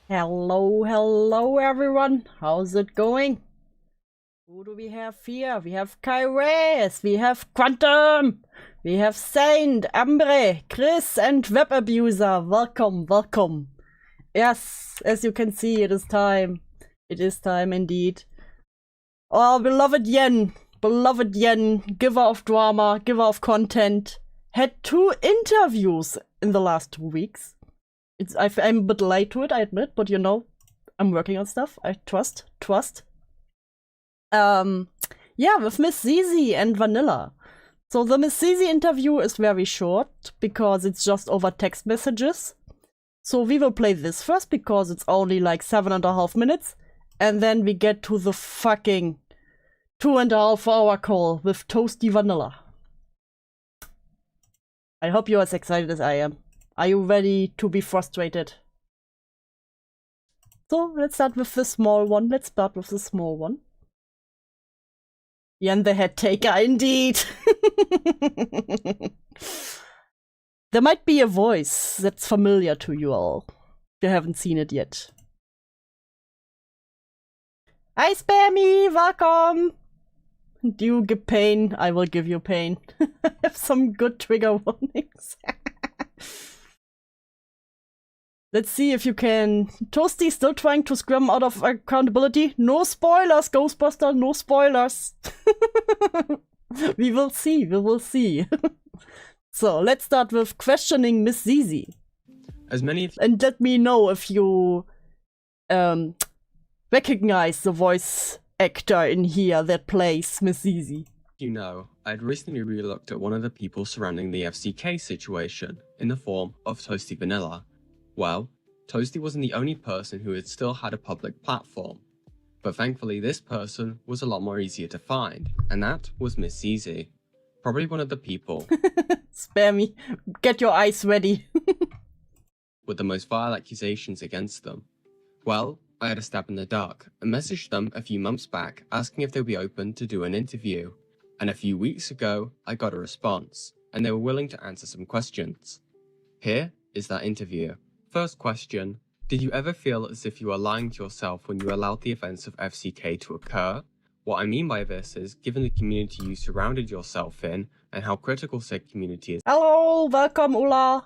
Hello, hello everyone. How's it going? Who do we have here? We have Kairos, we have Quantum, we have Saint, Ambre, Chris, and Web Abuser. Welcome, welcome. Yes, as you can see, it is time. It is time indeed. Our beloved Yen, giver of drama, giver of content, had 2 interviews in the last 2 weeks. I'm a bit late to it, I admit, but you know, I'm working on stuff. I trust. Yeah, with misszizi and Vanilla. So the misszizi interview is very short because it's just over text messages. So we will play this first because it's only like 7.5 minutes, and then we get to the fucking 2.5 hour call with Toastyvanilla. I hope you're as excited as I am. Are you ready to be frustrated? So let's start with the small one. Yen the head taker, indeed. There might be a voice that's familiar to you all. You haven't seen it yet. Hi Spammy, welcome! Do you give pain? I will give you pain. I have some good trigger warnings. Let's see if you can. Toasty still trying to scrum out of accountability. No spoilers, Ghostbuster, no spoilers. We will see. So let's start with questioning misszizi. As many of And let me know if you recognize the voice actor in here that plays misszizi. you know, I'd recently relooked at one of the people surrounding the FCK situation in the form of Toastyvanilla. Well, Toasty wasn't the only person who had still had a public platform, but thankfully this person was a lot more easier to find, and that was misszizi. Probably one of the people Spammy, get your eyes ready. with the most vile accusations against them. Well, I had a stab in the dark and messaged them a few months back asking if they'd be open to do an interview, and a few weeks ago I got a response, and they were willing to answer some questions. Here is that interview. First question, did you ever feel as if you were lying to yourself when you allowed the events of FCK to occur? What I mean by this is, given the community you surrounded yourself in, and how critical said community is Hello, welcome Ula.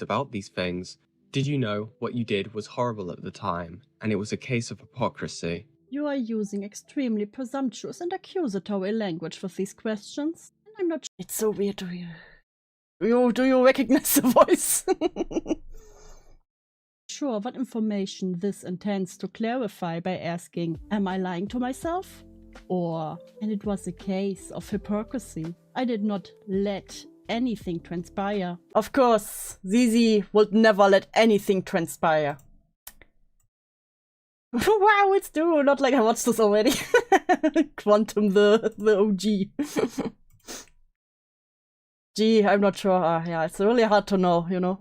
about these things, did you know what you did was horrible at the time, and it was a case of hypocrisy? You are using extremely presumptuous and accusatory language with these questions. And I'm not. It's so weird to hear. Do you recognize the voice? Sure, what information this intends to clarify by asking, am I lying to myself? Or, and it was a case of hypocrisy. I did not let anything transpire. Of course, Zizi would never let anything transpire. Wow, it's true. Not like I watched this already. Quantum, the OG. Gee, I'm not sure. Yeah, it's really hard to know, you know.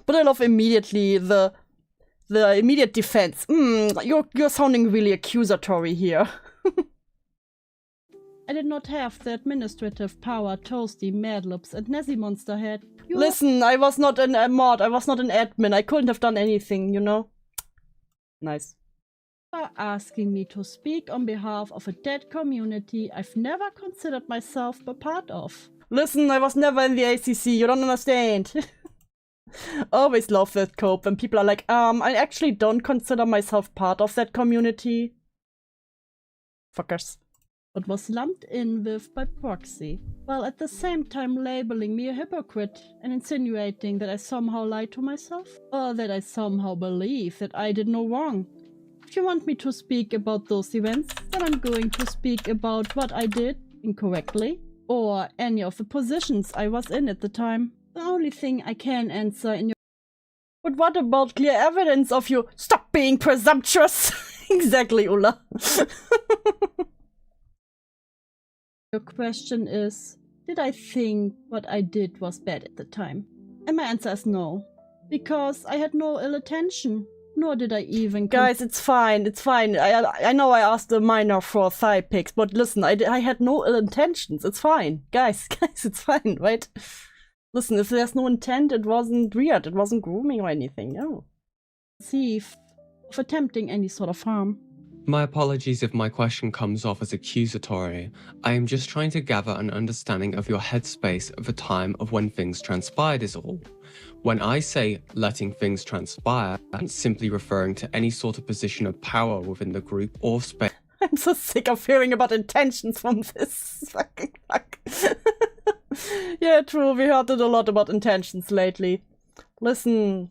But I love immediately the immediate defense. You're sounding really accusatory here. I did not have the administrative power Toasty, Madlibs, and Nessie Monster had. Listen, I was not an mod. I was not an admin. I couldn't have done anything, you know. Nice. Are asking me to speak on behalf of a dead community I've never considered myself a part of. Listen, I was never in the ACC. You don't understand. Always love that cope when people are like, I actually don't consider myself part of that community. Fuckers. But was lumped in with by proxy, while at the same time labeling me a hypocrite and insinuating that I somehow lied to myself, or that I somehow believe that I did no wrong. If you want me to speak about those events, then I'm going to speak about what I did incorrectly, or any of the positions I was in at the time. The only thing I can answer in your— But what about clear evidence of you— Stop being presumptuous! Exactly, Ulla. Your question is, did I think what I did was bad at the time? And my answer is no. Because I had no ill intention. Nor did I even— Guys, it's fine, it's fine. I know I asked the minor for thigh pics, but listen, I had no ill intentions. It's fine. Guys, it's fine, right? Listen, if there's no intent, it wasn't weird. It wasn't grooming or anything, no. Thief of attempting any sort of harm. My apologies if my question comes off as accusatory. I am just trying to gather an understanding of your headspace at the time of when things transpired is all. When I say letting things transpire, I'm simply referring to any sort of position of power within the group or space. I'm so sick of hearing about intentions from this fucking fuck. Yeah, true, we heard it a lot about intentions lately. Listen,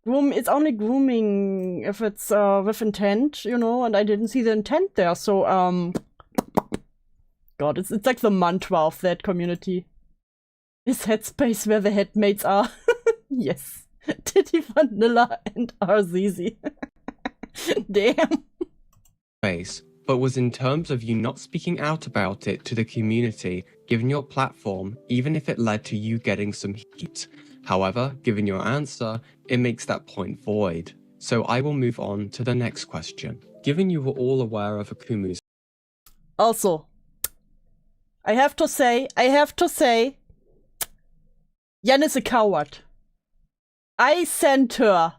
it's only grooming if it's with intent, you know, and I didn't see the intent there, so God, it's like the mantra of that community. Is headspace where the headmates are? Yes. Toastyvanilla and Zizi. Damn. Space, but was in terms of you not speaking out about it to the community, given your platform, even if it led to you getting some heat. However, given your answer, it makes that point void. So I will move on to the next question. Given you were all aware of Akumu's... Also, I have to say, Yen is a coward. I sent her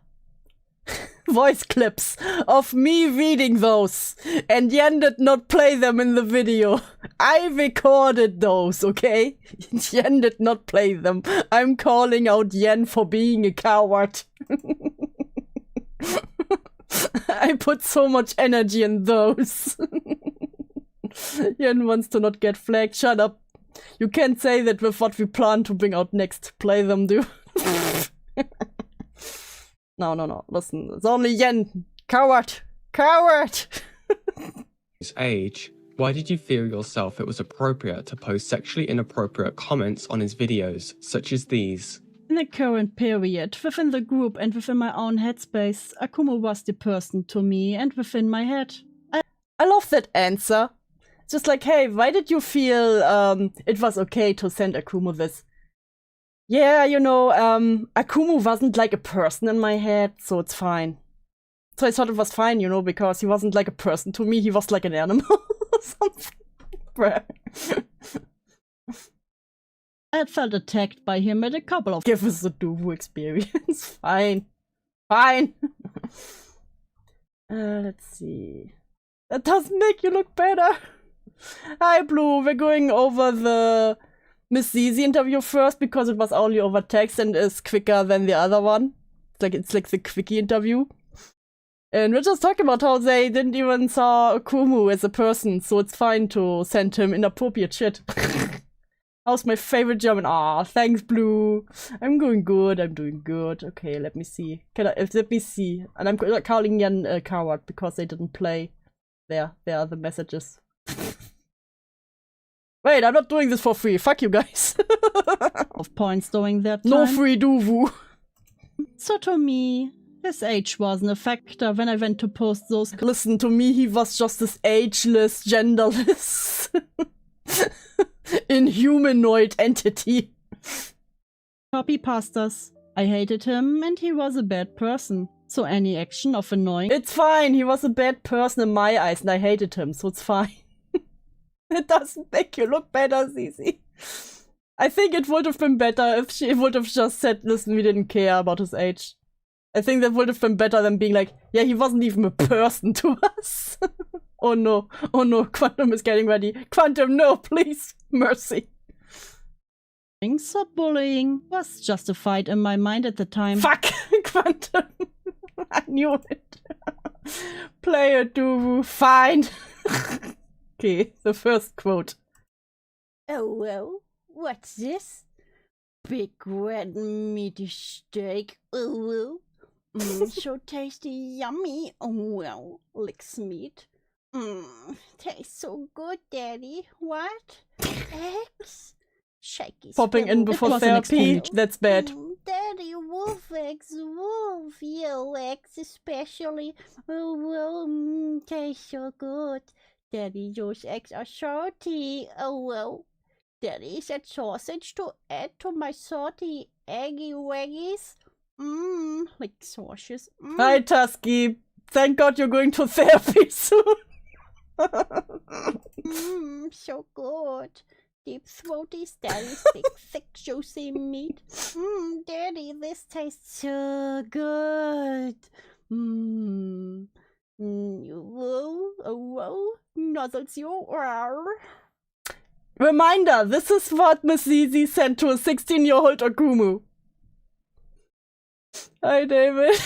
voice clips of me reading those, and Yen did not play them in the video. I recorded those, okay? Yen did not play them. I'm calling out Yen for being a coward. I put so much energy in those. Yen wants to not get flagged. Shut up. You can't say that with what we plan to bring out next. Play them, dude. No. Listen, it's only Yen. Coward. Coward! age, why did you feel yourself it was appropriate to post sexually inappropriate comments on his videos, such as these? In the current period, within the group and within my own headspace, Akumu was the person to me and within my head. I love that answer. It's just like, hey, why did you feel it was okay to send Akumu this? Yeah, you know, Akumu wasn't like a person in my head, so it's fine. So I thought it was fine, you know, because he wasn't like a person to me, he was like an animal or something. Bruh. I had felt attacked by him at a couple of give us a Duvu experience. Fine. Fine. Let's see. That doesn't make you look better. Hi, Blue. We're going over the misszizi interview first because it was only over text and is quicker than the other one. It's like the quickie interview. And we're just talking about how they didn't even saw Akumu as a person, so it's fine to send him inappropriate shit. How's my favorite German? Ah, thanks, Blue. I'm doing good. Okay, let me see. Let me see. And I'm calling Yen a coward because they didn't play. There are the messages. Wait, I'm not doing this for free. Fuck you guys. Of points during that time. No free Duvu. So to me, his age wasn't a factor when I went to post those. Listen, to me, he was just this ageless, genderless, inhumanoid entity. Copy pastas. I hated him and he was a bad person. So any action of annoying. It's fine, he was a bad person in my eyes and I hated him, so it's fine. It doesn't make you look better, Zizi. I think it would have been better if she would have just said, listen, we didn't care about his age. I think that would have been better than being like, yeah, he wasn't even a person to us. Oh no, Quantum is getting ready. Quantum, no, please, mercy. So bullying was justified in my mind at the time. Fuck, Quantum. I knew it. Play a Duvu, fine. Okay, the first quote. Oh well, what's this? Big red meaty steak. Oh well. So tasty, yummy. Oh well, licks meat. Tastes so good, Daddy. What? Eggs? Shaky. Popping in before therapy. That's bad. Daddy, wolf eggs, your eggs especially. Oh well, taste so good. Daddy, those eggs are salty. Oh well. Daddy, is that sausage to add to my salty eggy waggies? Like sausages. Hi, Tusky. Thank God you're going to therapy soon. So good. deep throaty, daddy's big, thick, juicy meat. Daddy, this tastes so good. Whoa, whoa, nuzzles you. Reminder, this is what misszizi sent to a 16-year-old Okumu. Hi, David.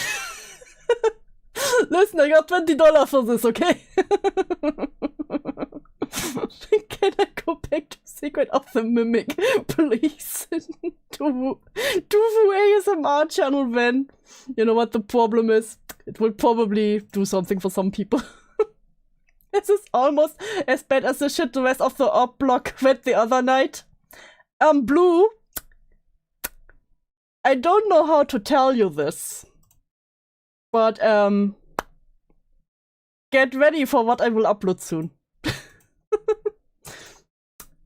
Listen, I got $20 for this, okay? Can I go back to Secret of the Mimic, please? Do ASMR channel then. You know what the problem is? It will probably do something for some people. This is almost as bad as the shit the rest of the orb block went the other night. Blue, I don't know how to tell you this, but get ready for what I will upload soon.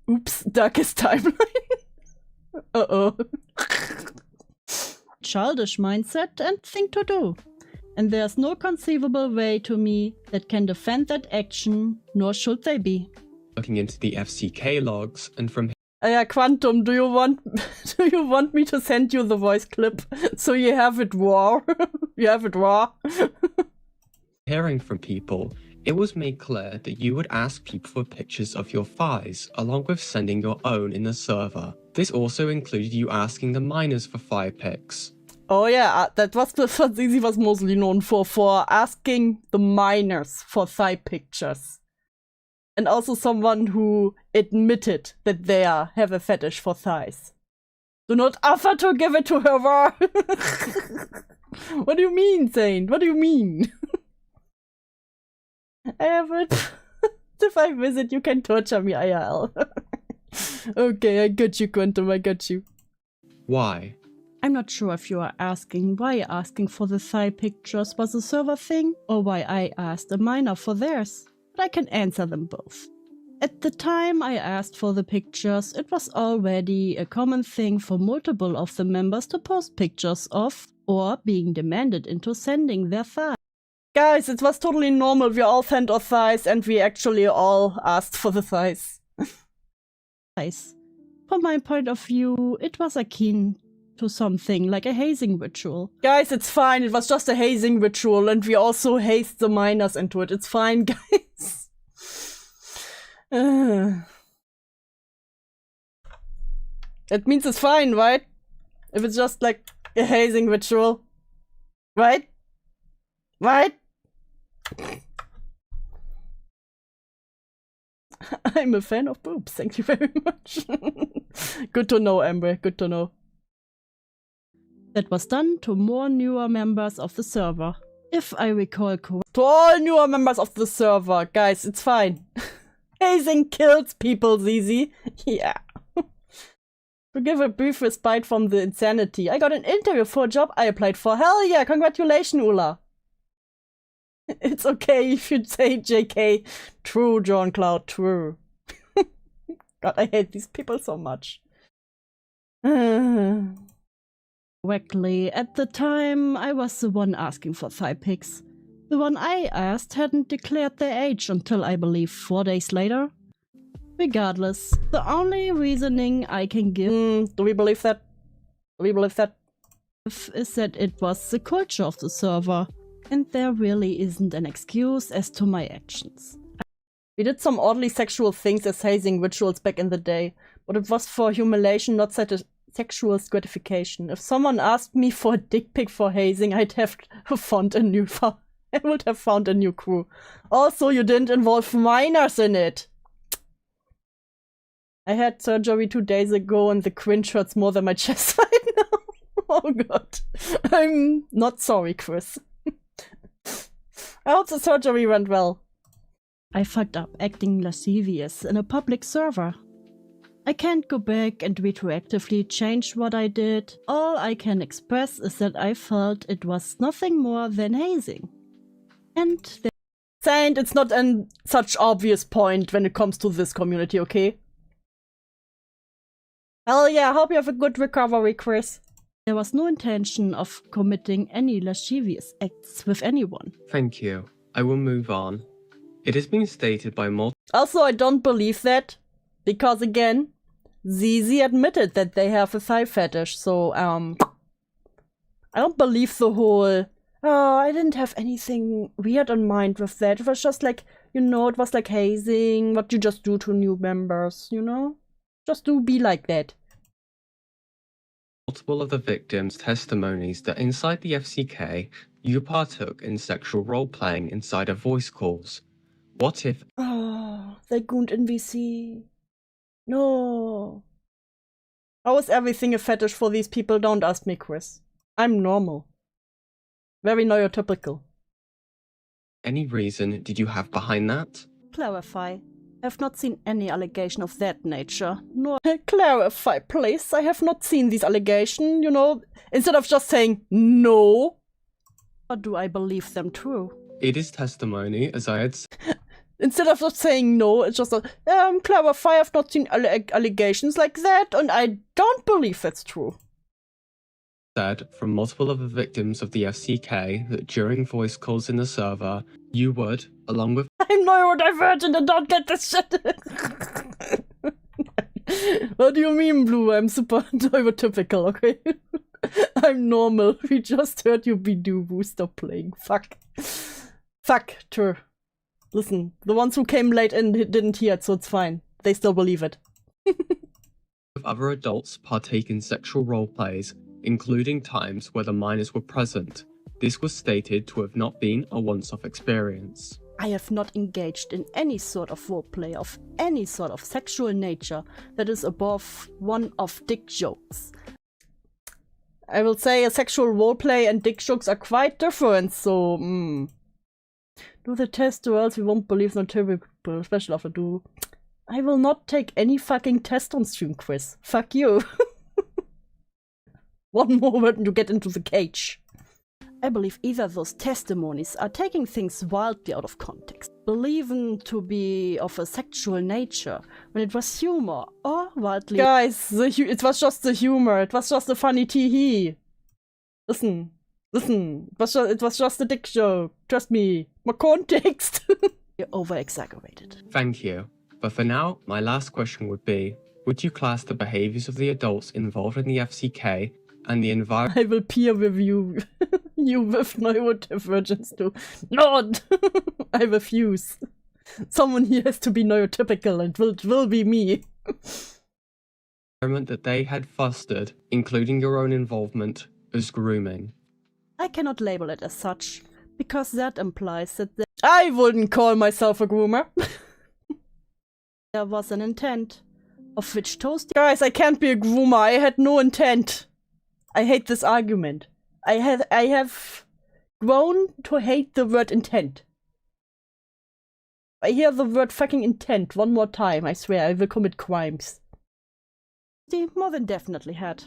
Oops, darkest timeline. Uh-oh. Childish mindset and thing to do. And there's no conceivable way to me that can defend that action, nor should they be. Looking into the FCK logs, and from Yeah, Quantum, do you want me to send you the voice clip so you have it raw? You have it raw? hearing from people, it was made clear that you would ask people for pictures of your thighs, along with sending your own in the server. This also included you asking the miners for thigh pics. Oh yeah, that was what Zizi was mostly known for asking the miners for thigh pictures. And also someone who admitted that they have a fetish for thighs. Do not offer to give it to her. What do you mean, Saint? What do you mean? I have it. If I visit, you can torture me, IRL. Okay, I got you, Quantum, I got you. Why? I'm not sure if you are asking why asking for the thigh pictures was a server thing, or why I asked a miner for theirs, but I can answer them both. At the time I asked for the pictures, it was already a common thing for multiple of the members to post pictures of, or being demanded into sending their thighs. Guys, it was totally normal, we all sent our thighs and we actually all asked for the thighs. From my point of view, it was akin to something like a hazing ritual. Guys, it's fine, it was just a hazing ritual and we also hazed the miners into it. It's fine, guys. It means it's fine, right? If it's just like a hazing ritual. Right? Right? I'm a fan of boobs, thank you very much. Good to know, Amber, good to know. That was done to more newer members of the server. If I recall correctly. To all newer members of the server, guys, it's fine. Hazing kills people, Zizi. Yeah. To give a brief respite from the insanity. I got an interview for a job I applied for. Hell yeah, congratulations, Ula. It's okay if you say JK. True, John Cloud, true. God, I hate these people so much. Correctly, at the time, I was the one asking for thigh pics. The one I asked hadn't declared their age until, I believe, 4 days later. Regardless, the only reasoning I can give... do we believe that? Do we believe that? Is that it was the culture of the server. And there really isn't an excuse as to my actions. We did some oddly sexual things as hazing rituals back in the day, but it was for humiliation, not sexual gratification. If someone asked me for a dick pic for hazing, I'd have found a new I would have found a new crew. Also, you didn't involve minors in it. I had surgery 2 days ago and the cringe hurts more than my chest right now. Oh god. I'm not sorry, Chris. I hope the surgery went well. I fucked up acting lascivious in a public server. I can't go back and retroactively change what I did. All I can express is that I felt it was nothing more than hazing. And Saint, it's not an such obvious point when it comes to this community, okay? Hell yeah, I hope you have a good recovery, Chris. There was no intention of committing any lascivious acts with anyone. Thank you. I will move on. It has been stated by multiple... Also, I don't believe that. Because again, Zizi admitted that they have a thigh fetish, so, I don't believe the whole, oh, I didn't have anything weird in mind with that. It was just like, you know, it was like hazing, what you just do to new members, you know? Just do be like that. Multiple of the victims' testimonies that inside the FCK, you partook in sexual role-playing inside of voice calls. What if... Oh, they gooned in VC. No. How is everything a fetish for these people? Don't ask me, Chris. I'm normal. Very neurotypical. Any reason did you have behind that? Clarify. I have not seen any allegation of that nature. Nor clarify, please. I have not seen these allegations, you know, instead of just saying no. Or do I believe them true? It is testimony, as I had Instead of just saying no, it's just clarify, I have not seen allegations like that, and I don't believe that's true. said from multiple of the victims of the FCK that during voice calls in the server, you would, along with... I'm neurodivergent and don't get this shit. What do you mean, Blue? I'm super neurotypical, okay? I'm normal. We just heard you be Dubu. Stop playing. Fuck. Fuck, Tur. Listen, the ones who came late and didn't hear it, so it's fine. They still believe it. other adults partake in sexual roleplays, including times where the minors were present. This was stated to have not been a once-off experience. I have not engaged in any sort of roleplay of any sort of sexual nature that is above one-off dick jokes. I will say a sexual roleplay and dick jokes are quite different, so do the test or else we won't believe no typical special offer do. I will not take any fucking test on stream, Chris. Fuck you. One more word and you get into the cage. I believe either those testimonies are taking things wildly out of context, believing to be of a sexual nature when it was humor, or wildly— Guys, it was just the humor, it was just a funny tee-hee. Listen, it was just a dick joke, trust me, more context. You're over-exaggerated. Thank you. But for now, my last question would be, would you class the behaviors of the adults involved in the FCK and the environment— I will peer review you with neurodivergence too. Not! I refuse. Someone here has to be neurotypical and it will be me. that they had fostered, including your own involvement, as grooming. I cannot label it as such, because that implies that I wouldn't call myself a groomer. There was an intent, of which Toasty— Guys, I can't be a groomer, I had no intent. I hate this argument. I have grown to hate the word intent. I hear the word fucking intent one more time, I swear I will commit crimes. He more than definitely had.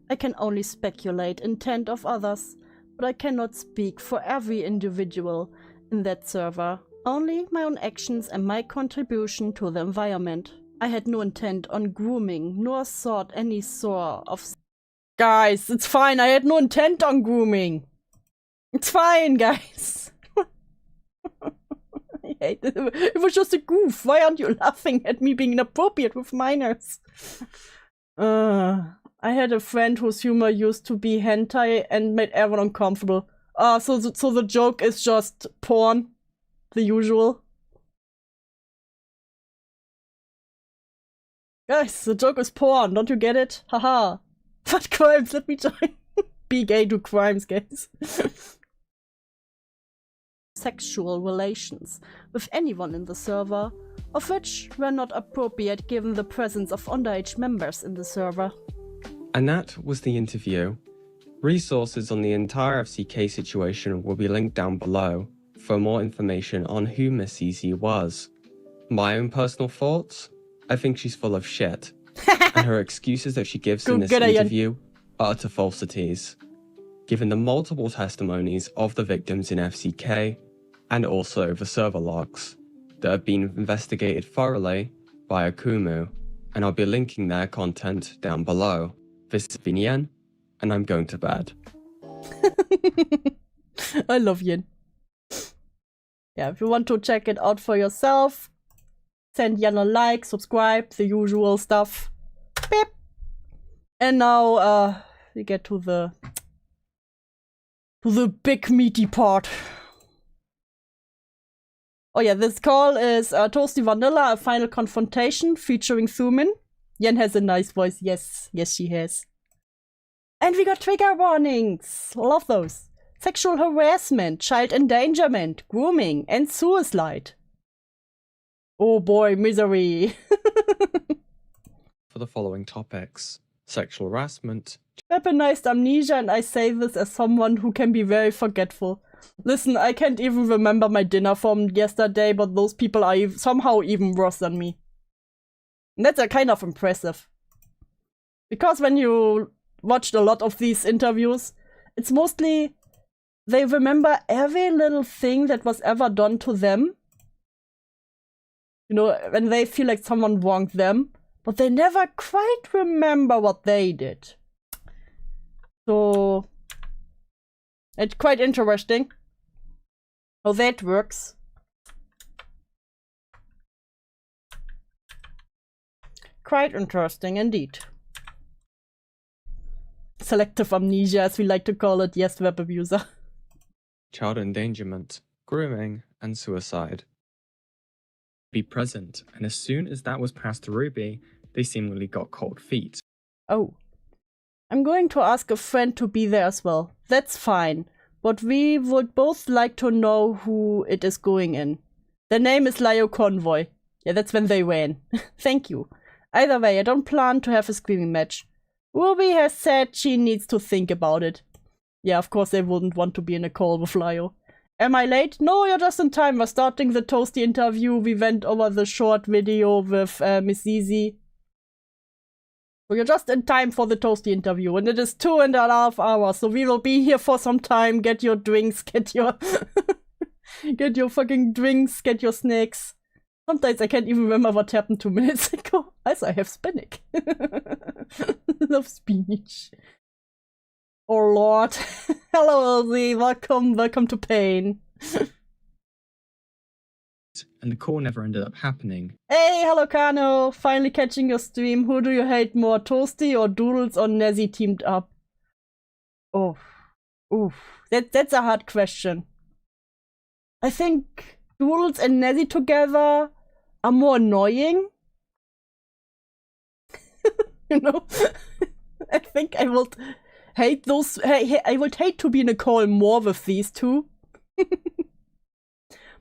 I can only speculate intent of others, but I cannot speak for every individual in that server. Only my own actions and my contribution to the environment. I had no intent on grooming, nor sought any sort of— Guys, it's fine, I had no intent on grooming. It's fine, guys. I hate it. It was just a goof. Why aren't you laughing at me being inappropriate with minors? I had a friend whose humor used to be hentai and made everyone uncomfortable. So the joke is just porn. The usual. Guys, the joke is porn, don't you get it? Haha. What crimes? Let me join. Be gay, do crimes, guys. Sexual relations with anyone in the server, of which were not appropriate given the presence of underage members in the server. And that was the interview. Resources on the entire FCK situation will be linked down below for more information on who misszizi was. My own personal thoughts? I think she's full of shit. And her excuses that she gives in this interview are utter falsities, given the multiple testimonies of the victims in FCK, and also the server logs that have been investigated thoroughly by Akumu, and I'll be linking their content down below. This is Yin, and I'm going to bed. I love Yin. Yeah, if you want to check it out for yourself, send Yin a like, subscribe, the usual stuff. Beep. And now, we get to the big meaty part. Oh yeah, this call is Toastyvanilla, a final confrontation featuring Thumin. Yen has a nice voice. Yes, she has. And we got trigger warnings. Love those. Sexual harassment, child endangerment, grooming, and suicide. Oh boy, misery. For the following topics: sexual harassment, Weaponized amnesia, and I say this as someone who can be very forgetful. Listen, I can't even remember my dinner from yesterday, but those people are somehow even worse than me. And that's kind of impressive. Because when you watched a lot of these interviews, it's mostly they remember every little thing that was ever done to them. You know, when they feel like someone wronged them, but they never quite remember what they did. So it's quite interesting how that works. Quite interesting indeed. Selective amnesia, as we like to call it. Yes, web abuser. child endangerment, grooming, and suicide. Be present, and as soon as that was passed to Ruby, they seemingly got cold feet. Oh. I'm going to ask a friend to be there as well. That's fine. But we would both like to know who it is going in. Their name is Lio Convoy. Yeah, that's when they ran. Thank you. Either way, I don't plan to have a screaming match. Ruby has said she needs to think about it. Yeah, of course they wouldn't want to be in a call with Lio. Am I late? No, you're just in time. We're starting the Toasty interview. We went over the short video with misszizi. So you're just in time for the Toasty interview, and it is 2.5 hours, so we will be here for some time. Get your drinks, get your get your fucking drinks, get your snacks. Sometimes I can't even remember what happened 2 minutes ago. Also, I have spinach. Love spinach. Oh lord. Hello, Elsie. Welcome to pain. And the call never ended up happening. Hey, hello Kano! Finally catching your stream. Who do you hate more, Toasty or Doodles or Nezzy teamed up? Oh, oof. That's a hard question. I think Doodles and Nezzy together are more annoying. You know? I think I would hate those. I would hate to be in a call more with these two.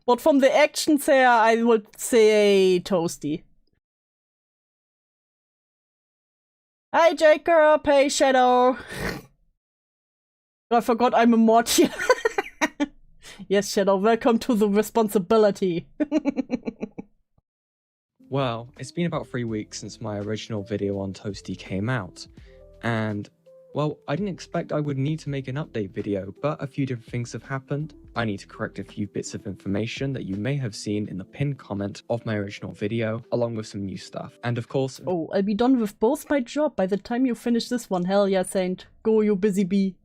But from the actions here, I would say Toasty. Hi, Jacob. Hey, Shadow. I forgot I'm a mod here. Yes, Shadow. Welcome to the responsibility. Well, it's been about 3 weeks since my original video on Toasty came out. And, well, I didn't expect I would need to make an update video, but a few different things have happened. I need to correct a few bits of information that you may have seen in the pinned comment of my original video, along with some new stuff. And of course... Oh, I'll be done with both my job by the time you finish this one. Hell yeah, Saint. Go, you busy bee.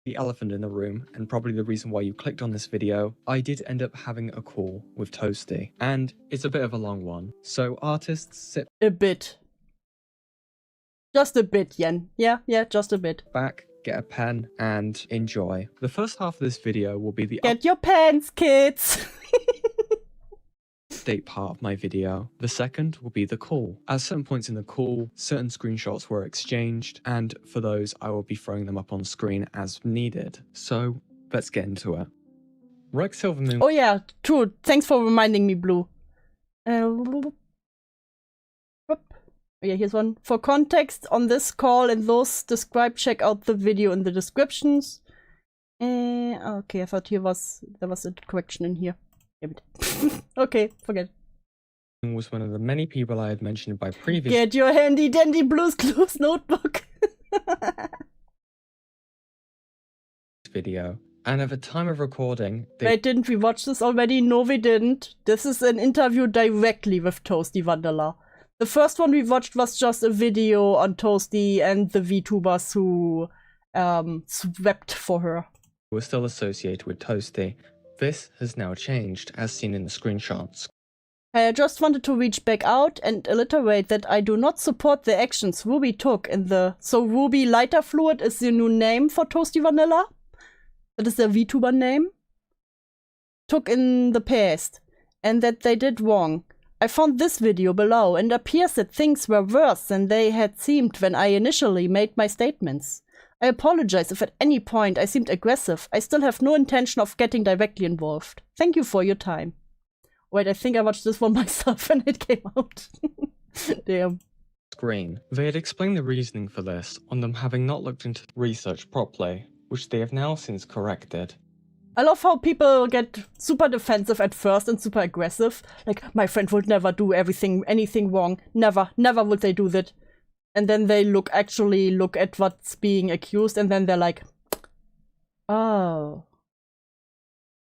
The elephant in the room, and probably the reason why you clicked on this video, I did end up having a call with Toasty. And it's a bit of a long one. So artists, sit A bit. Just a bit, Yen. Yeah, just a bit. back, get a pen, and enjoy. The first half of this video will be the Get your pens, kids! update part of my video. The second will be the call. At certain points in the call, certain screenshots were exchanged, and for those I will be throwing them up on screen as needed. So, let's get into it. Rex Silvermoon... Oh yeah, true. Thanks for reminding me, Blue. Oh yeah, here's one. For context on this call and those described, check out the video in the descriptions. Okay, I thought there was a correction in here. Damn it. Okay, forget. was one of the many people I had mentioned by previous Get your handy dandy Blue's Clues notebook. video. And at the time of recording, Wait, didn't we watch this already? No, we didn't. This is an interview directly with Toastyvanilla. The first one we watched was just a video on Toasty and the VTubers who swept for her. were still associated with Toasty. This has now changed, as seen in the screenshots. I just wanted to reach back out and reiterate that I do not support the actions Ruby took in the... So Ruby Lighter Fluid is the new name for Toastyvanilla? That is their VTuber name? Took in the past. And that they did wrong. I found this video below and it appears that things were worse than they had seemed when I initially made my statements. I apologize if at any point I seemed aggressive. I still have no intention of getting directly involved. Thank you for your time. Wait, I think I watched this one myself when it came out. Damn. Screen. They had explained the reasoning for this on them having not looked into the research properly, which they have now since corrected. I love how people get super defensive at first and super aggressive. Like, my friend would never do anything wrong. Never would they do that. And then they actually look at what's being accused and then they're like, oh.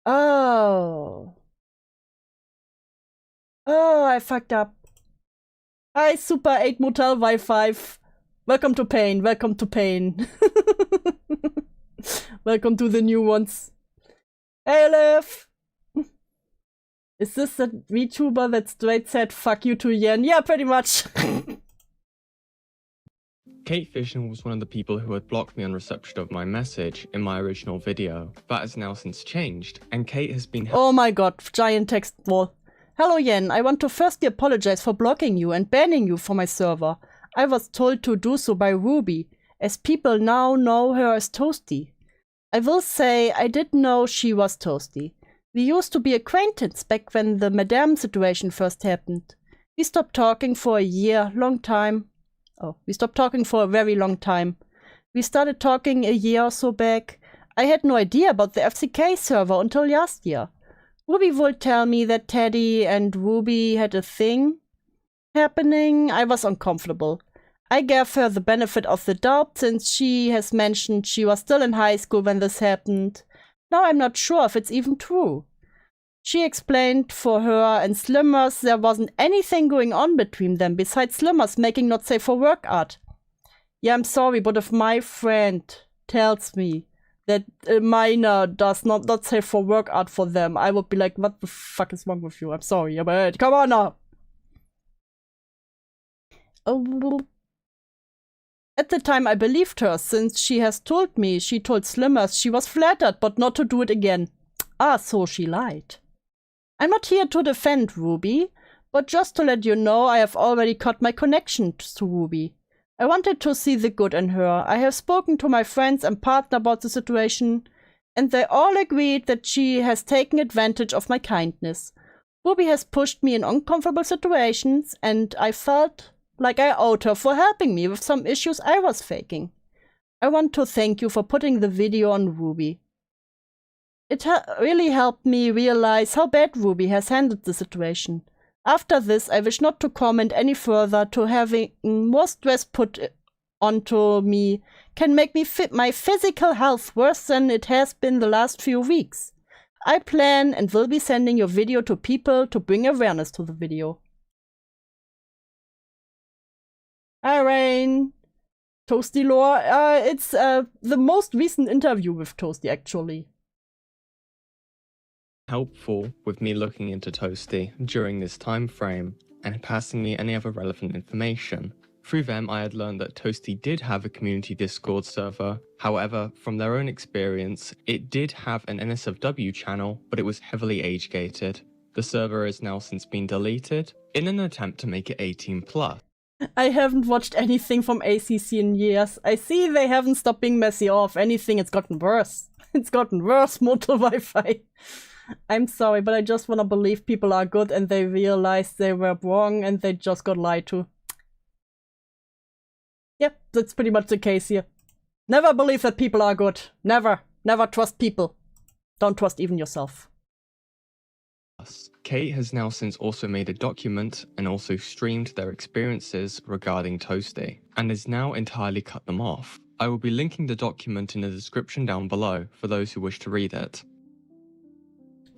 Oh. Oh, I fucked up. Hi, Super 8 Motel Wi-Fi. Welcome to pain. Welcome to pain. Welcome to the new ones. Hey, Liv! Is this that VTuber that straight said fuck you to Yen? Yeah, pretty much. Kate Vision was one of the people who had blocked me on reception of my message in my original video. That has now since changed, and Kate has been— Oh my god, giant text wall. Hello Yen, I want to firstly apologize for blocking you and banning you from my server. I was told to do so by Ruby, as people now know her as Toasty. I will say I didn't know she was Toasty. We used to be acquaintances back when the Madame situation first happened. We stopped talking for a year, long time. Oh, we stopped talking for a very long time. We started talking a year or so back. I had no idea about the FCK server until last year. Ruby would tell me that Teddy and Ruby had a thing happening. I was uncomfortable. I gave her the benefit of the doubt since she has mentioned she was still in high school when this happened. Now I'm not sure if it's even true. She explained for her and Slimmers there wasn't anything going on between them besides Slimmers making not safe for work art. Yeah, I'm sorry, but if my friend tells me that a minor does not safe for work art for them, I would be like, what the fuck is wrong with you? I'm sorry, but come on now. Oh. At the time I believed her, since she has told me she told Slimmers she was flattered but not to do it again. Ah, so she lied. I'm not here to defend Ruby, but just to let you know I have already cut my connection to Ruby. I wanted to see the good in her. I have spoken to my friends and partner about the situation, and they all agreed that she has taken advantage of my kindness. Ruby has pushed me in uncomfortable situations, and I felt like I owed her for helping me with some issues I was faking. I want to thank you for putting the video on Ruby. It really helped me realize how bad Ruby has handled the situation. After this, I wish not to comment any further. To having more stress put onto me can make me my physical health worse than it has been the last few weeks. I plan and will be sending your video to people to bring awareness to the video. Hi, Rain. Toasty lore. It's the most recent interview with Toasty, actually. Helpful with me looking into Toasty during this time frame and passing me any other relevant information. Through them, I had learned that Toasty did have a community Discord server. However, from their own experience, it did have an NSFW channel, but it was heavily age-gated. The server has now since been deleted in an attempt to make it 18+. I haven't watched anything from ACC in years. I see they haven't stopped being messy, or if anything, it's gotten worse. It's gotten worse, Motel Wi-Fi. I'm sorry, but I just wanna believe people are good and they realized they were wrong and they just got lied to. Yep, that's pretty much the case here. Never believe that people are good. Never. Never trust people. Don't trust even yourself. Kate has now since also made a document and also streamed their experiences regarding Toasty, and has now entirely cut them off. I will be linking the document in the description down below for those who wish to read it.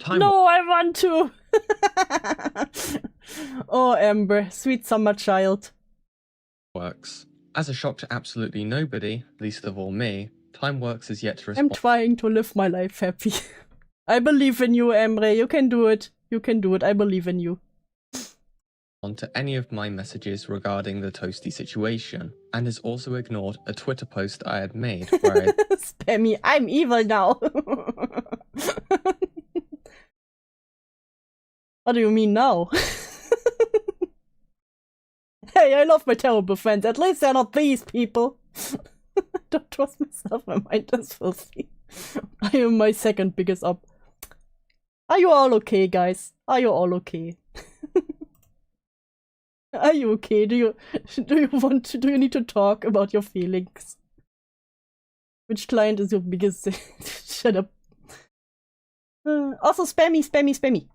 No, I want to! Oh, Amber, sweet summer child. Works. As a shock to absolutely nobody, least of all me, Time Works is yet to respond. I'm trying to live my life happy. I believe in you, Emre. You can do it. You can do it. I believe in you. onto any of my messages regarding the Toasty situation, and has also ignored a Twitter post I had made where I Spammy, I'm evil now. What do you mean now? Hey, I love my terrible friends. At least they're not these people. Don't trust myself. My mind is filthy. I am my second biggest up. Are you all okay, guys? Are you all okay? Are you okay? Do you need to talk about your feelings? Which client is your biggest? Shut up. Also, spammy.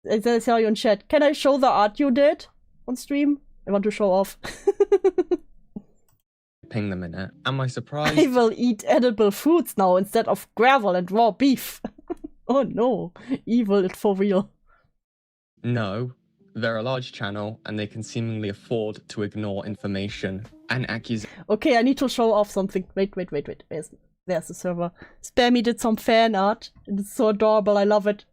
I saw you in chat. Can I show the art you did on stream? I want to show off. ping them in it. Am I surprised? I will eat edible foods now instead of gravel and raw beef. Oh no, evil it for real. No. They're a large channel, and they can seemingly afford to ignore information and accusations. Okay, I need to show off something. Wait. There's the server. Spammy did some fan art. It's so adorable. I love it.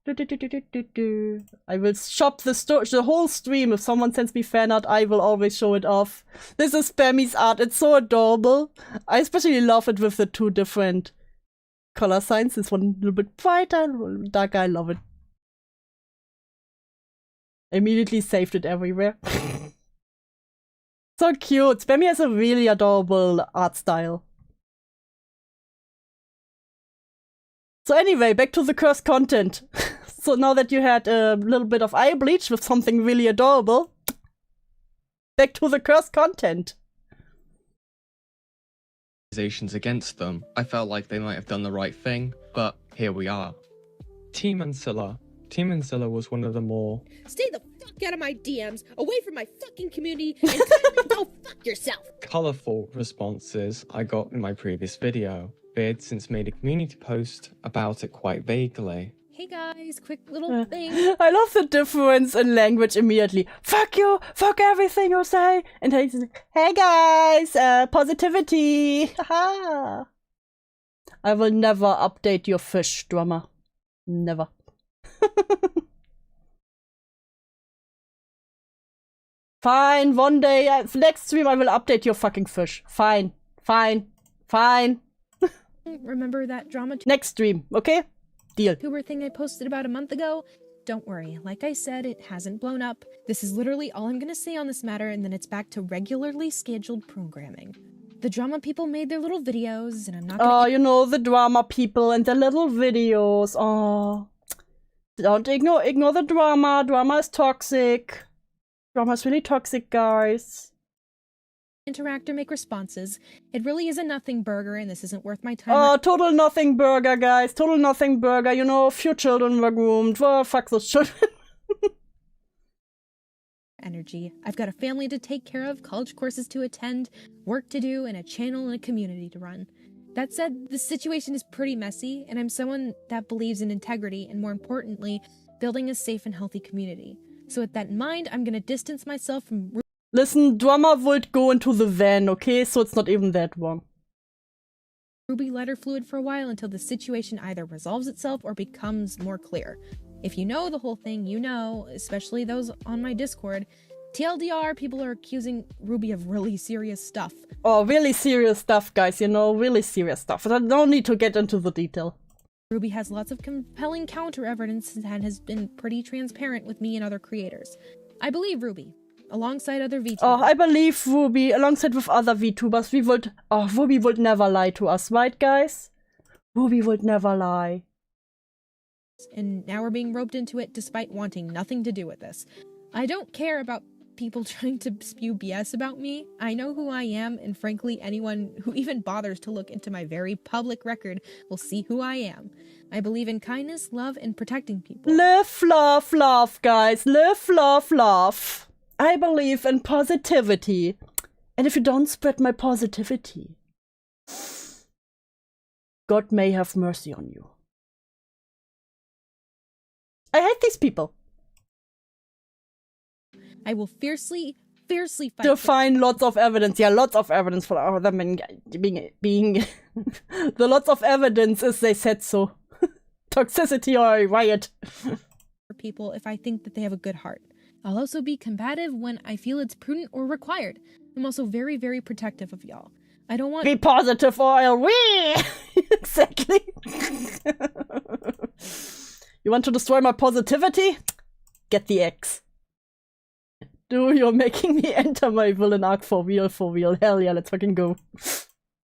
I will shop the whole stream. If someone sends me fan art, I will always show it off. This is Spammy's art. It's so adorable. I especially love it with the two different color signs. This one a little bit brighter, a little darker. I love it. Immediately saved it everywhere. So cute. Spammy has a really adorable art style. So anyway, back to the cursed content. So now that you had a little bit of eye bleach with something really adorable, back to the cursed content. Accusations against them. I felt like they might have done the right thing, but here we are. Team Ancilla was one of the more Stay the fuck out of my DMs, away from my fucking community, and go fuck yourself. colourful responses I got in my previous video. They had since made a community post about it quite vaguely. Hey guys, quick little thing. I love the difference in language immediately. Fuck you! Fuck everything you say! And he's like, hey guys! Positivity! Haha! I will never update your fish, drummer. Never. Fine, one day, next stream I will update your fucking fish. Fine. Remember that drama Next stream, okay? Deal. tuber thing I posted about a month ago? Don't worry, like I said, it hasn't blown up. This is literally all I'm gonna say on this matter, and then it's back to regularly scheduled programming. The drama people made their little videos, and I'm not gonna— Oh, you know, the drama people and their little videos. Oh. Don't ignore the drama. Drama is toxic. Drama is really toxic, guys. interact or make responses. It really is a nothing burger, and this isn't worth my time. Oh, total nothing burger, guys. Total nothing burger. You know, a few children were groomed. Well, fuck those children. Energy. I've got a family to take care of, college courses to attend, work to do, and a channel and a community to run. That said, the situation is pretty messy, and I'm someone that believes in integrity and, more importantly, building a safe and healthy community. So with that in mind, I'm gonna distance myself from Listen, drama would go into the van, okay? So it's not even that wrong. Ruby lighter fluid for a while until the situation either resolves itself or becomes more clear. If you know the whole thing, you know, especially those on my Discord. TLDR, people are accusing Ruby of really serious stuff. Oh, really serious stuff, guys, you know, really serious stuff. I don't need to get into the detail. Ruby has lots of compelling counter evidence and has been pretty transparent with me and other creators. I believe Ruby, alongside other VTubers. Oh, I believe Ruby, alongside with other VTubers, Ruby would never lie to us, right, guys? Ruby would never lie. And now we're being roped into it despite wanting nothing to do with this. I don't care about people trying to spew BS about me. I know who I am, and frankly, anyone who even bothers to look into my very public record will see who I am. I believe in kindness, love, and protecting people. Live, love, guys. Live, love. I believe in positivity. And if you don't spread my positivity, God may have mercy on you. I hate these people. I will fiercely fight To find lots of evidence. Yeah, lots of evidence for them being the lots of evidence is they said so. Toxicity or a riot. for people if I think that they have a good heart. I'll also be combative when I feel it's prudent or required. I'm also very, very protective of y'all. I don't want— Be positive or I'll win! Exactly. You want to destroy my positivity? Get the X. Dude, you're making me enter my villain arc for real, for real. Hell yeah, let's fucking go.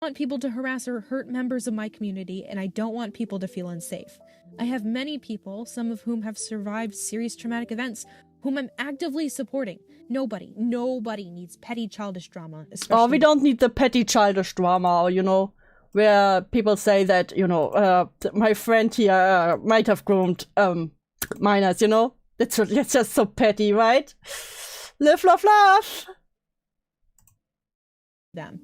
I want people to harass or hurt members of my community, and I don't want people to feel unsafe. I have many people, some of whom have survived serious traumatic events, whom I'm actively supporting. Nobody needs petty childish drama, especially— Oh, we don't need the petty childish drama, you know, where people say that, you know, my friend here might have groomed minors, you know? That's just so petty, right? Live, love, love! them.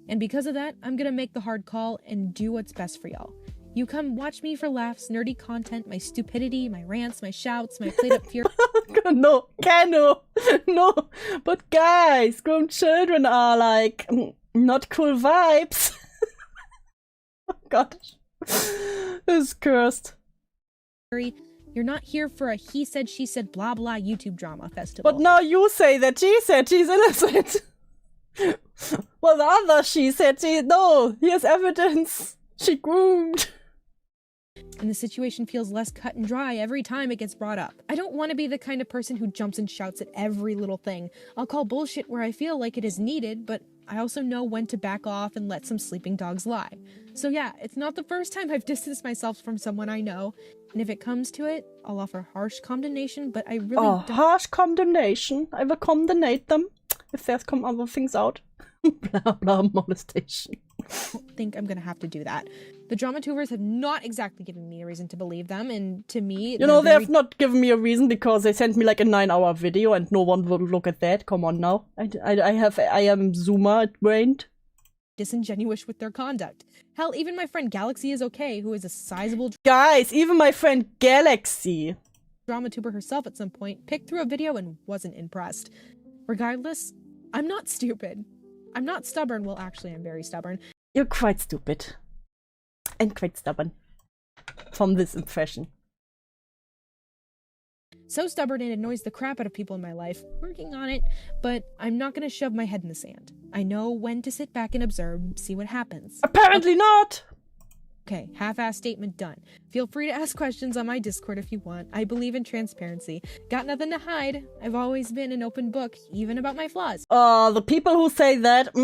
And because of that, I'm gonna make the hard call and do what's best for y'all. You come watch me for laughs, nerdy content, my stupidity, my rants, my shouts, my played-up fear— No, no. But guys, grown children are like not cool vibes. Oh god, this is cursed. You're not here for a he said, she said, blah blah YouTube drama festival. But now you say that she said she's innocent. Well, the other she said no. Here's evidence. She groomed. And the situation feels less cut and dry every time it gets brought up. I don't want to be the kind of person who jumps and shouts at every little thing. I'll call bullshit where I feel like it is needed, but I also know when to back off and let some sleeping dogs lie. So yeah, it's not the first time I've distanced myself from someone I know, and if it comes to it, I'll offer harsh condemnation, but I really don't— harsh condemnation. I will condemnate them if there's come other things out. Blah blah molestation. I don't think I'm gonna have to do that. The dramatubers have not exactly given me a reason to believe them, and to me— You know, they have not given me a reason because they sent me like a 9-hour video and no one will look at that. Come on now. I am Zoomer-brained. Disingenuous with their conduct. Hell, even my friend Galaxy is okay, who is a sizable— Guys, even my friend Galaxy dramatuber herself at some point picked through a video and wasn't impressed. Regardless, I'm not stupid. I'm not stubborn. Well, actually, I'm very stubborn. You're quite stupid. And quite stubborn. From this impression. So stubborn it annoys the crap out of people in my life. Working on it, but I'm not gonna shove my head in the sand. I know when to sit back and observe, see what happens. Apparently not! Okay, half-ass statement done. Feel free to ask questions on my Discord if you want. I believe in transparency. Got nothing to hide. I've always been an open book, even about my flaws. The people who say that,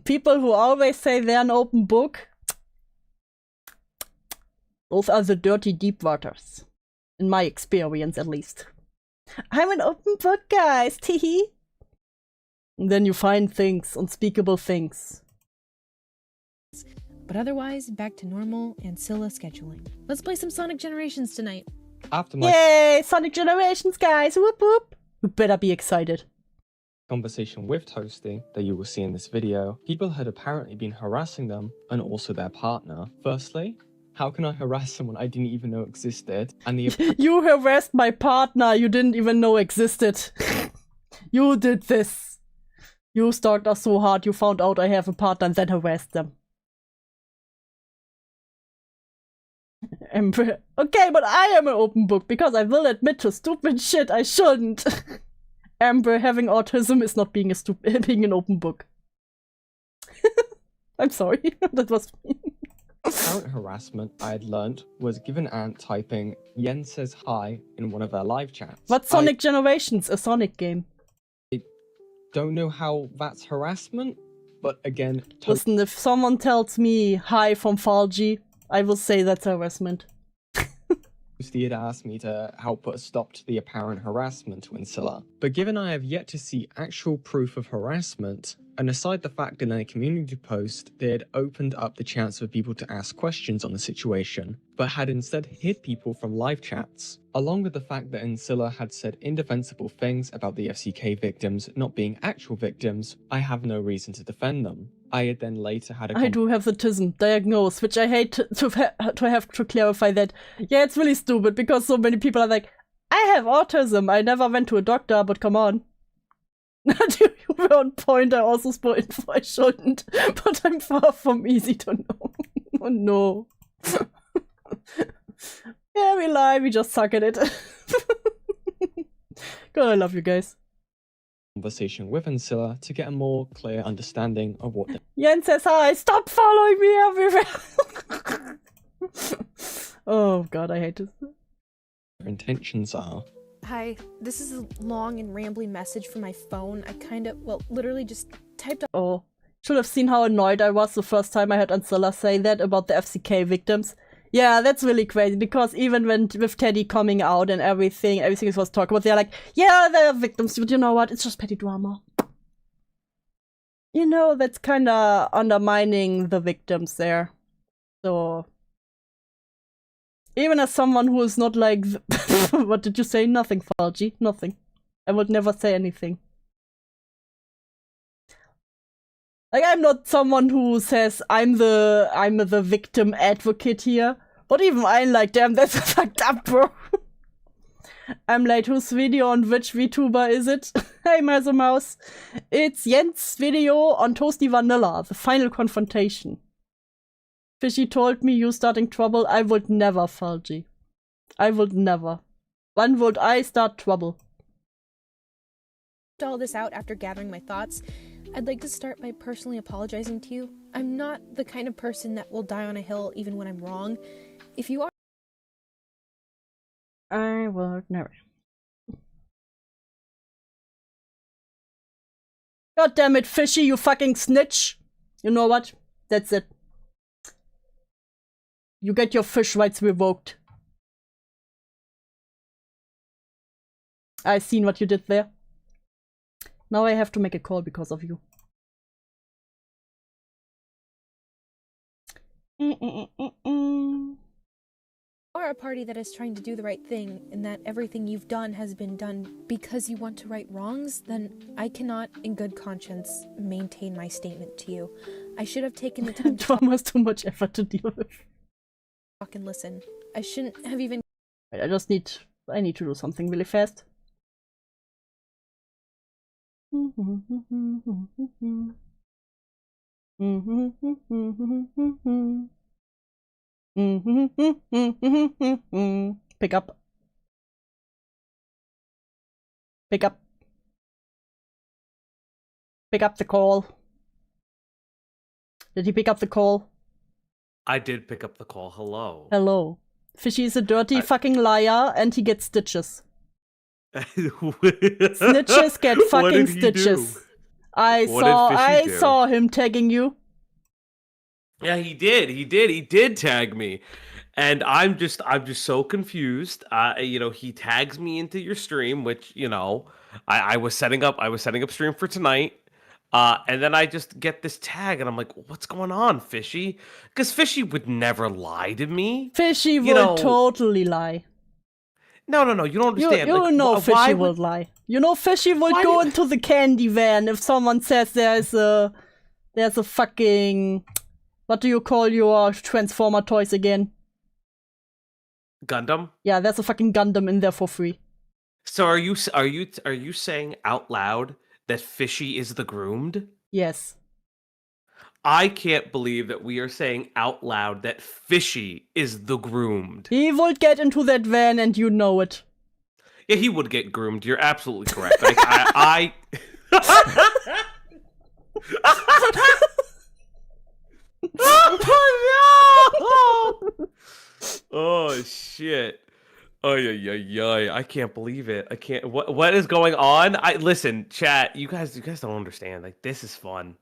people who always say they're an open book, those are the dirty deep waters. In my experience, at least. I'm an open book, guys, teehee. And then you find things, unspeakable things. But otherwise, back to normal Ancilla scheduling. Let's play some Sonic Generations tonight. After my Yay! Sonic Generations, guys! Whoop whoop! You better be excited. conversation with Toasty that you will see in this video, people had apparently been harassing them and also their partner. Firstly, how can I harass someone I didn't even know existed? And the You harassed my partner you didn't even know existed. You did this. You stalked us so hard you found out I have a partner and then harassed them. Okay, but I am an open book because I will admit to stupid shit I shouldn't. Amber, having autism is not being an open book. I'm sorry, that was me. apparent harassment I had learnt was given Ant typing Yen says hi in one of their live chats. What's Sonic Generations? A Sonic game. I don't know how that's harassment, but again, Listen, if someone tells me hi from Falgi, I will say that's harassment. Toasty had asked me to help put a stop to the apparent harassment to Ancilla. But given I have yet to see actual proof of harassment, and aside the fact that in a community post they had opened up the chance for people to ask questions on the situation, but had instead hid people from live chats, along with the fact that Ancilla had said indefensible things about the FCK victims not being actual victims, I have no reason to defend them. I had then later had a I do have autism diagnosed, which I hate to have to clarify that. Yeah, it's really stupid because so many people are like, I have autism. I never went to a doctor, but come on. You were on point. I also spoke info I shouldn't, but I'm far from easy to know. Oh no. Yeah, we lie. We just suck at it. God, I love you guys. Conversation with Ancilla to get a more clear understanding of what Yen says hi. Stop following me everywhere. Oh god, I hate this. their intentions are. Hi, this is a long and rambling message from my phone. I literally just typed up. Oh, should have seen how annoyed I was the first time I heard Ancilla say that about the FCK victims. Yeah, that's really crazy, because even when with Teddy coming out and everything was talked about, they're like, yeah, they're victims, but you know what? It's just petty drama. You know, that's kinda undermining the victims there. So, even as someone who is not like, what did you say? Nothing, Falgi. Nothing. I would never say anything. Like, I'm not someone who says I'm the victim advocate here. But even I'm like, damn, that's fucked up, bro. I'm like, whose video on which VTuber is it? Hey, Mouse. It's Jens' video on Toasty-vanilla, the final confrontation. Fishy told me you starting trouble. I would never, Falgi. I would never. When would I start trouble? All this out after gathering my thoughts. I'd like to start by personally apologizing to you. I'm not the kind of person that will die on a hill even when I'm wrong. If you are, I would never. God damn it, Fishy, you fucking snitch. You know what? That's it. You get your fish rights revoked. I seen what you did there. Now I have to make a call because of you. are a party that is trying to do the right thing, and that everything you've done has been done because you want to right wrongs, then I cannot, in good conscience, maintain my statement to you. I should have taken the time to Drama was too much effort to deal with. talk and listen. I shouldn't have even. Wait, I need to do something really fast. Pick up. Pick up. Pick up the call. Did he pick up the call? I did pick up the call. Hello. Hello. Fishy is a dirty fucking liar and he gets stitches. Snitches get fucking stitches. I saw him tagging you. Yeah, he did. He did tag me. And I'm just so confused. He tags me into your stream, which, I was setting up stream for tonight. And then I just get this tag and I'm like, what's going on, Fishy? Because Fishy would never lie to me. Fishy would totally lie. No, you don't understand. You know Fishy would lie. You know Fishy would go into the candy van if someone says there's a fucking, what do you call your Transformer toys again? Gundam? Yeah, there's a fucking Gundam in there for free. So are you saying out loud that Fishy is the groomed? Yes. I can't believe that we are saying out loud that Fishy is the groomed. He would get into that van and you know it. Yeah, he would get groomed. You're absolutely correct. I Oh no! Oh shit. Oh yeah. I can't believe it. I can't. What is going on? Listen, chat. You guys don't understand. Like, this is fun.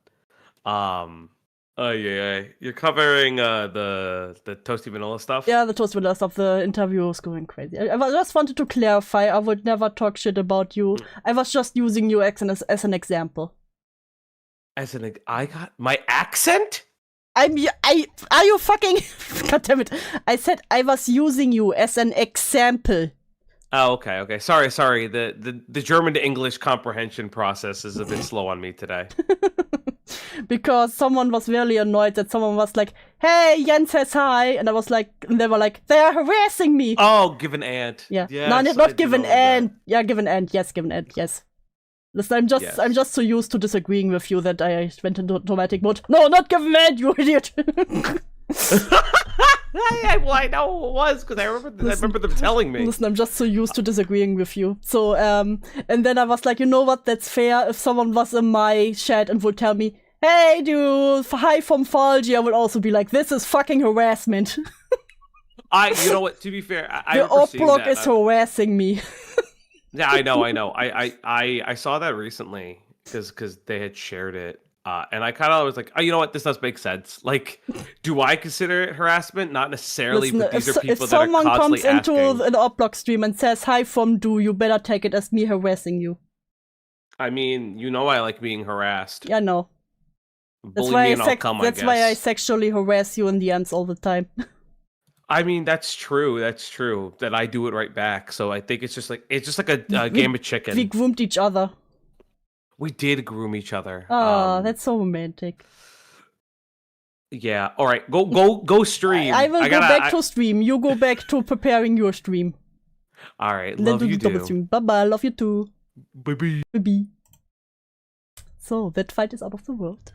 Oh yeah. You're covering the Toasty-vanilla stuff. Yeah, the Toasty-vanilla stuff. The interview was going crazy. I just wanted to clarify. I would never talk shit about you. I was just using you as an example. I got my accent. Are you fucking? God damn it! I said I was using you as an example. Oh, okay. Sorry. The German to English comprehension process is a bit slow on me today. Because someone was really annoyed that someone was like, "Hey, Jens says hi," and I was like, and they were like, "They're harassing me." Oh, give an ant. Yeah. Yes, No, not give an ant. Yeah, give an ant. Yes, give an ant. Yes. Listen, I'm just so used to disagreeing with you that I went into automatic mode. No, not give an ant, you idiot. Well, I know who it was because I remember them telling me. Listen, I'm just so used to disagreeing with you. So, and then I was like, you know what? That's fair. If someone was in my chat and would tell me, "Hey, dude, hi from Falgi," I would also be like, "This is fucking harassment." You know what? To be fair, I the Oblog is harassing me. Yeah, I know. I saw that recently because they had shared it. And I kind of was like, oh, you know what? This does make sense. Like, do I consider it harassment? Not necessarily, but these are people that are constantly asking. If someone comes into an Oblog stream and says, "Hi from Dew," you better take it as me harassing you. I mean, you know I like being harassed. Yeah, no. Bully me and I'll come, I guess. That's why I sexually harass you in DMs all the time. I mean, that's true. That's true. That I do it right back. So I think it's just like a game of chicken. We groomed each other. We did groom each other. Oh, that's so romantic. Yeah. All right. Go stream. I will go back to stream. You go back to preparing your stream. All right. Love you too. Bye-bye. Love you too. Bye-bye. Bye-bye. So, that fight is out of the world.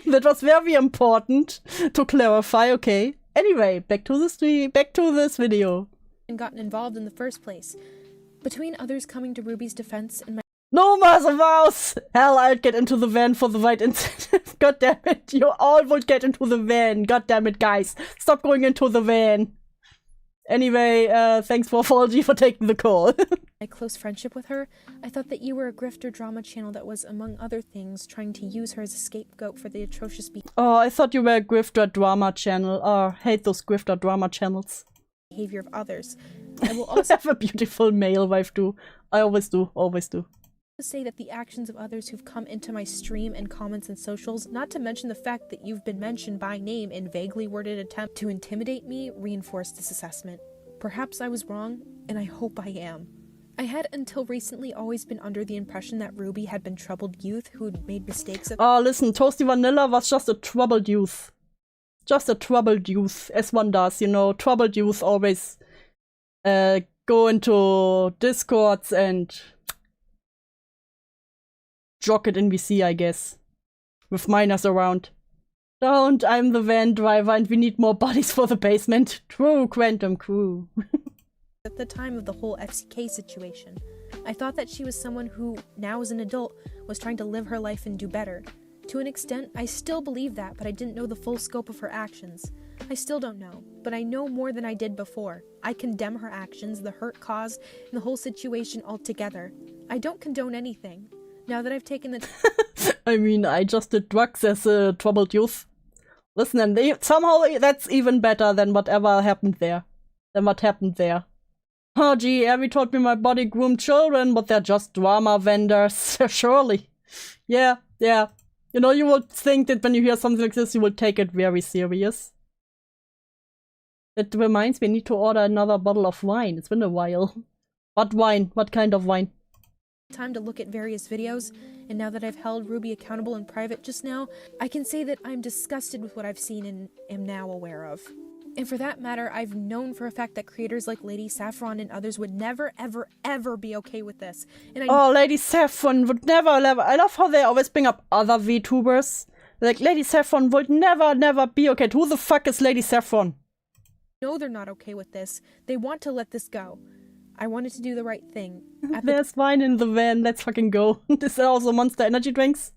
That was very important to clarify, okay. Anyway, back to the stream. Back to this video. And gotten involved in the first place. Between others coming to Ruby's defense and my No, Mother Mouse! Hell, I'd get into the van for the right incentive. God damn it, you all would get into the van. God damn it, guys. Stop going into the van. Anyway, thanks for Falgi for taking the call. my close friendship with her, I thought that you were a grifter drama channel that was, among other things, trying to use her as a scapegoat for the atrocious Oh, I thought you were a grifter drama channel. Oh, I hate those grifter drama channels. Behavior of others. I will also have a beautiful male wife too. I always do, always do. To say that the actions of others who've come into my stream and comments and socials, not to mention the fact that you've been mentioned by name in vaguely worded attempt to intimidate me, reinforce this assessment. Perhaps I was wrong, and I hope I am. I had until recently always been under the impression that Ruby had been troubled youth who'd made mistakes. Oh, listen, Toastyvanilla was just a troubled youth. Just a troubled youth, as one does, you know. Troubled youth always go into discords and jock it in VC, I guess. With minors around. Don't, I'm the van driver and we need more bodies for the basement. True, Quantum Crew. At the time of the whole FCK situation, I thought that she was someone who, now as an adult, was trying to live her life and do better. To an extent, I still believe that, but I didn't know the full scope of her actions. I still don't know, but I know more than I did before. I condemn her actions, the hurt caused, and the whole situation altogether. I don't condone anything. Now that I've taken the I mean, I just did drugs as a troubled youth. Listen, and somehow that's even better than whatever happened there. Oh gee, Abby told me my body groomed children, but they're just drama vendors. Surely. Yeah. You know, you would think that when you hear something like this, you will take it very serious. It reminds me, I need to order another bottle of wine. It's been a while. What wine? What kind of wine? Time to look at various videos, and now that I've held Ruby accountable in private just now, I can say that I'm disgusted with what I've seen and am now aware of. And for that matter, I've known for a fact that creators like Lady Saffron and others would never, ever, ever be okay with this. And oh, Lady Saffron would never. I love how they always bring up other VTubers. Like, Lady Saffron would never be okay. Who the fuck is Lady Saffron? No, they're not okay with this. They want to let this go. I wanted to do the right thing. There's wine in the van, let's fucking go. Is there also Monster Energy drinks?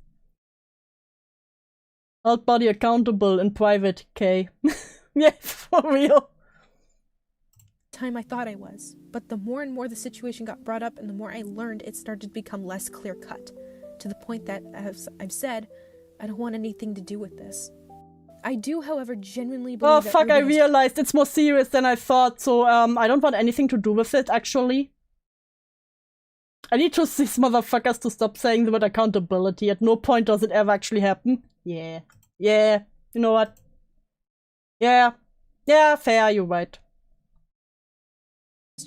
Hold body accountable in private, K. Yeah, for real. Time I thought I was. But the more and more the situation got brought up and the more I learned, it started to become less clear-cut. To the point that, as I've said, I don't want anything to do with this. I do, however, genuinely believe oh, fuck, I realized it's more serious than I thought, so, I don't want anything to do with it, actually. I need to these motherfuckers to stop saying the word accountability. At no point does it ever actually happen. Yeah. You know what? Yeah, fair, you're right.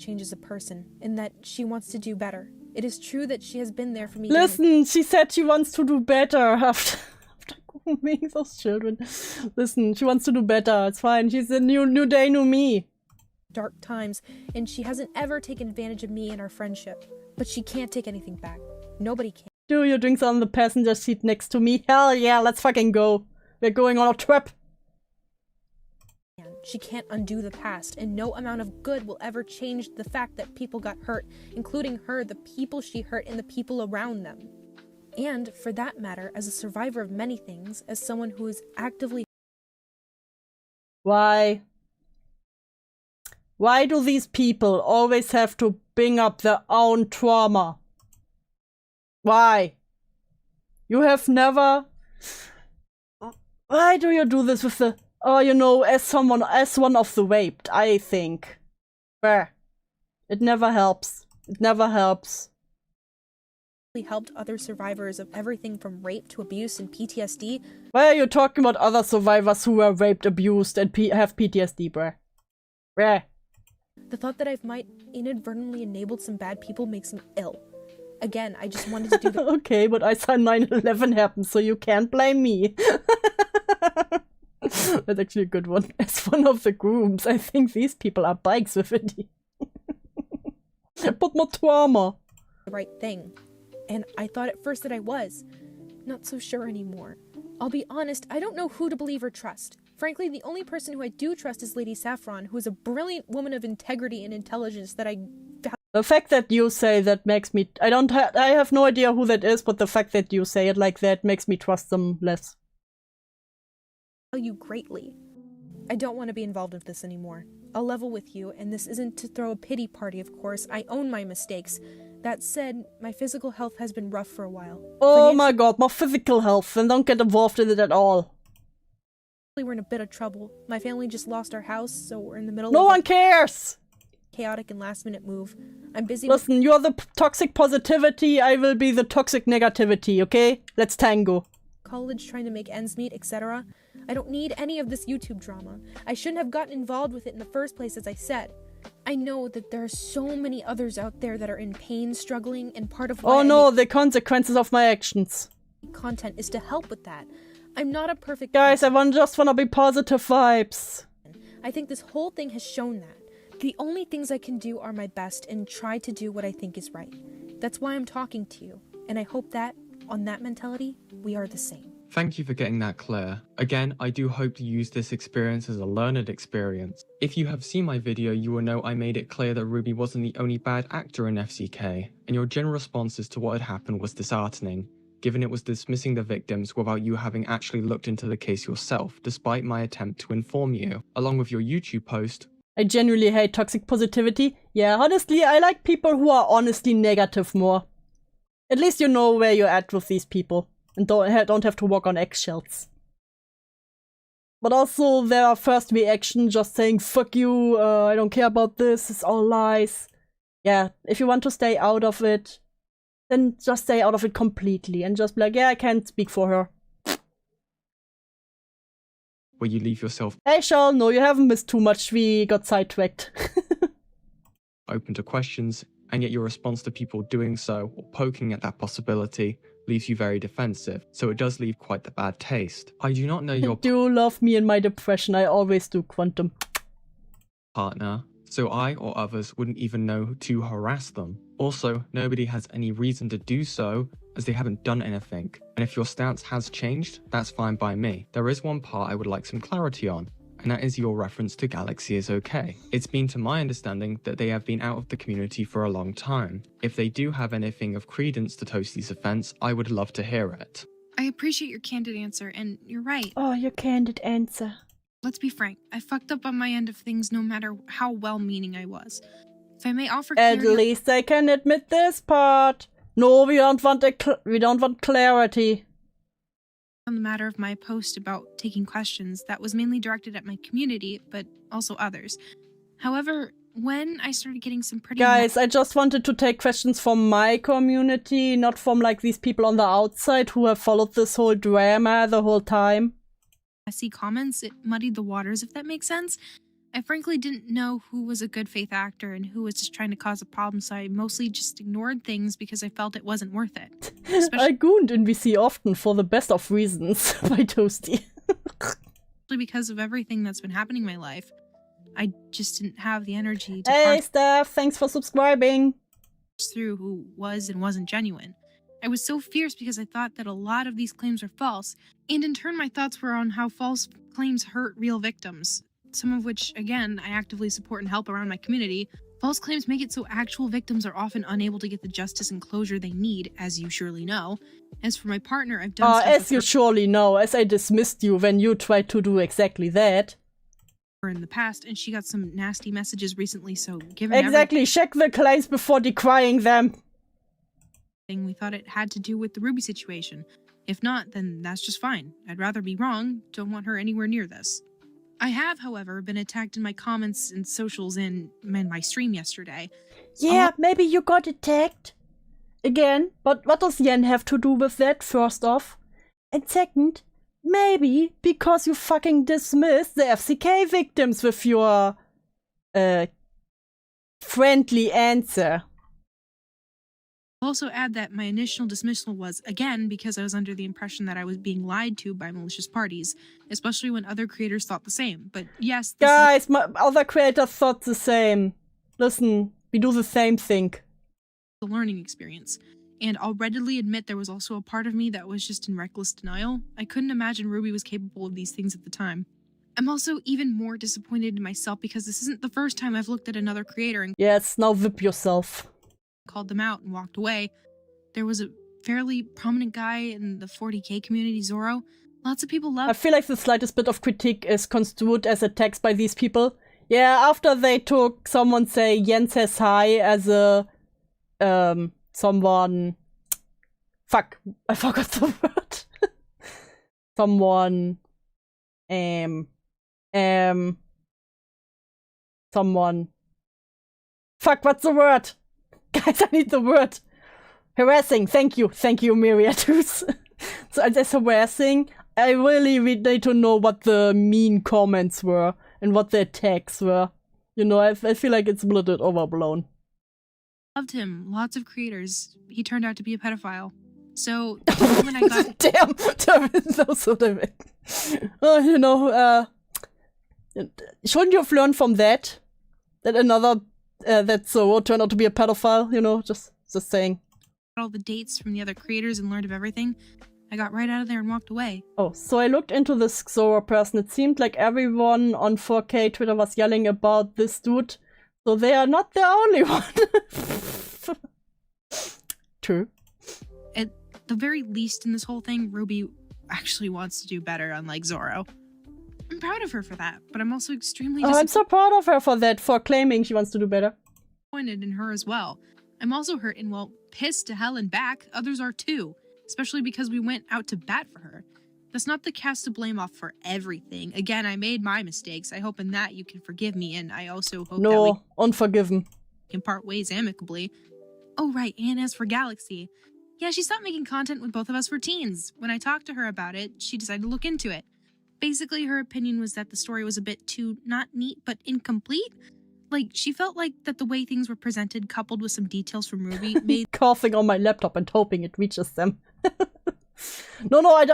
Changes a person, in that she wants to do better. It is true that she has been there for me. Listen, she said she wants to do better after grooming those children. Listen, she wants to do better. It's fine. She's a new day, new me. Dark times, and she hasn't ever taken advantage of me and our friendship. But she can't take anything back. Nobody can. Do your drinks on the passenger seat next to me? Hell yeah, let's fucking go. We're going on a trip. She can't undo the past, and no amount of good will ever change the fact that people got hurt, including her, the people she hurt, and the people around them. And, for that matter, as a survivor of many things, as someone who is actively... Why? Why do these people always have to bring up their own trauma? Why? You have never... Why do you do this with the... Oh, you know, as one of the raped, I think. It never helps. It never helps. helped other survivors of everything from rape to abuse and PTSD. Why are you talking about other survivors who were raped, abused, and have PTSD, bruh? The thought that I might inadvertently enabled some bad people makes me ill. Again, I just wanted to do the- Okay, but I saw 9/11 happen, so you can't blame me. That's actually a good one. As one of the grooms, I think these people are bikes with it. But more trauma. The right thing. And I thought at first that I was. Not so sure anymore. I'll be honest, I don't know who to believe or trust. Frankly, the only person who I do trust is Lady Saffron, who is a brilliant woman of integrity and intelligence that I value. The fact that you say that makes me... I have no idea who that is, but the fact that you say it like that makes me trust them less. You greatly. I don't want to be involved with this anymore. I'll level with you, and this isn't to throw a pity party, of course. I own my mistakes. That said, my physical health has been rough for a while. Oh my god, my physical health, then don't get involved in it at all. We're in a bit of trouble. My family just lost our house, so we're in the middle No of one cares! Chaotic and last-minute move. I'm busy. Listen, you're the toxic positivity, I will be the toxic negativity, okay? Let's tango. College, trying to make ends meet, etc. I don't need any of this YouTube drama. I shouldn't have gotten involved with it in the first place, as I said. I know that there are so many others out there that are in pain, struggling, and part of why oh no, the consequences of my actions. Content is to help with that. I'm not a perfect Guys, person. I just wanna be positive vibes. I think this whole thing has shown that. The only things I can do are my best and try to do what I think is right. That's why I'm talking to you, and I hope that, on that mentality, we are the same. Thank you for getting that clear. Again, I do hope to use this experience as a learned experience. If you have seen my video, you will know I made it clear that Ruby wasn't the only bad actor in FCK, and your general responses to what had happened was disheartening, given it was dismissing the victims without you having actually looked into the case yourself, despite my attempt to inform you. Along with your YouTube post, I genuinely hate toxic positivity. Yeah, honestly, I like people who are honestly negative more. At least you know where you're at with these people. And don't have to walk on eggshells. But also, their first reaction just saying, fuck you, I don't care about this, it's all lies. Yeah, if you want to stay out of it, then just stay out of it completely and just be like, yeah, I can't speak for her. where you leave yourself Hey, Shawl, no, you haven't missed too much, we got sidetracked. open to questions, and yet your response to people doing so, or poking at that possibility, leaves you very defensive, so it does leave quite the bad taste. I do not know your Do love me in my depression, I always do, Quantum. partner, so I or others wouldn't even know to harass them. Also, nobody has any reason to do so, as they haven't done anything, and if your stance has changed, that's fine by me. There is one part I would like some clarity on, and that is your reference to Galaxy is okay. It's been to my understanding that they have been out of the community for a long time. If they do have anything of credence to Toasty's offense, I would love to hear it. I appreciate your candid answer, and you're right. Oh, your candid answer. Let's be frank. I fucked up on my end of things no matter how well-meaning I was. If I may offer At clarity least I can admit this part. No, we don't want clarity. on the matter of my post about taking questions, that was mainly directed at my community, but also others. However, when I started getting some pretty Guys, I just wanted to take questions from my community, not from like these people on the outside who have followed this whole drama the whole time. messy comments, it muddied the waters, if that makes sense. I frankly didn't know who was a good faith actor and who was just trying to cause a problem, so I mostly just ignored things because I felt it wasn't worth it. I gooned in VC often for the best of reasons by Toasty. Especially because of everything that's been happening in my life. I just didn't have the energy to Hey, parse Steph, thanks for subscribing. through who was and wasn't genuine. I was so fierce because I thought that a lot of these claims were false, and in turn my thoughts were on how false claims hurt real victims. some of which, again, I actively support and help around my community. False claims make it so actual victims are often unable to get the justice and closure they need, as you surely know. As for my partner, I've done stuff as with you her surely know, as I dismissed you when you tried to do exactly that. in the past, and she got some nasty messages recently, so given Exactly, check the claims before decrying them. everything, we thought it had to do with the Ruby situation. If not, then that's just fine. I'd rather be wrong. Don't want her anywhere near this. I have, however, been attacked in my comments and socials and in my stream yesterday. Yeah, maybe you got attacked. Again, but what does Yen have to do with that, first off? And second, maybe because you fucking dismissed the FCK victims with your friendly answer. I'll also add that my initial dismissal was, again, because I was under the impression that I was being lied to by malicious parties, especially when other creators thought the same. But yes, this Guys, my other creators thought the same. Listen, we do the same thing. a learning experience. And I'll readily admit there was also a part of me that was just in reckless denial. I couldn't imagine Ruby was capable of these things at the time. I'm also even more disappointed in myself because this isn't the first time I've looked at another creator and Yes, now whip yourself. called them out and walked away. There was a fairly prominent guy in the 40k community, Zoro. Lots of people I love feel like the slightest bit of critique is construed as attacks by these people. Yeah, after they took someone say Yen says hi as a someone, fuck, I forgot the word. Someone fuck, what's the word? Guys, I need the word. Harassing. Thank you, Myriadus. So as harassing, I really need to know what the mean comments were and what the attacks were. You know, I feel like it's a little bit overblown. loved him. Lots of creators. He turned out to be a pedophile. So when I got Damn, those are the you know, shouldn't you have learned from that? That another that Zoro turned out to be a pedophile, you know, just saying. all the dates from the other creators and learned of everything, I got right out of there and walked away. Oh, so I looked into this Zoro person. It seemed like everyone on 4K Twitter was yelling about this dude. So they are not the only one. True. At the very least in this whole thing, Ruby actually wants to do better, unlike Zoro. I'm proud of her for that, but I'm also extremely Oh, I'm so proud of her for that, for claiming she wants to do better. disappointed in her as well. I'm also hurt and, well, pissed to hell and back. Others are too, especially because we went out to bat for her. That's not the cast to blame off for everything. Again, I made my mistakes. I hope in that you can forgive me, and I also hope that we No, unforgiven. can part ways amicably. Oh, right, and as for Galaxy. Yeah, she stopped making content with both of us for teens. When I talked to her about it, she decided to look into it. Basically, her opinion was that the story was a bit too, not neat, but incomplete. Like, she felt like that the way things were presented, coupled with some details from Ruby, made Coughing on my laptop and hoping it reaches them. No,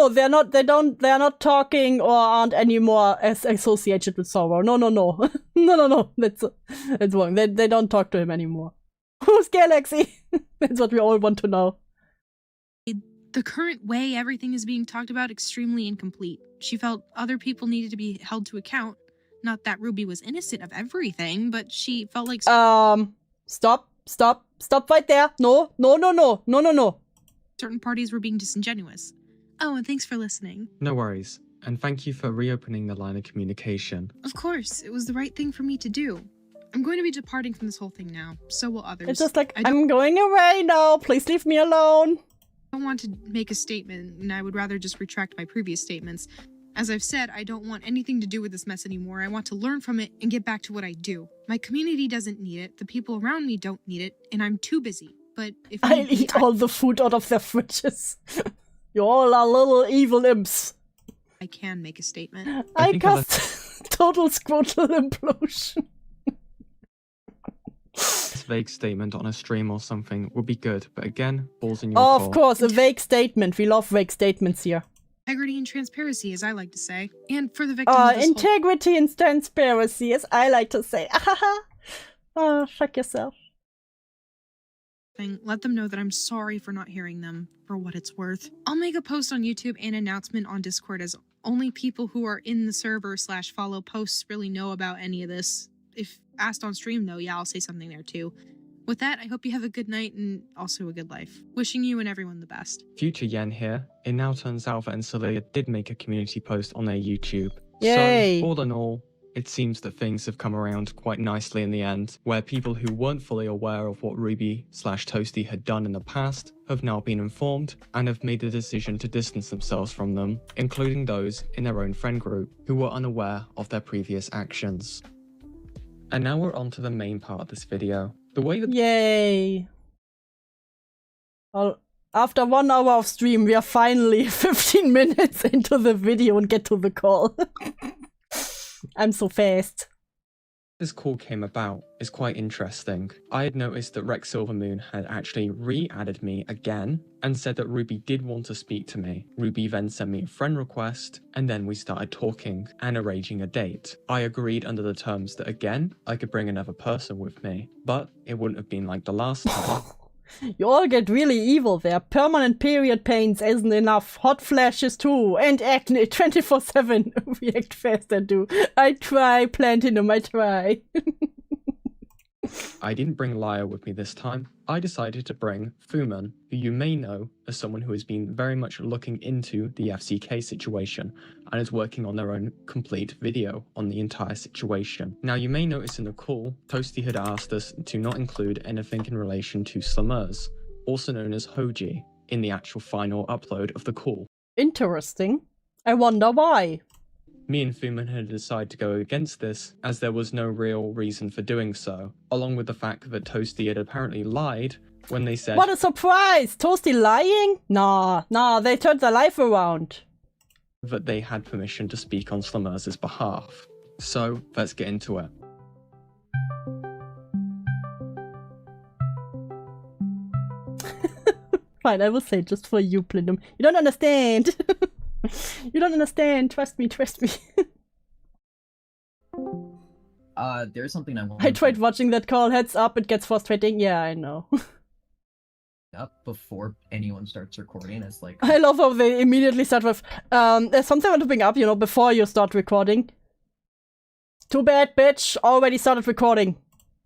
they're not talking or aren't anymore as associated with Zoro. No. No, that's wrong. They don't talk to him anymore. Who's Galaxy? That's what we all want to know. the current way everything is being talked about extremely incomplete. She felt other people needed to be held to account. Not that Ruby was innocent of everything, but she felt like Stop right there. No. certain parties were being disingenuous. Oh, and thanks for listening. No worries. And thank you for reopening the line of communication. Of course, it was the right thing for me to do. I'm going to be departing from this whole thing now. So will others. It's just like, I don't I'm going away now. Please leave me alone. want to make a statement, and I would rather just retract my previous statements. As I've said, I don't want anything to do with this mess anymore. I want to learn from it and get back to what I do. My community doesn't need it, the people around me don't need it, and I'm too busy. But if I'll need be, eat all the food out of their fridges. You all are little evil imps. I can make a statement. I I think cast total scrotal implosion. This vague statement on a stream or something would be good, but again, balls in your Oh, court. of course, a vague statement. We love vague statements here. Integrity and transparency, as I like to say. And for the victims of this whole Integrity and transparency, as I like to say. Oh, fuck yourself. thing, let them know that I'm sorry for not hearing them, for what it's worth. I'll make a post on YouTube and announcement on Discord as only people who are in the server / follow posts really know about any of this. If asked on stream, though, yeah, I'll say something there too. With that, I hope you have a good night and also a good life. Wishing you and everyone the best. Future Yen here. It now turns out that Encilia did make a community post on their YouTube. Yay! So, all in all, it seems that things have come around quite nicely in the end, where people who weren't fully aware of what Ruby/Toasty had done in the past have now been informed and have made the decision to distance themselves from them, including those in their own friend group who were unaware of their previous actions. And now we're on to the main part of this video. The way that Yay! Well, after 1 hour of stream, we are finally 15 minutes into the video and get to the call. I'm so fast. this call came about is quite interesting. I had noticed that Rex Silvermoon had actually re-added me again and said that Ruby did want to speak to me. Ruby then sent me a friend request and then we started talking and arranging a date. I agreed under the terms that again, I could bring another person with me, but it wouldn't have been like the last time. You all get really evil there. Permanent period pains isn't enough. Hot flashes too. And acne 24/7. React fast I do. I try, Platinum, I try. I didn't bring Lyra with me this time. I decided to bring Fuman, who you may know as someone who has been very much looking into the FCK situation and is working on their own complete video on the entire situation. Now you may notice in the call, Toasty had asked us to not include anything in relation to Slummers, also known as Hoji, in the actual final upload of the call. Interesting. I wonder why. Me and Fuman had decided to go against this, as there was no real reason for doing so, along with the fact that Toasty had apparently lied when they said— What a surprise! Toasty lying? Nah, they turned their life around. —that they had permission to speak on Slummers' behalf. So, let's get into it. Fine, I will say just for you, Plindum. You don't understand! You don't understand. Trust me, trust me. There's something I want. I tried watching that call. Heads up, it gets frustrating. Yeah, I know. Up before anyone starts recording. It's like I love how they immediately start with, there's something I want to bring up, you know, before you start recording. Too bad, bitch. Already started recording.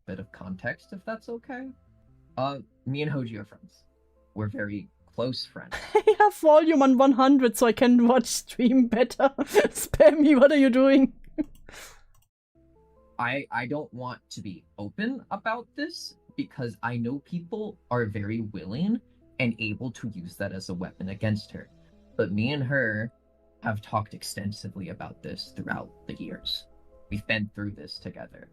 bit of context, if that's okay. Me and Hoji are friends. We're very close friends. I have volume on 100 so I can watch stream better. Spam me, what are you doing? I don't want to be open about this because I know people are very willing and able to use that as a weapon against her. But me and her have talked extensively about this throughout the years. We've been through this together.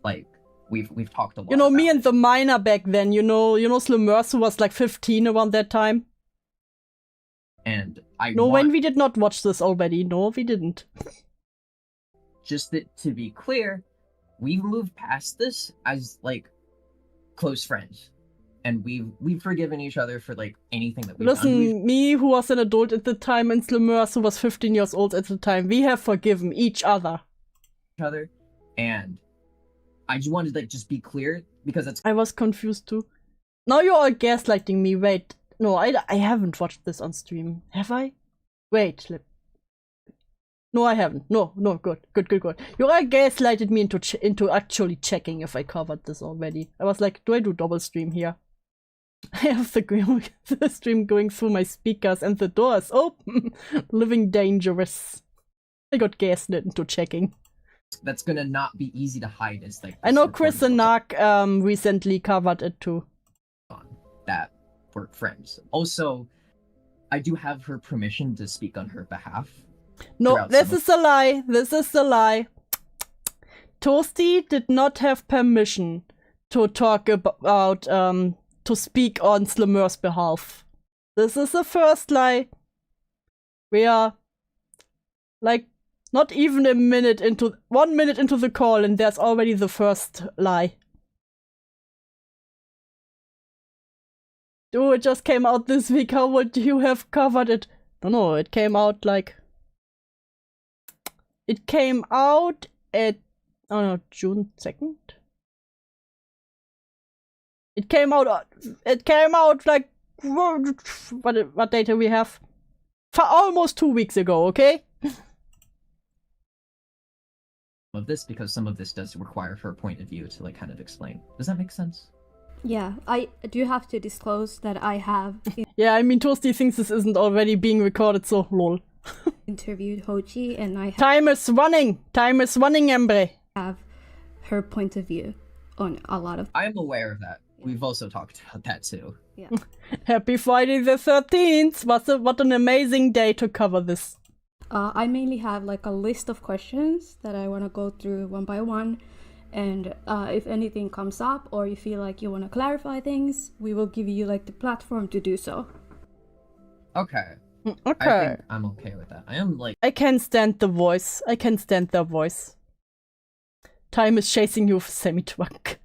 Like, we've talked a lot. You know, me about and the miner back then, you know Slummers who was like 15 around that time. And when we did not watch this already. No, we didn't. Just that, to be clear, we've moved past this as like close friends, and we've forgiven each other for like anything that we've done. Listen, me who was an adult at the time and Slummers who was 15 years old at the time, we have forgiven each other. And I just wanted to like just be clear because it's. I was confused too. Now you're all gaslighting me. Wait. No, I haven't watched this on stream. Have I? Wait. No, I haven't. No, good. You all gaslighted me into actually checking if I covered this already. I was like, do I do double stream here? I have the stream going through my speakers and the doors open. Living dangerous. I got gaslit into checking. That's gonna not be easy to hide as like. I know Chris and Nark recently covered it too. That we're friends. Also, I do have her permission to speak on her behalf. No, this is a lie. This is a lie. Toasty did not have permission to talk about, to speak on Slummers' behalf. This is the first lie. We are, like, not even 1 minute into the call and there's already the first lie. Oh, it just came out this week. How would you have covered it? No, it came out like... It came out at, June 2nd? It came out like, what date do we have? For almost 2 weeks ago, okay? of this because some of this does require her point of view to like kind of explain. Does that make sense? Yeah, I do have to disclose that I have Yeah, I mean, Toasty thinks this isn't already being recorded, so lol. interviewed Hoji, and I Time is running! Time is running, Embre! have her point of view on a lot of. I am aware of that. We've also talked about that too. Yeah. Happy Friday the 13th! What an amazing day to cover this. I mainly have like a list of questions that I want to go through one by one. And if anything comes up or you feel like you want to clarify things, we will give you like the platform to do so. Okay. Okay. I think I'm okay with that. I am like I can stand the voice. I can stand their voice. Time is chasing you, semi-drunk.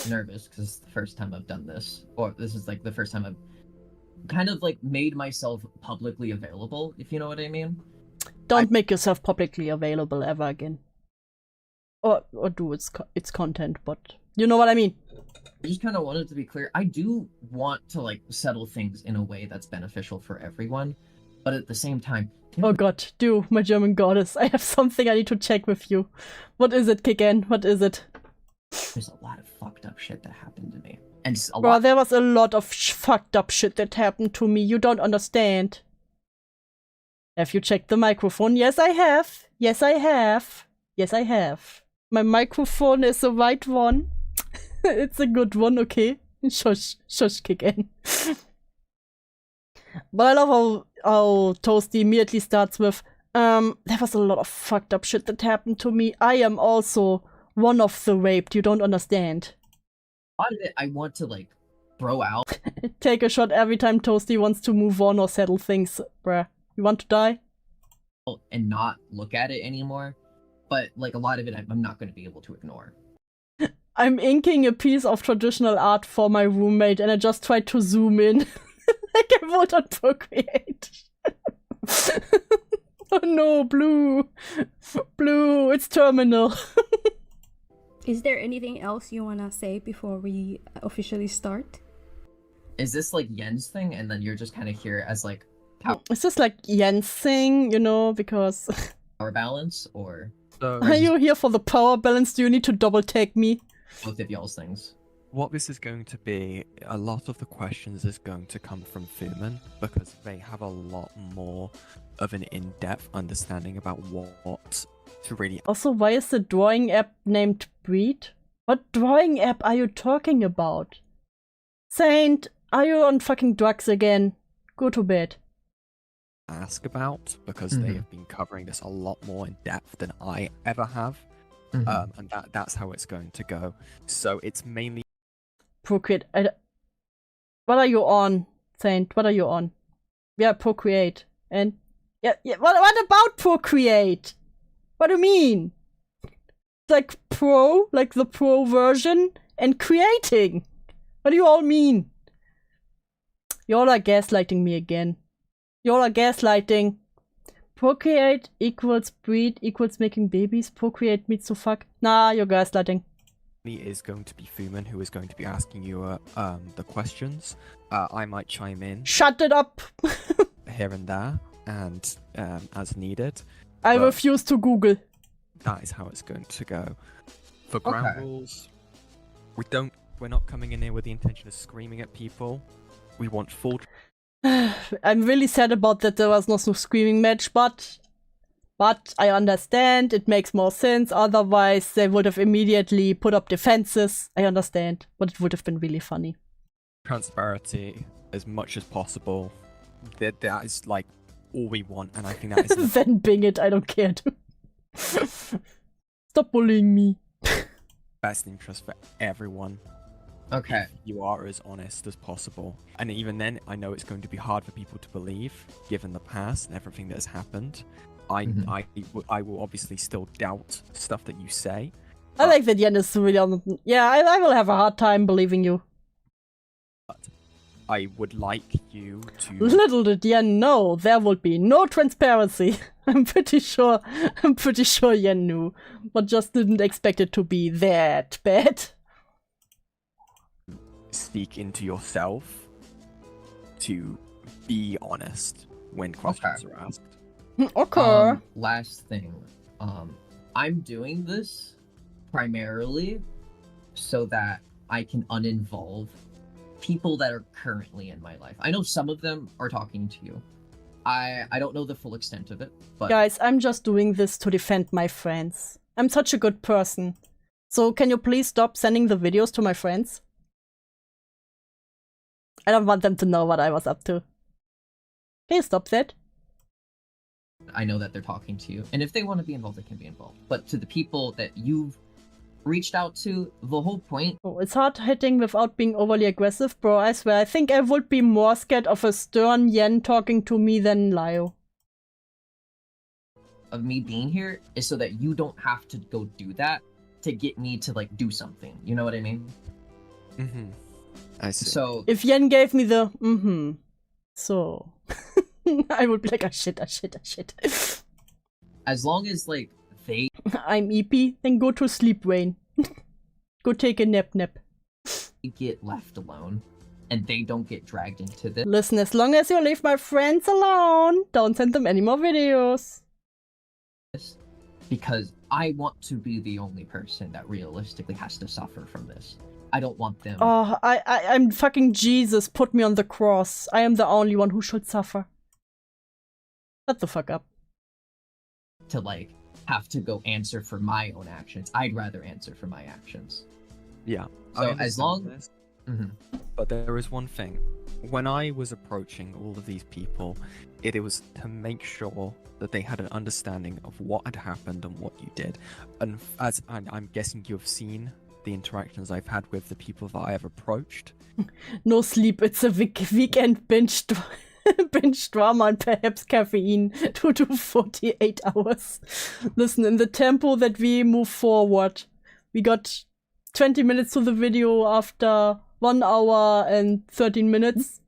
nervous because it's the first time I've done this. Or this is like the first time I've kind of like made myself publicly available, if you know what I mean. Don't make yourself publicly available ever again. Or do its content, but you know what I mean. I just kind of wanted to be clear. I do want to like settle things in a way that's beneficial for everyone, but at the same time. Oh god, my German goddess. I have something I need to check with you. What is it, Kicken? What is it? There's a lot of fucked up shit that happened to me, and Bro, there was a lot of fucked up shit that happened to me. You don't understand. Have you checked the microphone? Yes, I have. Yes, I have. Yes, I have. My microphone is the right one. It's a good one, okay? Shush, Kicken. But I love how Toasty immediately starts with, there was a lot of fucked up shit that happened to me. I am also one of the raped, you don't understand. A lot of it I want to like throw out. Take a shot every time Toasty wants to move on or settle things, bruh. You want to die? And not look at it anymore. But like a lot of it I'm not going to be able to ignore. I'm inking a piece of traditional art for my roommate and I just tried to zoom in. Like I wrote on Procreate. Oh no, Blue, it's terminal. Is there anything else you want to say before we officially start? Is this like Yen's thing and then you're just kind of here as like Is this like Yen's thing, you know, because... power balance or... Are you here for the power balance? Do you need to double take me? Both of y'all's things. What this is going to be, a lot of the questions is going to come from Fuman because they have a lot more of an in-depth understanding about what to really... Also, why is the drawing app named Breed? What drawing app are you talking about? Saint, are you on fucking drugs again? Go to bed. Ask about because they have been covering this a lot more in depth than I ever have. And that's how it's going to go. So it's mainly Procreate. What are you on, Saint? What are you on? Yeah, Procreate. And yeah. What about Procreate? What do you mean? Like pro, like the pro version, and creating. What do you all mean? You all are gaslighting me again. You all are gaslighting. Procreate equals breed equals making babies. Procreate means to fuck. Nah, you're gaslighting. is going to be Fuman who is going to be asking you the questions. I might chime in. Shut it up! Here and there, and as needed. I refuse to Google. That is how it's going to go. For ground rules, we're not coming in here with the intention of screaming at people. We want full... I'm really sad about that there was no screaming match, but I understand, it makes more sense, otherwise they would have immediately put up defenses. I understand, but it would have been really funny. Transparency as much as possible. That is like all we want, and I think that is... Then bing it, I don't care. Stop bullying me. Best interest for everyone. Okay. You are as honest as possible. And even then, I know it's going to be hard for people to believe, given the past and everything that has happened. I will obviously still doubt stuff that you say. I like that Yen is really on... Yeah, I will have a hard time believing you. But I would like you to... Little did Yen know, there would be no transparency. I'm pretty sure Yen knew, but just didn't expect it to be that bad. Speak into yourself to be honest when questions are asked. Okay. Last thing, I'm doing this primarily so that I can uninvolve people that are currently in my life. I know some of them are talking to you. I don't know the full extent of it, but Guys, I'm just doing this to defend my friends. I'm such a good person. So can you please stop sending the videos to my friends? I don't want them to know what I was up to. Can you stop that? I know that they're talking to you. And if they want to be involved, they can be involved. But to the people that you've reached out to, the whole point... Oh, it's hard hitting without being overly aggressive, bro. I swear, I think I would be more scared of a stern Yen talking to me than Lio. Of me being here is so that you don't have to go do that to get me to, like, do something. You know what I mean? Mm-hmm. I see. So... If Yen gave me the so... I would be like, ah shit. As long as, like, they... I'm EP, then go to sleep, Wayne. Go take a nap. get left alone, and they don't get dragged into this. Listen, as long as you leave my friends alone, don't send them any more videos. Because I want to be the only person that realistically has to suffer from this. I don't want them... Oh, I'm fucking Jesus, put me on the cross. I am the only one who should suffer. Shut the fuck up. to, like, have to go answer for my own actions. I'd rather answer for my actions. Yeah. So as long... This. But there is one thing. When I was approaching all of these people, it was to make sure that they had an understanding of what had happened and what you did. And as I'm guessing you have seen the interactions I've had with the people that I have approached. No sleep, it's a weekend binge drama and perhaps caffeine to do 48 hours. Listen, in the tempo that we move forward, we got 20 minutes to the video after 1 hour and 13 minutes.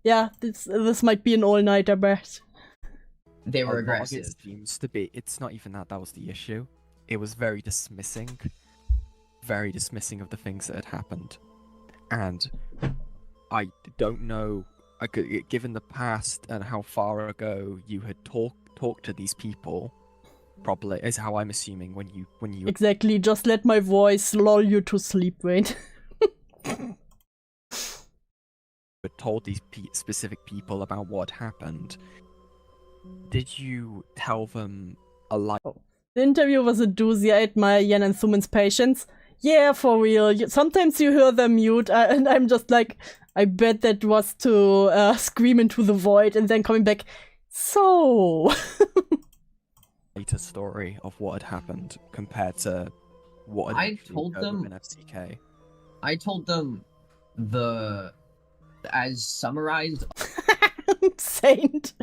Yeah, this might be an all-nighter, bet. They were A lot of aggressive. It seems to be. It's not even that was the issue. It was very dismissing of the things that had happened. And I don't know, given the past and how far ago you had talked to these people, probably is how I'm assuming when you Exactly, just let my voice lull you to sleep, Wayne. had told these specific people about what happened. Did you tell them a lie? The interview was a doozy. I admire Yen and Suman's patience. Yeah, for real. Sometimes you hear them mute, and I'm just like, I bet that was to scream into the void and then coming back. So... Later story of what had happened compared to what had I told them in FCK. I told them as summarized. Saint.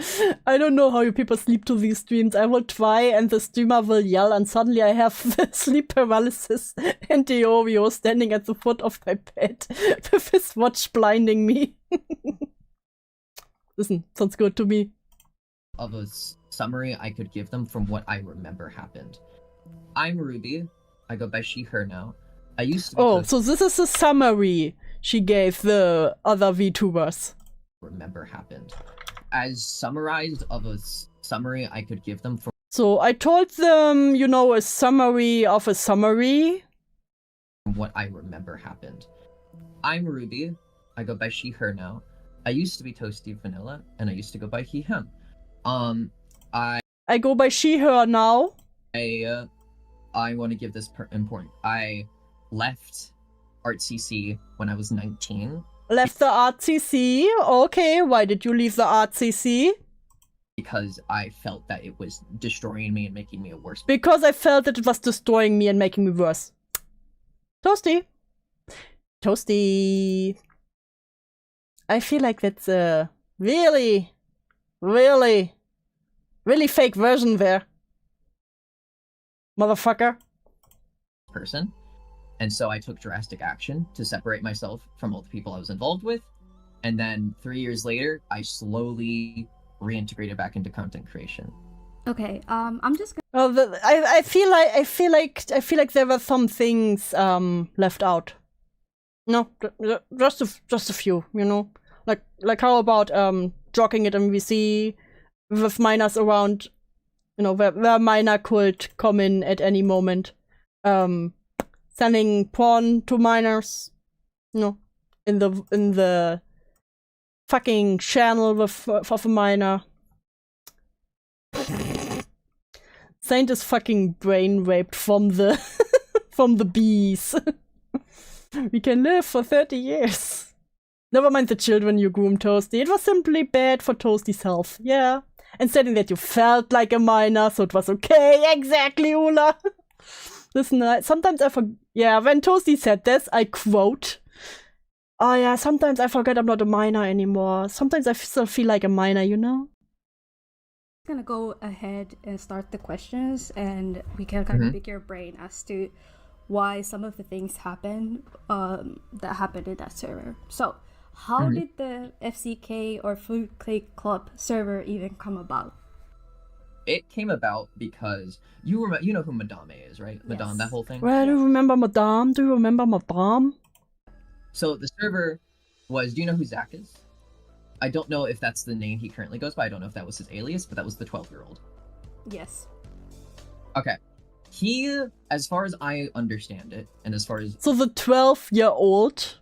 I don't know how you people sleep to these streams. I will try and the streamer will yell and suddenly I have sleep paralysis and Deorio standing at the foot of my bed with his watch blinding me. Listen, sounds good to me. Of a summary I could give them from what I remember happened. I'm Ruby. I go by she, her now. I used to be so this is a summary she gave the other VTubers. Remember happened. As summarized of a summary I could give them from... So I told them, you know, a summary of a summary. What I remember happened. I'm Ruby. I go by she, her now. I used to be Toastyvanilla, and I used to go by he, him. I go by she, her now. I want to give this important. I left ArtCC when I was 19. Left the ArtCC? Okay, why did you leave the ArtCC? Because I felt that it was destroying me and making me a worse... Because I felt that it was destroying me and making me worse. Toasty. Toasty. I feel like that's a really fake version there. Motherfucker. Person. And so I took drastic action to separate myself from all the people I was involved with. And then 3 years later, I slowly reintegrated back into content creation. Okay, I'm just gonna... Oh, I feel like there were some things left out. No, just a few, you know. Like how about jogging at MVC with minors around you know, where minor could come in at any moment. Selling porn to minors, you know, in the fucking channel of a minor. Saint is fucking brain raped from the from the bees. We can live for 30 years. Never mind the children you groomed, Toasty. It was simply bad for Toasty's health. Yeah. And saying that you felt like a minor, so it was okay. Exactly, Ula. Listen, sometimes I forget. Yeah, when Toasty said this, I quote, "Oh yeah, sometimes I forget I'm not a minor anymore. Sometimes I still feel like a minor, you know?" I'm gonna go ahead and start the questions, and we can kind of pick your brain as to why some of the things happen that happened in that server. So, how did the FCK or Fruit Cake Club server even come about? It came about because you know who Madame is, right? Yes. Madame, that whole thing? Well, do you remember Madame? Do you remember Madame? So the server was, do you know who Zach is? I don't know if that's the name he currently goes by. I don't know if that was his alias, but that was the 12-year-old. Yes. Okay. He, as far as I understand it, and as far as... So the 12-year-old...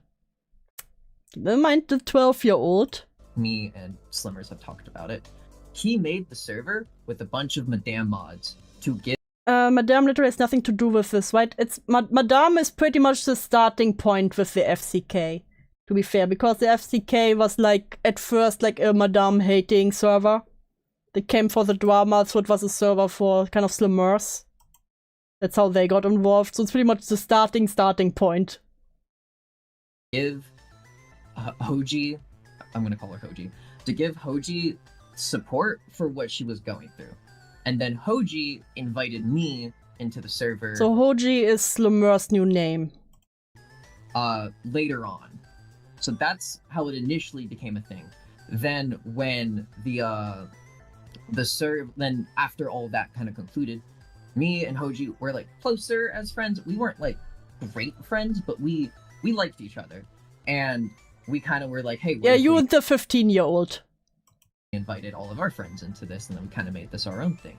Never mind the 12-year-old. Me and Slimmers have talked about it. He made the server with a bunch of Madame mods to give... Madame literally has nothing to do with this, right? It's Madame is pretty much the starting point with the FCK, to be fair, because the FCK was like, at first, like a Madame hating server. They came for the drama, so it was a server for kind of Slimmers. That's how they got involved, so it's pretty much the starting point. Give Hoji, I'm gonna call her Hoji, to give Hoji support for what she was going through. And then Hoji invited me into the server. So Hoji is Slimmers' new name. Later on. So that's how it initially became a thing. Then when then after all that kind of concluded, me and Hoji were like closer as friends. We weren't like great friends, but we liked each other. And we kind of were like, hey, yeah, you and the 15-year-old. Invited all of our friends into this, and then we kind of made this our own thing.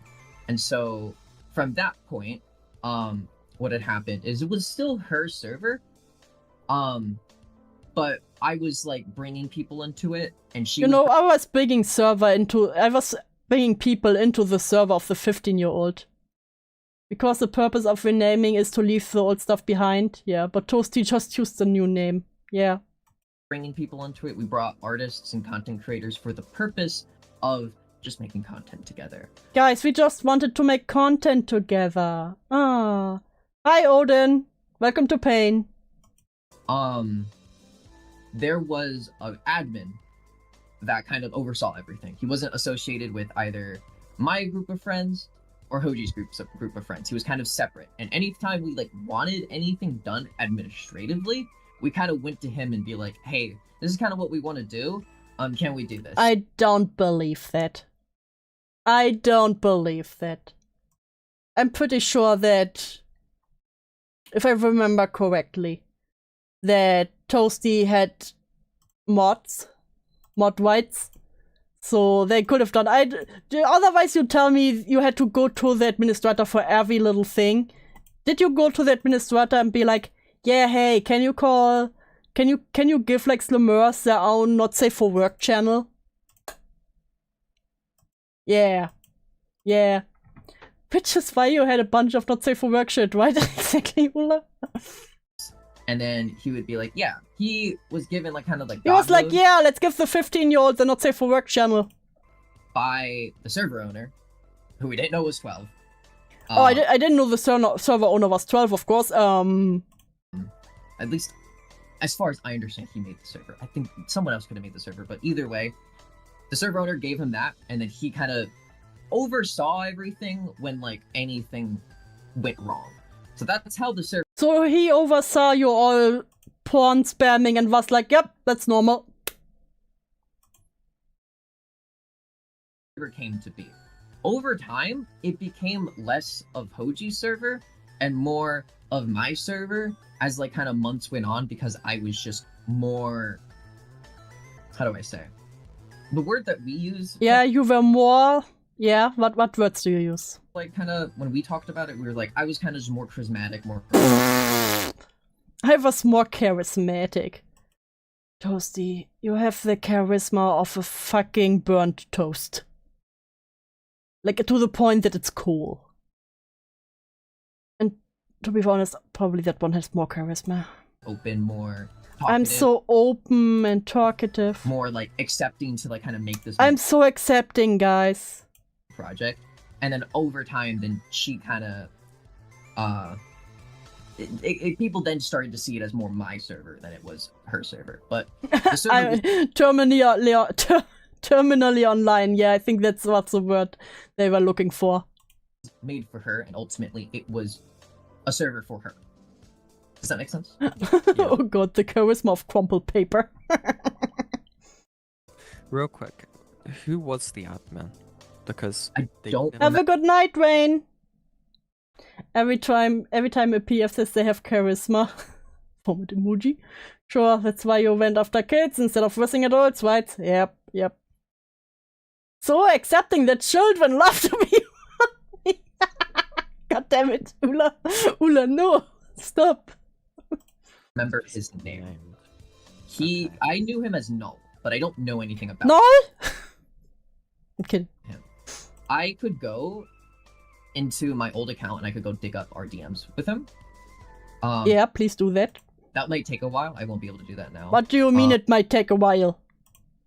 And so from that point, what had happened is it was still her server, but I was like bringing people into it, and she, you know, I was bringing people into the server of the 15-year-old, because the purpose of renaming is to leave the old stuff behind. Yeah, but Toasty just used the new name. Yeah. Bringing people into it. We brought artists and content creators for the purpose of just making content together. Guys, we just wanted to make content together. Ah. Hi, Odin. Welcome to Pain. There was an admin that kind of oversaw everything. He wasn't associated with either my group of friends or Hoji's group of friends. He was kind of separate. And anytime we like wanted anything done administratively, we kind of went to him and be like, hey, this is kind of what we want to do. Can we do this? I don't believe that. I don't believe that. I'm pretty sure that, if I remember correctly, that Toasty had mod rights, so they could have done. Otherwise, you tell me you had to go to the administrator for every little thing. Did you go to the administrator and be like, yeah, hey, can you give like Slimmers their own not safe for work channel? Yeah. Yeah. Which is why you had a bunch of not safe for work shit, right? Exactly, Ula. And then he would be like, yeah, he was given like kind of like... He was like, yeah, let's give the 15-year-old the not safe for work channel. By the server owner, who we didn't know was 12. I didn't know the server owner was 12, of course. At least, as far as I understand, he made the server. I think someone else could have made the server, but either way, the server owner gave him that, and then he kind of oversaw everything when, like, anything went wrong. So that's how the server... So he oversaw you all porn spamming and was like, yep, that's normal. Came to be. Over time, it became less of Hoji's server and more of my server as like kind of months went on, because I was just more, how do I say, the word that we use, yeah, you were more Yeah, what words do you use? Like, kind of, when we talked about it, we were like, I was kind of just more charismatic, more... I was more charismatic. Toasty, you have the charisma of a fucking burnt toast. Like, to the point that it's cool. And to be honest, probably that one has more charisma. Open, more talkative. I'm so open and talkative. More, like, accepting to, like, kind of make this... I'm so accepting, guys. Project. And then over time, then she kind of... people then started to see it as more my server than it was her server. But the server was... terminally online. Yeah, I think that's what's the word they were looking for. Made for her, and ultimately it was a server for her. Does that make sense? Oh god, the charisma of crumpled paper. Real quick, who was the admin? Because I they don't didn't- Have a good night, Rain. Every time a PF says they have charisma. Vomit emoji. Sure, that's why you went after kids instead of whizzing adults, right? Yep. So accepting that children love to be. God damn it, Ula, no, stop. Remember his name. I knew him as Null, but I don't know anything about No. I'm kidding. him. I could go into my old account and I could go dig up our DMs with him. Yeah, please do that. That might take a while. I won't be able to do that now. What do you mean it might take a while?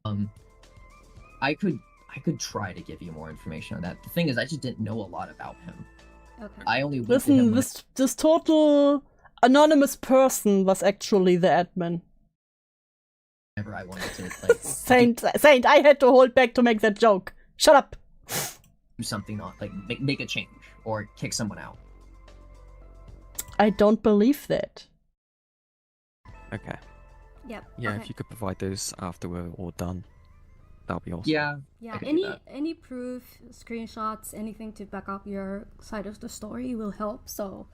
I could try to give you more information on that. The thing is, I just didn't know a lot about him. Okay. I only went to him Listen, this total anonymous person was actually the admin. whenever I wanted to, like, Saint, I had to hold back to make that joke. Shut up. do something on, like, make a change or kick someone out. I don't believe that. Okay. Yep. Yeah, okay. if you could provide those after we're all done, that'll be awesome. Yeah. Yeah, I could do that. any proof, screenshots, anything to back up your side of the story will help. So,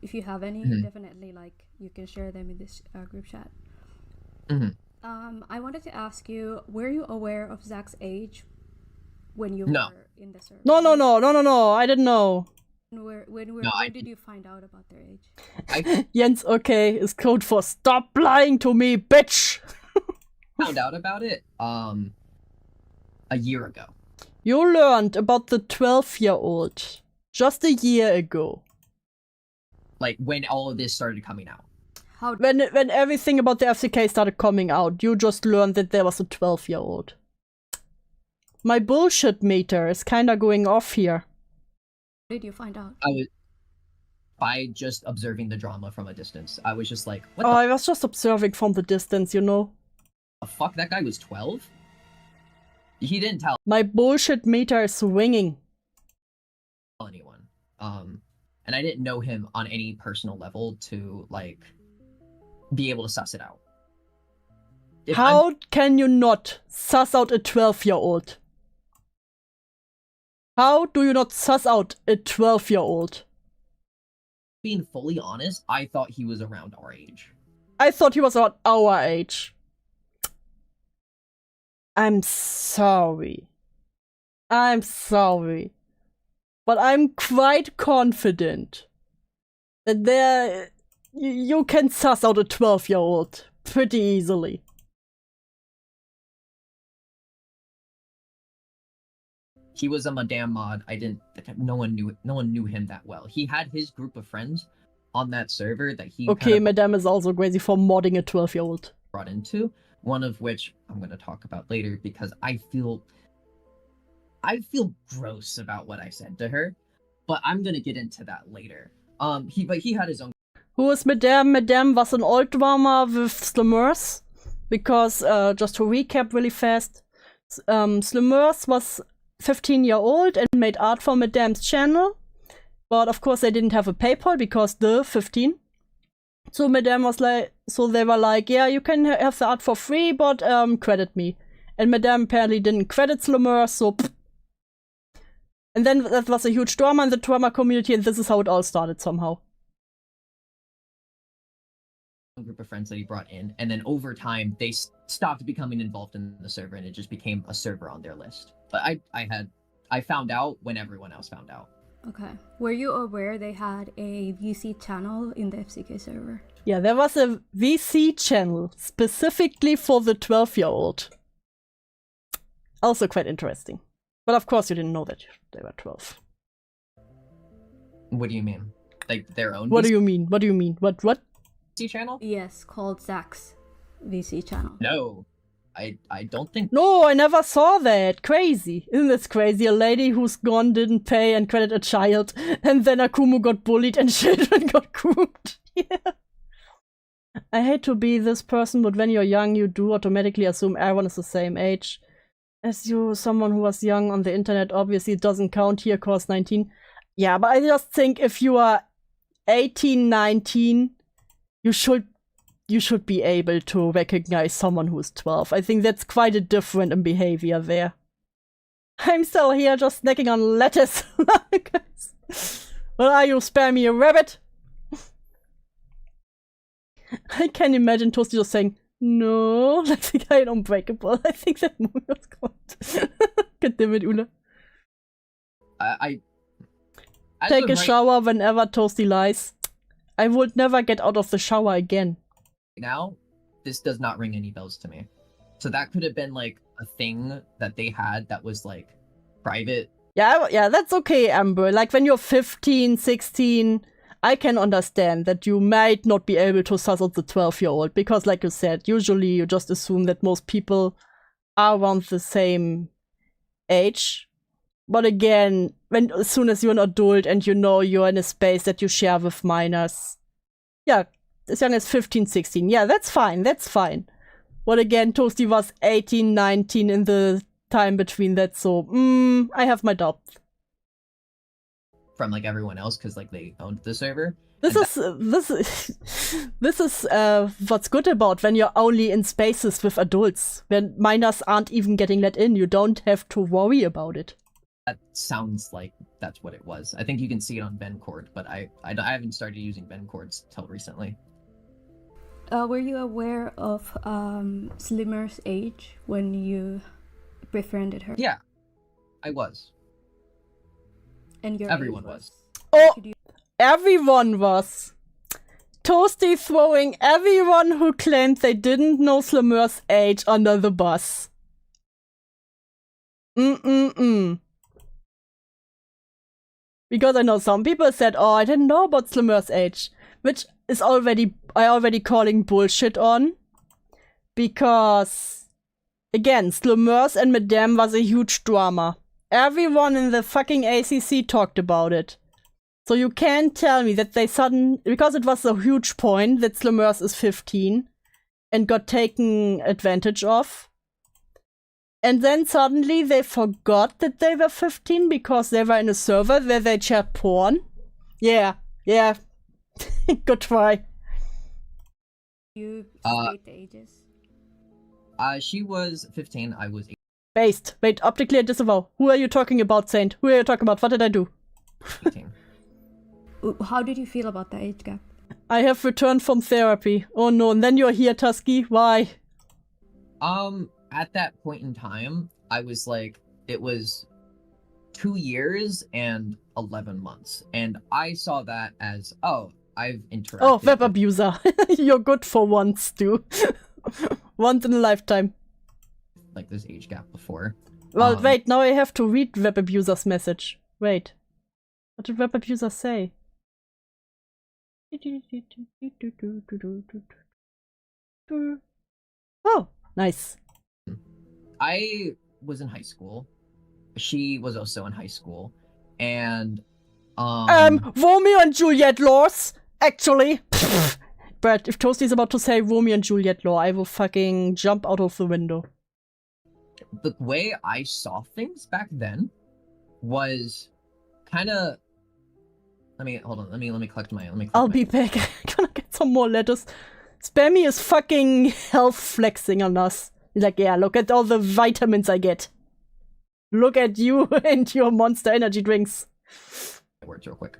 if you have any, definitely you can share them in this group chat. I wanted to ask you, were you aware of Zach's age when you No. were in the server? No, I didn't know. When did you find out about their age? Jens, okay, is code for stop lying to me, bitch! Found out about it a year ago. You learned about the 12-year-old just a year ago. Like, when all of this started coming out. How? When everything about the FCK started coming out, you just learned that there was a 12-year-old. My bullshit meter is kinda going off here. Did you find out? By just observing the drama from a distance. I was just like, what I was just observing from the distance, you know? the fuck? That guy was 12? He didn't tell My bullshit meter is swinging. anyone. And I didn't know him on any personal level to, like, be able to suss it out. If I'm How can you not suss out a 12-year-old? How do you not suss out a 12-year-old? being fully honest, I thought he was around our age. I thought he was about our age. I'm sorry. But I'm quite confident that you can suss out a 12-year-old pretty easily. He was a Madame Mod. No one knew him that well. He had his group of friends on that server that he Okay, kind of Madame is also crazy for modding a 12-year-old. brought into. One of which I'm going to talk about later because I feel gross about what I said to her, but I'm going to get into that later. He had his own. Who is Madame? Madame was an old drama with Slimmers. Because, just to recap really fast, Slimmers was 15-year-old and made art for Madame's channel. But of course they didn't have a PayPal because the 15. So Madame was like, so they were like, yeah, you can have the art for free, but credit me. And Madame apparently didn't credit Slimmers, so pfft. And then that was a huge drama in the drama community, and this is how it all started somehow. Group of friends that he brought in, and then over time they stopped becoming involved in the server, and it just became a server on their list. But I I found out when everyone else found out. Okay. Were you aware they had a VC channel in the FCK server? Yeah, there was a VC channel specifically for the 12-year-old. Also quite interesting. But of course you didn't know that they were 12. What do you mean? Like their own What do you mean? What do you mean? What? VC channel? Yes, called Zach's VC channel. No. I don't think... No, I never saw that. Crazy. Isn't this crazy? A lady who's gone didn't pay and credit a child, and then Akumu got bullied and children got cooped. Yeah. I hate to be this person, but when you're young, you do automatically assume everyone is the same age as you. Someone who was young on the internet obviously doesn't count here, cause 19. Yeah, but I just think if you are 18, 19, you should be able to recognize someone who's 12. I think that's quite a different in behavior there. I'm still here just snacking on lettuce. What are you, spare me a rabbit? I can imagine Toasty just saying, no, like the guy in Unbreakable. I think that movie was called. God damn it, Ula. Take a shower whenever Toasty lies. I would never get out of the shower again. Now, this does not ring any bells to me. So that could have been like a thing that they had that was like private. Yeah, that's okay, Amber. Like when you're 15, 16, I can understand that you might not be able to suss out the 12-year-old because, like you said, usually you just assume that most people are around the same age. But again, as soon as you're an adult and you know you're in a space that you share with minors, yeah, as young as 15, 16, yeah, that's fine, that's fine. But again, Toasty was 18, 19 in the time between that, so I have my doubts. From like everyone else, because like they owned the server. This is what's good about when you're only in spaces with adults. When minors aren't even getting let in, you don't have to worry about it. That sounds like that's what it was. I think you can see it on Bencord, but I haven't started using Bencords till recently. Were you aware of Slimmer's age when you befriended her? Yeah, I was. And everyone was. Oh, everyone was. Toasty throwing everyone who claimed they didn't know Slimmer's age under the bus. Because I know some people said, oh, I didn't know about Slimmer's age. Which is I already calling bullshit on. Because, again, Slimmer's and Madame was a huge drama. Everyone in the fucking ACC talked about it. So you can't tell me that they because it was a huge point that Slimmer's is 15 and got taken advantage of. And then suddenly they forgot that they were 15 because they were in a server where they chat porn. Yeah. Good try. You state the ages? She was 15, I was 18. Based. Wait, optically disavow. Who are you talking about, Saint? Who are you talking about? What did I do? 18. How did you feel about the age gap? I have returned from therapy. Oh no, and then you're here, Tusky. Why? At that point in time, I was like, it was 2 years and 11 months. And I saw that as, oh, I've interacted. Oh, web abuser. You're good for once, too. Once in a lifetime. Like this age gap before. Well, wait, now I have to read web abuser's message. Wait. What did web abuser say? Oh, nice. I was in high school. She was also in high school. And Romeo and Juliet laws, actually. But if Toasty's about to say Romeo and Juliet law, I will fucking jump out of the window. The way I saw things back then was kind of. Hold on. Let me collect my. I'll be back. I'm gonna get some more letters. Spammy is fucking health flexing on us. He's like, yeah, look at all the vitamins I get. Look at you and your Monster Energy drinks. Words real quick.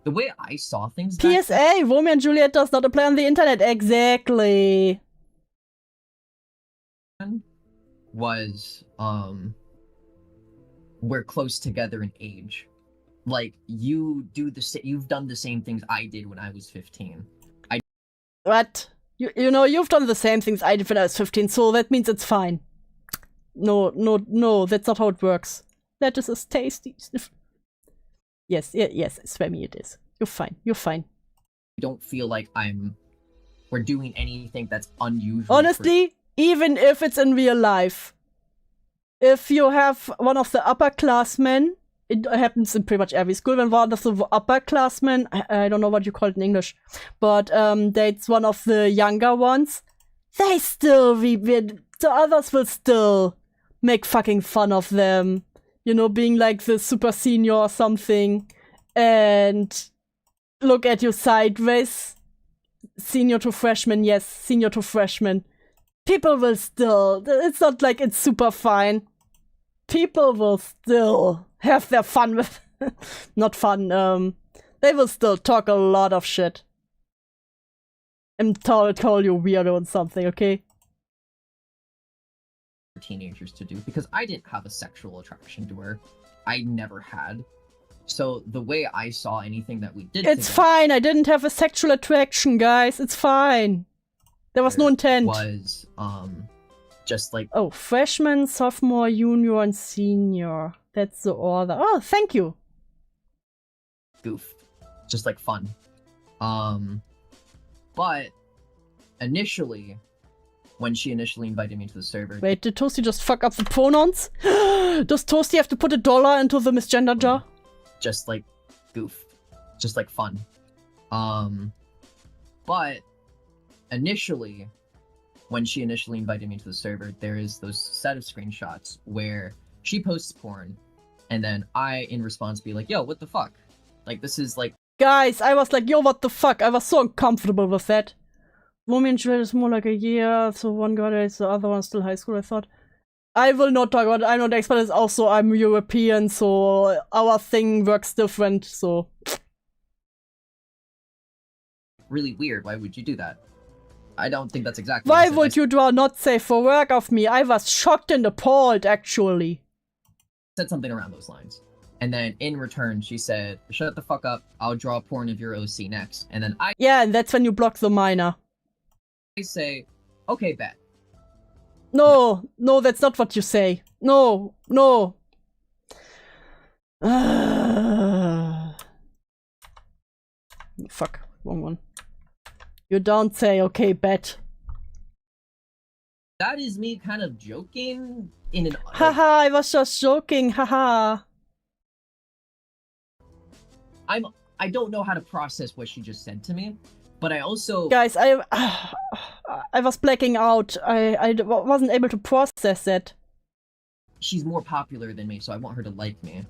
The way I saw things. PSA: Romeo and Juliet does not apply on the internet. Exactly. Was we're close together in age. Like, you've done the same things I did when I was 15. What? You know, you've done the same things I did when I was 15, so that means it's fine. No, that's not how it works. That is as tasty. Yes, Swemmy, it is. You're fine. I don't feel like we're doing anything that's unusual. Honestly, even if it's in real life, if you have one of the upperclassmen, it happens in pretty much every school, when one of the upperclassmen, I don't know what you call it in English, but dates one of the younger ones, they still, the others will still make fucking fun of them. You know, being like the super senior or something, and look at you sideways. Senior to freshman, yes, senior to freshman. People will still, it's not like it's super fine. People will still have their fun with, not fun, they will still talk a lot of shit. And call you weirdo and something, okay? Teenagers to do, because I didn't have a sexual attraction to her. I never had. So the way I saw anything that we did It's fine, I didn't have a sexual attraction, guys. It's fine. There was no intent. Was, just like... Oh, freshman, sophomore, junior, and senior. That's the order. Oh, thank you. Goof. Just like fun. But initially, when she initially invited me to the server... Wait, did Toasty just fuck up the pronouns? Does Toasty have to put $1 into the misgender jar? Just like goof. Just like fun. But initially, when she initially invited me to the server, there is those set of screenshots where she posts porn, and then I, in response, be like, yo, what the fuck? Like, this is like... Guys, I was like, yo, what the fuck? I was so uncomfortable with that. Woman is more like a year, so one graduates, the other one still high school, I thought. I will not talk about it, I'm not expert, it's also I'm European, so our thing works different, so... Really weird, why would you do that? I don't think that's exactly Why would you draw not safe for work of me? I was shocked and appalled, actually. Said something around those lines. And then in return, she said, shut the fuck up, I'll draw porn of your OC next. And then I... Yeah, and that's when you block the minor. I say, okay, bet. No, that's not what you say. No. Fuck, wrong one. You don't say, okay, bet. That is me kind of joking in an... Haha, I was just joking, haha. I don't know how to process what she just said to me, but I also... Guys, I was blacking out. I wasn't able to process it. She's more popular than me, so I want her to like me.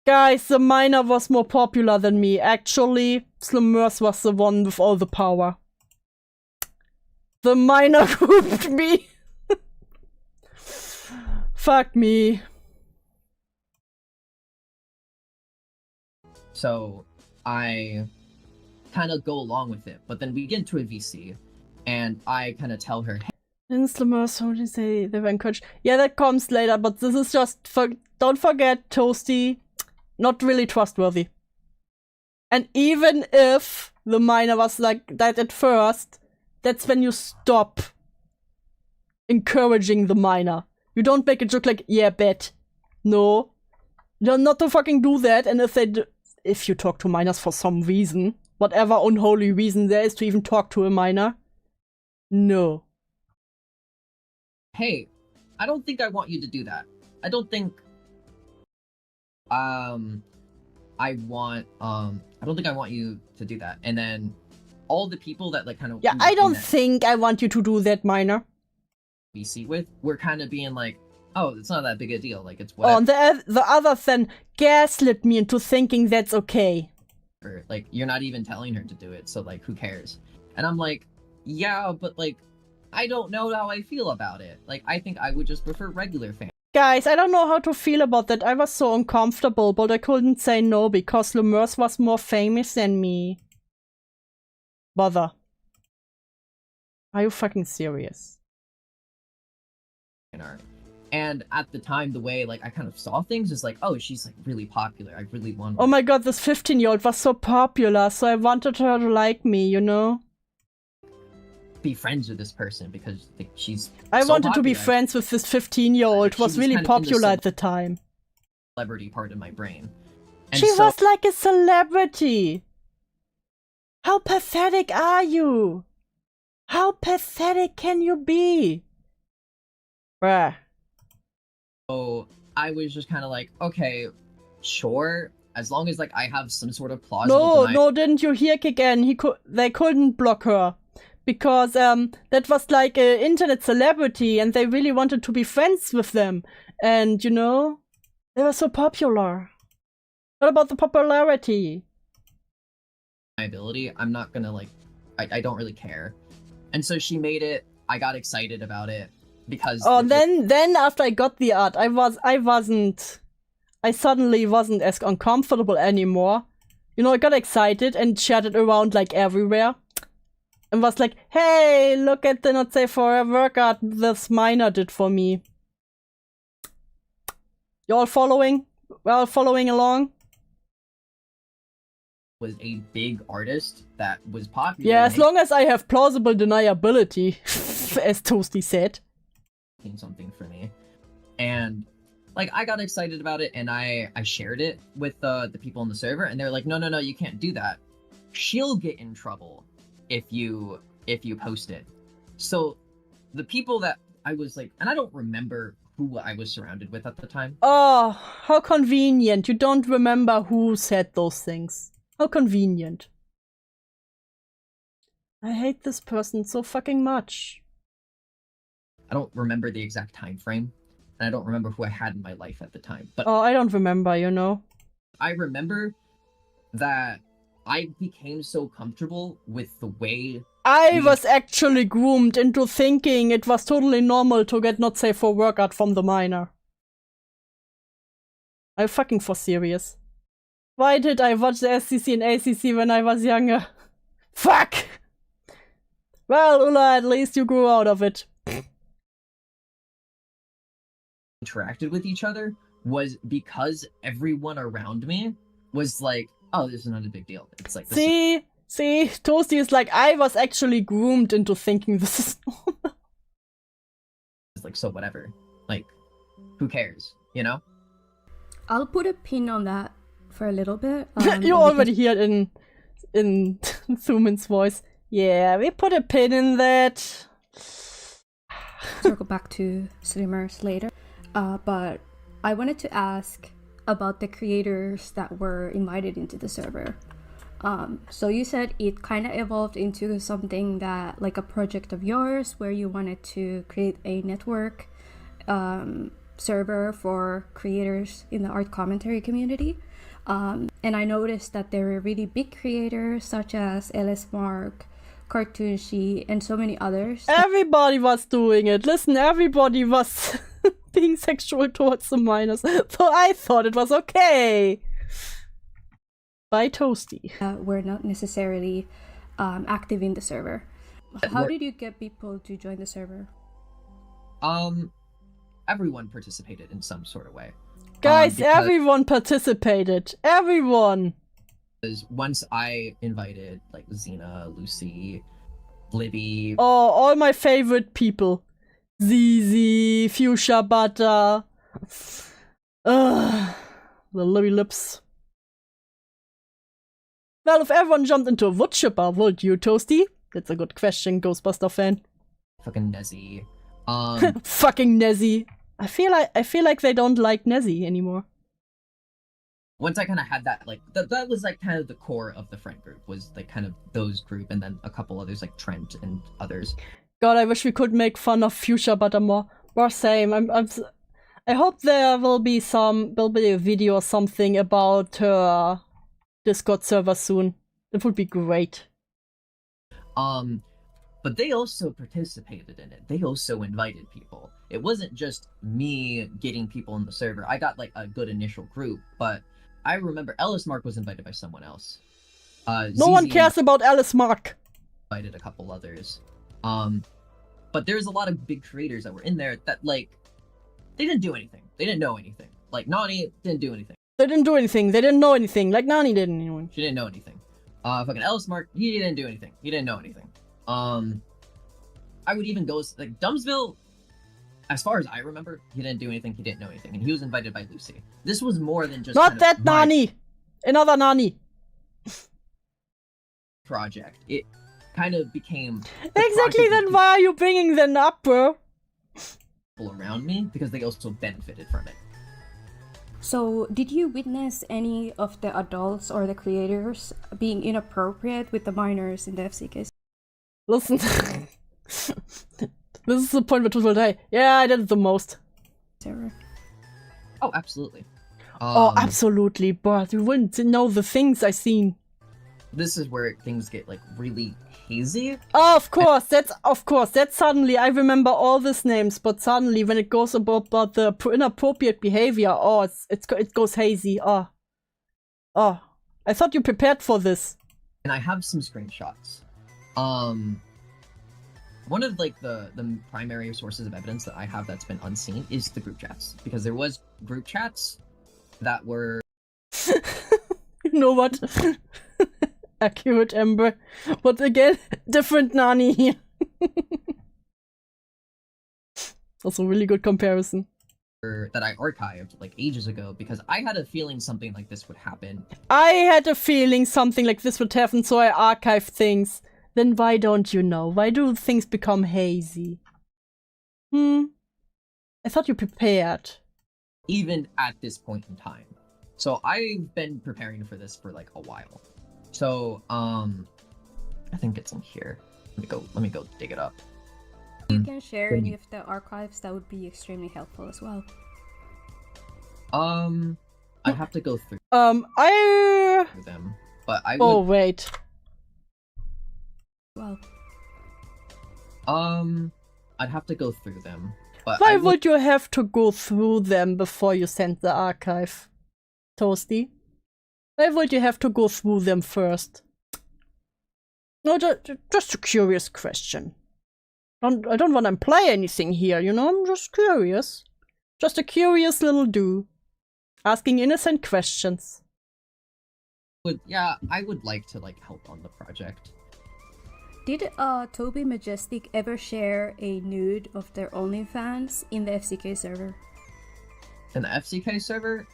Guys, the minor was more popular than me. Actually, Slumers was the one with all the power. The minor grouped me. Fuck me. So, I kind of go along with it, but then we get into a VC, and I kind of tell her, Slumers, how do you say they were encouraged? Yeah, that comes later, but this is just don't forget, Toasty, not really trustworthy. And even if the minor was like that at first, that's when you stop encouraging the minor. You don't make a joke like, yeah, bet. No. You're not to fucking do that, and if you talk to minors for some reason, whatever unholy reason there is to even talk to a minor, no. hey, I don't think I want you to do that. I don't think I don't think I want you to do that. And then all the people that like kind of... Yeah, I don't think I want you to do that, minor. VC with, we're kind of being like, oh, it's not that big a deal. Like, it's whatever. Oh, and the other then gaslit me into thinking that's okay. Like, you're not even telling her to do it, so like, who cares? And I'm like, yeah, but like, I don't know how I feel about it. Like, I think I would just prefer regular fans. Guys, I don't know how to feel about that. I was so uncomfortable, but I couldn't say no because Lemurs was more famous than me. Bother. Are you fucking serious? And at the time, the way like I kind of saw things is like, oh, she's like really popular. I really want. Oh my god, this 15-year-old was so popular, so I wanted her to like me, you know? Be friends with this person because like, she's. I so wanted to be popular. friends with this 15-year-old. She Was was really kind of in the popular at the time. Celebrity part of my brain. And She so, was like a celebrity. How pathetic are you? How pathetic can you be? Bruh. So I was just kind of like, okay, sure, as long as like I have some sort of plausible. No, didn't you hear again? They couldn't block her. Because that was like an internet celebrity and they really wanted to be friends with them. And, you know, they were so popular. What about the popularity? My ability, I'm not gonna like, I don't really care. And so she made it, I got excited about it because. Oh, then after I got the art, I suddenly wasn't as uncomfortable anymore. You know, I got excited and shared it around like everywhere. And was like, hey, look at the not safe for work art this miner did for me. You all following? Well, following along? Was a big artist that was popular. Yeah, as long as I have plausible deniability, as Toasty said. Something for me. And like I got excited about it and I shared it with the people on the server and they're like, no, you can't do that. She'll get in trouble if you post it. So the people that I was like, and I don't remember who I was surrounded with at the time. Oh, how convenient. You don't remember who said those things. How convenient. I hate this person so fucking much. I don't remember the exact time frame, and I don't remember who I had in my life at the time. But oh, I don't remember, you know. I remember that I became so comfortable with the way I was actually groomed into thinking it was totally normal to get not safe for work art from the miner. I'm fucking for serious. Why did I watch the SCC and ACC when I was younger? Fuck! Well, Ulla, at least you grew out of it. interacted with each other was because everyone around me was like, oh, this is not a big deal. It's like, see, Toasty is like, I was actually groomed into thinking this is normal. It's like, so whatever. Like, who cares, you know? I'll put a pin on that for a little bit. You already hear it in Thuman's voice. Yeah, we put a pin in that. Circle back to streamers later. But I wanted to ask about the creators that were invited into the server. So you said it kind of evolved into something that, like a project of yours, where you wanted to create a network server for creators in the art commentary community. And I noticed that there were really big creators such as LS Mark, Cartoonshi, and so many others. Everybody was doing it. Listen, everybody was being sexual towards the minors. So I thought it was okay. By Toasty. Were not necessarily active in the server. How did you get people to join the server? Everyone participated in some sort of way. Guys, everyone participated. Everyone. Because once I invited like Xena, Lucy, Libby. Oh, all my favorite people. Zizi, Fuchsia Butter. The Libby lips. Well, if everyone jumped into a wood chipper, would you, Toasty? That's a good question, Ghostbuster fan. Fucking Nezzy. Fucking Nezzy. I feel like they don't like Nezzy anymore. Once I kind of had that, like, that was, like, kind of the core of the friend group, was, like, kind of those group, and then a couple others, like Trent and others. God, I wish we could make fun of Fuchsia Butter more. Or same. I hope there will be a video or something about her Discord server soon. That would be great. But they also participated in it. They also invited people. It wasn't just me getting people in the server. I got, like, a good initial group, but I remember Ellis Mark was invited by someone else. No one cares about Ellis Mark. Invited a couple others. But there's a lot of big creators that were in there that, like, they didn't do anything. They didn't know anything. Like Nani didn't do anything. They didn't do anything. They didn't know anything. Like Nani didn't even. She didn't know anything. Fucking Ellismark, he didn't do anything. He didn't know anything. I would even go like Dumbsville. As far as I remember, he didn't do anything. He didn't know anything, and he was invited by Lucy. This was more than just not that Nani. Another Nani. Project. It kind of became exactly. Then why are you bringing them up, bro? Around me because they also benefited from it. So, did you witness any of the adults or the creators being inappropriate with the minors in the FCKs? Listen, this is the point where truth will die. Yeah, I did it the most. Sarah. Oh, absolutely. Oh, absolutely, but you wouldn't know the things I seen. This is where things get like really hazy. Oh, of course. That's suddenly I remember all these names, but suddenly when it goes about the inappropriate behavior, oh, it goes hazy. Oh, I thought you prepared for this. And I have some screenshots. One of like the primary sources of evidence that I have that's been unseen is the group chats, because there was group chats that were. You know what? Accurate, Ember. But again, different Nani here. That's a really good comparison. That I archived like ages ago because I had a feeling something like this would happen. I had a feeling something like this would happen, so I archived things. Then why don't you know? Why do things become hazy? I thought you prepared. Even at this point in time. So I've been preparing for this for like a while. So, I think it's in here. Let me go dig it up. You can share any of the archives, that would be extremely helpful as well. I'd have to go through them, but I would... Oh, wait. Well. I'd have to go through them, but why would you have to go through them before you send the archive, Toasty? Why would you have to go through them first? No, just a curious question. I don't want to imply anything here, you know? I'm just curious. Just a curious little do. Asking innocent questions. I would like to like help on the project. Did Toby Majestic ever share a nude of their OnlyFans in the FCK server? In the FCK server?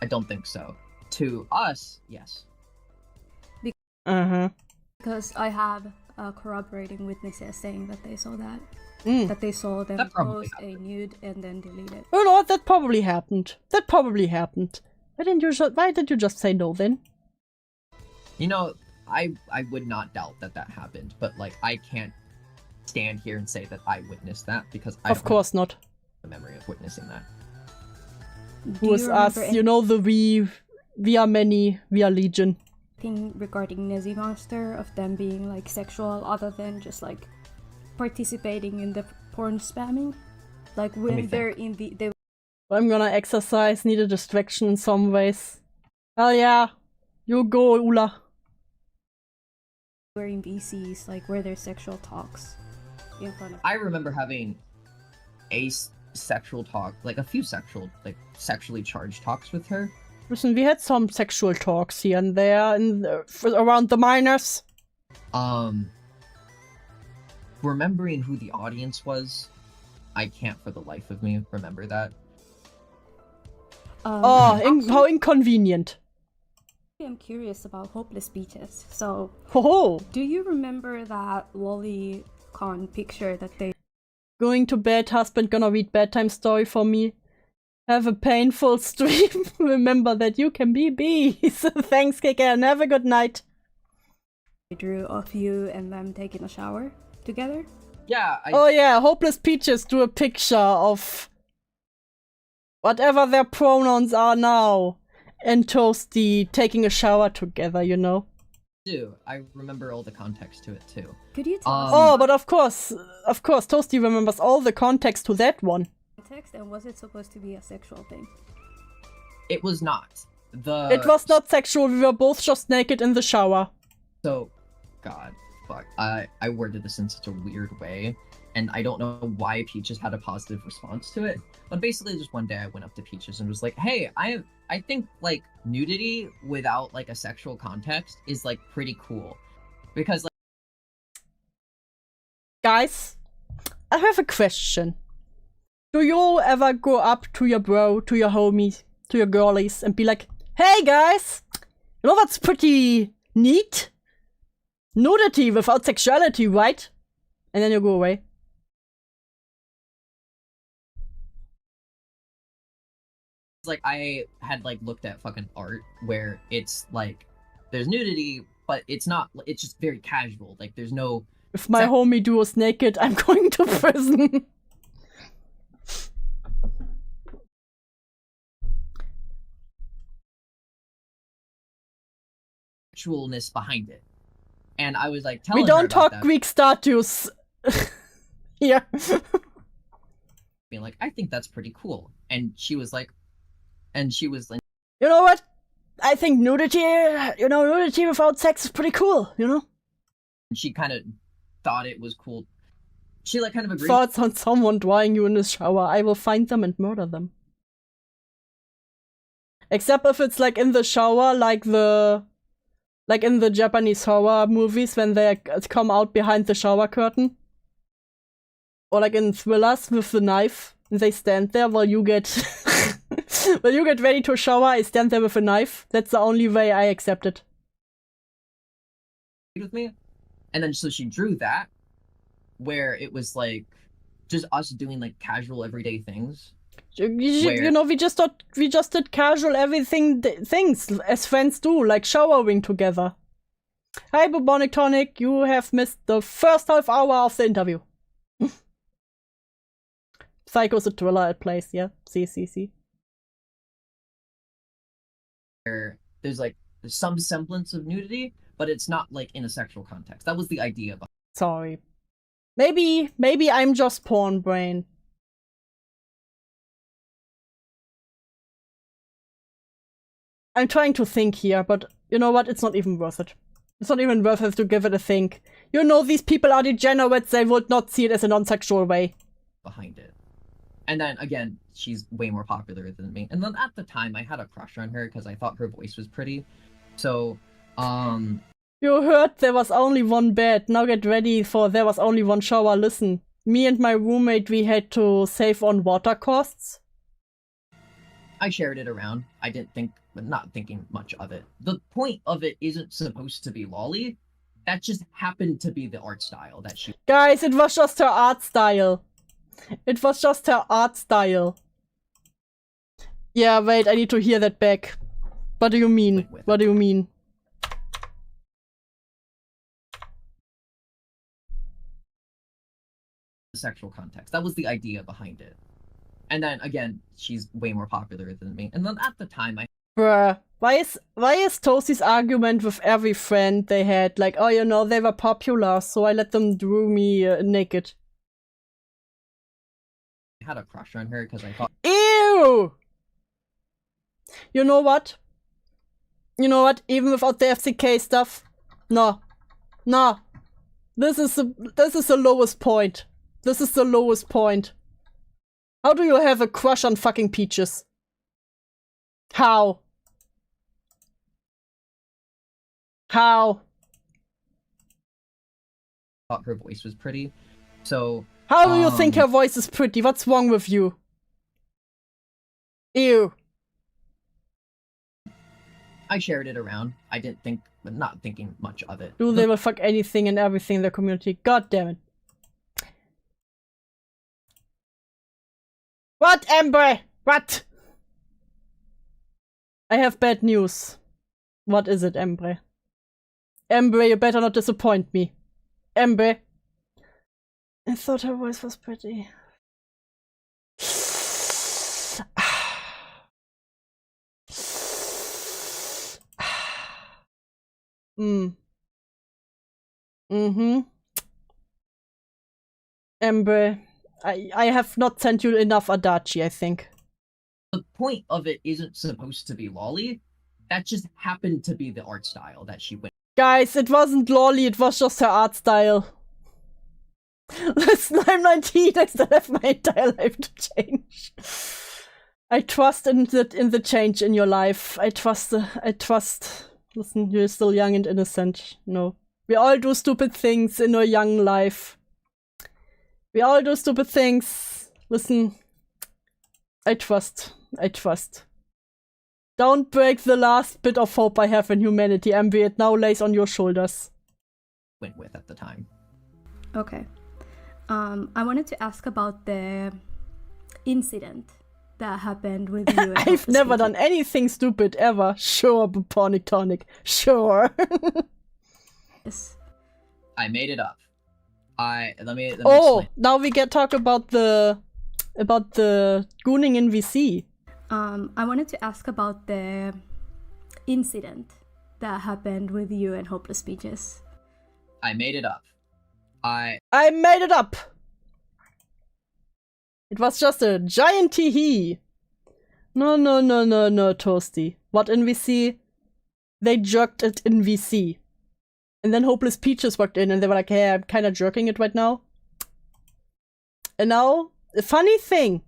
I don't think so. To us, yes. Because I have corroborating witnesses saying that they saw that. That they saw them post a nude and then delete it. Oh no, that probably happened. Why did you just say no then? You know, I would not doubt that happened, but like I can't stand here and say that I witnessed that because I of course not. The memory of witnessing that. Who was us? You know the we are many, we are legion. Thing regarding Nezzy Monster of them being like sexual, other than just like participating in the porn spamming, like when they're in the. I'm gonna exercise. Need a distraction in some ways. Hell yeah, you go, Ula. We're in VCs, like where there's sexual talks in front of. I remember having a sexual talk, like a few sexually charged talks with her. Listen, we had some sexual talks here and there around the minors. Remembering who the audience was, I can't for the life of me remember that. How inconvenient. I'm curious about Hopeless Beaches. So, do you remember that WallyCon picture that they... Going to bed, husband gonna read bedtime story for me. Have a painful stream. Remember that you can be bees. Thanks, Kika, and have a good night. Drew of you and them taking a shower together? Yeah. Oh yeah, Hopeless Peaches drew a picture of whatever their pronouns are now, and Toasty taking a shower together, you know? I remember all the context to it too. Could you tell us? Oh, but of course, Toasty remembers all the context to that one. And was it supposed to be a sexual thing? It was not. It was not sexual, we were both just naked in the shower. So, God, fuck. I worded this in such a weird way. and I don't know why Peaches had a positive response to it. But basically, just one day I went up to Peaches and was like, "Hey, I think like nudity without like a sexual context is like pretty cool, because like." Guys, I have a question. Do you ever go up to your bro, to your homies, to your girlies, and be like, "Hey guys, you know what's pretty neat? Nudity without sexuality, right?" And then you go away. Like, I had like looked at fucking art where it's like there's nudity, but it's not. It's just very casual. Like, there's no. If my homie duo's naked, I'm going to prison. Sexualness behind it, and I was like, telling we her don't about talk that, Greek statues. Yeah. being like, I think that's pretty cool, and she was like, you know what? I think nudity, nudity without sex is pretty cool, you know? she kind of thought it was cool. She like kind of agreed. Thoughts on someone drying you in the shower. I will find them and murder them. Except if it's like in the shower, like in the Japanese horror movies when they come out behind the shower curtain. Or like in thrillers with the knife. And they stand there while you get when you get ready to shower, I stand there with a knife. That's the only way I accept it. With me, and then so she drew that, where it was like just us doing like casual everyday things. You know, we just did casual everything things as friends do, like showering together. Hi, Bubonic Tonic, you have missed the first half hour of the interview. Psycho's a thriller it plays, yeah. See. There's like some semblance of nudity, but it's not like in a sexual context. That was the idea behind. Sorry. Maybe I'm just porn brain. I'm trying to think here, but you know what? It's not even worth it. It's not even worth it to give it a think. You know, these people are degenerates. They would not see it as a non-sexual way. Behind it. And then again, she's way more popular than me. And then at the time, I had a crush on her because I thought her voice was pretty. So, You heard there was only one bed. Now get ready for there was only one shower. Listen, me and my roommate, we had to save on water costs. I shared it around. I didn't think, but not thinking much of it. The point of it isn't supposed to be lolly. That just happened to be the art style that she... Guys, it was just her art style. It was just her art style. Yeah, wait, I need to hear that back. What do you mean? What do you mean? Sexual context. That was the idea behind it. And then again, she's way more popular than me. And then at the time, Bruh, why is Toasty's argument with every friend they had like, oh, you know, they were popular, so I let them draw me naked. I had a crush on her because I thought... Ew! You know what? You know what? Even without the FCK stuff, no. This is the lowest point. This is the lowest point. How do you have a crush on fucking Peaches? How? How? I thought her voice was pretty. So... How do you think her voice is pretty? What's wrong with you? Ew. I shared it around. I didn't think, but not thinking much of it. Do they will fuck anything and everything in their community? God damn it. What, Ember? What? I have bad news. What is it, Ember? Ember, you better not disappoint me. Ember. I thought her voice was pretty. Ember, I have not sent you enough Adachi, I think. The point of it isn't supposed to be lolly. That just happened to be the art style that she went. Guys, it wasn't lolly, it was just her art style. Listen, I'm 19. I still have my entire life to change. I trust in the change in your life. I trust. Listen, you're still young and innocent. No. We all do stupid things in our young life. We all do stupid things. Listen. I trust. Don't break the last bit of hope I have in humanity, Ambi. It now lays on your shoulders. Went with at the time. Okay. I wanted to ask about the incident that happened with you. And I've never done anything stupid ever. Sure, Buponic Tonic. Sure. Yes. I made it up. Let me Oh, explain. now we get talk about the gooning in VC. I wanted to ask about the incident that happened with you and Hopeless Peaches. I made it up. I made it up. It was just a giant tee-hee. No, Toasty. What in VC? They jerked it in VC. And then Hopeless Peaches walked in and they were like, hey, I'm kind of jerking it right now. And now, the funny thing,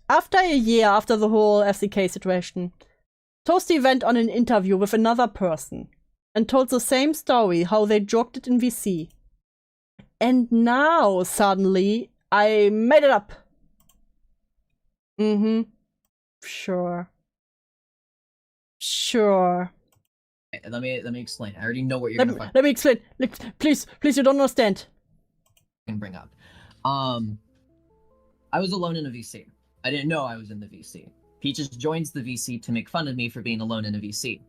after a year after the whole FCK situation, Toasty went on an interview with another person and told the same story, how they jerked it in VC. And now, suddenly, I made it up. Sure. Let me explain. I already know what you're gonna Let me explain. Please, you don't understand. bring up. I was alone in a VC. I didn't know I was in the VC. Peaches joins the VC to make fun of me for being alone in a VC.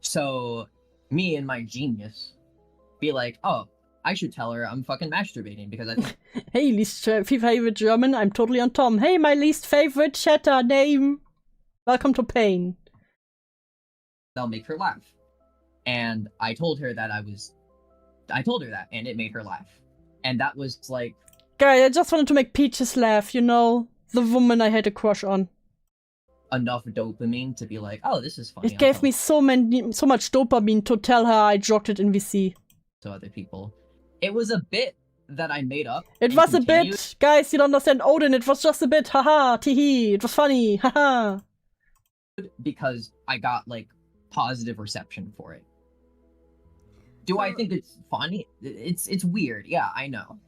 So, me and my genius be like, oh, I should tell her I'm fucking masturbating because I think Hey, least favorite German, I'm totally on Tom. Hey, my least favorite chatter name. Welcome to pain. that'll make her laugh. And I told her that and it made her laugh. And that was like... Guy, I just wanted to make Peaches laugh, you know? The woman I had a crush on. enough dopamine to be like, oh, this is funny. It gave me so much dopamine to tell her I jogged it in VC. To other people. It was a bit that I made up. It was a bit. Guys, you don't understand Odin. It was just a bit. Haha, teehee. It was funny. Haha. Because I got, like, positive reception for it. Do I think it's funny? It's weird. Yeah, I know.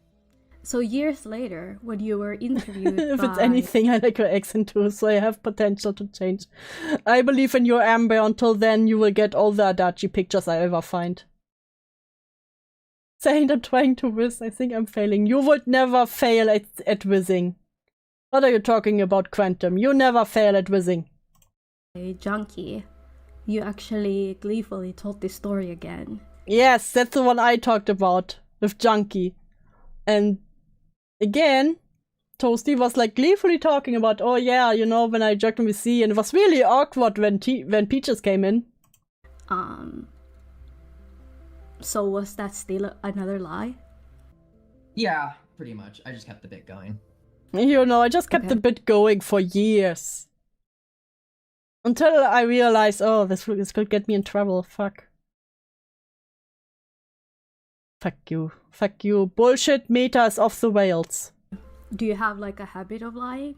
So years later, when you were interviewed If by... it's anything, I like your accent too, so I have potential to change. I believe in your Amber. Until then, you will get all the Adachi pictures I ever find. Saying I'm trying to whiz, I think I'm failing. You would never fail at whizzing. What are you talking about, Quantum? You never fail at whizzing. A junkie, you actually gleefully told this story again. Yes, that's the one I talked about with Junkie. And again, Toasty was like gleefully talking about, oh yeah, you know, when I jerked him with C, and it was really awkward when Peaches came in. So was that still another lie? Yeah, pretty much. I just kept the bit going. You know, I just kept the bit going for years. Until I realized, oh, this could get me in trouble. Fuck. Fuck you. Fuck you. Bullshit meta is off the rails. Do you have like a habit of lying?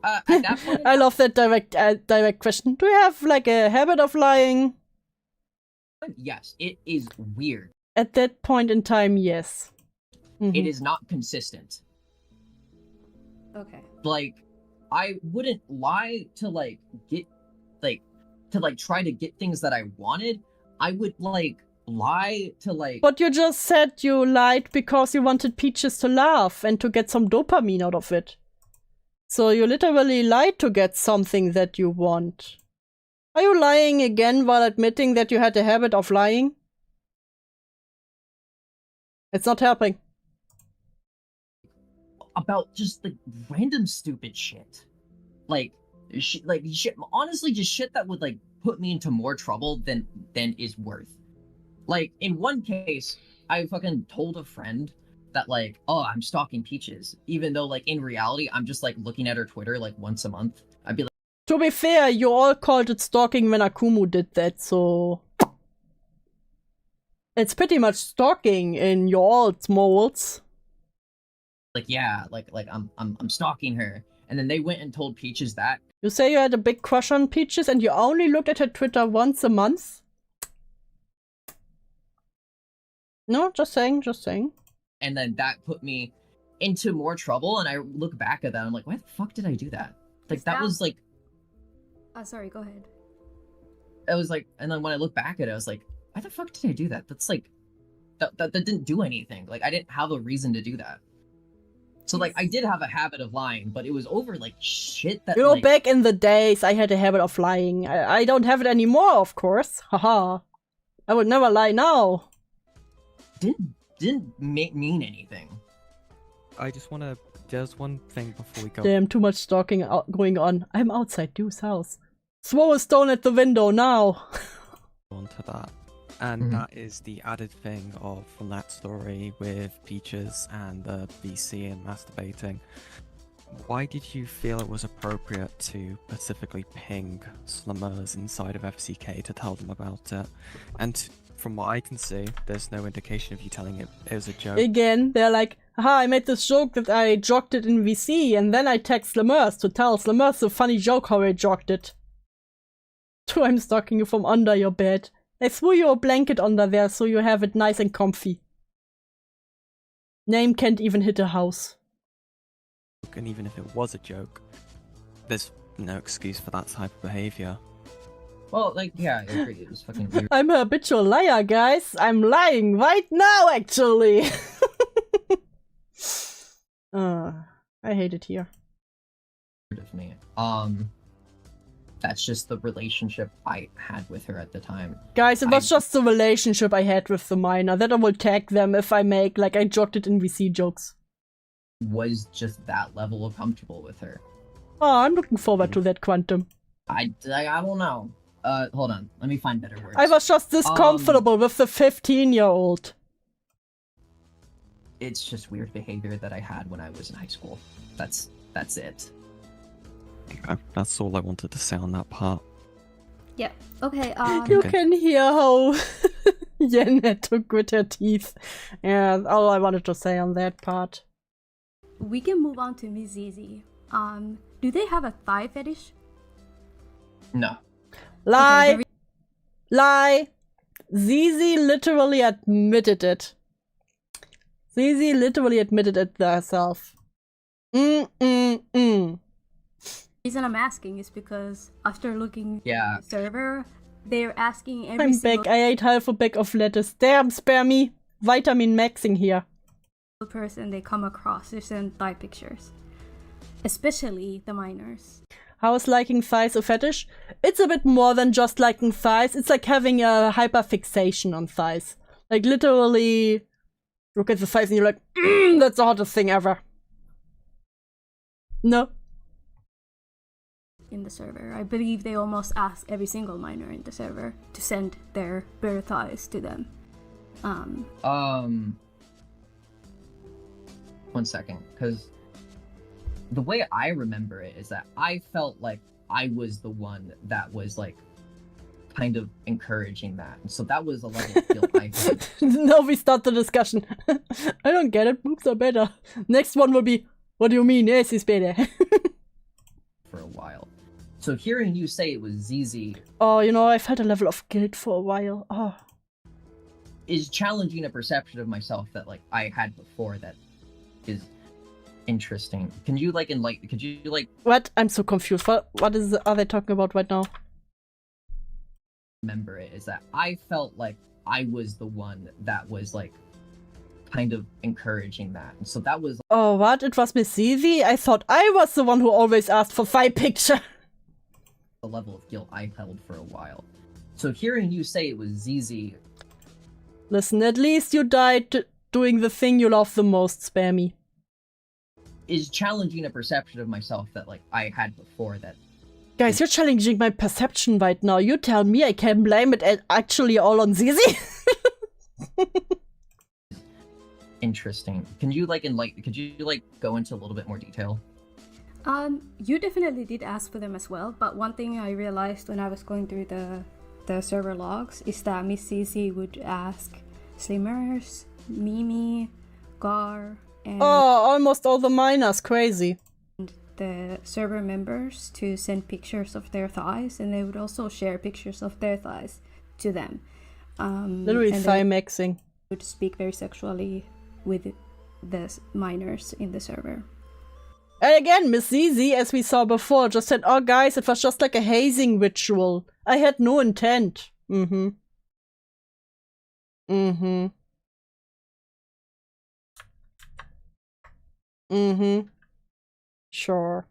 At that point, I love that direct question. Do you have like a habit of lying? yes, it is weird. At that point in time, yes. It is not consistent. Okay. Like, I wouldn't lie to like get try to get things that I wanted. I would like lie to like... But you just said you lied because you wanted Peaches to laugh and to get some dopamine out of it. So you literally lied to get something that you want. Are you lying again while admitting that you had a habit of lying? It's not helping. About just like random stupid shit. Like shit, honestly, just shit that would like put me into more trouble than is worth. Like, in one case, I fucking told a friend that, like, oh, I'm stalking Peaches. Even though, like, in reality, I'm just, like, looking at her Twitter, like, once a month. I'd be like... To be fair, you all called it stalking when Akumu did that, so... It's pretty much stalking in your all's molds. like, yeah, like I'm stalking her. And then they went and told Peaches that. You say you had a big crush on Peaches and you only looked at her Twitter once a month? No, just saying, just saying. And then that put me into more trouble, and I look back at that, I'm like, why the fuck did I do that? Like, that was like... sorry, go ahead. It was like, and then when I look back at it, I was like, why the fuck did I do that? That's like, that didn't do anything. Like, I didn't have a reason to do that. So, like, I did have a habit of lying, but it was over, like, shit that, You know, like... back in the days, I had a habit of lying. I don't have it anymore, of course. Haha. I would never lie now. Didn't mean anything. I just want to... There's one thing before we go. Damn, too much stalking going on. I'm outside Dew's house. Throw a stone at the window now. Onto that. And that is the added thing of from that story with Peaches and the VC and masturbating. Why did you feel it was appropriate to specifically ping slummers inside of FCK to tell them about it? And from what I can see, there's no indication of you telling it was a joke. Again, they're like, haha, I made this joke that I jogged it in VC, and then I text Slammers to tell Slammers a funny joke how I jogged it. So I'm stalking you from under your bed. I threw you a blanket under there so you have it nice and comfy. Name can't even hit a house. And even if it was a joke, there's no excuse for that type of behavior. Well, like, yeah, I agree. It was fucking weird. I'm a habitual liar, guys. I'm lying right now, actually. I hate it here. Of me. That's just the relationship I had with her at the time. Guys, it was just the relationship I had with the minor. That I will tag them if I make, like, I jogged it in VC jokes. Was just that level of comfortable with her. Oh, I'm looking forward to that, Quantum. I don't know. Hold on. Let me find better words. I was just this comfortable with the 15-year-old. It's just weird behavior that I had when I was in high school. That's it. Okay, that's all I wanted to say on that part. Yeah. Okay. You can hear how Yen had to grit her teeth. Yeah, all I wanted to say on that part. We can move on to misszizi. Do they have a thigh fetish? No. Lie! Okay, Lie! Zizi literally admitted it. Zizi literally admitted it herself. The reason I'm asking is because after looking at the server, they're asking every I'm back. I ate half a bag of lettuce. Damn, spare me. Vitamin maxing here. Person they come across to send thigh pictures. Especially the minors. How is liking thighs a fetish? It's a bit more than just liking thighs. It's like having a hyperfixation on thighs. Like literally, look at the thighs and you're like, that's the hottest thing ever. No. In the server, I believe they almost ask every single minor in the server to send their bare thighs to them. 1 second, because the way I remember it is that I felt like I was the one that was like kind of encouraging that, and so that was a level of guilt I had. Now we start the discussion. I don't get it. Boobs are better. Next one will be, what do you mean? Yes, it's better. For a while. So hearing you say it was Zizi. Oh, you know, I felt a level of guilt for a while. Oh. Is challenging a perception of myself that like I had before that is interesting. Can you like enlighten? Could you like? What? I'm so confused. What are they talking about right now? Remember it is that I felt like I was the one that was like kind of encouraging that, and so that was. Oh, what? It was misszizi? I thought I was the one who always asked for thigh picture. The level of guilt I held for a while. So hearing you say it was Zizi. Listen, at least you died doing the thing you love the most, spare me. Is challenging a perception of myself that like I had before that. Guys, you're challenging my perception right now. You tell me I can blame it actually all on Zizi? Interesting. Can you like enlighten? Could you like go into a little bit more detail? You definitely did ask for them as well, but one thing I realized when I was going through the server logs is that misszizi would ask Slimmers, Mimi, Gar, and almost all the miners, crazy. the server members to send pictures of their thighs, and they would also share pictures of their thighs to them. Literally and thigh they maxing. would speak very sexually with the minors in the server. And again, misszizi, as we saw before, just said, oh guys, it was just like a hazing ritual. I had no intent. Mm-hmm. Mm-hmm. Mm-hmm. Sure.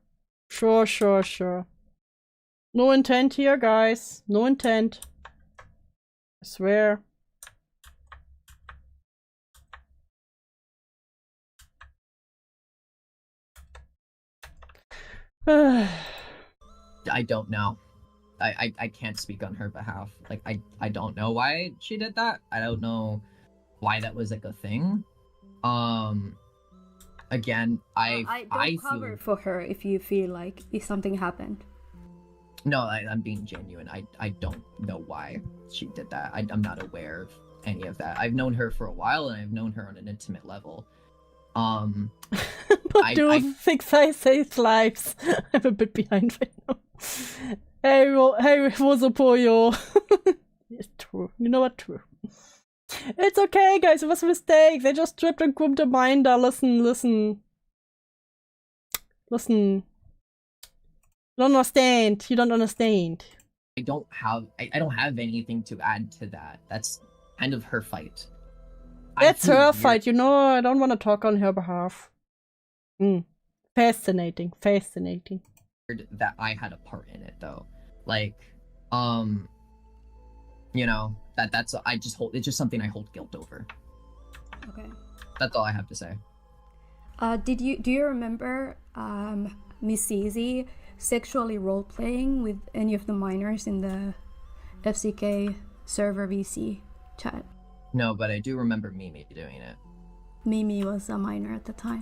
Sure. No intent here, guys. No intent. I swear. I don't know. I can't speak on her behalf. Like, I don't know why she did that. I don't know why that was like a thing. Again, I cover feel for her if you feel like if something happened. no. I'm being genuine. I don't know why she did that. I'm not aware of any of that. I've known her for a while, and I've known her on an intimate level. But dude thinks I save lives. I'm a bit behind right now. Hey, was a pollo. It's true. You know what? True. It's okay, guys. It was a mistake. They just tripped and groomed a minder. Listen. You don't understand. I don't have anything to add to that. That's kind of her fight. It's her fight, you know. I don't want to talk on her behalf. Fascinating. That I had a part in it, though. Like, you know, that's I just hold. It's just something I hold guilt over. Okay. That's all I have to say. Do you remember misszizi sexually role playing with any of the minors in the FCK server VC chat? No, but I do remember Mimi doing it. Mimi was a minor at the time.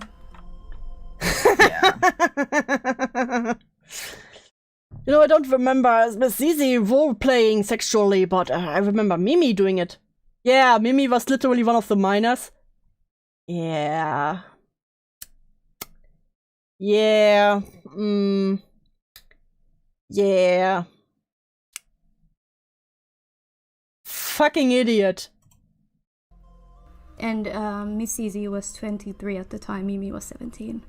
Yeah. You know, I don't remember misszizi role-playing sexually, but I remember Mimi doing it. Yeah, Mimi was literally one of the minors. Yeah. Yeah. Yeah. Fucking idiot. And misszizi was 23 at the time, Mimi was 17.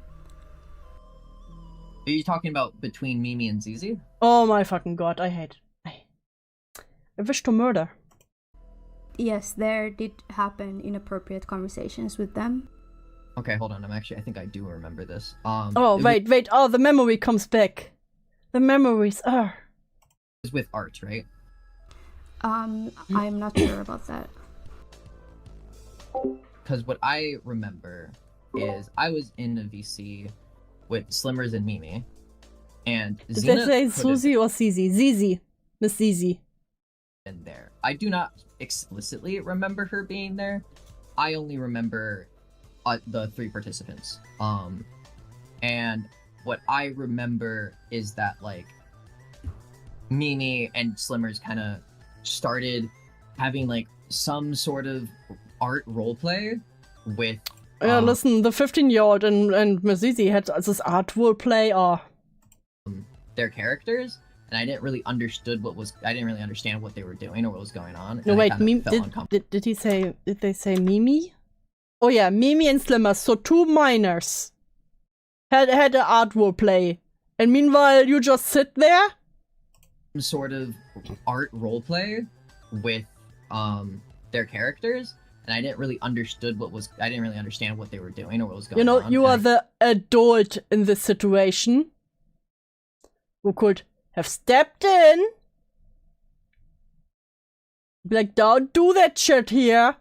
Are you talking about between Mimi and Zizi? Oh my fucking god, I wish to murder. Yes, there did happen inappropriate conversations with them. Okay, hold on. I think I do remember this. Wait. Oh, the memory comes back. The memories are. It was with Art, right? I'm not sure about that. Because what I remember is I was in a VC with Slimmers and Mimi, and Did they say Susie or Zizi? Zizi. Miss Zizi. In there. I do not explicitly remember her being there. I only remember the 3 participants. And what I remember is that, like, Mimi and Slimmers kind of started having, like, some sort of art roleplay with... Yeah, listen, the 15-year-old and misszizi had this art roleplay, their characters, and I didn't really understand what they were doing or what was going on. No, wait, did they say Mimi? Oh yeah, Mimi and Slimmers, so 2 minors had an art roleplay, and meanwhile you just sit there? Some sort of art roleplay with their characters, and I didn't really understand what they were doing or what was going on. You know, you are the adult in this situation who could have stepped in, be like, don't do that shit here.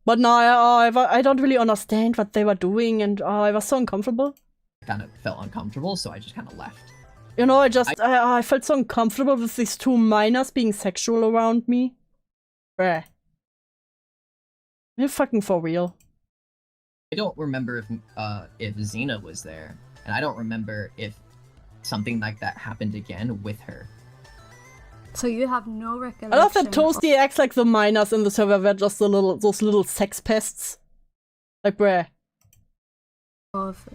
But no, I don't really understand what they were doing, and I was so uncomfortable. I kind of felt uncomfortable, so I just kind of left. You know, I felt so uncomfortable with these 2 minors being sexual around me. Bruh. You're fucking for real. I don't remember if Xena was there, and I don't remember if something like that happened again with her. So you have no recollection. I love that Toasty acts like the minors in the server were just those little sex pests. Like, bruh. of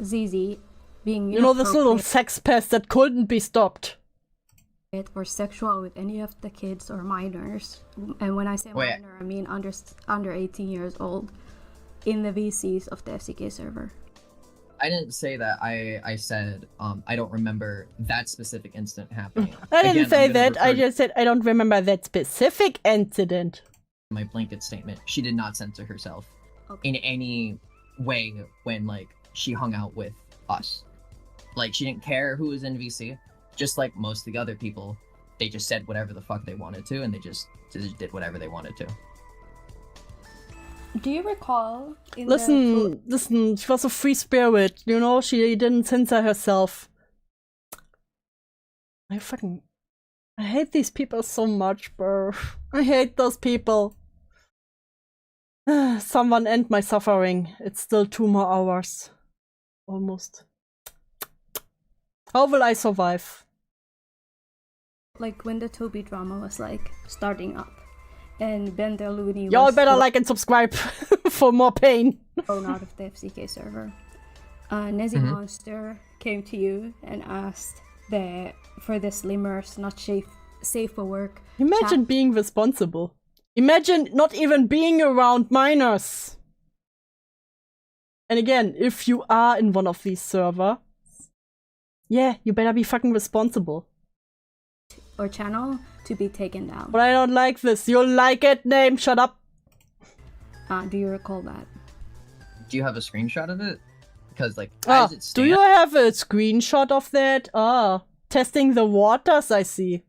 Zizi being You know, this little inappropriate sex pest that couldn't be stopped. or sexual with any of the kids or minors. And when I say minor, I mean under 18 years old in the VCs of the FCK server. I didn't say that. I said I don't remember that specific incident happening. I didn't Again, say I'm gonna that. I refer just said I don't remember that specific incident. to my blanket statement. She did not censor herself Okay. in any way when like she hung out with us. Like she didn't care who was in VC. Just like most of the other people, they just said whatever the fuck they wanted to, and they just did whatever they wanted to. Do you recall in Listen, she was a free spirit, you know, she didn't censor herself. I hate these people so much, bro. I hate those people. Someone end my suffering. It's still 2 more hours. Almost. How will I survive? like when the Toby drama was like starting up, and Ben Deluni was Y'all better like and subscribe for more pain. thrown out of the FCK server. Misszizi came to you and asked for the slimmers not safe for work. Imagine being responsible. Imagine not even being around minors. And again, if you are in one of these servers, yeah, you better be fucking responsible. Or channel to be taken down. But I don't like this. You'll like it, name. Shut up. Do you recall that? Do you have a screenshot of it? Because like, Ah, as it do stands, you have a screenshot of that? Ah, testing the waters, I see.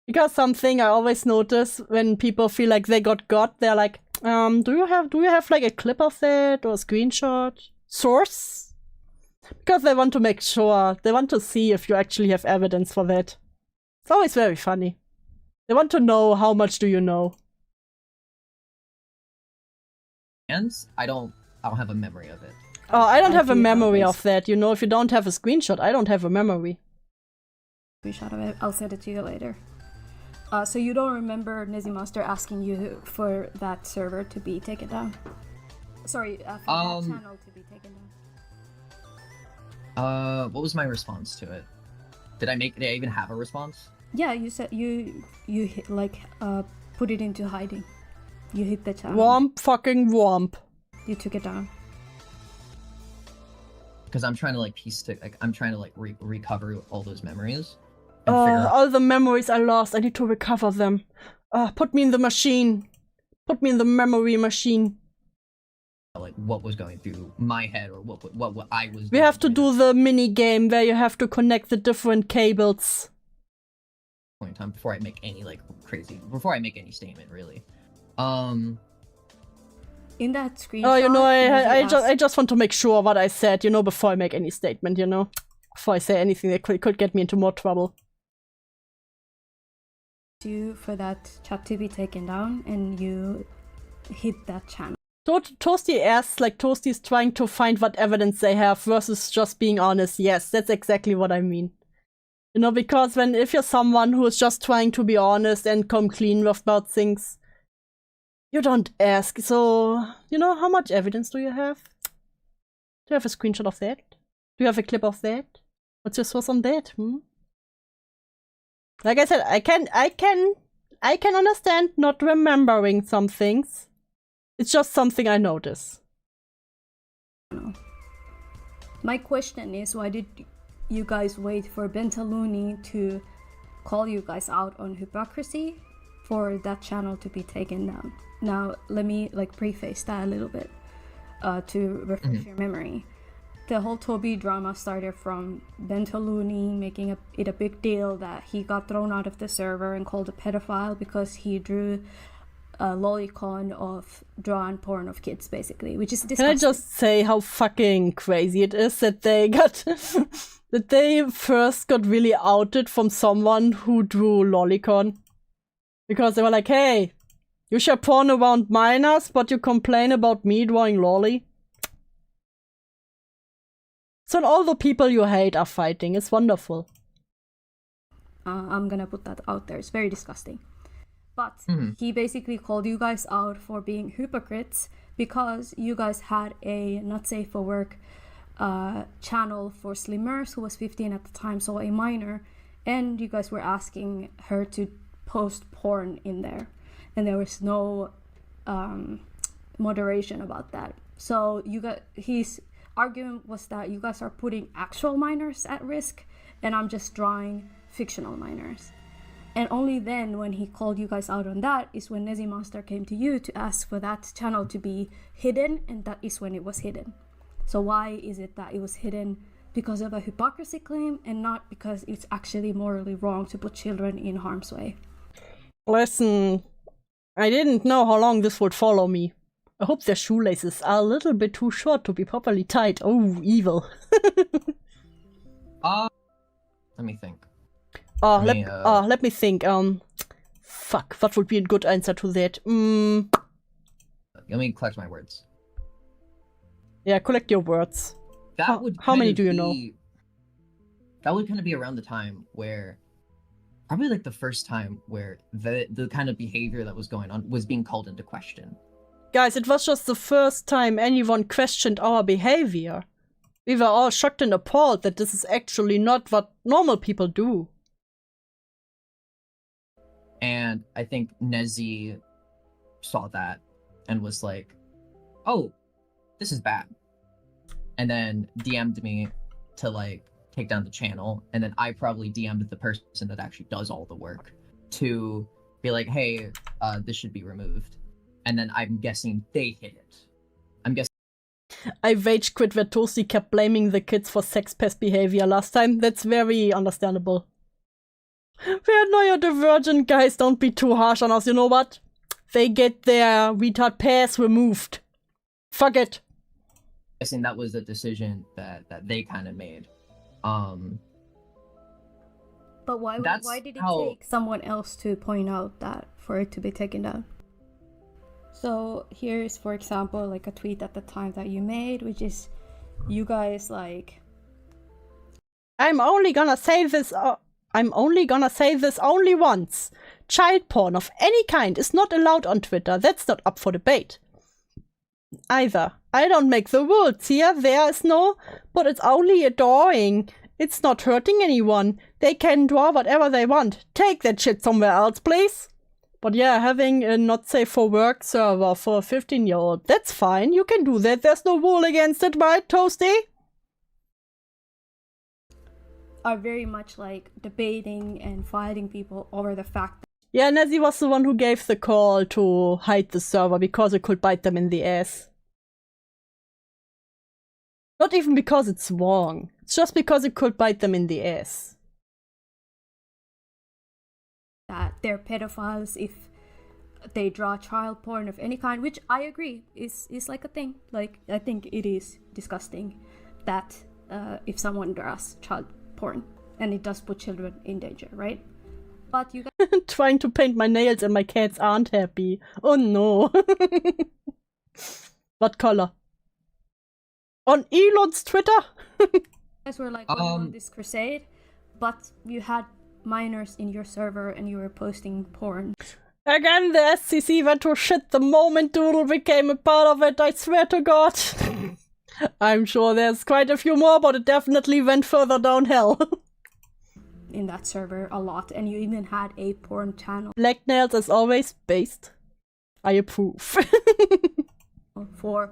Because something I always notice when people feel like they got, they're like, do you have like a clip of that or a screenshot? Source? Because they want to make sure, they want to see if you actually have evidence for that. It's always very funny. They want to know how much do you know. I don't have a memory of it. Oh, I don't have a do memory always. of that. You know, if you don't have a screenshot, I don't have a memory. Screenshot of it. I'll send it to you later. So you don't remember Misszizi asking you for that server to be taken down? Sorry, for that channel to be taken down. What was my response to it? Did I even have a response? Yeah, you said you hit, like put it into hiding. You hit the channel. Womp fucking womp. You took it down. Because I'm trying to like recover all those memories. And figure out All the memories I lost, I need to recover them. Put me in the machine. Put me in the memory machine. like what was going through my head or what I was. We have to do the mini game where you have to connect the different cables. Point in time before I make any statement really. In that screenshot. Oh, you know, I Misszizi just want to make sure what I said, you know, before I make any statement, you know, before I say anything that could get me into more trouble. you for that chat to be taken down, and you hit that channel. Toasty asks, like, Toasty's trying to find what evidence they have versus just being honest. Yes, that's exactly what I mean. You know, because if you're someone who is just trying to be honest and come clean about things, you don't ask. So, you know, how much evidence do you have? Do you have a screenshot of that? Do you have a clip of that? What's your source on that? Like I said, I can understand not remembering some things. It's just something I notice. My question is, why did you guys wait for Bentaluni to call you guys out on hypocrisy for that channel to be taken down? Now, let me like preface that a little bit to refresh your memory. The whole Toby drama started from Bentaluni making it a big deal that he got thrown out of the server and called a pedophile because he drew a lolicon of drawn porn of kids, basically, which is disgusting. Can I just say how fucking crazy it is that they got that they first got really outed from someone who drew lolicon, because they were like, "Hey, you share porn around minors, but you complain about me drawing lolly." So all the people you hate are fighting. It's wonderful. I'm gonna put that out there. It's very disgusting. But he basically called you guys out for being hypocrites because you guys had a not safe for work channel for Slimmers, who was 15 at the time, so a minor, and you guys were asking her to post porn in there, and there was no moderation about that. So his argument was that you guys are putting actual minors at risk, and I'm just drawing fictional minors. And only then, when he called you guys out on that, is when Nezzy Monster came to you to ask for that channel to be hidden, and that is when it was hidden. So why is it that it was hidden? Because of a hypocrisy claim, and not because it's actually morally wrong to put children in harm's way? Listen, I didn't know how long this would follow me. I hope their shoelaces are a little bit too short to be properly tied. Oh, evil. Let me think. Let me think. Fuck, what would be a good answer to that? Let me collect my words. Yeah, collect your words. How many do you know? That would kind of be around the time where, probably like the first time where the kind of behavior that was going on was being called into question. Guys, it was just the first time anyone questioned our behavior. We were all shocked and appalled that this is actually not what normal people do. And I think Nezzy saw that and was like, oh, this is bad. And then DM'd me to like take down the channel. And then I probably DM'd the person that actually does all the work to be like, hey, this should be removed. And then I'm guessing they hit it. I'm guessing. I rage quit where Toasty kept blaming the kids for sex pest behavior last time. That's very understandable. We're neurodivergent, guys. Don't be too harsh on us. You know what? They get their retard pass removed. Fuck it. Guessing that was the decision that they kind of made. But why did it take someone else to point out that for it to be taken down? So here's, for example, like a tweet at the time that you made, which is you guys like, I'm only gonna say this only once. Child porn of any kind is not allowed on Twitter. That's not up for debate. Either. I don't make the rules here. There is no, but it's only a drawing. It's not hurting anyone. They can draw whatever they want. Take that shit somewhere else, please. But yeah, having a not safe for work server for a 15-year-old, that's fine. You can do that. There's no rule against it, right, Toasty? Are very much like debating and fighting people over the fact that yeah, Nezzy was the one who gave the call to hide the server because it could bite them in the ass. Not even because it's wrong. It's just because it could bite them in the ass. that they're pedophiles if they draw child porn of any kind, which I agree is like a thing. Like, I think it is disgusting that if someone draws child porn and it does put children in danger, right? But you guys trying to paint my nails and my cats aren't happy. Oh no. What color? On Elon's Twitter? guys were like going on this crusade, but you had minors in your server and you were posting porn. Again, the SCC went to shit the moment Doodle became a part of it, I swear to God. I'm sure there's quite a few more, but it definitely went further downhill. In that server a lot, and you even had a porn channel. Black Nails as always based. I approve. For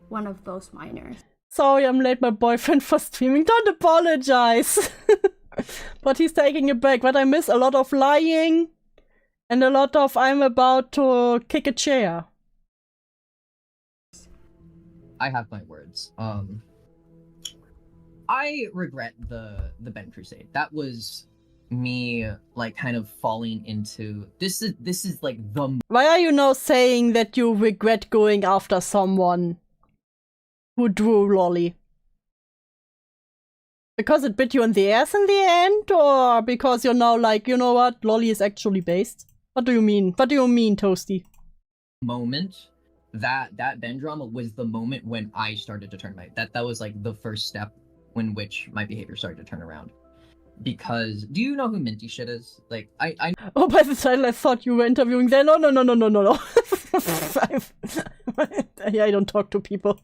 one of those minors. Sorry, I'm late, my boyfriend, for streaming. Don't apologize. But he's taking it back. But I miss a lot of lying and a lot of I'm about to kick a chair. I have my words. I regret the Ben Crusade. That was me, like, kind of falling into this is like the. Why are you now saying that you regret going after someone who drew lolly? Because it bit you in the ass in the end, or because you're now like, you know what, lolly is actually based? What do you mean? What do you mean, Toasty? Moment that Ben drama was the moment when I started to turn that was like the first step in which my behavior started to turn around. because do you know who Minty Shit is? Like, I Oh, by the title, I thought you were interviewing there. No. I don't talk to people.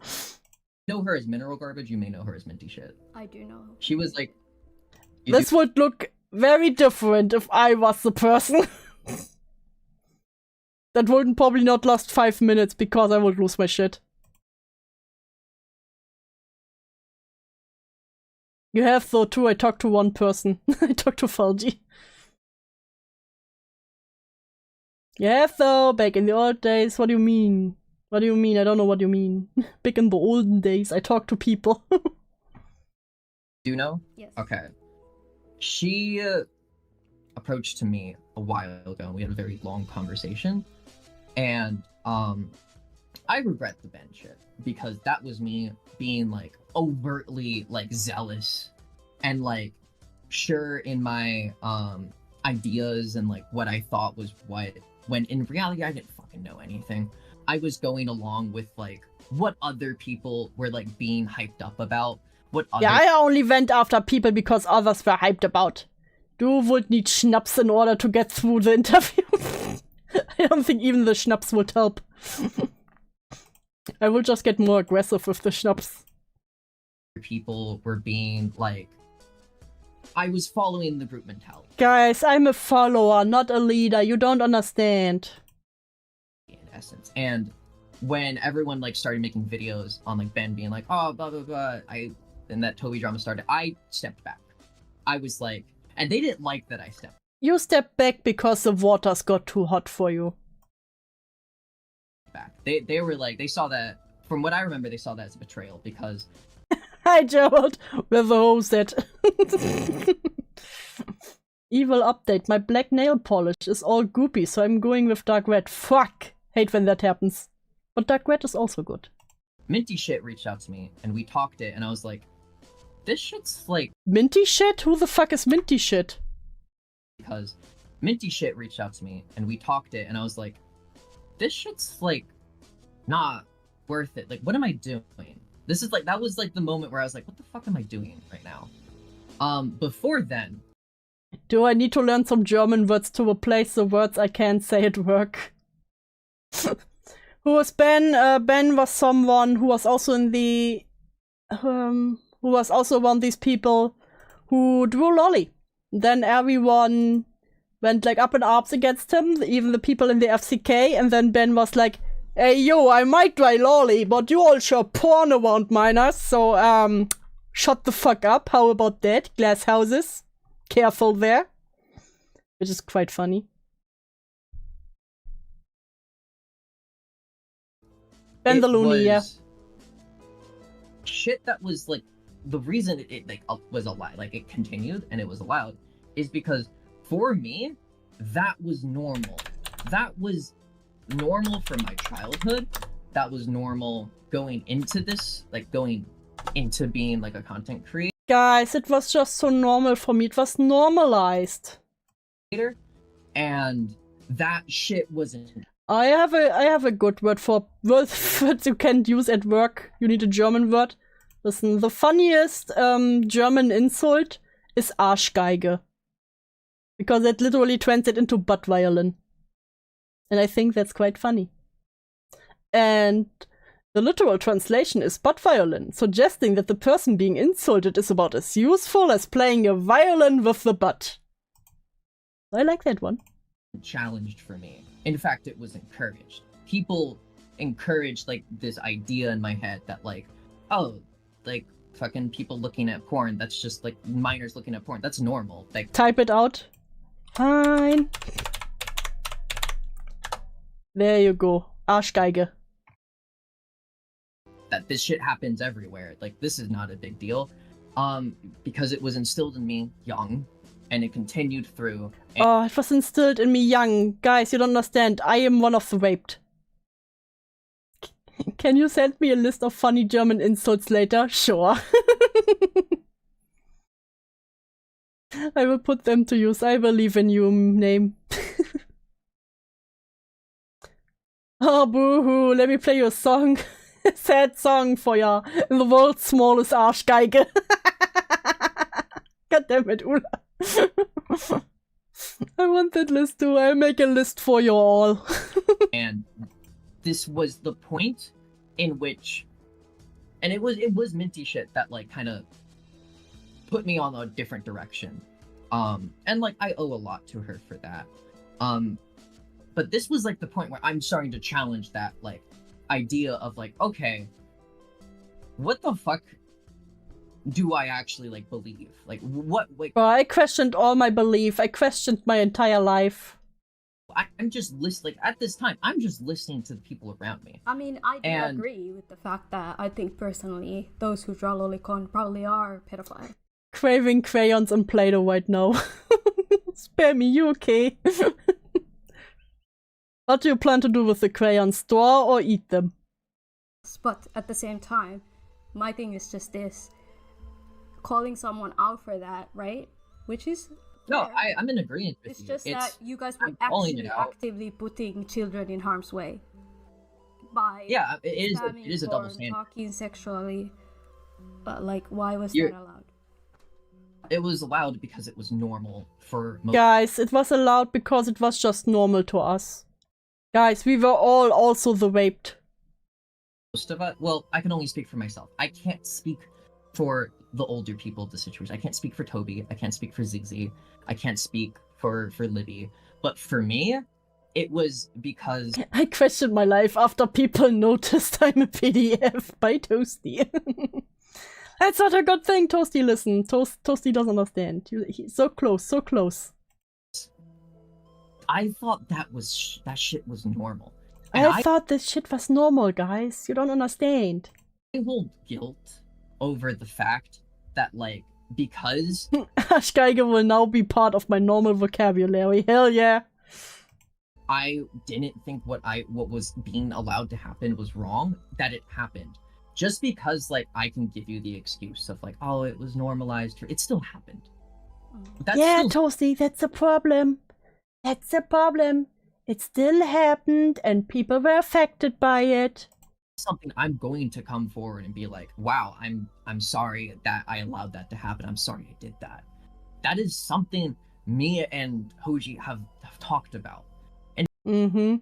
know her as Mineral Garbage. You may know her as Minty Shit. I do know. She was like. This would look very different if I was the person. That would probably not last 5 minutes because I would lose my shit. You have though too, I talked to one person. I talked to Falji. You have though, back in the old days. What do you mean? What do you mean? I don't know what you mean. Back in the olden days, I talked to people. Do you know? Yes. Okay. She approached to me a while ago, and we had a very long conversation. And I regret the Ben shit because that was me being like overtly like zealous and like sure in my ideas and like what I thought was what, when in reality I didn't fucking know anything. I was going along with like what other people were like being hyped up about. What other Yeah, I only went after people because others were hyped about. You would need schnapps in order to get through the interview. I don't think even the schnapps would help. I will just get more aggressive with the schnapps. people were being like, I was following the group mentality. Guys, I'm a follower, not a leader. You don't understand. In essence. And when everyone like started making videos on like Ben being like, oh, blah, blah, blah, and that Toby drama started, I stepped back. I was like, and they didn't like that I stepped You stepped back because the waters got too hot for you. back. They were like, they saw that, from what I remember, they saw that as a betrayal because Hi, Gerald. Where the hose at? Evil update. My black nail polish is all goopy, so I'm going with dark red. Fuck. Hate when that happens. But dark red is also good. Minty Shit reached out to me and we talked it, and I was like, this shit's like, Minty shit? Who the fuck is minty shit? because Minty Shit reached out to me and we talked it, and I was like, this shit's like not worth it. Like, what am I doing? This is like, that was like the moment where I was like, what the fuck am I doing right now? Before then, Do I need to learn some German words to replace the words I can't say at work? Who was Ben? Ben was someone who was also in the... who was also one of these people who drew Lolly. Then everyone went like up in arms against him, even the people in the FCK, and then Ben was like, hey yo, I might draw Lolly, but you all show porn around minors, so shut the fuck up. How about that? Glass houses. Careful there. Which is quite funny. Ben the Looney, yeah. Shit that was like, the reason it like was allowed, like it continued and it was allowed, is because for me, that was normal. That was normal for my childhood. That was normal going into this, like going into being like a content creator. Guys, it was just so normal for me. It was normalized. And that shit wasn't. I have a good word for words you can't use at work. You need a German word. Listen, the funniest German insult is Arschgeige. Because it literally translates into butt violin. And I think that's quite funny. And the literal translation is butt violin, suggesting that the person being insulted is about as useful as playing a violin with the butt. I like that one. Challenged for me. In fact, it was encouraged. People encouraged like this idea in my head that like, oh, like fucking people looking at porn, that's just like minors looking at porn, that's normal. Like, type it out. Fine. There you go. Arschgeige. That this shit happens everywhere. Like, this is not a big deal. Because it was instilled in me young, and it continued through. Oh, it was instilled in me young. Guys, you don't understand. I am one of the raped. Can you send me a list of funny German insults later? Sure. I will put them to use. I believe in you, name. Oh, boo-hoo. Let me play you a song. A sad song for ya. The world's smallest Arschgeige. God damn it, Ula. I want that list too. I'll make a list for you all. And this was the point in which, and it was minty shit that like kind of put me on a different direction. And like I owe a lot to her for that. But this was like the point where I'm starting to challenge that like idea of like, okay, what the fuck do I actually like believe? Like what like Well, I questioned all my belief. I questioned my entire life. I'm just like at this time I'm just listening to the people around me. I mean, I do agree with the fact that I think personally those who draw lolicon probably are pedophiles. Craving crayons and Play-Doh right now. Spare me, you okay? What do you plan to do with the crayons? Store or eat them? But at the same time, my thing is just this. Calling someone out for that, right? Which is No, fair. I'm in agreement with It's you. just that you guys were I'm calling actually it out. actively putting children in harm's way. By Yeah, it spamming is a double or standard. talking sexually. Like, why was You're- that allowed? It was allowed because it was normal for most. Guys, it was allowed because it was just normal to us. Guys, we were all also the raped. Most of us. Well, I can only speak for myself. I can't speak for the older people of the situation. I can't speak for Toby. I can't speak for Zizi. I can't speak for Libby. But for me, it was because I questioned my life after people noticed I'm a PDF by Toasty. That's not a good thing, Toasty. Listen, Toasty doesn't understand. He's so close, so close. I thought that shit was normal. I thought this shit was normal, guys. You don't understand. I hold guilt over the fact that, like, because Ashgeige will now be part of my normal vocabulary. Hell yeah. I didn't think what was being allowed to happen was wrong, that it happened. Just because, like, I can give you the excuse of, like, oh, it was normalized. It still happened. That's yeah, still Toasty, that's a problem. That's a problem. It still happened, and people were affected by it. something I'm going to come forward and be like, wow, I'm sorry that I allowed that to happen. I'm sorry I did that. That is something me and Hoji have talked about. And in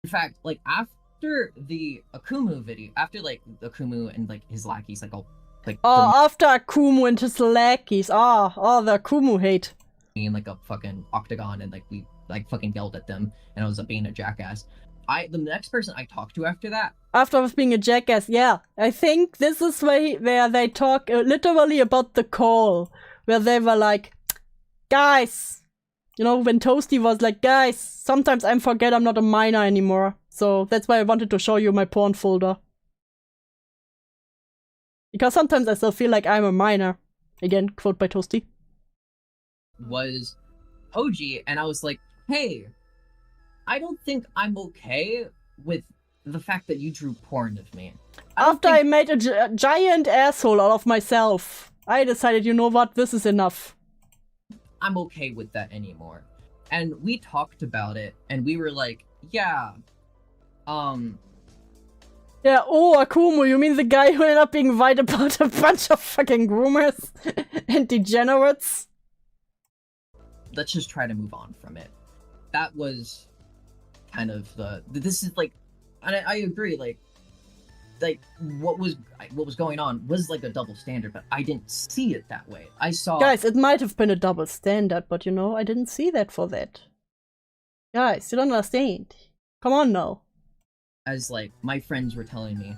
fact, like, after the Akumu video, after, like, Akumu and, like, his lackeys, like, all, like, after Akumu and his lackeys. The Akumu hate. in, like, a fucking octagon, and, like, we, like, fucking yelled at them, and I was being a jackass. The next person I talked to after that, After I was being a jackass, yeah. I think this is where they talk literally about the call. Where they were like, guys, you know, when Toasty was like, guys, sometimes I forget I'm not a minor anymore. So that's why I wanted to show you my porn folder. Because sometimes I still feel like I'm a minor. Again, quote by Toasty. was Hoji, and I was like, hey, I don't think I'm okay with the fact that you drew porn of me. After I made a giant asshole out of myself, I decided, you know what, this is enough. I'm okay with that anymore. And we talked about it, and we were like, yeah, Yeah, Akumu, you mean the guy who ended up being right about a bunch of fucking groomers and degenerates? let's just try to move on from it. That was kind of this is like, and I agree, like what was going on was like a double standard, but I didn't see it that way. I saw, Guys, it might have been a double standard, but you know, I didn't see that for that. Guys, you don't understand. Come on now. as like my friends were telling me,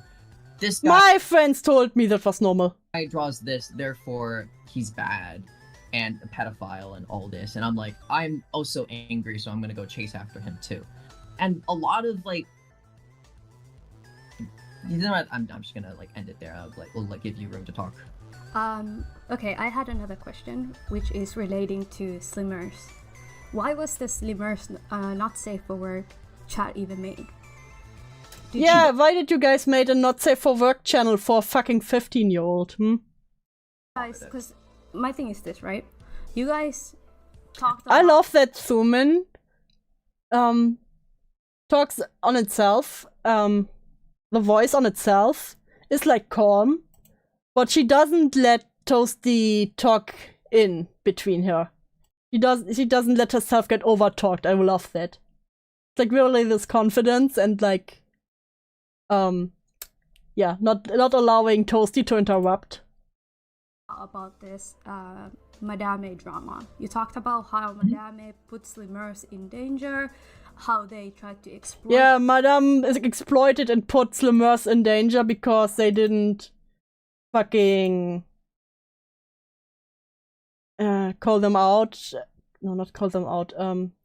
this guy My friends told me that was normal. draws this, therefore he's bad and a pedophile and all this, and I'm like, I'm also angry, so I'm gonna go chase after him too. And a lot of like, you know what, I'm just gonna like end it there. I'll like give you room to talk. Okay, I had another question, which is relating to Slimmers. Why was the Slimmers not safe for work chat even made? Why did you guys make a not safe for work channel for a fucking 15-year-old, Guys, because my thing is this, right? You guys talked I about- love that Thuman talks on itself. The voice on itself is like calm, but she doesn't let Toasty talk in between her. She doesn't let herself get over-talked. I love that. It's like really this confidence and like, yeah, not allowing Toasty to interrupt. About this Madame drama. You talked about how Madame puts Lemurs in danger, how they tried to exploit. Yeah, Madame is exploited and puts Lemurs in danger because they didn't fucking call them out. No, not call them out.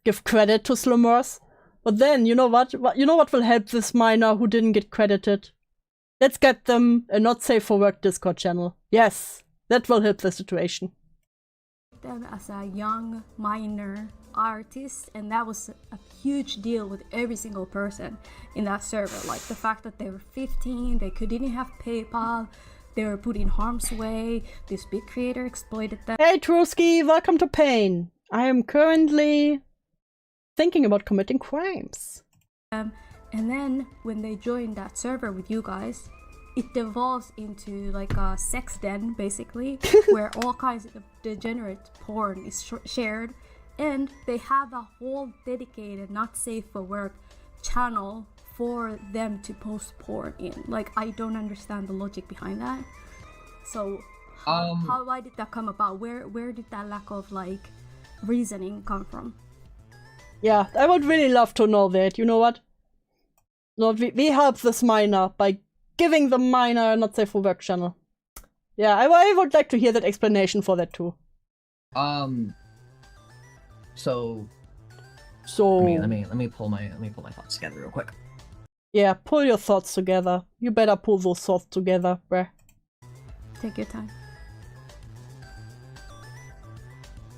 Give credit to Lemurs. But then, you know what? You know what will help this miner who didn't get credited? Let's get them a not safe for work Discord channel. Yes, that will help the situation. Them as a young minor artist, and that was a huge deal with every single person in that server. Like the fact that they were 15, they couldn't have PayPal, they were put in harm's way, this big creator exploited them. Hey Truski, welcome to Pain. I am currently thinking about committing crimes. And then when they joined that server with you guys, it devolves into like a sex den, basically, where all kinds of degenerate porn is shared, and they have a whole dedicated not safe for work channel for them to post porn in. Like, I don't understand the logic behind that. So why did that come about? Where did that lack of like reasoning come from? Yeah, I would really love to know that. You know what? Lord, we help this miner by giving the miner a not safe for work channel. Yeah, I would like to hear that explanation for that too. So let me pull my thoughts together real quick. Yeah, pull your thoughts together. You better pull those thoughts together, bruh. Take your time.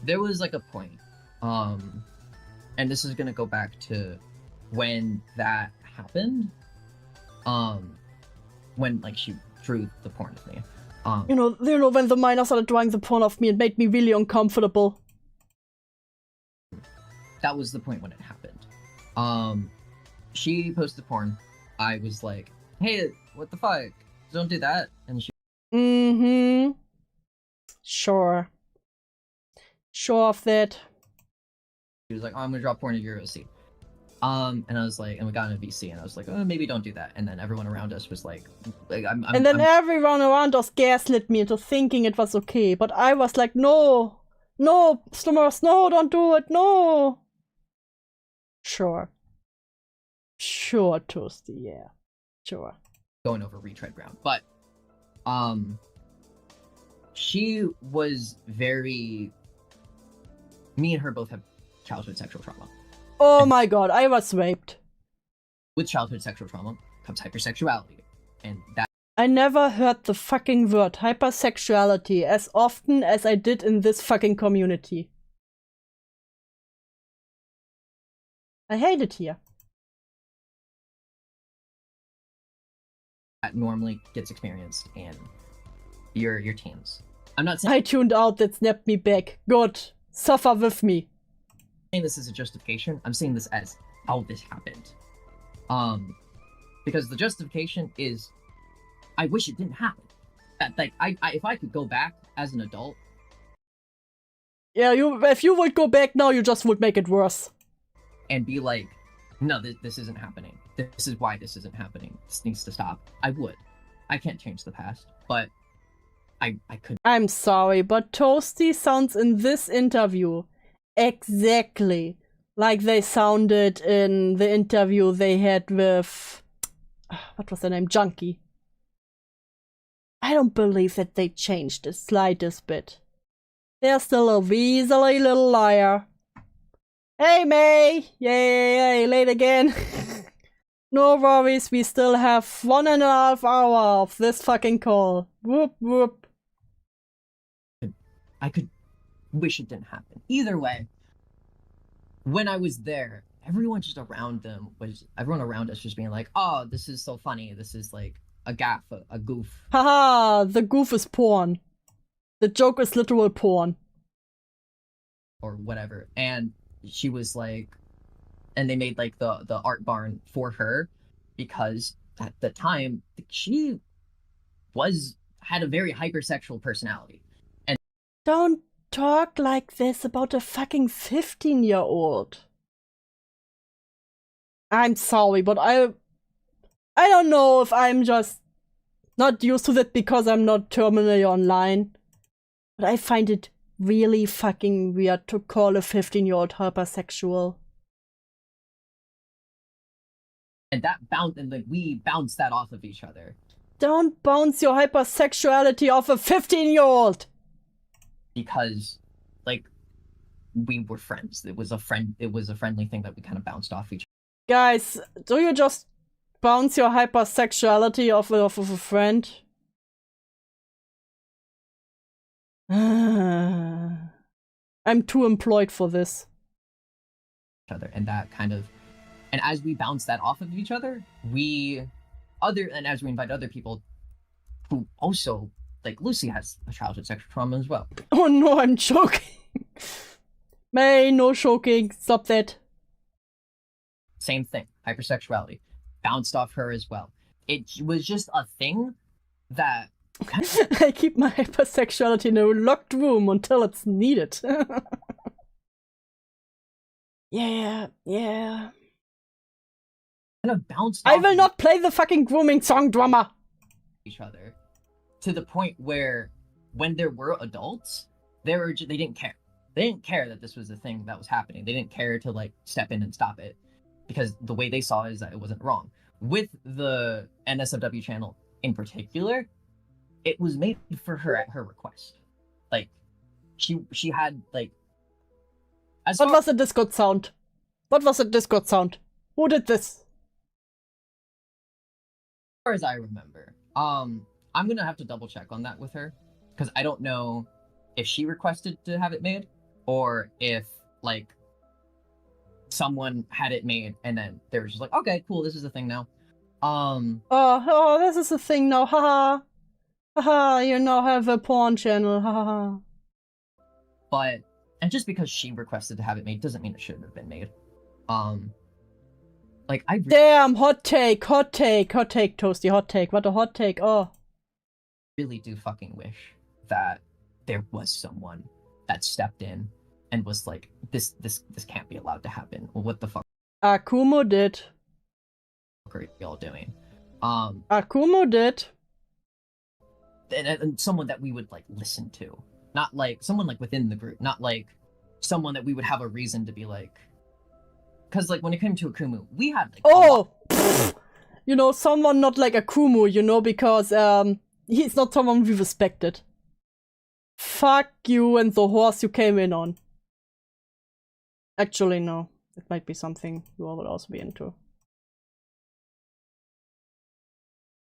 There was like a point, and this is gonna go back to when that happened, when like she drew the porn of me. You know when the miner started drawing the porn of me, it made me really uncomfortable. That was the point when it happened. She posted porn. I was like, hey, what the fuck? Don't do that. And she Sure of that. She was like, oh, I'm gonna drop porn of your OC. And I was like, and we got in a VC, and I was like, oh, maybe don't do that. And then everyone around us was like everyone around us gaslit me into thinking it was okay. But I was like, no, Slummers, no, don't do it, no. Sure, Toasty, yeah, sure. Going over retread ground, but she was very. Me and her both have childhood sexual trauma. Oh my god, I was raped. With childhood sexual trauma comes hypersexuality, and that. I never heard the fucking word hypersexuality as often as I did in this fucking community. I hate it here. That normally gets experienced in your teens. I'm not saying I tuned out, that snapped me back. Good. Suffer with me. This is a justification. I'm seeing this as how this happened. Because the justification is, I wish it didn't happen. That like I if I could go back as an adult. Yeah, if you would go back now, you just would make it worse. And be like, no, this isn't happening. This is why this isn't happening. This needs to stop. I would. I can't change the past, but I could. I'm sorry, but Toasty sounds in this interview exactly like they sounded in the interview they had with, what was their name? Junkie. I don't believe that they changed the slightest bit. They're still a weaselly little liar. Hey May! Yay, late again. No worries, we still have 1.5 hours of this fucking call. Whoop whoop. I could wish it didn't happen. Either way, when I was there, everyone around us just being like, oh, this is so funny. This is like a gaff, a goof. Haha, the goof is porn. The joke is literal porn. Or whatever. And she was like, and they made like the art barn for her because at the time she had a very hypersexual personality. And don't talk like this about a fucking 15-year-old. I'm sorry, but I don't know if I'm just not used to that because I'm not terminally online. But I find it really fucking weird to call a 15-year-old hypersexual. And we bounced that off of each other. Don't bounce your hypersexuality off a 15-year-old! Because, like, we were friends. It was a friendly thing that we kind of bounced off each other. Guys, do you just bounce your hypersexuality off of a friend? I'm too employed for this. And that kind of, and as we bounce that off of each other, as we invite other people who also, like Lucy has a childhood sexual trauma as well. Oh no, I'm joking. May, no joking. Stop that. Same thing, hypersexuality. Bounced off her as well. It was just a thing that... I keep my hypersexuality in a locked room until it's needed. Yeah. Kind of bounced I off will not play the fucking grooming song, drummer! Each other. To the point where, when there were adults, they didn't care. They didn't care that this was a thing that was happening. They didn't care to, like, step in and stop it. Because the way they saw it is that it wasn't wrong. With the NSFW channel in particular, it was made for her at her request. Like, she had, like... What was the Discord sound? What was the Discord sound? Who did this? As far as I remember. I'm gonna have to double check on that with her. Because I don't know if she requested to have it made, or if, like, someone had it made and then they were just like, okay, cool, this is a thing now. Oh, this is a thing now, haha. Haha, you now have a porn channel, haha. But, and just because she requested to have it made doesn't mean it shouldn't have been made. Like, Damn, hot take, Toasty, hot take. What a hot take, oh. Really do fucking wish that there was someone that stepped in and was like, this can't be allowed to happen. Well, what the fuck Akumo did. are y'all doing? Akumo did. And someone that we would, like, listen to. Not, like, someone, like, within the group. Not, like, someone that we would have a reason to be, like... Because, like, when it came to Akumu, we had, like... Oh! You know, someone not like Akumu, you know, because, he's not someone we respected. Fuck you and the horse you came in on. Actually, no. It might be something you all would also be into.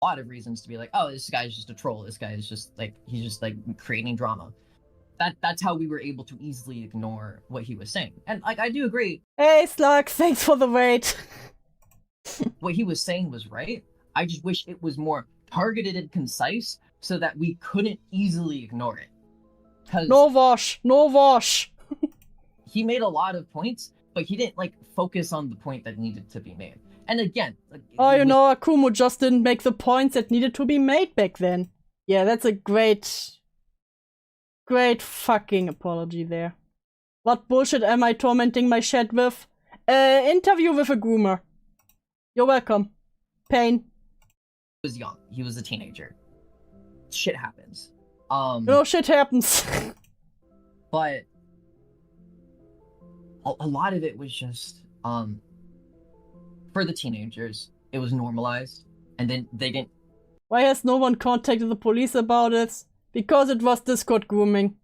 A lot of reasons to be like, oh, this guy's just a troll. This guy is just, like, he's just, like, creating drama. That's how we were able to easily ignore what he was saying. And, like, I do agree. Hey, Slug, thanks for the wait. What he was saying was right. I just wish it was more targeted and concise so that we couldn't easily ignore it. No wash. He made a lot of points, but he didn't, like, focus on the point that needed to be made. And again... Like, oh, you know, Akumu just didn't make the points that needed to be made back then. Yeah, that's a great fucking apology there. What bullshit am I tormenting my chat with? Interview with a groomer. You're welcome. Pain. He was young. He was a teenager. Shit happens. You know, shit happens. But a lot of it was just, for the teenagers, it was normalized, and then they didn't... Why has no one contacted the police about it? Because it was Discord grooming.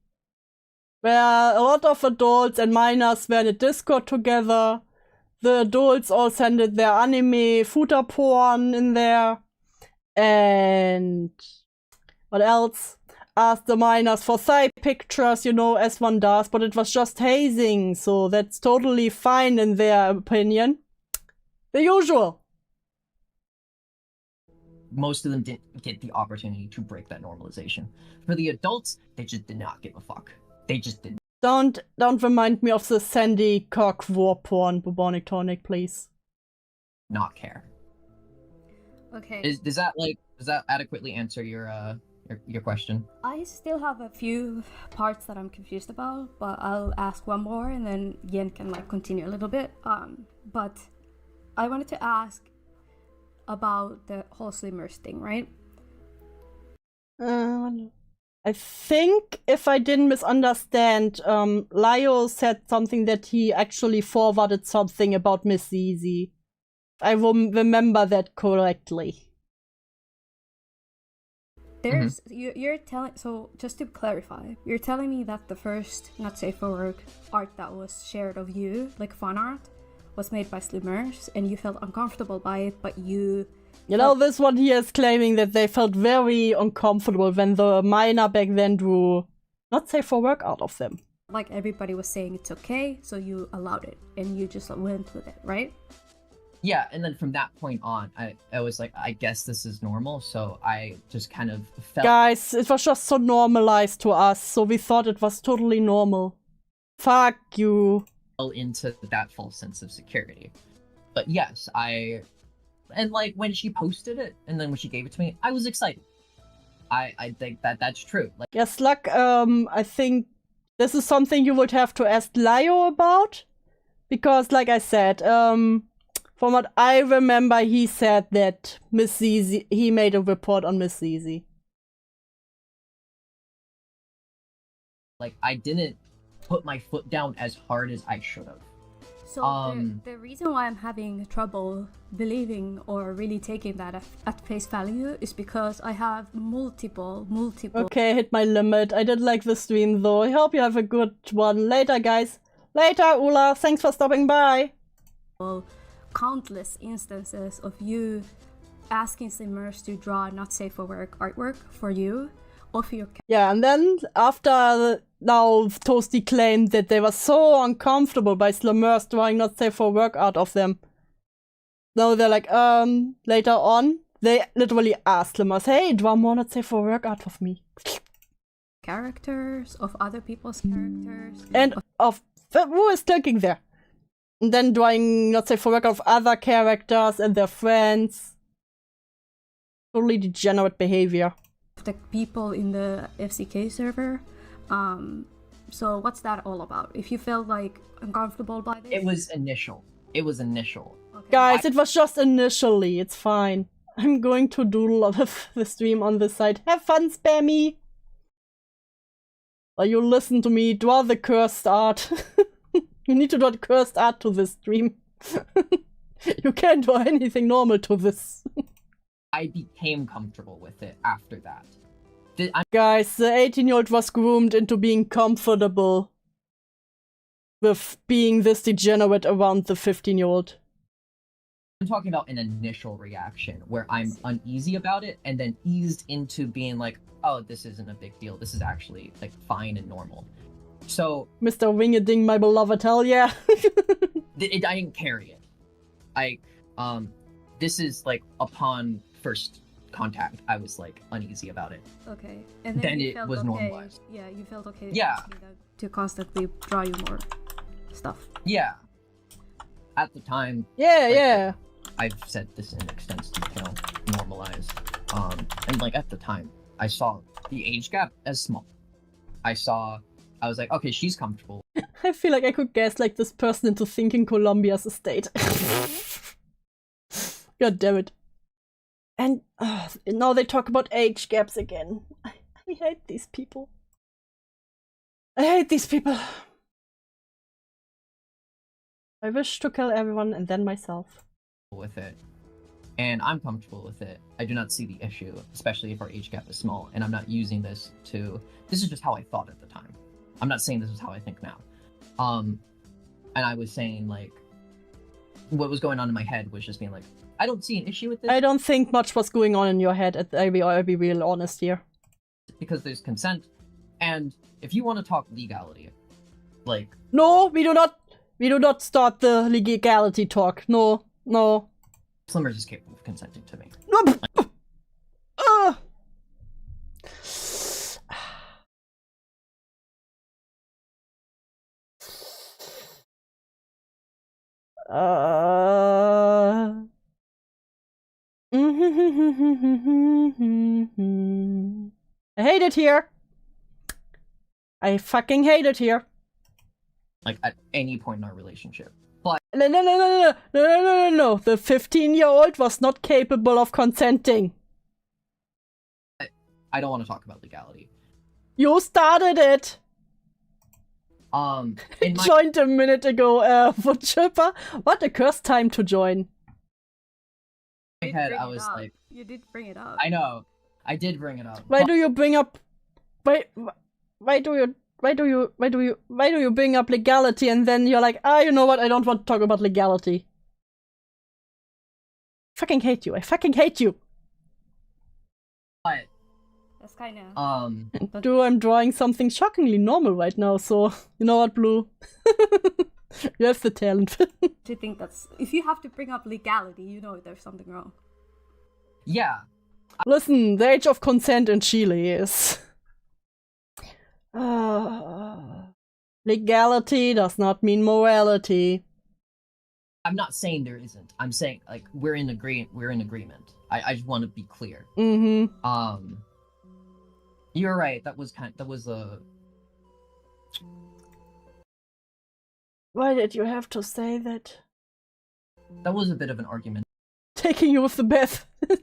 Where a lot of adults and minors were in a Discord together. The adults all sent their anime footer porn in there. And... what else? Asked the minors for thigh pictures, you know, as one does, but it was just hazing, so that's totally fine in their opinion. The usual. Most of them didn't get the opportunity to break that normalization. For the adults, they just did not give a fuck. They just didn't. Don't remind me of the Sandy cock war porn, bubonic tonic, please. Not care. Okay. Does that adequately answer your your question. I still have a few parts that I'm confused about, but I'll ask one more and then Yen can like continue a little bit. But I wanted to ask about the whole Slimmers thing, right? I think if I didn't misunderstand, Lio said something that he actually forwarded something about misszizi. I remember that correctly. There's you're telling, so just to clarify, you're telling me that the first not safe for work art that was shared of you, like fan art, was made by Slimmers and you felt uncomfortable by it, but you know, this one here is claiming that they felt very uncomfortable when the miner back then drew not safe for work art of them. Like everybody was saying it's okay, so you allowed it and you just went with it, right? Yeah, and then from that point on, I was like, I guess this is normal, so I just kind of felt... Guys, it was just so normalized to us, so we thought it was totally normal. Fuck you. Fell into that false sense of security. But yes, and like when she posted it, and then when she gave it to me, I was excited. I think that's true. Like, yes, Luck, I think this is something you would have to ask Lio about. Because, like I said, from what I remember, he said that misszizi, he made a report on misszizi. Like, I didn't put my foot down as hard as I should have. So the reason why I'm having trouble believing or really taking that at face value is because I have multiple... Okay, I hit my limit. I did like the stream though. I hope you have a good one. Later, guys. Later, Ula. Thanks for stopping by. Well, countless instances of you asking Slimmers to draw not safe for work artwork for you of your... Yeah, and then after... Now, Toasty claimed that they were so uncomfortable by Slimmers drawing not safe for work art of them. Now they're like, later on, they literally asked Slimmers, hey, draw more not safe for work art of me. Characters, of other people's characters. And of who is clicking there? And then drawing not safe for work of other characters and their friends. Totally degenerate behavior. The people in the FCK server. So what's that all about? If you felt like uncomfortable by this? It was initial. Okay. Guys, it was just initially. It's fine. I'm going to doodle the stream on this side. Have fun, Spammy! Or you listen to me, draw the cursed art. You need to draw the cursed art to this stream. You can't draw anything normal to this. I became comfortable with it after that. Guys, the 18-year-old was groomed into being comfortable with being this degenerate around the 15-year-old. I'm talking about an initial reaction where I'm uneasy about it and then eased into being like, oh, this isn't a big deal. This is actually like fine and normal. So Mr. Wingeding, my beloved, hell yeah. I didn't carry it. This is like upon first contact, I was like uneasy about it. Okay, and then you it felt was okay. normalized. Yeah, you felt okay. Yeah. To constantly draw you more stuff. Yeah. At the time. Yeah, yeah. I've said this in extensive detail. Normalized. And like at the time, I saw the age gap as small. I was like, okay, she's comfortable. I feel like I could gaslight this person into thinking Colombia's a state. God damn it. And now they talk about age gaps again. I hate these people. I hate these people. I wish to kill everyone and then myself. With it. And I'm comfortable with it. I do not see the issue, especially if our age gap is small. And I'm not using this to... This is just how I thought at the time. I'm not saying this is how I think now. And I was saying, like, what was going on in my head was just being like, I don't see an issue with this. I don't think much was going on in your head. I'll be real honest here. Because there's consent. And if you want to talk legality, like... No, we do not start the legality talk. No. Slimmers is capable of consenting to me. I hate it here. I fucking hate it here. Like, at any point in our relationship. No. The 15-year-old was not capable of consenting. I don't want to talk about legality. You started it. In my Joined a minute ago. Wood chipper. What a cursed time to join. head, I was like, you did bring it up. I know, I did bring it up. Why do you bring up? Why do you bring up legality and then you're like, you know what? I don't want to talk about legality. Fucking hate you. I fucking hate you. But that's kind of. I'm drawing something shockingly normal right now. So you know what, Blue? You have the talent. Do you think that's if you have to bring up legality, you know there's something wrong? Yeah. Listen, the age of consent in Chile is. Legality does not mean morality. I'm not saying there isn't. I'm saying like we're in agreement. I just want to be clear. Mm-hmm. You're right. That was a. Why did you have to say that? That was a bit of an argument. Taking you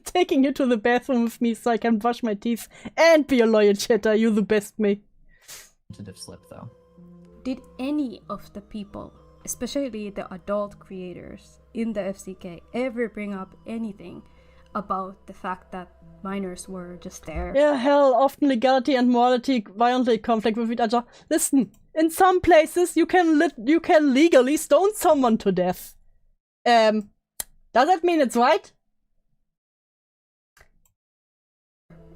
taking you to the bathroom with me so I can brush my teeth and be a loyal chatter. You the best me. Tentative slip though. Did any of the people, especially the adult creators in the FCK, ever bring up anything about the fact that minors were just there? Yeah, hell, often legality and morality violently conflict with each other. Listen, in some places you can legally stone someone to death. Does that mean it's right?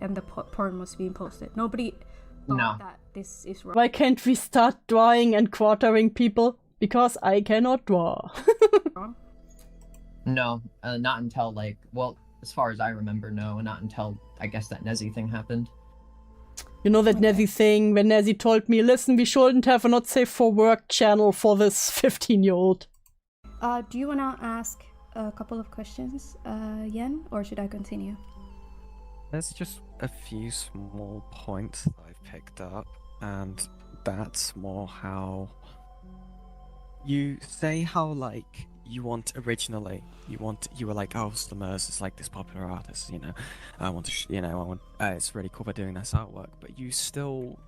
And the porn was being posted. Nobody thought that this is right. Why can't we start drawing and quartering people? Because I cannot draw. No, not until as far as I remember, no, not until I guess that Nezzy thing happened. You know that Nezzy thing when Nezzy told me, listen, we shouldn't have a not safe for work channel for this 15-year-old. Do you wanna ask a couple of questions, Yen, or should I continue? There's just a few small points that I've picked up, and that's more how you say how like you were like, oh, Slammers is like this popular artist, you know, it's really cool for doing this artwork, but you still,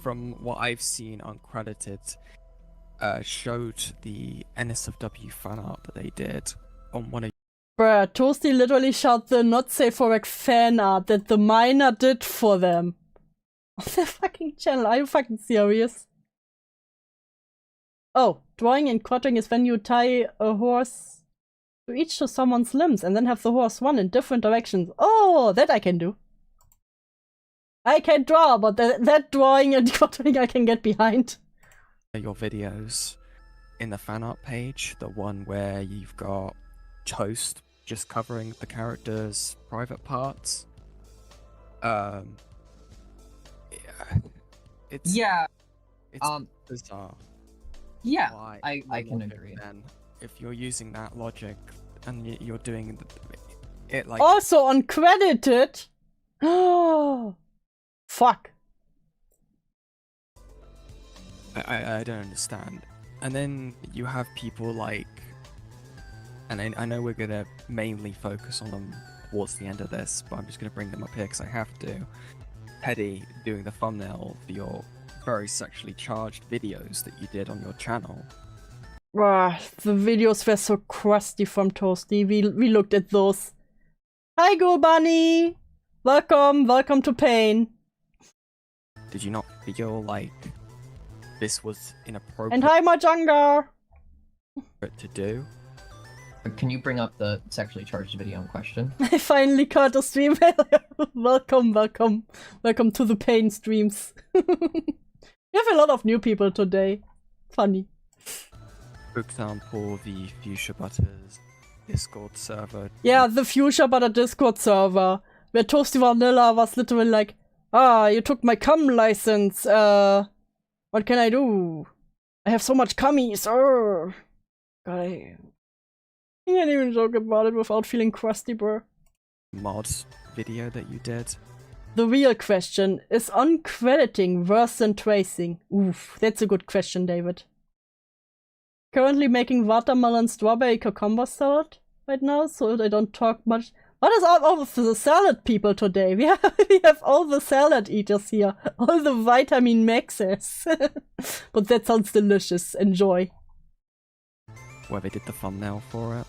from what I've seen uncredited, showed the NSFW fan art that they did on one of. Bruh, Toasty literally showed the not safe for work fan art that the miner did for them on their fucking channel. Are you fucking serious? Oh, drawing and quartering is when you tie a horse to each of someone's limbs and then have the horse run in different directions. Oh, that I can do. I can draw, but that drawing and quartering I can get behind. Your videos in the fan art page, the one where you've got Toast just covering the character's private parts. It's bizarre. Yeah, Why I can agree. Then, if you're using that logic and you're doing it like also uncredited. Oh, fuck. I don't understand. And then you have people like, and I know we're gonna mainly focus on them towards the end of this, but I'm just gonna bring them up here because I have to. Teddy doing the thumbnail for your very sexually charged videos that you did on your channel. The videos were so crusty from Toasty. We looked at those. Hi, Go Bunny! Welcome to Pain. Did you not feel like this was inappropriate? And hi, Majanga! To do? Can you bring up the sexually charged video in question? I finally caught a stream. Welcome to the Pain streams. We have a lot of new people today. Funny. For example, the Fuchsia Butters Discord server. Yeah, the Fuchsia Butter Discord server, where Toastyvanilla was literally like, you took my cum license, what can I do? I have so much cummies, God, I can't even joke about it without feeling crusty, bro. Mod video that you did. The real question, is uncrediting worse than tracing? Oof, that's a good question, David. Currently making watermelon strawberry cucumber salad right now, so I don't talk much. What is all of the salad people today? We have all the salad eaters here. All the vitamin maxes. But that sounds delicious. Enjoy. Where they did the thumbnail for it.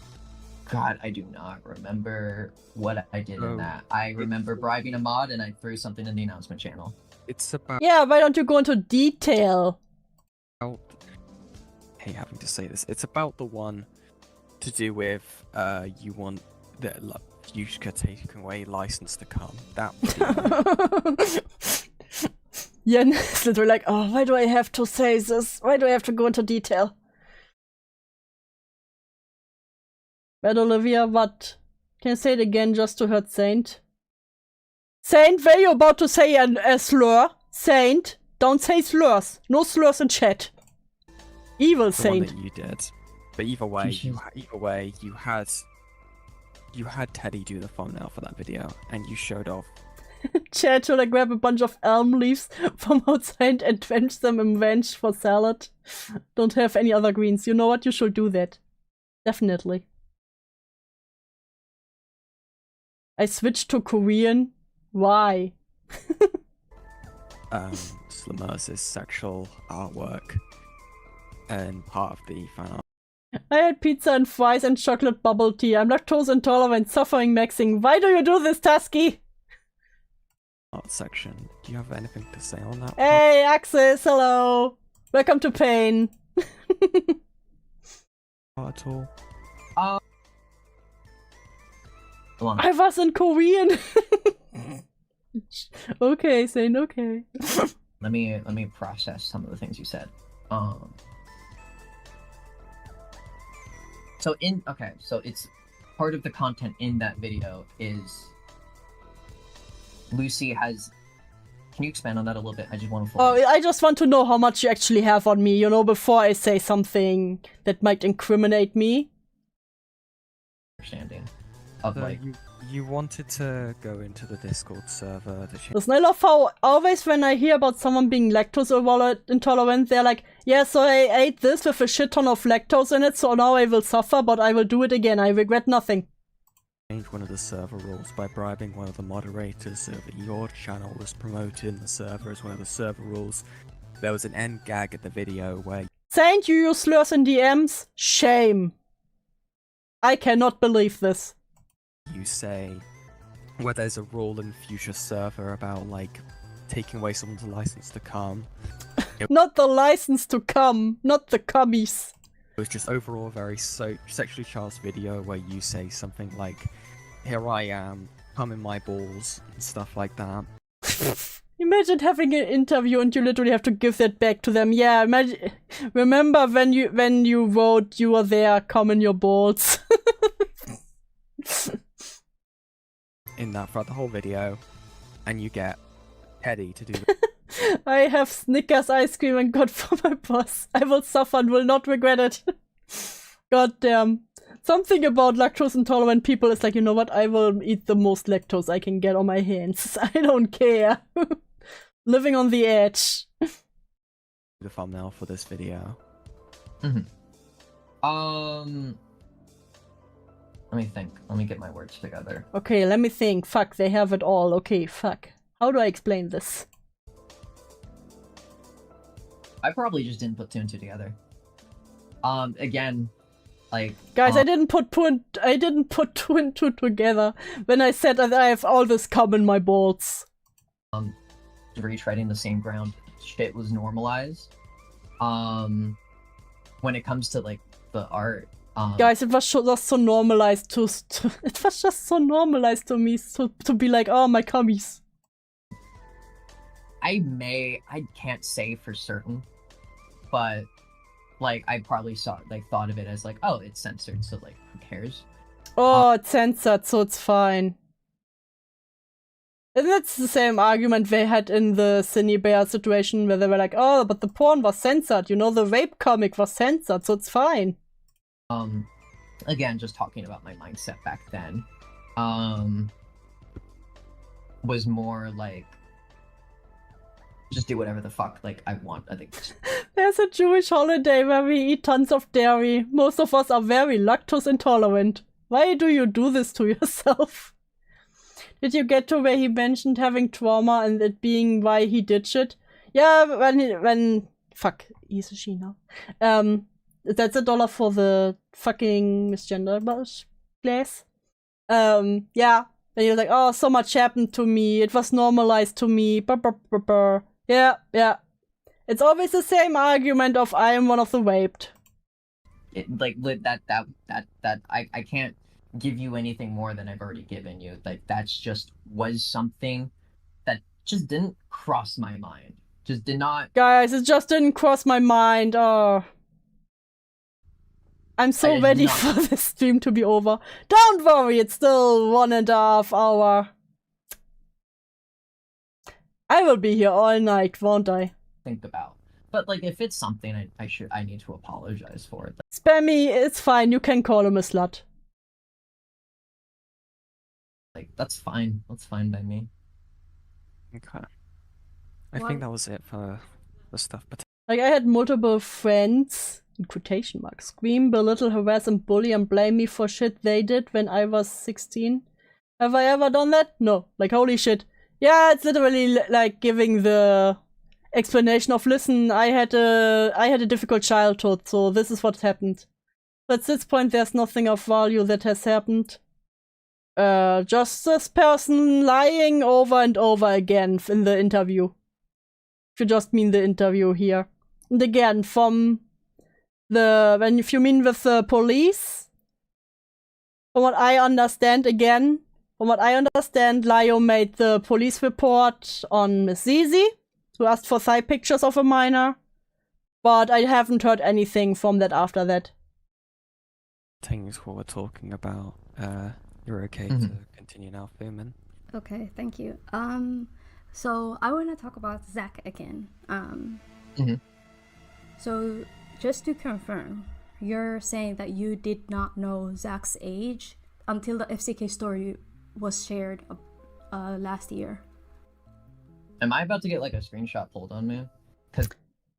God, I do not remember what I did in that. I remember bribing a mod and I threw something in the announcement channel. It's about... Yeah, why don't you go into detail? I hate having to say this. It's about the one to do with you want the you should take away license to come. That video. Yeah, they're like, oh, why do I have to say this? Why do I have to go into detail? But Olivia, what? Can you say it again just to hurt Saint? Saint, were you about to say a slur? Saint, don't say slurs. No slurs in chat. Evil the Saint. One that you did. But either way, you had Teddy do the thumbnail for that video, and you showed off. Chat, should I grab a bunch of elm leaves from outside and drench them in ranch for salad? Don't have any other greens. You know what? You should do that. Definitely. I switched to Korean. Why? Slamer's sexual artwork and part of the fan art. I had pizza and fries and chocolate bubble tea. I'm lactose intolerant, suffering maxing. Why do you do this, Tusky? Art section. Do you have anything to say on that? Hey, Axis, hello. Welcome to Pain. Not at all. I was in Korean. Okay, Saint, okay. Let me process some of the things you said. So it's part of the content in that video is Lucy has. Can you expand on that a little bit? I just want to. Oh, I just want to know how much you actually have on me, you know, before I say something that might incriminate me. Understanding of So like you wanted to go into the Discord server. Listen, I love how always when I hear about someone being lactose intolerant, they're like, yeah, so I ate this with a shit ton of lactose in it, so now I will suffer, but I will do it again. I regret nothing. Change one of the server rules by bribing one of the moderators so that your channel was promoted in the server as one of the server rules. There was an end gag at the video where Saint, you use slurs in DMs? Shame. I cannot believe this. you say where there's a rule in future server about like taking away someone's license to come. Not the license to come, not the cummies. It was just overall a very sexually charged video where you say something like, here I am, come in my balls, and stuff like that. Imagine having an interview and you literally have to give that back to them. Yeah, imagine. Remember when you wrote you were there, come in your balls. In that throughout the whole video, and you get Teddy to do I have Snickers ice cream and got for my boss. I will suffer and will not regret it. God damn. Something about lactose intolerant people is like, you know what, I will eat the most lactose I can get on my hands. I don't care. Living on the edge. the thumbnail for this video. Let me think. Let me get my words together. Okay, let me think. Fuck, they have it all. Okay, fuck. How do I explain this? I probably just didn't put two and two together. Again, like guys, I didn't put two and two together when I said that I have all this cum in my balls. Retreading the same ground. Shit was normalized. When it comes to like the art. Guys, it was just so normalized it was just so normalized to me to be like, oh, my cummies. I can't say for certain, but like I probably thought of it as like, oh, it's censored, so like who cares? Oh, it's censored, so it's fine. And that's the same argument they had in the Cindy Bear situation where they were like, oh, but the porn was censored, you know, the rape comic was censored, so it's fine. Again, just talking about my mindset back then. was more like, just do whatever the fuck like I want. I think. There's a Jewish holiday where we eat tons of dairy. Most of us are very lactose intolerant. Why do you do this to yourself? Did you get to where he mentioned having trauma and it being why he did shit? Yeah, fuck, he's a she now. That's $1 for the fucking misgender class. Yeah. And you're like, oh, so much happened to me. It was normalized to me. Brr, brr, brr, brr. Yeah. It's always the same argument of I am one of the raped. I can't give you anything more than I've already given you. Like that's just was something that just didn't cross my mind. Just did not. Guys, it just didn't cross my mind. Oh. I'm so ready for this stream to be over. Don't worry, it's still 1.5 hours. I will be here all night, won't I? Think about. But like if it's something I need to apologize for it. Spammy, it's fine, you can call him a slut. Like that's fine. That's fine by me. Okay. I think that was it for the stuff. But like I had multiple friends, in quotation marks, scream, belittle, harass, and bully and blame me for shit they did when I was 16. Have I ever done that? No. Like holy shit. Yeah, it's literally like giving the explanation of, listen, I had a difficult childhood, so this is what happened. But at this point, there's nothing of value that has happened. Just this person lying over and over again in the interview. If you just mean the interview here. And again, if you mean with the police, from what I understand, Lio made the police report on misszizi, who asked for thigh pictures of a minor, but I haven't heard anything from that after that. things what we're talking about, you're okay to continue now, Fumin. Okay, thank you. So I want to talk about Zach again. So just to confirm, you're saying that you did not know Zach's age until the FCK story was shared last year. Am I about to get like a screenshot pulled on me?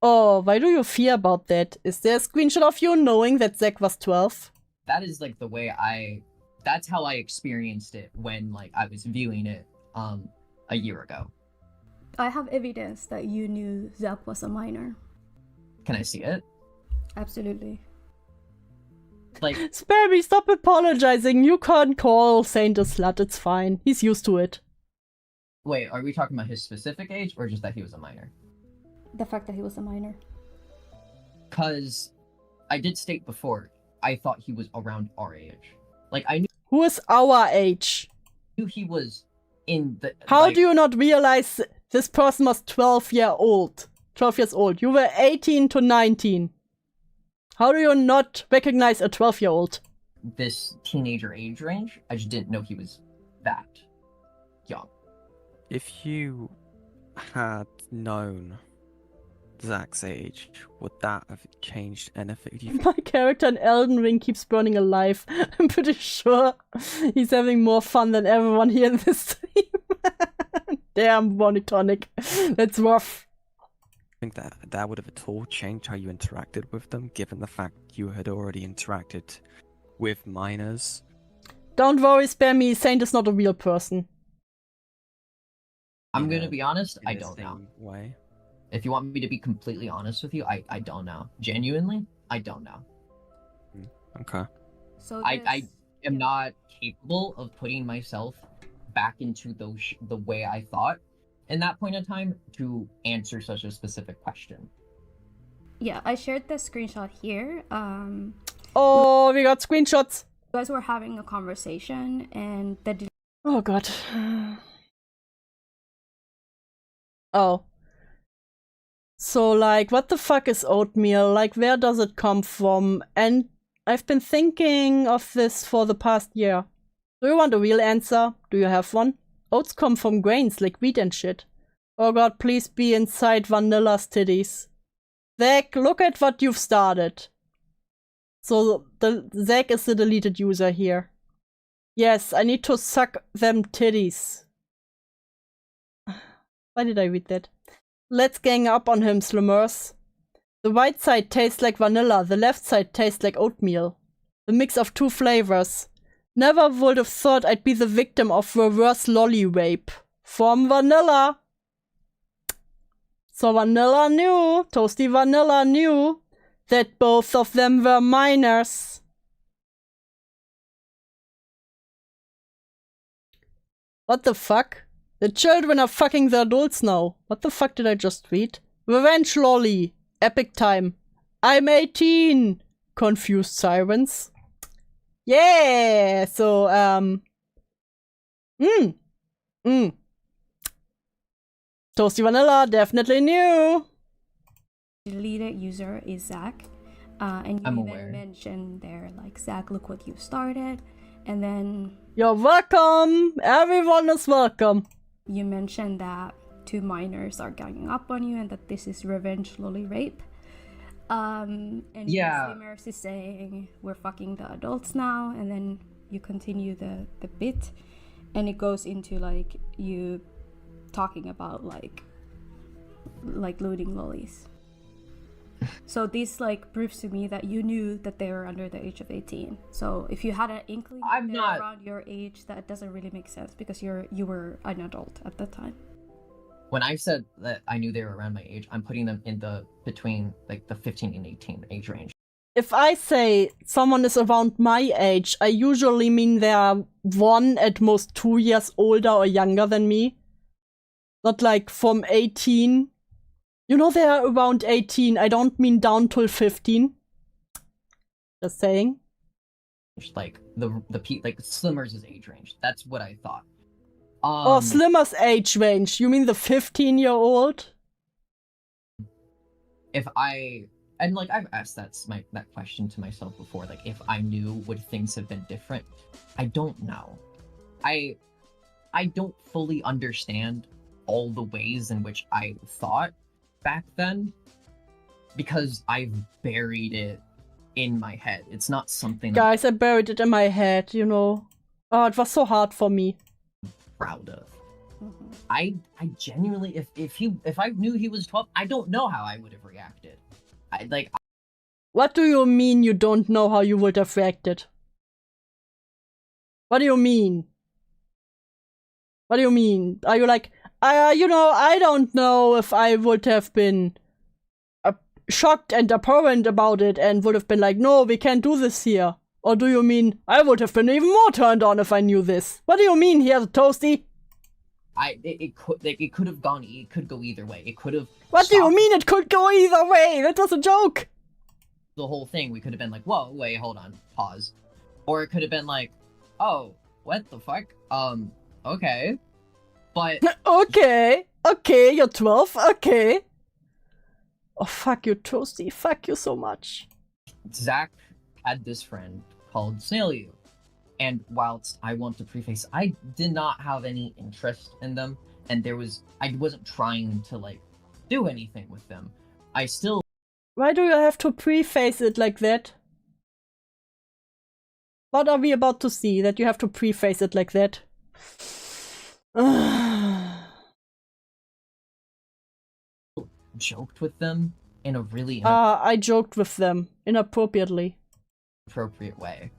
Oh, why do you fear about that? Is there a screenshot of you knowing that Zach was 12? That is like the way that's how I experienced it when like I was viewing it a year ago. I have evidence that you knew Zach was a minor. Can I see it? Absolutely. Like, Spammy, stop apologizing. You can't call Saint a slut. It's fine. He's used to it. wait, are we talking about his specific age or just that he was a minor? The fact that he was a minor. Because I did state before, I thought he was around our age. Like, I knew Who is our age? he was in the... How like, do you not realize this person was 12 years old? You were 18 to 19. How do you not recognize a 12-year-old? this teenager age range? I just didn't know he was that young. If you had known Zach's age, would that have changed anything? Do you My character in Elden Ring keeps burning alive. I'm pretty sure he's having more fun than everyone here in this stream. Damn, Monotonic. That's rough. think that would have at all changed how you interacted with them, given the fact you had already interacted with minors? Don't worry, Spammy. Saint is not a real person. I'm gonna be honest, In I the don't know. same way. If you want me to be completely honest with you, I don't know. Genuinely, I don't know. Okay. So I am not capable of putting myself back into the way I thought in that point in time to answer such a specific question. Yeah, I shared the screenshot here. Oh, we got screenshots. You guys were having a conversation and the Oh, God. Oh. So, like, what the fuck is oatmeal? Like, where does it come from? And I've been thinking of this for the past year. Do you want a real answer? Do you have one? Oats come from grains, like wheat and shit. Oh god, please be inside Vanilla's titties. Zach, look at what you've started. So, Zach is the deleted user here. Yes, I need to suck them titties. Why did I read that? Let's gang up on him, Slummers. The right side tastes like vanilla, the left side tastes like oatmeal. The mix of two flavors. Never would have thought I'd be the victim of reverse lolly rape. From Vanilla. So Vanilla knew, Toastyvanilla knew, that both of them were minors. What the fuck? The children are fucking the adults now. What the fuck did I just read? Revenge lolly. Epic time. I'm 18. Confused sirens. Yeah! So, Toastyvanilla definitely knew. Deleted user is Zach. And you I'm even aware. mentioned there, like, Zach, look what you started. And then You're welcome. Everyone is welcome. you mentioned that 2 minors are ganging up on you and that this is revenge lolly rape. And Yeah. Slimmers is saying we're fucking the adults now, and then you continue the bit, and it goes into like you talking about like looting lollies. So this like proves to me that you knew that they were under the age of 18. So if you had an inkling that they're around your age, that doesn't really make sense because you were an adult at that time. When I said that I knew they were around my age, I'm putting them in the between like the 15 and 18 age range. If I say someone is around my age, I usually mean they are 1 at most 2 years older or younger than me. Not like from 18. You know they are around 18. I don't mean down till 15. Just saying. Like like Slimmers' age range. That's what I thought. Oh, Slimmer's age range. You mean the 15-year-old? If I and like I've asked that question to myself before, like if I knew, would things have been different? I don't know. I don't fully understand all the ways in which I thought back then because I've buried it in my head. It's not something Guys, I buried it in my head, you know. Oh, it was so hard for me. proud of. I genuinely, if I knew he was 12, I don't know how I would have reacted. What do you mean you don't know how you would have reacted? What do you mean? What do you mean? Are you like, I don't know if I would have been shocked and abhorrent about it and would have been like, no, we can't do this here. Or do you mean, I would have been even more turned on if I knew this? What do you mean here, Toasty? It could have gone. It could go either way. It could have. What do you mean it could go either way? That was a joke. The whole thing. We could have been like, whoa, wait, hold on, pause. Or it could have been like, oh, what the fuck? Okay, but okay, you're 12. Okay. Oh, fuck you, Toasty. Fuck you so much. Zach had this friend called SnailHouse. And whilst I want to preface, I did not have any interest in them, and I wasn't trying to like do anything with them. I still. Why do you have to preface it like that? What are we about to see that you have to preface it like that? Joked with them in a really I joked with them inappropriately. inappropriate way.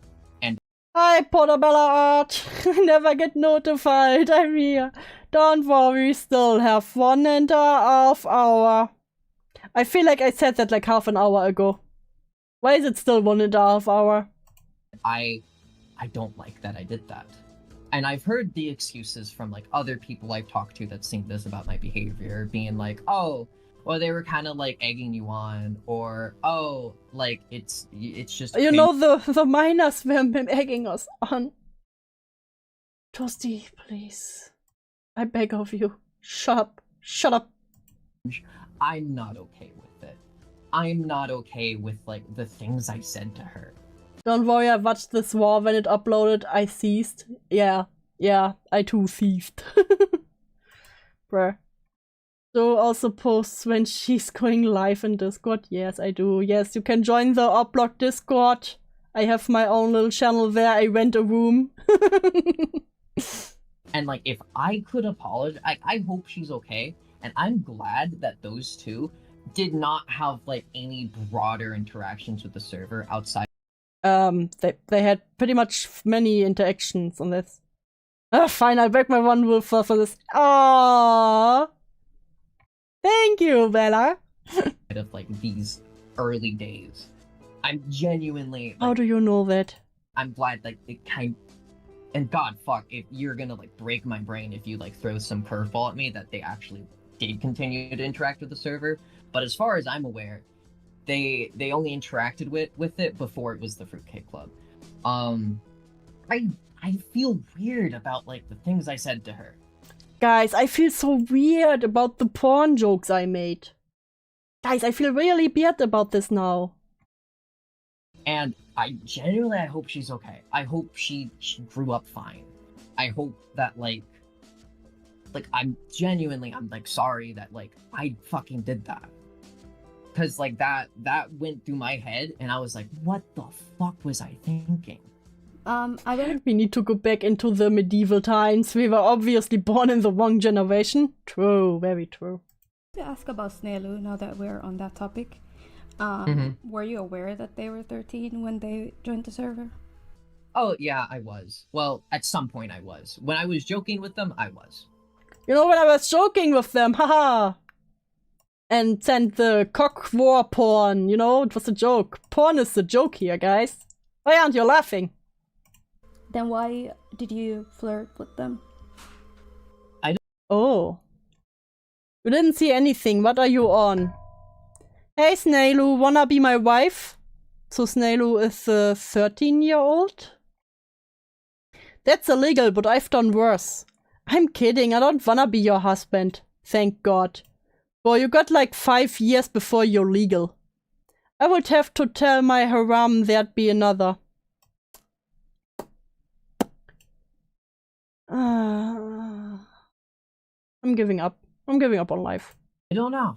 Hi, Portobello Art! Never get notified, I'm here. Don't worry, still have 1.5 hour. I feel like I said that like half an hour ago. Why is it still 1.5 hour? I don't like that I did that. And I've heard the excuses from like other people I've talked to that seen this about my behavior, being like, oh, well, they were kind of like egging you on, or oh, like it's just you know the miners were egging us on. Toasty, please, I beg of you, shut up. I'm not okay with it. I'm not okay with like the things I said to her. Don't worry, I watched this war when it uploaded. I ceased. Yeah, I too ceased. Bruh. So also posts when she's going live in Discord. Yes, I do. Yes, you can join the Upload Discord. I have my own little channel there. I rent a room. And like, if I could apologize, I hope she's okay. And I'm glad that those two did not have like any broader interactions with the server outside. They had pretty much many interactions on this. Fine, I'll break my one rule for this. Aww. Thank you, Bella. Of like these early days. I'm genuinely like, how do you know that? I'm glad like it kind and God fuck if you're gonna like break my brain if you like throw some curveball at me that they actually did continue to interact with the server. But as far as I'm aware, they only interacted with it before it was the Fruitcake Club. I feel weird about like the things I said to her. Guys, I feel so weird about the porn jokes I made. Guys, I feel really weird about this now. And I hope she's okay. I hope she grew up fine. I hope that like I'm like sorry that like I fucking did that. Cause like that went through my head and I was like, what the fuck was I thinking? We need to go back into the medieval times. We were obviously born in the wrong generation. True, very true. To ask about Snailu, now that we're on that topic. Were you aware that they were 13 when they joined the server? Oh yeah, I was. Well, at some point I was. When I was joking with them, I was. You know, when I was joking with them, haha! And sent the cock war porn, you know, it was a joke. Porn is the joke here, guys. Why aren't you laughing? Then why did you flirt with them? Oh. You didn't see anything. What are you on? Hey, Snailu, wanna be my wife? So Snailu is a 13-year-old? That's illegal, but I've done worse. I'm kidding, I don't wanna be your husband. Thank God. Boy, you got like 5 years before you're legal. I would have to tell my haram there'd be another. I'm giving up. I'm giving up on life. I don't know.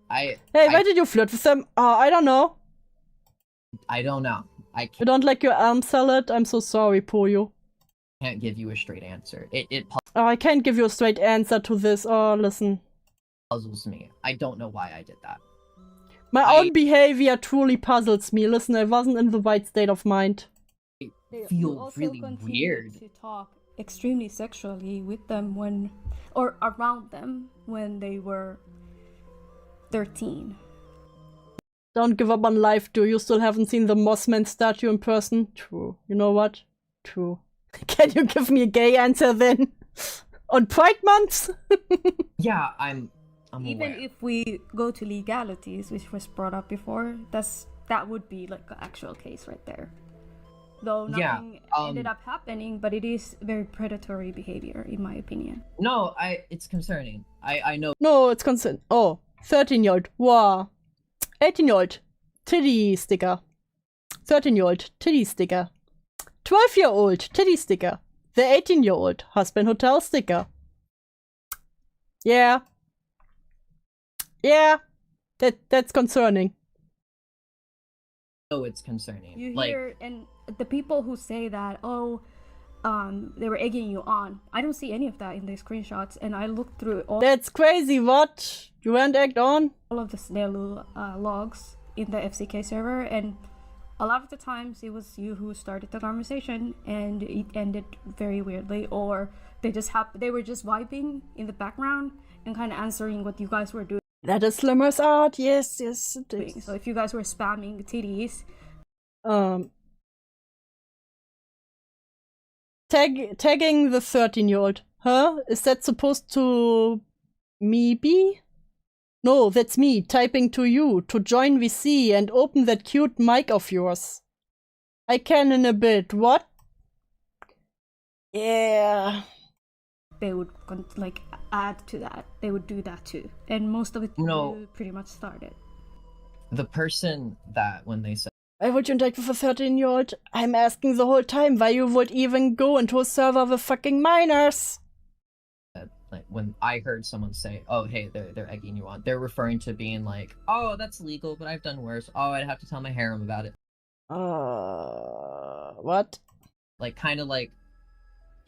Hey, why did you flirt with them? I don't know. I don't know. You don't like your elm salad? I'm so sorry, Puyo. Can't give you a straight answer. I can't give you a straight answer to this. Oh, listen. Puzzles me. I don't know why I did that. My own behavior truly puzzles me. Listen, I wasn't in the right state of mind. I feel really weird. To talk extremely sexually with them or around them when they were 13. Don't give up on life, do you? Still haven't seen the Mossman statue in person? True. You know what? True. Can you give me a gay answer then? On Pride Month? Yeah, I'm Even aware. if we go to legalities, which was brought up before, that would be like an actual case right there. Though nothing ended up happening, but it is very predatory behavior, in my opinion. No, it's concerning. I know. No, it's concerning. Oh, 13-year-old. Wow. 18-year-old. Titty sticker. 13-year-old. Titty sticker. 12-year-old. Titty sticker. The 18-year-old. Husband hotel sticker. Yeah. Yeah. That's concerning. No, it's concerning. You hear, and the people who say that, they were egging you on. I don't see any of that in the screenshots, and I looked through all. That's crazy. What? You weren't egged on? All of the Snailu logs in the FCK server, and a lot of the times it was you who started the conversation, and it ended very weirdly, or they were just vibing in the background and kind of answering what you guys were doing. That is Slimmer's art. Yes, it is. So if you guys were spamming titties, tagging the 13-year-old. Huh? Is that supposed to me be? No, that's me typing to you to join VC and open that cute mic of yours. I can in a bit. What? Yeah. They would like add to that. They would do that too, and most of it pretty much started. The person that when they said, "Why would you interact with a 13-year-old?" I'm asking the whole time why you would even go into a server with fucking minors. Like when I heard someone say, "Oh, hey, they're egging you on," they're referring to being like, "Oh, that's legal, but I've done worse. Oh, I'd have to tell my harem about it." What? Like kind of like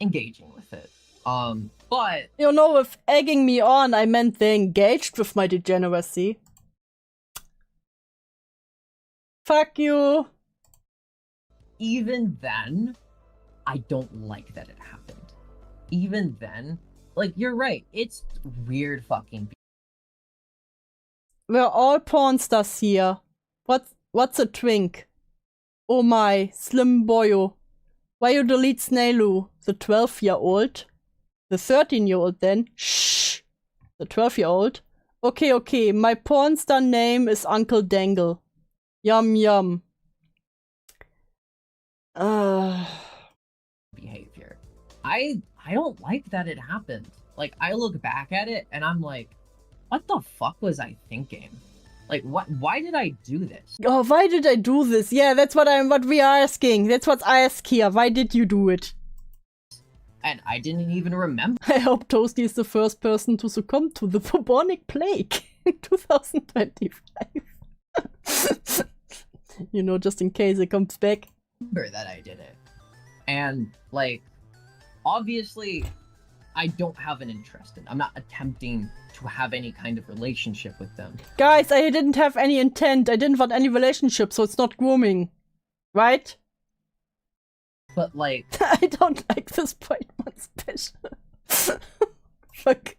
engaging with it. But You know, with egging me on, I meant they engaged with my degeneracy. Fuck you. even then, I don't like that it happened. Even then, like, you're right. It's weird fucking. We're all porn stars here. What's a twink? Oh my, slim boyo. Why you delete Snailu? The 12-year-old? The 13-year-old then? Shh! The 12-year-old? Okay, my porn star name is Uncle Dangle. Yum yum. Behavior. I don't like that it happened. Like, I look back at it and I'm like, what the fuck was I thinking? Like, why did I do this? Oh, why did I do this? Yeah, that's what we are asking. That's what I ask here. Why did you do it? And I didn't even remember. I hope Toasty is the first person to succumb to the bubonic plague in 2025. You know, just in case it comes back. That I did it. And, like, obviously, I don't have an interest in. I'm not attempting to have any kind of relationship with them. Guys, I didn't have any intent. I didn't want any relationship, so it's not grooming. Right? But, like... I don't like this point one special. Fuck.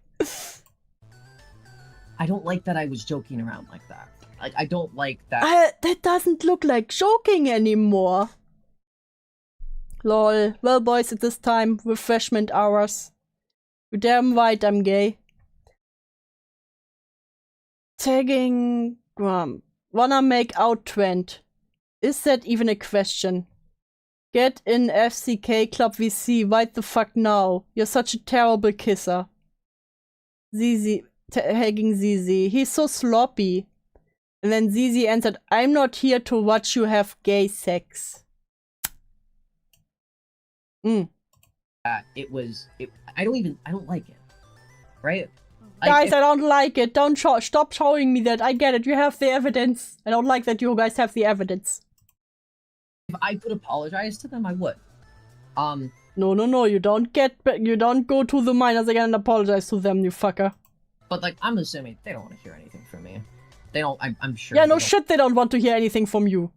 I don't like that I was joking around like that. Like, I don't like that... That doesn't look like joking anymore. Lol. Well, boys, at this time, refreshment hours. You're damn right I'm gay. Tagging... Wanna make out trend. Is that even a question? Get in FCK Club VC right the fuck now. You're such a terrible kisser. Zizi. Tagging Zizi. He's so sloppy. And then Zizi answered, I'm not here to watch you have gay sex. I don't like it. Right? Guys, I don't like it. Don't stop showing me that. I get it. You have the evidence. I don't like that you guys have the evidence. If I could apologize to them, I would. No. You don't go to the minors again and apologize to them, you fucker. But, like, I'm assuming they don't want to hear anything from me. They don't. I'm sure. Yeah, no shit. They don't want to hear anything from you.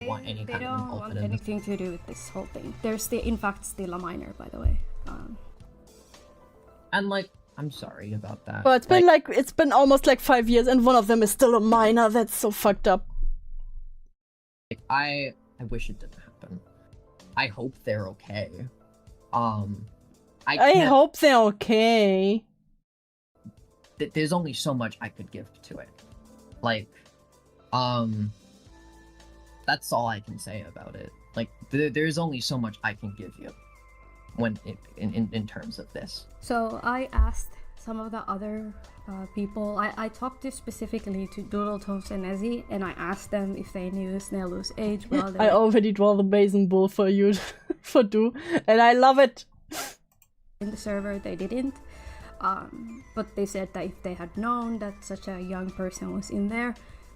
Want any They kind of don't want involvement in this. anything to do with this whole thing. They're in fact still a minor, by the way. And, like, I'm sorry about that. But it's been almost like 5 years, and one of them is still a minor. That's so fucked up. Like, I wish it didn't happen. I hope they're okay. I hope they're okay. There's only so much I could give to it. Like, that's all I can say about it. Like, there's only so much I can give you when in terms of this. So I asked some of the other people. I talked to specifically to Doodle, Toast, and Nezzy, and I asked them if they knew Snailu's age. Well, I already draw the Basin Bull for you, for Do, and I love it. In the server, they didn't. But they said that if they had known that such a young person was in there,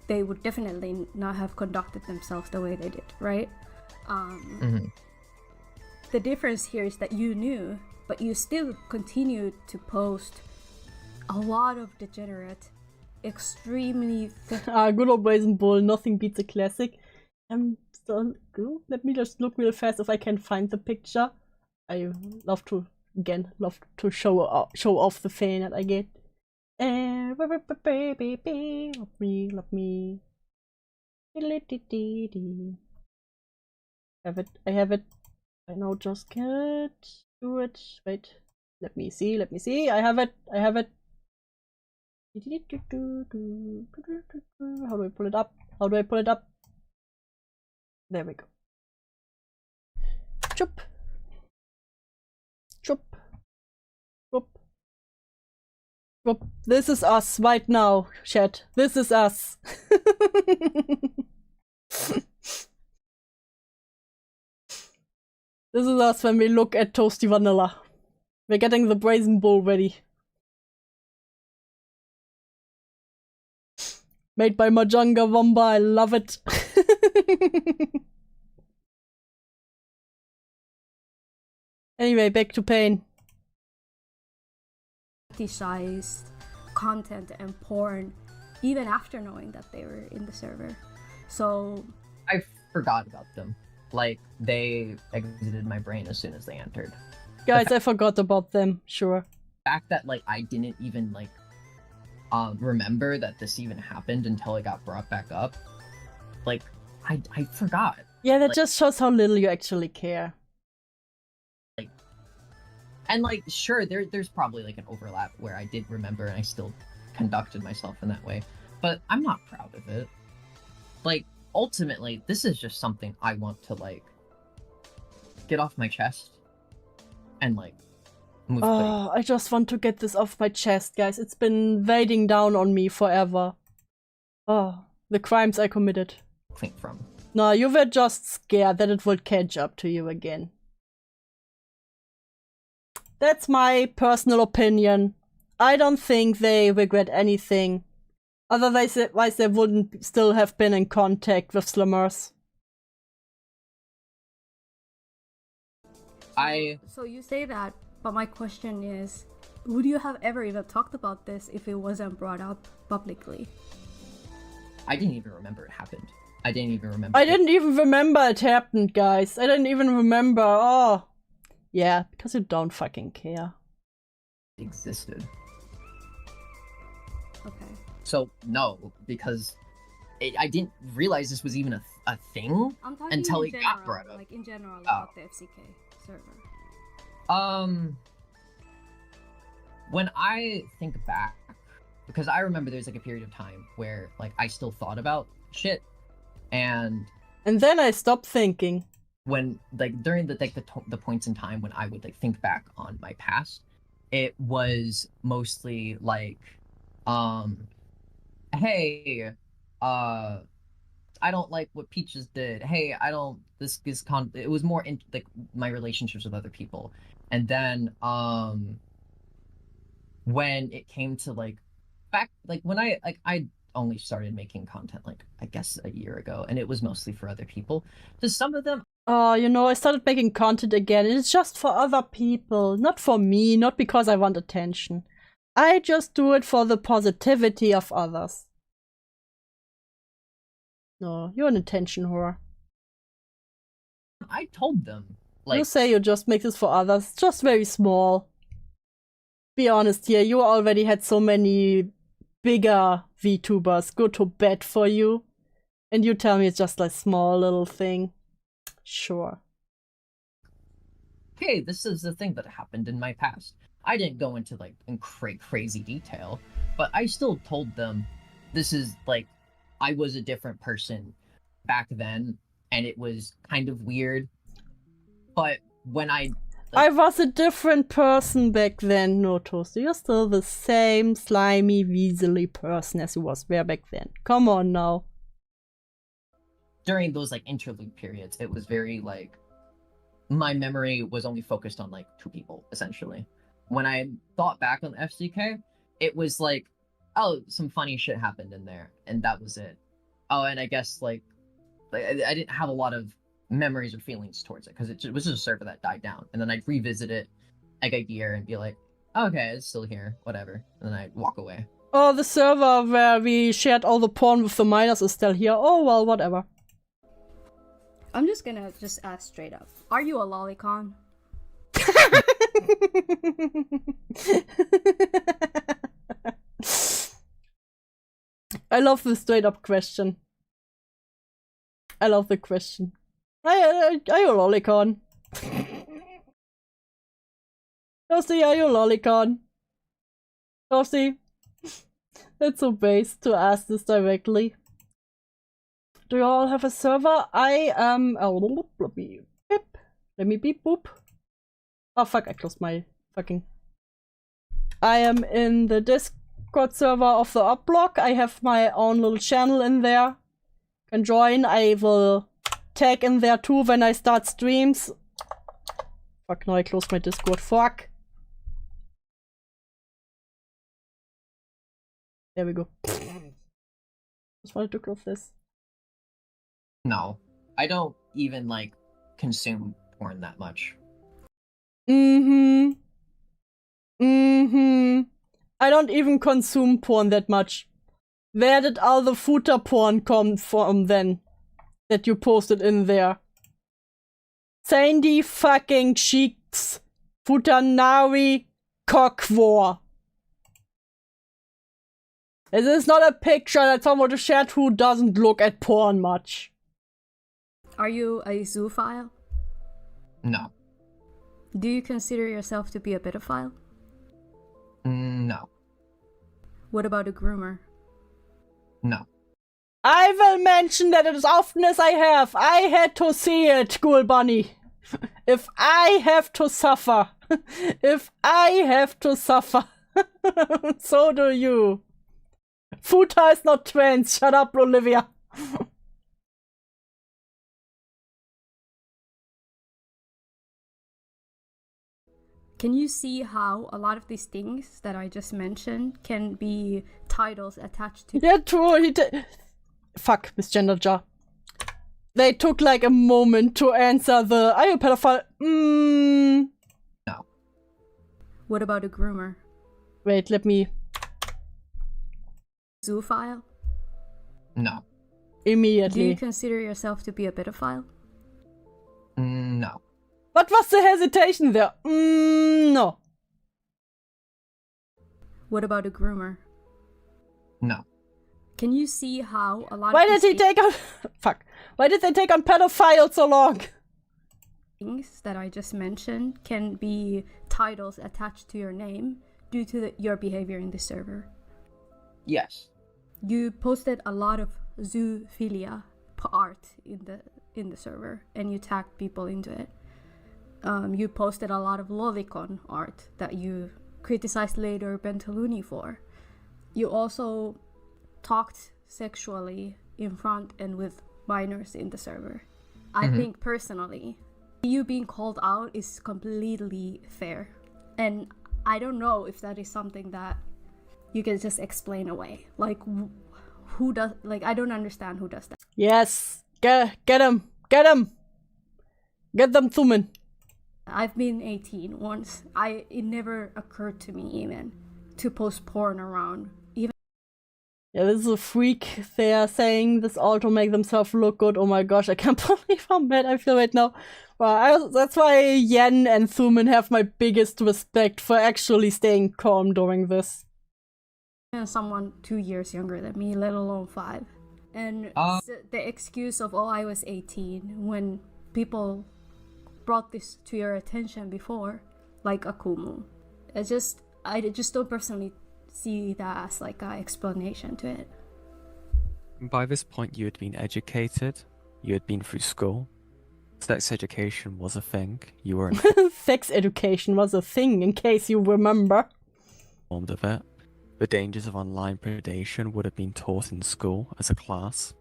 they would definitely not have conducted themselves the way they did, right? The difference here is that you knew, but you still continued to post a lot of degenerate, extremely... Good old Brazen Bull, nothing beats a classic. So, let me just look real fast if I can find the picture. I love to show off the fan that I get. Love me. I have it. I know, just can't do it. Wait, let me see. I have it. How do I pull it up? There we go. Chup. This is us right now, chat. This is us. This is us when we look at Toasty-Vanilla. We're getting the Brazen Bull ready. Made by Majanga Wamba, I love it. Anyway, back to Pain. fetishized content and porn even after knowing that they were in the server. So I forgot about them. Like, they exited my brain as soon as they entered. Guys, I forgot about them, sure. The fact that, like, I didn't even, like, remember that this even happened until it got brought back up. Like, I forgot. Yeah, that Like, just shows how little you actually care. and, like, sure, there's probably, like, an overlap where I did remember and I still conducted myself in that way. But I'm not proud of it. Like, ultimately, this is just something I want to, like, get off my chest and, like, move Oh, I just want to get this off my chest, guys. It's been weighing down on me forever. Oh, the crimes I committed. clean from. No, you were just scared that it would catch up to you again. That's my personal opinion. I don't think they regret anything. Otherwise they wouldn't still have been in contact with Slammers. So you say that, but my question is, would you have ever even talked about this if it wasn't brought up publicly? I didn't even remember it happened. I didn't even remember. I didn't even remember it happened, guys. I didn't even remember. Oh. Yeah, because you don't fucking care. It existed. Okay. So, no, because I didn't realize this was even a thing I'm talking until in it general, got brought up. like in general about the FCK server. When I think back, because I remember there's like a period of time where like I still thought about shit, and then I stopped thinking. When like during the points in time when I would like think back on my past, it was mostly like, hey, I don't like what Peaches did. Hey, I don't. This is it was more in like my relationships with other people, and then when it came to like back like when I only started making content like I guess a year ago, and it was mostly for other people. So some of them. Oh, you know, I started making content again. It's just for other people, not for me, not because I want attention. I just do it for the positivity of others. No, you're an attention whore. I told them. Like, you say you just make this for others. It's just very small. Be honest here, you already had so many bigger VTubers go to bed for you. And you tell me it's just like small little thing. Sure. Hey, this is the thing that happened in my past. I didn't go into like in crazy detail, but I still told them this is like I was a different person back then, and it was kind of weird. But when I was a different person back then, no Toasty. You're still the same slimy, weaselly person as you was way back then. Come on now. During those like interlude periods, it was very like my memory was only focused on like two people essentially. When I thought back on FCK, it was like, oh, some funny shit happened in there, and that was it. Oh, and I guess like I didn't have a lot of memories or feelings towards it because it was just a server that died down, and then I'd revisit it like a year and be like, oh, okay, it's still here, whatever, and then I'd walk away. Oh, the server where we shared all the porn with the minors is still here. Oh well, whatever. I'm just gonna ask straight up. Are you a lolicon? I love the straight up question. I love the question. Are you a lolicon? Toasty, are you a lolicon? Toasty? It's so base to ask this directly. Do you all have a server? I am. Oh, let me beep boop. Oh fuck! I closed my fucking. I am in the Discord server of the up block. I have my own little channel in there. Can join. I will tag in there too when I start streams. Fuck! Now I closed my Discord. Fuck. There we go. Just wanted to close this. No, I don't even like consume porn that much. I don't even consume porn that much. Where did all the footer porn come from then? That you posted in there? Sandy fucking cheeks. Futanari cockwar. This is not a picture that someone shared who doesn't look at porn much. Are you a zoophile? No. Do you consider yourself to be a pedophile? No. What about a groomer? No. I will mention that as often as I have. I had to see it, Ghoul Bunny. If I have to suffer. If I have to suffer. So do you. Futa is not trans. Shut up, Olivia. Can you see how a lot of these things that I just mentioned can be titles attached to? Yeah, true. Fuck, misgendered jar. They took like a moment to answer the "Are you a pedophile?" No. What about a groomer? Wait, let me. Zoophile? No. Do Immediately. you consider yourself to be a pedophile? No. What was the hesitation there? No. What about a groomer? No. Can you see how a lot Why of did these he take on? Fuck. Why did they take on pedophile so long? things that I just mentioned can be titles attached to your name due to your behavior in the server? Yes. You posted a lot of zoophilia art in the server, and you tagged people into it. You posted a lot of lolicon art that you criticized later Bentaluni for. You also talked sexually in front and with minors in the server. I think personally, you being called out is completely fair. And I don't know if that is something that you can just explain away. Like, who does, like, I don't understand who does that. Yes. Get him. Get him. Get them thumbing. I've been 18 once. It never occurred to me even to post porn around. Even Yeah, this is a freak. They are saying this all to make themselves look good. Oh my gosh, I can't believe how mad I feel right now. Well, that's why Yen and Thuman have my biggest respect for actually staying calm during this. someone 2 years younger than me, let alone 5. And the excuse of, oh, I was 18, when people brought this to your attention before, like Akumu. I just don't personally see that as like an explanation to it. By this point, you had been educated. You had been through school. Sex education was a thing. You were Sex education was a thing, in case you remember. informed of it. The dangers of online predation would have been taught in school as a class.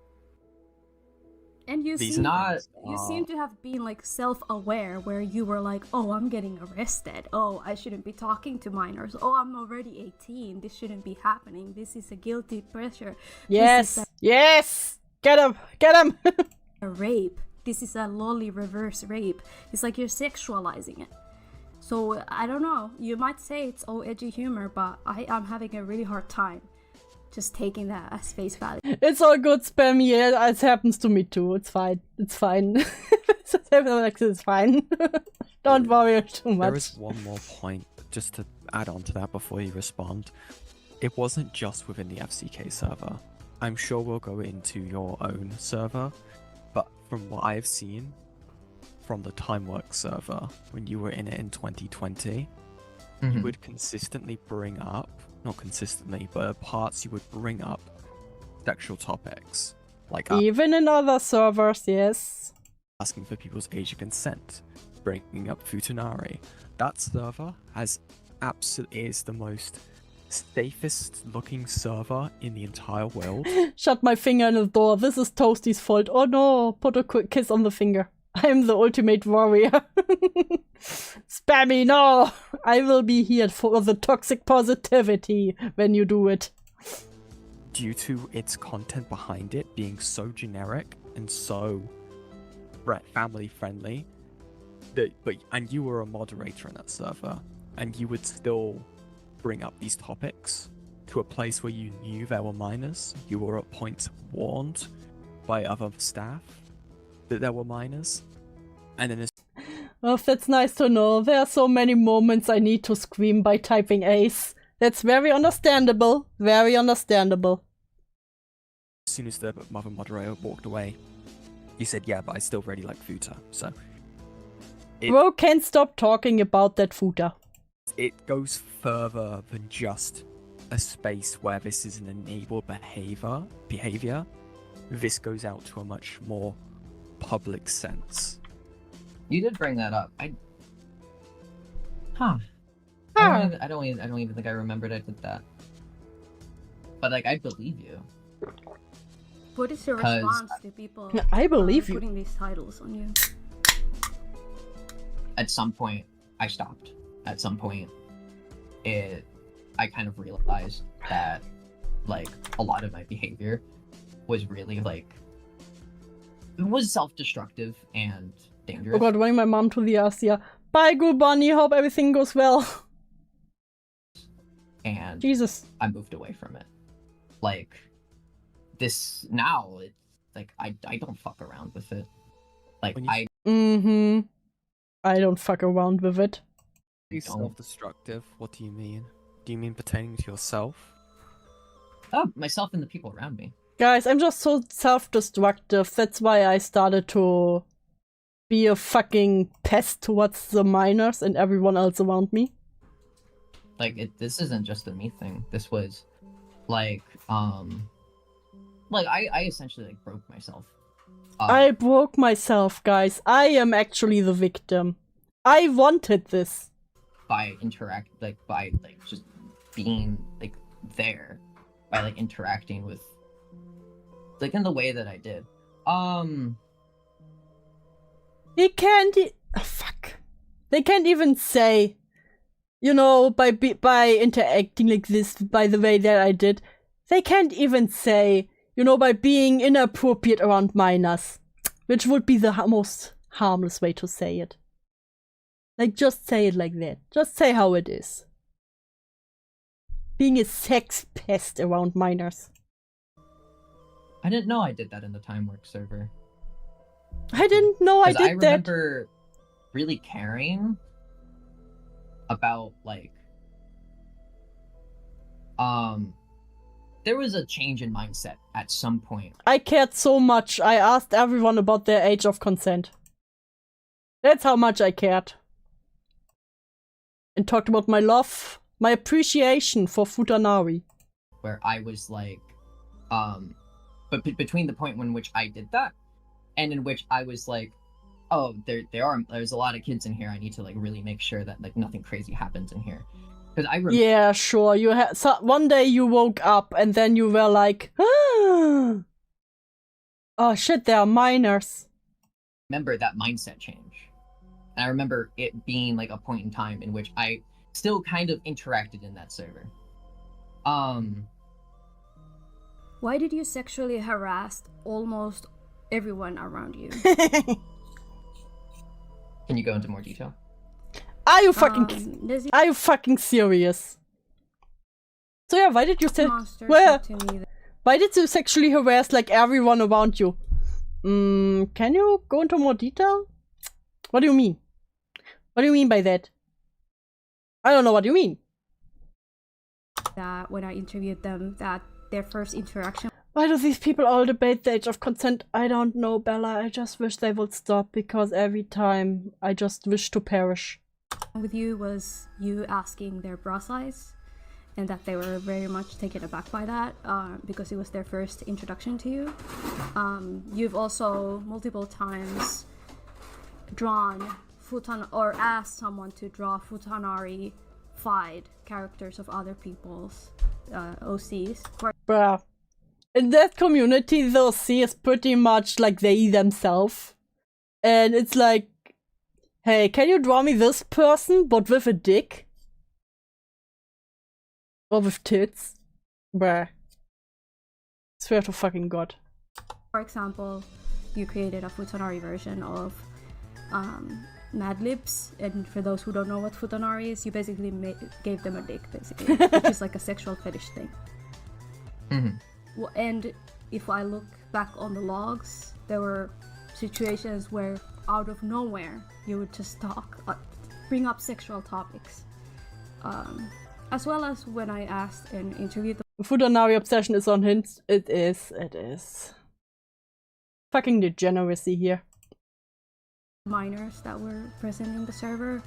And you These seem are- you seem to have been like self-aware, where you were like, oh, I'm getting arrested. Oh, I shouldn't be talking to minors. Oh, I'm already 18. This shouldn't be happening. This is a guilty pleasure. Yes. This is Yes. Get him. Get him. a rape. This is a lolly reverse rape. It's like you're sexualizing it. So I don't know. You might say it's all edgy humor, but I'm having a really hard time just taking that as face value. It's all good, spam. Yeah, it happens to me too. It's fine. It's fine. It's fine. Don't worry too much. There is one more point, just to add on to that before you respond. It wasn't just within the FCK server. I'm sure we'll go into your own server, but from what I've seen from the Timeworks server, when you were in it in 2020, you would consistently bring up, not consistently, but at parts you would bring up sexual topics. Like Even in other servers, yes. asking for people's age of consent, bringing up Futanari. That server is the most safest looking server in the entire world. Shut my finger in the door. This is Toasty's fault. Oh no, put a quick kiss on the finger. I'm the ultimate warrior. Spammy, no! I will be here for the toxic positivity when you do it. Due to its content behind it being so generic and so family friendly, and you were a moderator in that server, and you would still bring up these topics to a place where you knew there were minors. You were at points warned by other staff that there were minors. And then Oh, that's nice to know. There are so many moments I need to scream by typing ace. That's very understandable. Very understandable. as soon as the mother moderator walked away, he said, yeah, but I still really like Futa. So Bro can't stop talking about that Futa. It goes further than just a space where this is an enabled behavior. This goes out to a much more public sense. You did bring that up. I don't even think I remembered I did that. But like, I believe you. What is your response to people I believe you. putting these titles on you? At some point, I stopped. At some point, I kind of realized that, like, a lot of my behavior was really, like, it was self-destructive and dangerous. Oh god, running my mom to the Asia. Bye, good bunny. Hope everything goes well. And Jesus, I moved away from it. Like, this now, it's like I don't fuck around with it. Like, I I don't fuck around with it. Self-destructive? What do you mean? Do you mean pertaining to yourself? Oh, myself and the people around me. Guys, I'm just so self-destructive. That's why I started to be a fucking pest towards the minors and everyone else around me. Like, this isn't just a me thing. This was, like, I essentially, like, broke myself. I broke myself, guys. I am actually the victim. I wanted this. By just being, like, there. By, like, interacting with, like, in the way that I did. He can't fuck. They can't even say, you know, by interacting like this, by the way that I did, they can't even say, you know, by being inappropriate around minors, which would be the most harmless way to say it. Like, just say it like that. Just say how it is. Being a sex pest around minors. I didn't know I did that in the Time Work server. I didn't know I did that. I remember really caring about, like, there was a change in mindset at some point. I cared so much. I asked everyone about their age of consent. That's how much I cared. And talked about my love, my appreciation for Futanari. Where I was like, but between the point in which I did that, and in which I was like, oh, there's a lot of kids in here. I need to, like, really make sure that, like, nothing crazy happens in here. Because I remember. Yeah, sure. You had one day you woke up and then you were like, oh shit, there are minors. Remember that mindset change. And I remember it being, like, a point in time in which I still kind of interacted in that server. Why did you sexually harass almost everyone around you? Can you go into more detail? Are you fucking serious? So yeah, why did you why did you sexually harass, like, everyone around you? Can you go into more detail? What do you mean? What do you mean by that? I don't know what you mean. That when I interviewed them, that their first interaction. Why do these people all debate the age of consent? I don't know, Bella. I just wish they would stop, because every time I just wish to perish. With you was you asking their bra size, and that they were very much taken aback by that, because it was their first introduction to you. You've also multiple times drawn or asked someone to draw Futanari-fied characters of other people's OCs. Bruh. In that community, the OC is pretty much like they themselves. And it's like, hey, can you draw me this person, but with a dick? Or with tits? Bruh. Swear to fucking God. For example, you created a Futanari version of Mad Libs, and for those who don't know what futanari is, you basically gave them a dick, basically, which is like a sexual fetish thing. And if I look back on the logs, there were situations where out of nowhere you would just bring up sexual topics. As well as when I asked and interviewed the Futanari obsession is on hints. It is. Fucking degeneracy here. minors that were present in the server.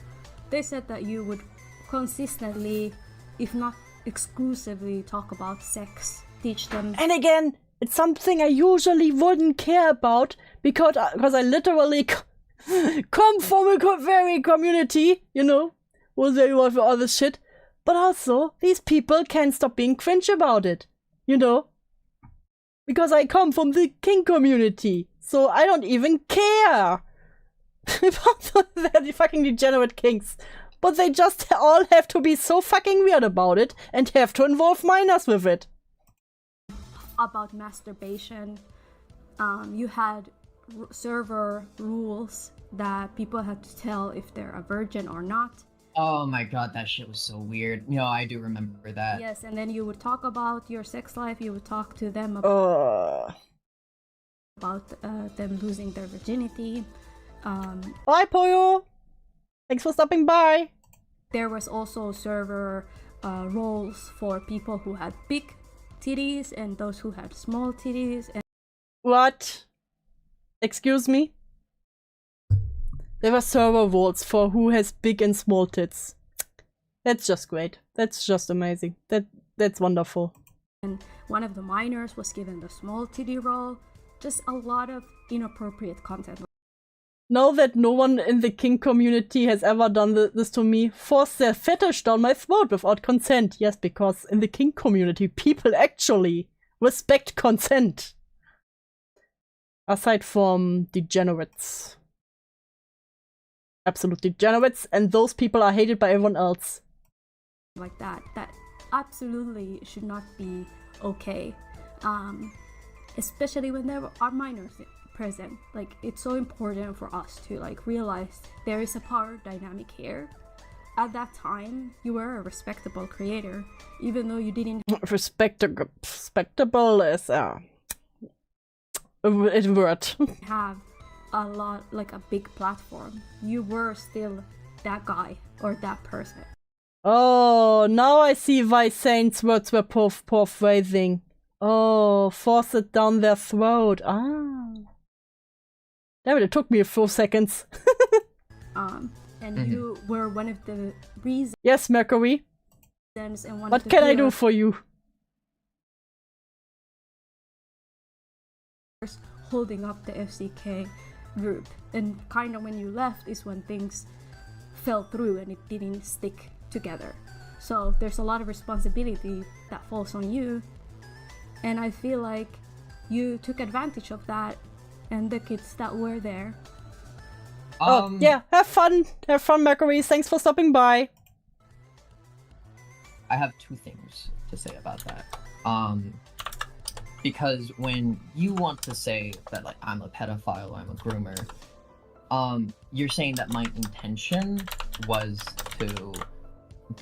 They said that you would consistently, if not exclusively, talk about sex, teach them. And again, it's something I usually wouldn't care about because I literally come from a very community, you know, was very well for all this shit. But also, these people can't stop being cringe about it, you know? Because I come from the king community, so I don't even care about the fucking degenerate kings. But they just all have to be so fucking weird about it and have to involve minors with it. About masturbation, you had server rules that people had to tell if they're a virgin or not. Oh my god, that shit was so weird. No, I do remember that. Yes, and then you would talk about your sex life, you would talk to them about them losing their virginity. Bye, Poyo! Thanks for stopping by! There was also server roles for people who had big titties and those who had small titties. And what? Excuse me? There were server roles for who has big and small tits. That's just great. That's just amazing. That's wonderful. And one of the minors was given the small titty role. Just a lot of inappropriate content. Now that no one in the king community has ever done this to me, force their fetish down my throat without consent. Yes, because in the king community, people actually respect consent. Aside from degenerates. Absolute degenerates, and those people are hated by everyone else. Like that absolutely should not be okay. Especially when there are minors present. Like, it's so important for us to like realize there is a power dynamic here. At that time, you were a respectable creator, even though you didn't. Respectable is a word. Have a lot, like a big platform. You were still that guy or that person. Oh, now I see why Saint's words were poor phrasing. Oh, force it down their throat. Ah. Damn it, it took me a few seconds. And you were one of the reasons. Yes, Mercury. And one what can I do for you? Holding up the FCK group, and kind of when you left is when things fell through and it didn't stick together. So there's a lot of responsibility that falls on you, and I feel like you took advantage of that and the kids that were there. Yeah, have fun, Mercury. Thanks for stopping by. I have two things to say about that. Because when you want to say that, like, I'm a pedophile, I'm a groomer, you're saying that my intention was to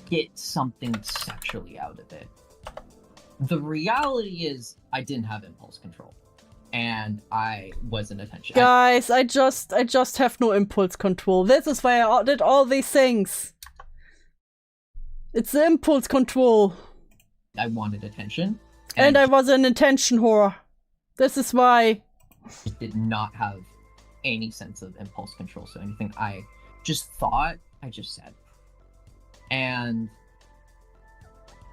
get something sexually out of it. The reality is, I didn't have impulse control, and I wasn't attention. Guys, I just have no impulse control. This is why I did all these things. It's the impulse control. I wanted attention. And I was an attention whore. This is why. I did not have any sense of impulse control, so anything I just thought, I just said. And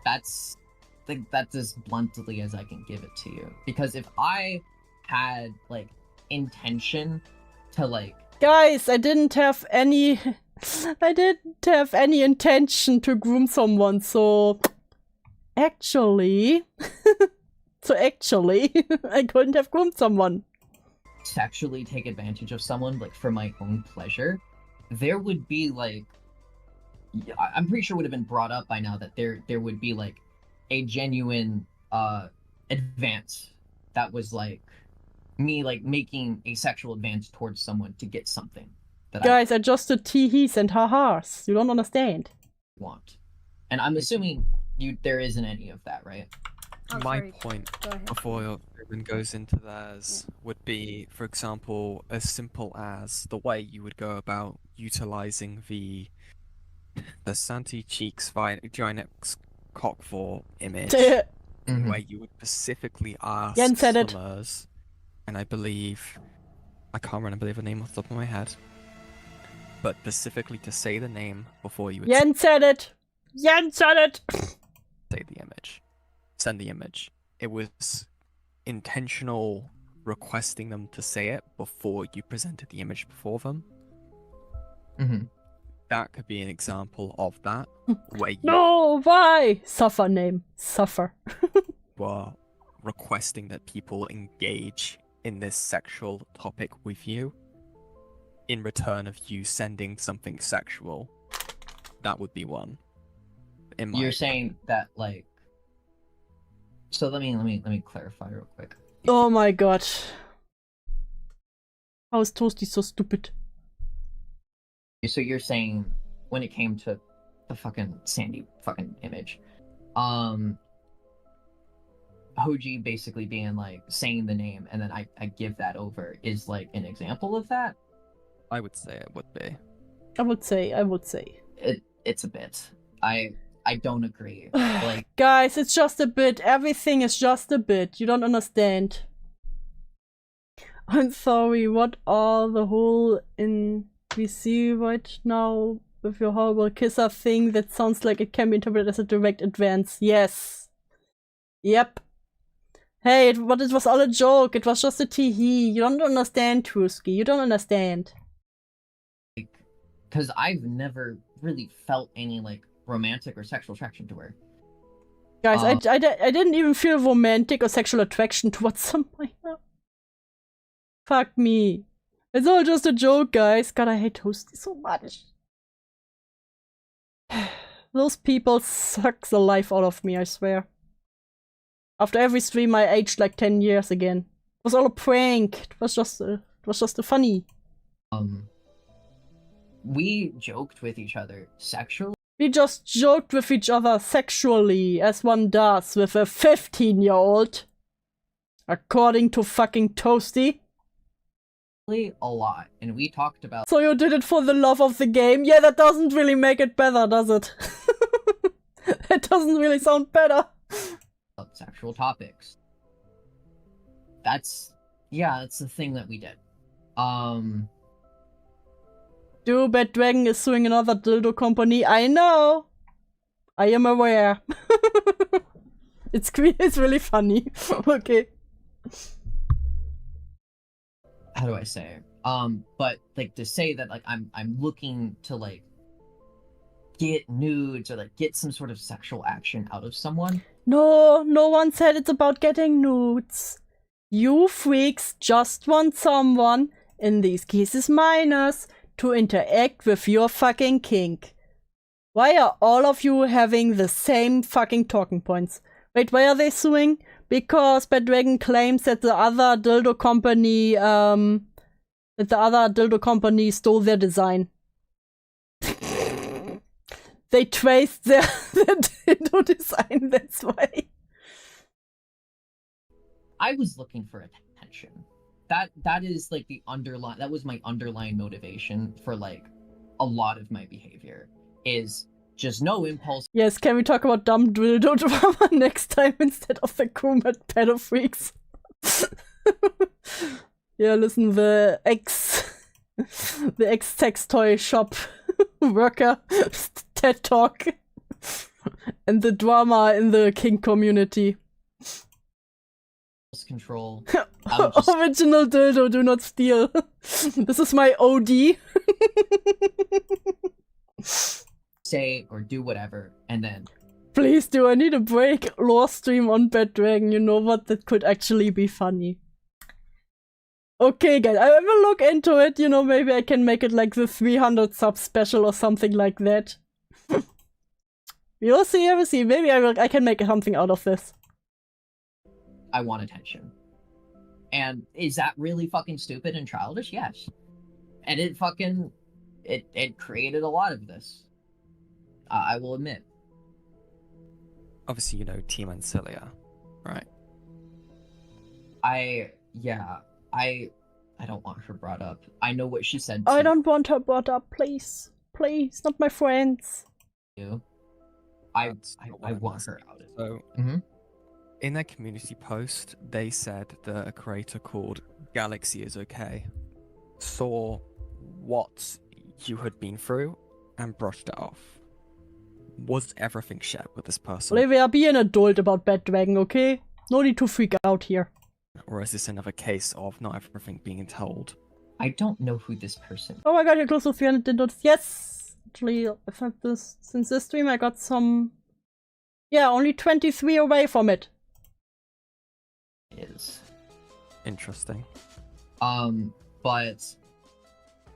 that's as bluntly as I can give it to you. Because if I had, like, intention to, like... Guys, I didn't have any intention to groom someone, so... Actually, I couldn't have groomed someone. Sexually take advantage of someone, like, for my own pleasure, there would be, like... I'm pretty sure it would have been brought up by now that there would be, like, a genuine, advance that was, like, me, like, making a sexual advance towards someone to get something. that Guys, I just did tee-hees and ha-has. You don't understand. I want. And I'm assuming there isn't any of that, right? Oh, My sorry. point Go ahead. before Ruben goes into theirs would be, for example, as simple as the way you would go about utilizing the Santi Cheeks Ginex Cockfort image, where you would specifically ask Jen said it. swimmers, and I can't remember the name off the top of my head, but specifically to say the name before you would Jen said it. Jen said it. say the image. Send the image. It was intentional requesting them to say it before you presented the image before them. That could be an example of that, where you No, why? Suffer name. Suffer. were requesting that people engage in this sexual topic with you in return of you sending something sexual. That would be one. You're saying that, like... So let me clarify real quick. Oh my god. How is Toasty so stupid? So you're saying when it came to the fucking Sandy fucking image, Hoji basically being like saying the name and then I give that over is like an example of that? I would say it would be. I would say. It's a bit. I don't agree. Like, guys, it's just a bit. Everything is just a bit. You don't understand. I'm sorry, what are the whole in VC right now with your horrible kisser thing that sounds like it can be interpreted as a direct advance? Yes. Yep. Hey, but it was all a joke. It was just a tee-hee. You don't understand, Truski. You don't understand. Because I've never really felt any, like, romantic or sexual attraction to her. Guys, I didn't even feel romantic or sexual attraction towards someone. Fuck me. It's all just a joke, guys. God, I hate Toasty so much. Those people suck the life out of me, I swear. After every stream, I aged like 10 years again. It was all a prank. It was just a funny. We joked with each other sexually. We just joked with each other sexually, as one does with a 15-year-old. According to fucking Toasty. A lot, and we talked about... So you did it for the love of the game? Yeah, that doesn't really make it better, does it? It doesn't really sound better. Sexual topics. That's the thing that we did. Bad Dragon is suing another dildo company. I know! I am aware. It's really funny. Okay. How do I say it? But like to say that like I'm looking to like get nudes or like get some sort of sexual action out of someone. No one said it's about getting nudes. You freaks just want someone, in these cases minors, to interact with your fucking kink. Why are all of you having the same fucking talking points? Wait, why are they suing? Because Bad Dragon claims that the other dildo company stole their design. They traced their dildo design, that's why. I was looking for attention. That is like that was my underlying motivation for like a lot of my behavior is just no impulse. Yes, can we talk about dumb dildo drama next time instead of the Kumat pedo freaks? Yeah, listen, the ex-sex toy shop worker TED Talk and the drama in the kink community. Control. Original dildo, do not steal. This is my OD. Say or do whatever, and then please do. I need a break. Lore stream on Bad Dragon. You know what? That could actually be funny. Okay, guys, I will look into it. You know, maybe I can make it like the 300 sub special or something like that. We'll see. I will see. Maybe I can make something out of this. I want attention. And is that really fucking stupid and childish? Yes. And it fucking it created a lot of this. I will admit. Obviously, you know Team Ancilia, right? I don't want her brought up. I know what she said to I don't want her brought up, please. Please, not my friends. you. I Not what want meant. her out. So, in their community post, they said that a creator called Galaxy is okay saw what you had been through and brushed it off. Was everything shared with this person? Olivia, be an adult about Bad Dragon, okay? No need to freak out here. Or is this another case of not everything being told? I don't know who this person. Oh my god, you're close to 300 downloads. Yes! Actually, I've had this since this stream. I got some. Yeah, only 23 away from it. Is. Interesting. But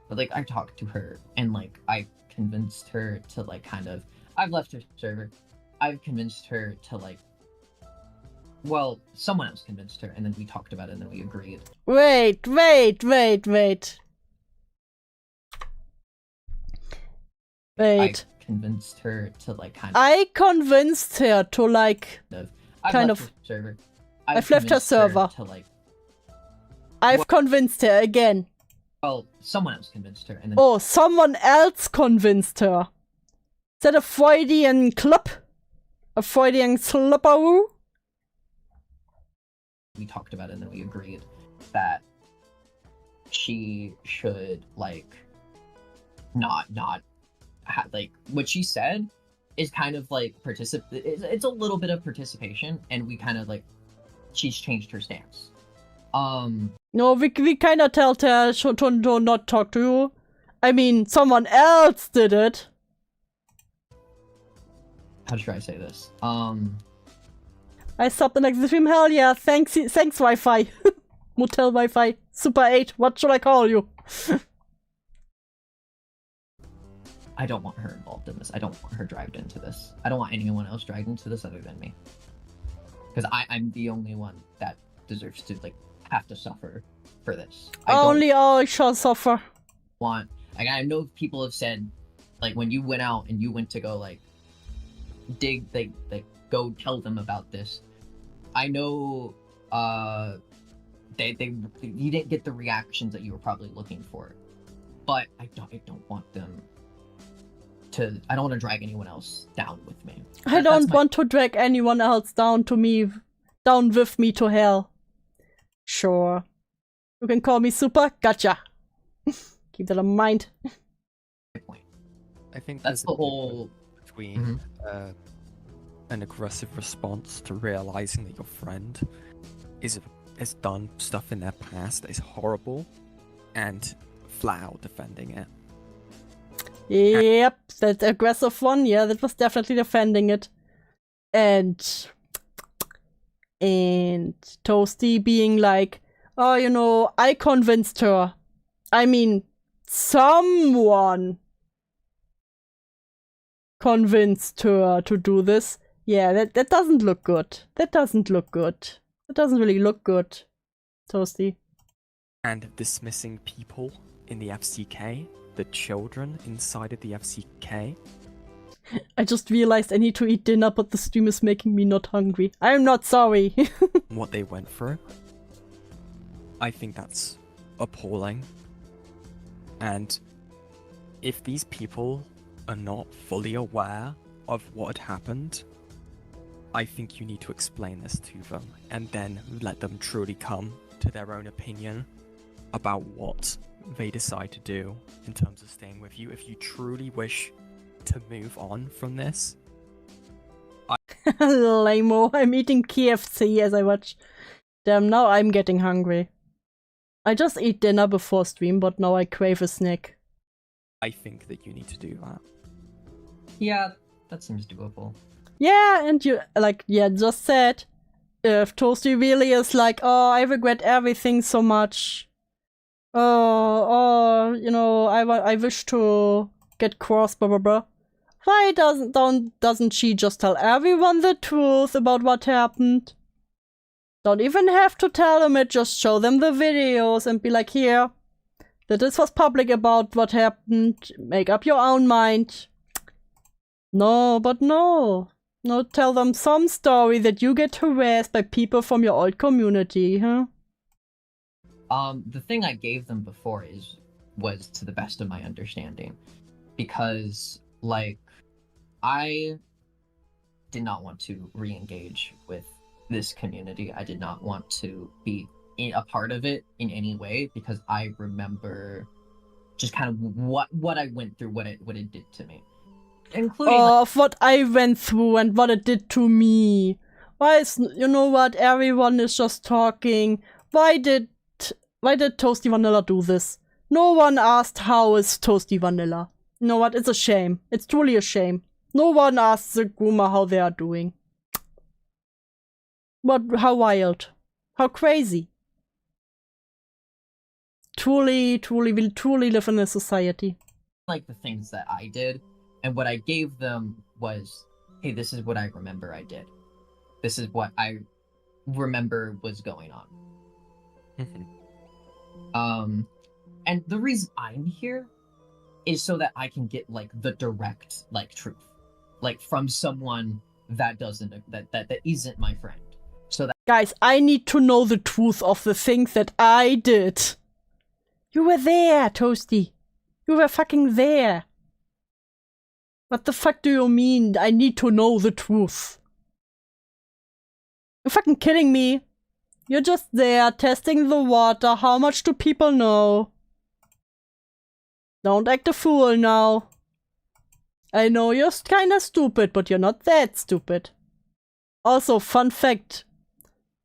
like I talked to her and like I convinced her to like kind of. I've left her server. I've convinced her to like. Well, someone else convinced her, and then we talked about it, and then we agreed. Wait. Wait. I convinced her to like kind of. I convinced her to like. I've kind left of. her server. I've left her convinced server. to like. I've convinced her again. Well, someone else convinced her, and then. Oh, someone else convinced her. Is that a Freudian club? A Freudian slipperoo? We talked about it, and then we agreed that she should like not like what she said is kind of like it's a little bit of participation, and we kind of like she's changed her stance. No, we kind of told her to not talk to you. I mean, someone else did it. How should I say this? I stopped the next stream. Hell yeah! Thanks, Wi-Fi. Motel Wi-Fi. Super 8. What should I call you? I don't want her involved in this. I don't want her dragged into this. I don't want anyone else dragged into this other than me. Because I'm the only one that deserves to like have to suffer for this. Only I shall suffer. Like I know people have said, like when you went out and you went to go like dig, like go tell them about this. I know you didn't get the reactions that you were probably looking for, but I don't want them to. I don't want to drag anyone else down with me. I don't want to drag anyone else down with me to hell. Sure. You can call me Super. Gotcha. Keep that in mind. I think that's the whole between an aggressive response to realizing that your friend has done stuff in their past that is horrible, and flat out defending it. Yep, that aggressive one. Yeah, that was definitely defending it, and Toasty being like, oh, you know, I convinced her. I mean, someone convinced her to do this. Yeah, that doesn't look good. That doesn't look good. That doesn't really look good, Toasty. And dismissing people in the FCK, the children inside of the FCK. I just realized I need to eat dinner, but the stream is making me not hungry. I'm not sorry. What they went through. I think that's appalling. And if these people are not fully aware of what had happened, I think you need to explain this to them and then let them truly come to their own opinion about what they decide to do in terms of staying with you. If you truly wish to move on from this. Lame-o. I'm eating KFC as I watch. Damn, now I'm getting hungry. I just eat dinner before stream, but now I crave a snack. I think that you need to do that. Yeah, that seems doable. Yeah, and you, like, yeah, just said, if Toasty really is like, oh, I regret everything so much. You know, I wish to get cross, blah, blah, blah. Why doesn't she just tell everyone the truth about what happened? Don't even have to tell them it, just show them the videos and be like, here, that this was public about what happened. Make up your own mind. No, but no. No, tell them some story that you get harassed by people from your old community, huh? The thing I gave them before was to the best of my understanding. Because, like, I did not want to re-engage with this community. I did not want to be a part of it in any way because I remember just kind of what I went through, what it did to me. Including of what I went through and what it did to me. Why is, you know what, everyone is just talking. Why did Toastyvanilla do this? No one asked how is Toastyvanilla. You know what, it's a shame. It's truly a shame. No one asked the groomer how they are doing. But how wild. How crazy. We truly live in a society. Like the things that I did, and what I gave them was, hey, this is what I remember I did. This is what I remember was going on. And the reason I'm here is so that I can get like the direct like truth, like from someone that isn't my friend. So that guys, I need to know the truth of the things that I did. You were there, Toasty. You were fucking there. What the fuck do you mean? I need to know the truth. You're fucking kidding me. You're just there, testing the water. How much do people know? Don't act a fool now. I know you're kinda stupid, but you're not that stupid. Also, fun fact.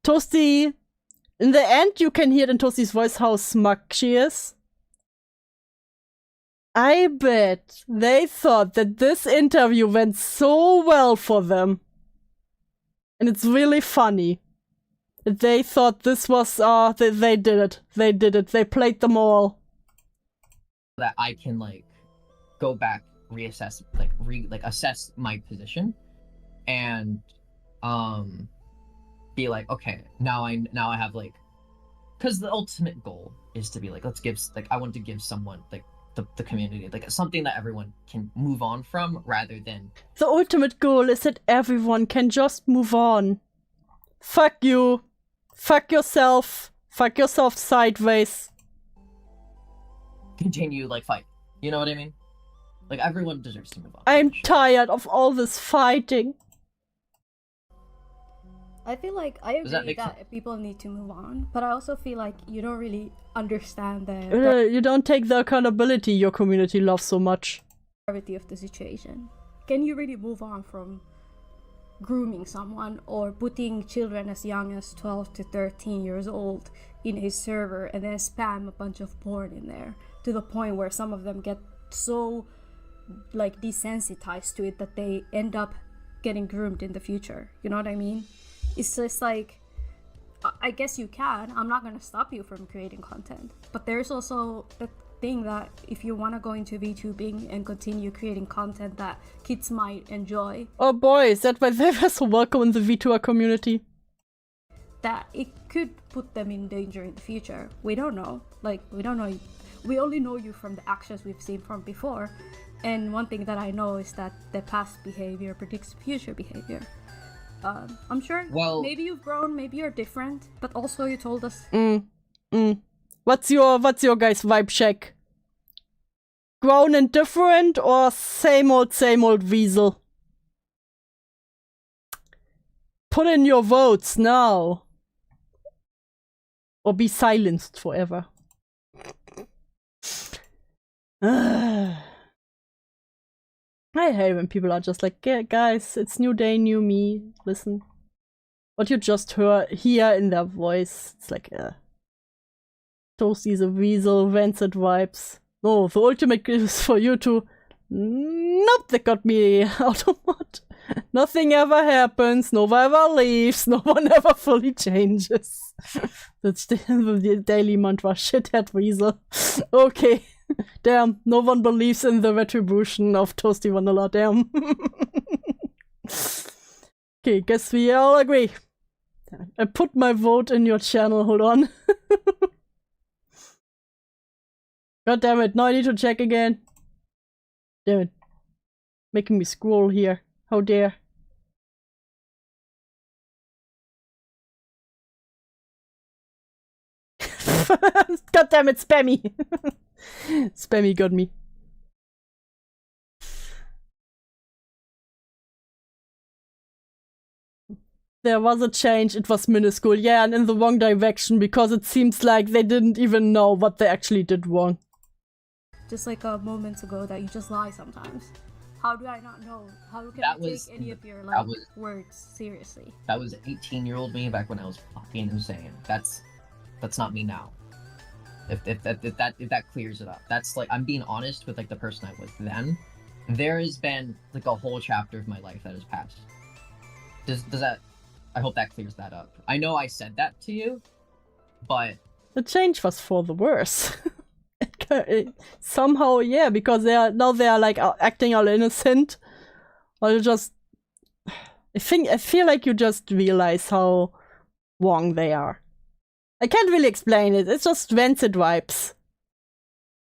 Toasty, in the end, you can hear it in Toasty's voice how smug she is. I bet they thought that this interview went so well for them. And it's really funny. They thought this was, they did it. They did it. They played them all. That I can, like, go back, reassess, like, assess my position. And, be like, okay, now I have, like, because the ultimate goal is to be like, I want to give someone, like, the community, like, something that everyone can move on from, rather than... The ultimate goal is that everyone can just move on. Fuck you. Fuck yourself. Fuck yourself sideways. Continue, like, fight. You know what I mean? Like, everyone deserves to move on. I'm tired of all this fighting. I feel like I agree that people need to move on, but I also feel like you don't really understand you don't take the accountability your community loves so much. Gravity of the situation. Can you really move on from grooming someone or putting children as young as 12 to 13 years old in a server and then spam a bunch of porn in there to the point where some of them get so like desensitized to it that they end up getting groomed in the future? You know what I mean? It's just like, I guess you can. I'm not going to stop you from creating content. But there's also the thing that if you want to go into VTubing and continue creating content that kids might enjoy. Oh boy, is that why they were so welcome in the VTuber community? That it could put them in danger in the future. We don't know. Like, we don't know. We only know you from the actions we've seen from before. And one thing that I know is that the past behavior predicts future behavior. I'm sure maybe you've grown, maybe you're different, but also you told us. What's your guys' vibe check? Grown and different or same old weasel? Put in your votes now. Or be silenced forever. I hate when people are just like, yeah, guys, it's new day, new me. Listen. What you just hear in their voice, it's like, Toasty's a weasel, rancid vibes. No, the ultimate is for you to... Nope, that got me out of what? Nothing ever happens, no one ever leaves, no one ever fully changes. That's the daily mantra, shithead weasel. Okay. Damn, no one believes in the retribution of Toastyvanilla, damn. Okay, guess we all agree. I put my vote in your channel, hold on. God damn it, now I need to check again. Damn it. Making me scroll here. How dare. God damn it, Spammy! Spammy got me. There was a change, it was minuscule, yeah, and in the wrong direction, because it seems like they didn't even know what they actually did wrong. Just like a moment ago that you just lie sometimes. How do I not know? How can I take any of your words seriously? That was 18-year-old me back when I was fucking insane. That's not me now. If that clears it up. That's like, I'm being honest with like the person I was then. There has been like a whole chapter of my life that has passed. Does that, I hope that clears that up. I know I said that to you, but the change was for the worse. Somehow, yeah, because they are like acting all innocent. Or you just, I feel like you just realize how wrong they are. I can't really explain it. It's just rancid vibes.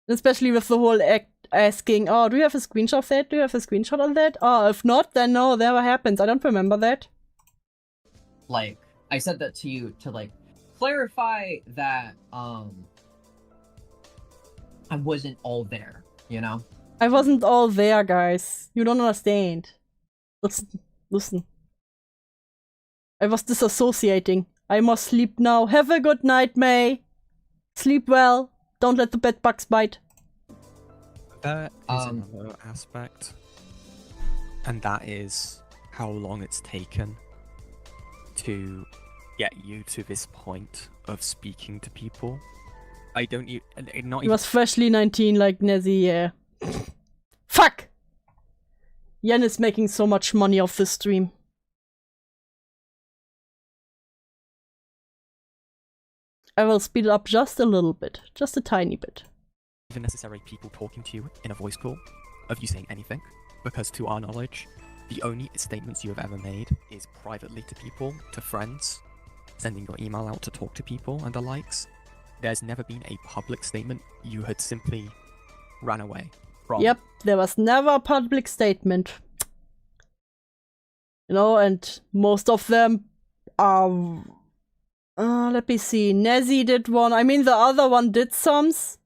Especially with the whole act asking, oh, do you have a screenshot of that? Do you have a screenshot of that? Oh, if not, then no, never happens. I don't remember that. Like, I said that to you to like clarify that I wasn't all there, you know? I wasn't all there, guys. You don't understand. Listen. I was disassociating. I must sleep now. Have a good night, May. Sleep well. Don't let the bed bugs bite. There is another aspect, and that is how long it's taken to get you to this point of speaking to people. I don't not He was freshly 19 like Nezzy, yeah. Fuck! Yen is making so much money off this stream. I will speed it up just a little bit. Just a tiny bit. even necessarily people talking to you in a voice call of you saying anything, because to our knowledge, the only statements you have ever made is privately to people, to friends, sending your email out to talk to people and the likes. There's never been a public statement. You had simply ran away from. Yep, there was never a public statement. You know, and most of them are... let me see. Nezzy did one. I mean, the other one did sums.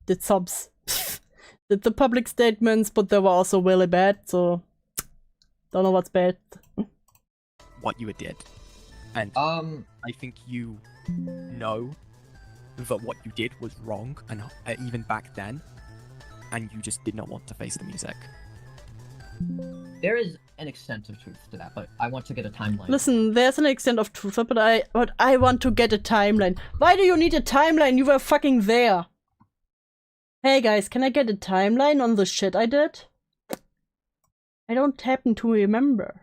Did subs. Did the public statements, but they were also really bad, so... Don't know what's bad. What you did. And I think you know that what you did was wrong, and even back then, and you just did not want to face the music. There is an extent of truth to that, but I want to get a timeline. Listen, there's an extent of truth, but I want to get a timeline. Why do you need a timeline? You were fucking there. Hey guys, can I get a timeline on the shit I did? I don't happen to remember.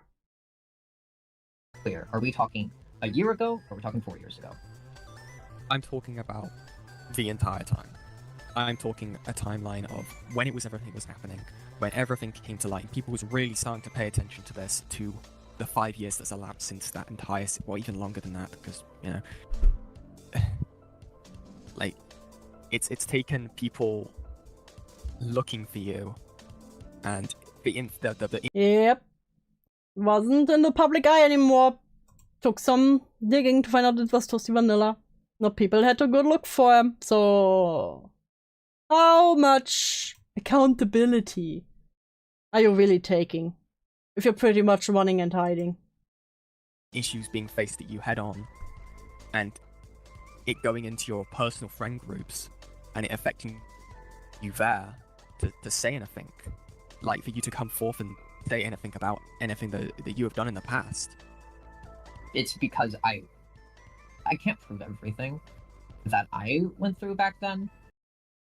Clear. Are we talking a year ago, or are we talking 4 years ago? I'm talking about the entire time. I'm talking a timeline of when everything was happening, when everything came to light. People was really starting to pay attention to this, to the 5 years that's elapsed since that entire, or even longer than that, because, you know, like, it's taken people looking for you, and Yep. Wasn't in the public eye anymore. Took some digging to find out it was Toastyvanilla. No, people had to go look for him, so... How much accountability are you really taking? If you're pretty much running and hiding. issues being faced at you head on, and it going into your personal friend groups, and it affecting you there to say anything. Like, for you to come forth and say anything about anything that you have done in the past. It's because I can't prove everything that I went through back then.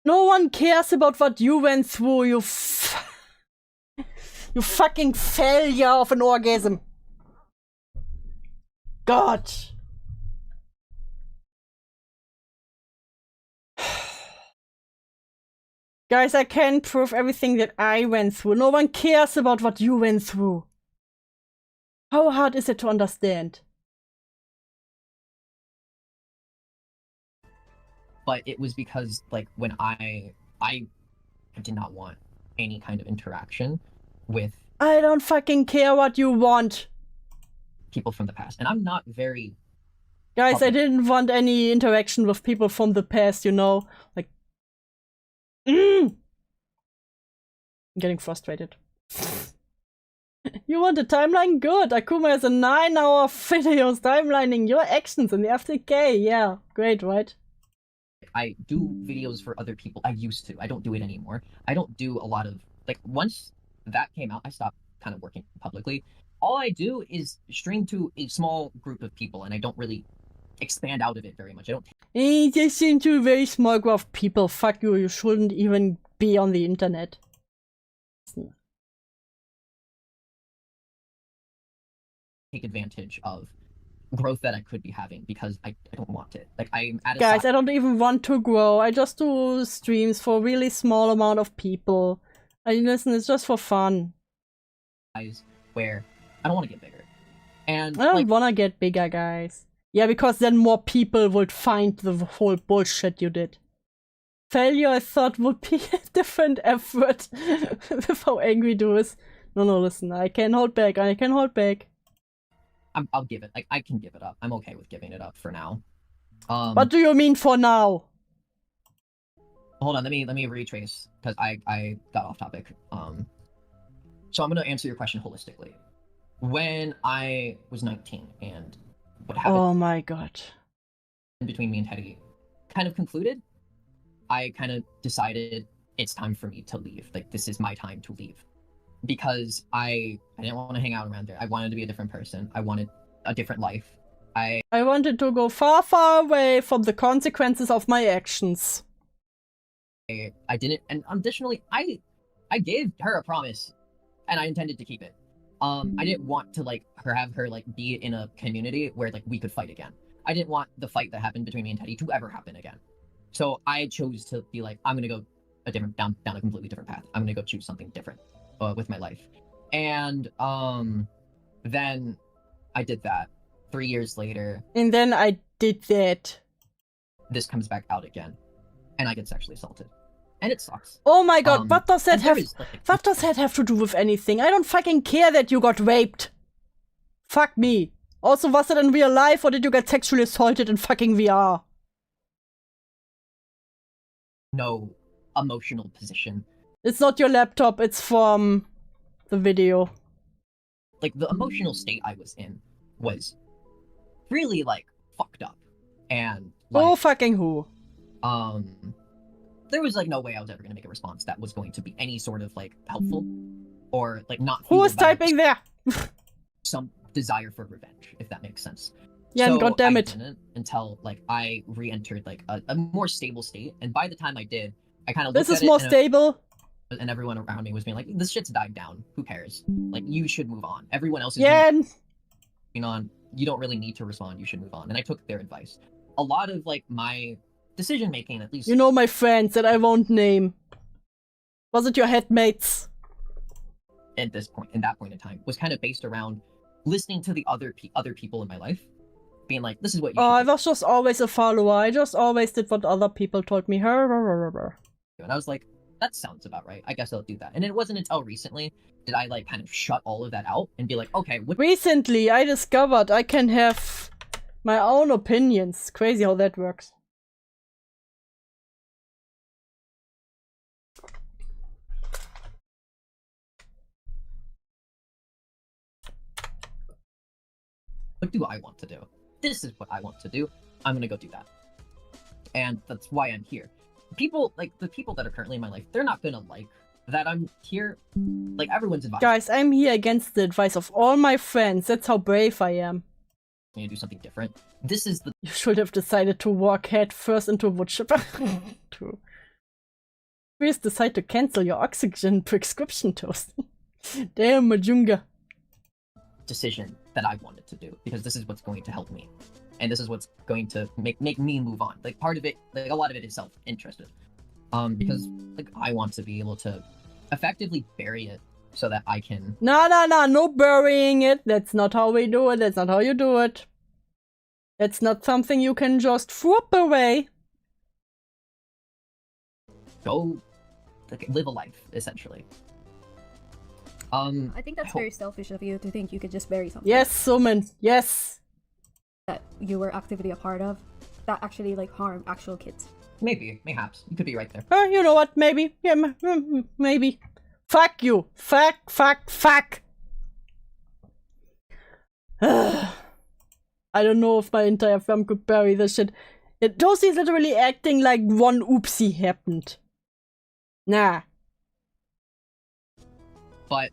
No one cares about what you went through, you fucking failure of an orgasm. God. Guys, I can't prove everything that I went through. No one cares about what you went through. How hard is it to understand? But it was because, like, when I I did not want any kind of interaction with I don't fucking care what you want. people from the past. And I'm not very... Guys, I public. didn't want any interaction with people from the past, you know? Like... I'm getting frustrated. You want a timeline? Good! Akuma has a 9-hour videos timelining your actions in the FTK. Yeah, great, right? I do videos for other people. I used to. I don't do it anymore. I don't do a lot of... Like, once that came out, I stopped kind of working publicly. All I do is stream to a small group of people, and I don't really expand out of it very much. I don't... Just into a very small group of people. Fuck you, you shouldn't even be on the internet. take advantage of growth that I could be having because I don't want it. Like, I'm at a Guys, size I don't even want to grow. I just do streams for a really small amount of people. I listen, it's just for fun. where I don't want to get bigger. And I don't like, wanna get bigger, guys. Yeah, because then more people would find the whole bullshit you did. Failure, I thought, would be a different effort with how angry do is. No, listen, I can hold back, I can hold back. I'll give it. Like, I can give it up. I'm okay with giving it up for now. What do you mean for now? Hold on, let me retrace because I got off topic. So I'm gonna answer your question holistically. When I was 19 and what happened Oh my god. between me and Teddy kind of concluded, I kind of decided it's time for me to leave. Like, this is my time to leave. Because I didn't want to hang out around there. I wanted to be a different person. I wanted a different life. I wanted to go far, far away from the consequences of my actions. I didn't, and additionally, I gave her a promise, and I intended to keep it. I didn't want to have her be in a community where we could fight again. I didn't want the fight that happened between me and Teddy to ever happen again. So I chose to be I'm gonna go down a completely different path. I'm gonna go choose something different with my life. And then I did that. 3 years later. And then I did that. This comes back out again, and I get sexually assaulted, and it sucks. Oh my god, what does that have? Is, what does that have to do with anything? I don't fucking care that you got raped. Fuck me. Also, was it in real life or did you get sexually assaulted in fucking VR? No emotional position. It's not your laptop, it's from the video. The emotional state I was in was really fucked up. And oh fucking who? There was no way I was ever gonna make a response that was going to be any sort of helpful or not. Who is typing there? Some desire for revenge, if that makes sense. Yeah, so god damn I it. didn't until I re-entered a more stable state, and by the time I did, I kind of this is more stable. And everyone around me was being this shit's died down. Who cares? You should move on. Everyone else is moving on. You don't really need to respond. You should move on. And I took their advice. A lot of my decision making, at least. You know my friends that I won't name. Was it your headmates? At this point, in that point in time, was kind of based around listening to the other people in my life, being this is what you. I was just always a follower. I just always did what other people told me. And I was that sounds about right. I guess I'll do that. And it wasn't until recently did I kind of shut all of that out and be okay. Recently, I discovered I can have my own opinions. Crazy how that works. What do I want to do? This is what I want to do. I'm gonna go do that. And that's why I'm here. People, the people that are currently in my life, they're not gonna like that I'm here. Everyone's advice. Guys, I'm here against the advice of all my friends. That's how brave I am. I'm gonna do something different. This is the... You should have decided to walk head first into a wood chipper. Please decide to cancel your oxygen prescription, Toast. Damn, Majunga. Decision that I wanted to do, because this is what's going to help me. And this is what's going to make me move on. Part of it, a lot of it is self-interested. Because, I want to be able to effectively bury it so that I can... No burying it. That's not how we do it. That's not how you do it. That's not something you can just whoop away. Go live a life, essentially. I think that's very selfish of you to think you could just bury something. Yes, Suman. Yes. That you were actively a part of that actually like harm actual kids. Maybe, mayhaps. You could be right there. You know what? Maybe. Yeah, maybe. Fuck you. Fuck. I don't know if my entire fam could bury this shit. Toasty's literally acting like one oopsie happened. Nah. But at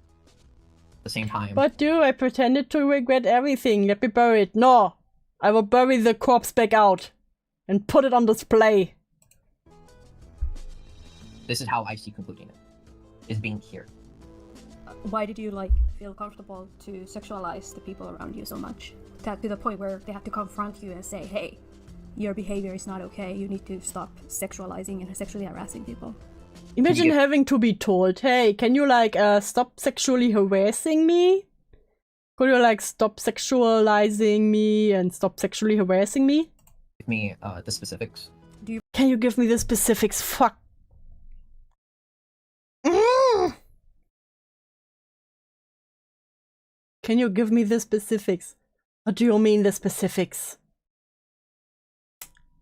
the same time... But I pretended to regret everything. Let me bury it. No. I will bury the corpse back out. And put it on display. This is how I see concluding it. Is being here. Why did you like feel comfortable to sexualize the people around you so much? To the point where they have to confront you and say, hey, your behavior is not okay. You need to stop sexualizing and sexually harassing people. Imagine having to be told, hey, can you like stop sexually harassing me? Could you like stop sexualizing me and stop sexually harassing me? Give me the specifics. Can you give me the specifics? Fuck. Can you give me the specifics? What do you mean the specifics?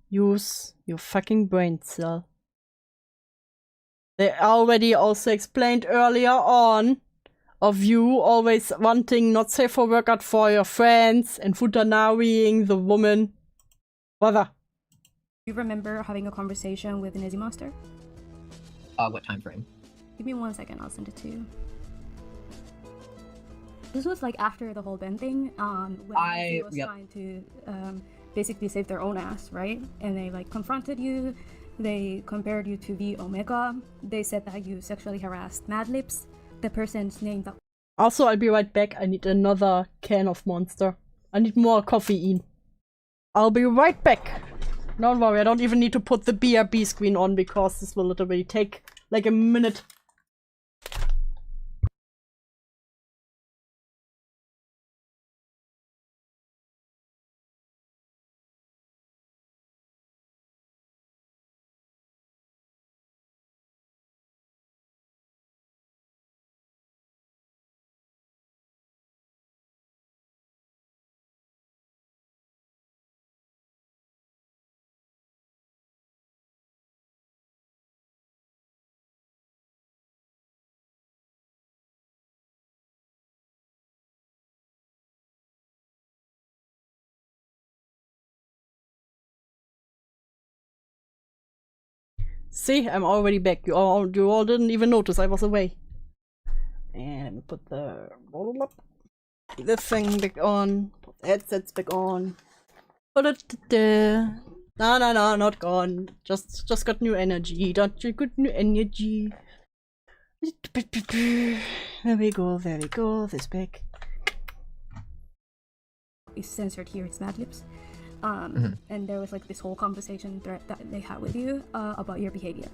Use your fucking brain cell. They already also explained earlier on of you always wanting not safe for work out for your friends and futanariing the woman. Brother. You remember having a conversation with Nizzy Monster? What time frame? Give me 1 second, I'll send it to you. This was like after the whole Ben thing, when Nizzy was trying to basically save their own ass, right? And they like confronted you, they compared you to V Omega, they said that you sexually harassed Mad Lips, the person's name that... Also, I'll be right back, I need another can of Monster. I need more caffeine. I'll be right back. Don't worry, I don't even need to put the BRB screen on because this will literally take like a minute. See, I'm already back. You all didn't even notice I was away. And let me put the roll up, the thing back on, put the headsets back on. Put it there. No, not gone. Just got new energy. Don't you got new energy? There we go. This back. Is censored here. It's Mad Lips. And there was like this whole conversation thread that they had with you about your behavior.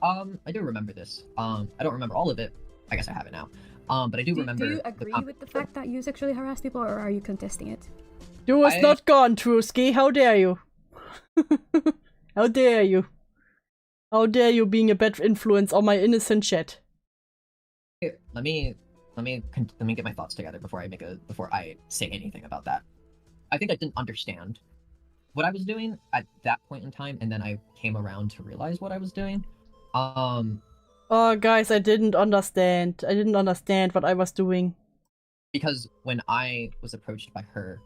I do remember this. I don't remember all of it. I guess I have it now. But I do remember. Do you agree with the fact that you sexually harass people, or are you contesting it? You was not gone, Truski. How dare you? How dare you? How dare you being a bad influence on my innocent chat? Here, let me get my thoughts together before I say anything about that. I think I didn't understand what I was doing at that point in time, and then I came around to realize what I was doing. Oh, guys, I didn't understand. I didn't understand what I was doing. Because when I was approached by her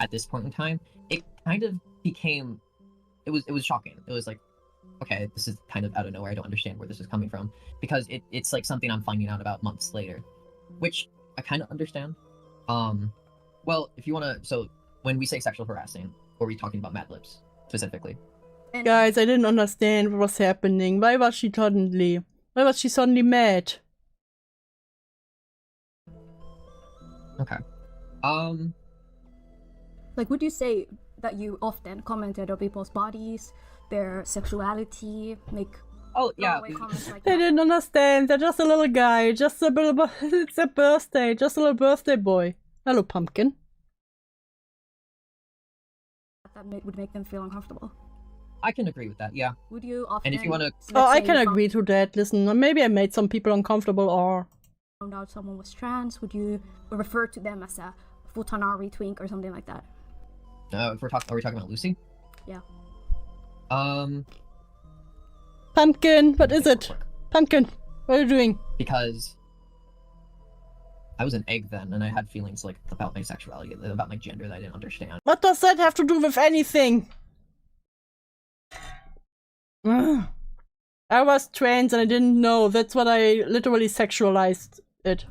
at this point in time, it kind of became... It was shocking. It was like, okay, this is kind of out of nowhere. I don't understand where this is coming from. Because it's like something I'm finding out about months later. Which I kind of understand. Well, if you want to... So, when we say sexual harassing, or are we talking about Mad Lips, specifically? Guys, I didn't understand what was happening. Why was she suddenly mad? Okay. Like, would you say that you often commented on people's bodies, their sexuality, make comments like that? They didn't understand. They're just a little guy. Just a little... It's a birthday. Just a little birthday boy. Hello, pumpkin. That would make them feel uncomfortable. I can agree with that, yeah. Would you often... And if you want to... Oh, I can agree to that. Listen, maybe I made some people uncomfortable or... found out someone was trans, would you refer to them as a futanari twink or something like that? Are we talking about Lucy? Yeah. Pumpkin, what is it? Pumpkin, what are you doing? Because I was an egg then, and I had feelings like about my sexuality, about my gender that I didn't understand. What does that have to do with anything? Ugh. I was trans and I didn't know. That's what I literally sexualized it.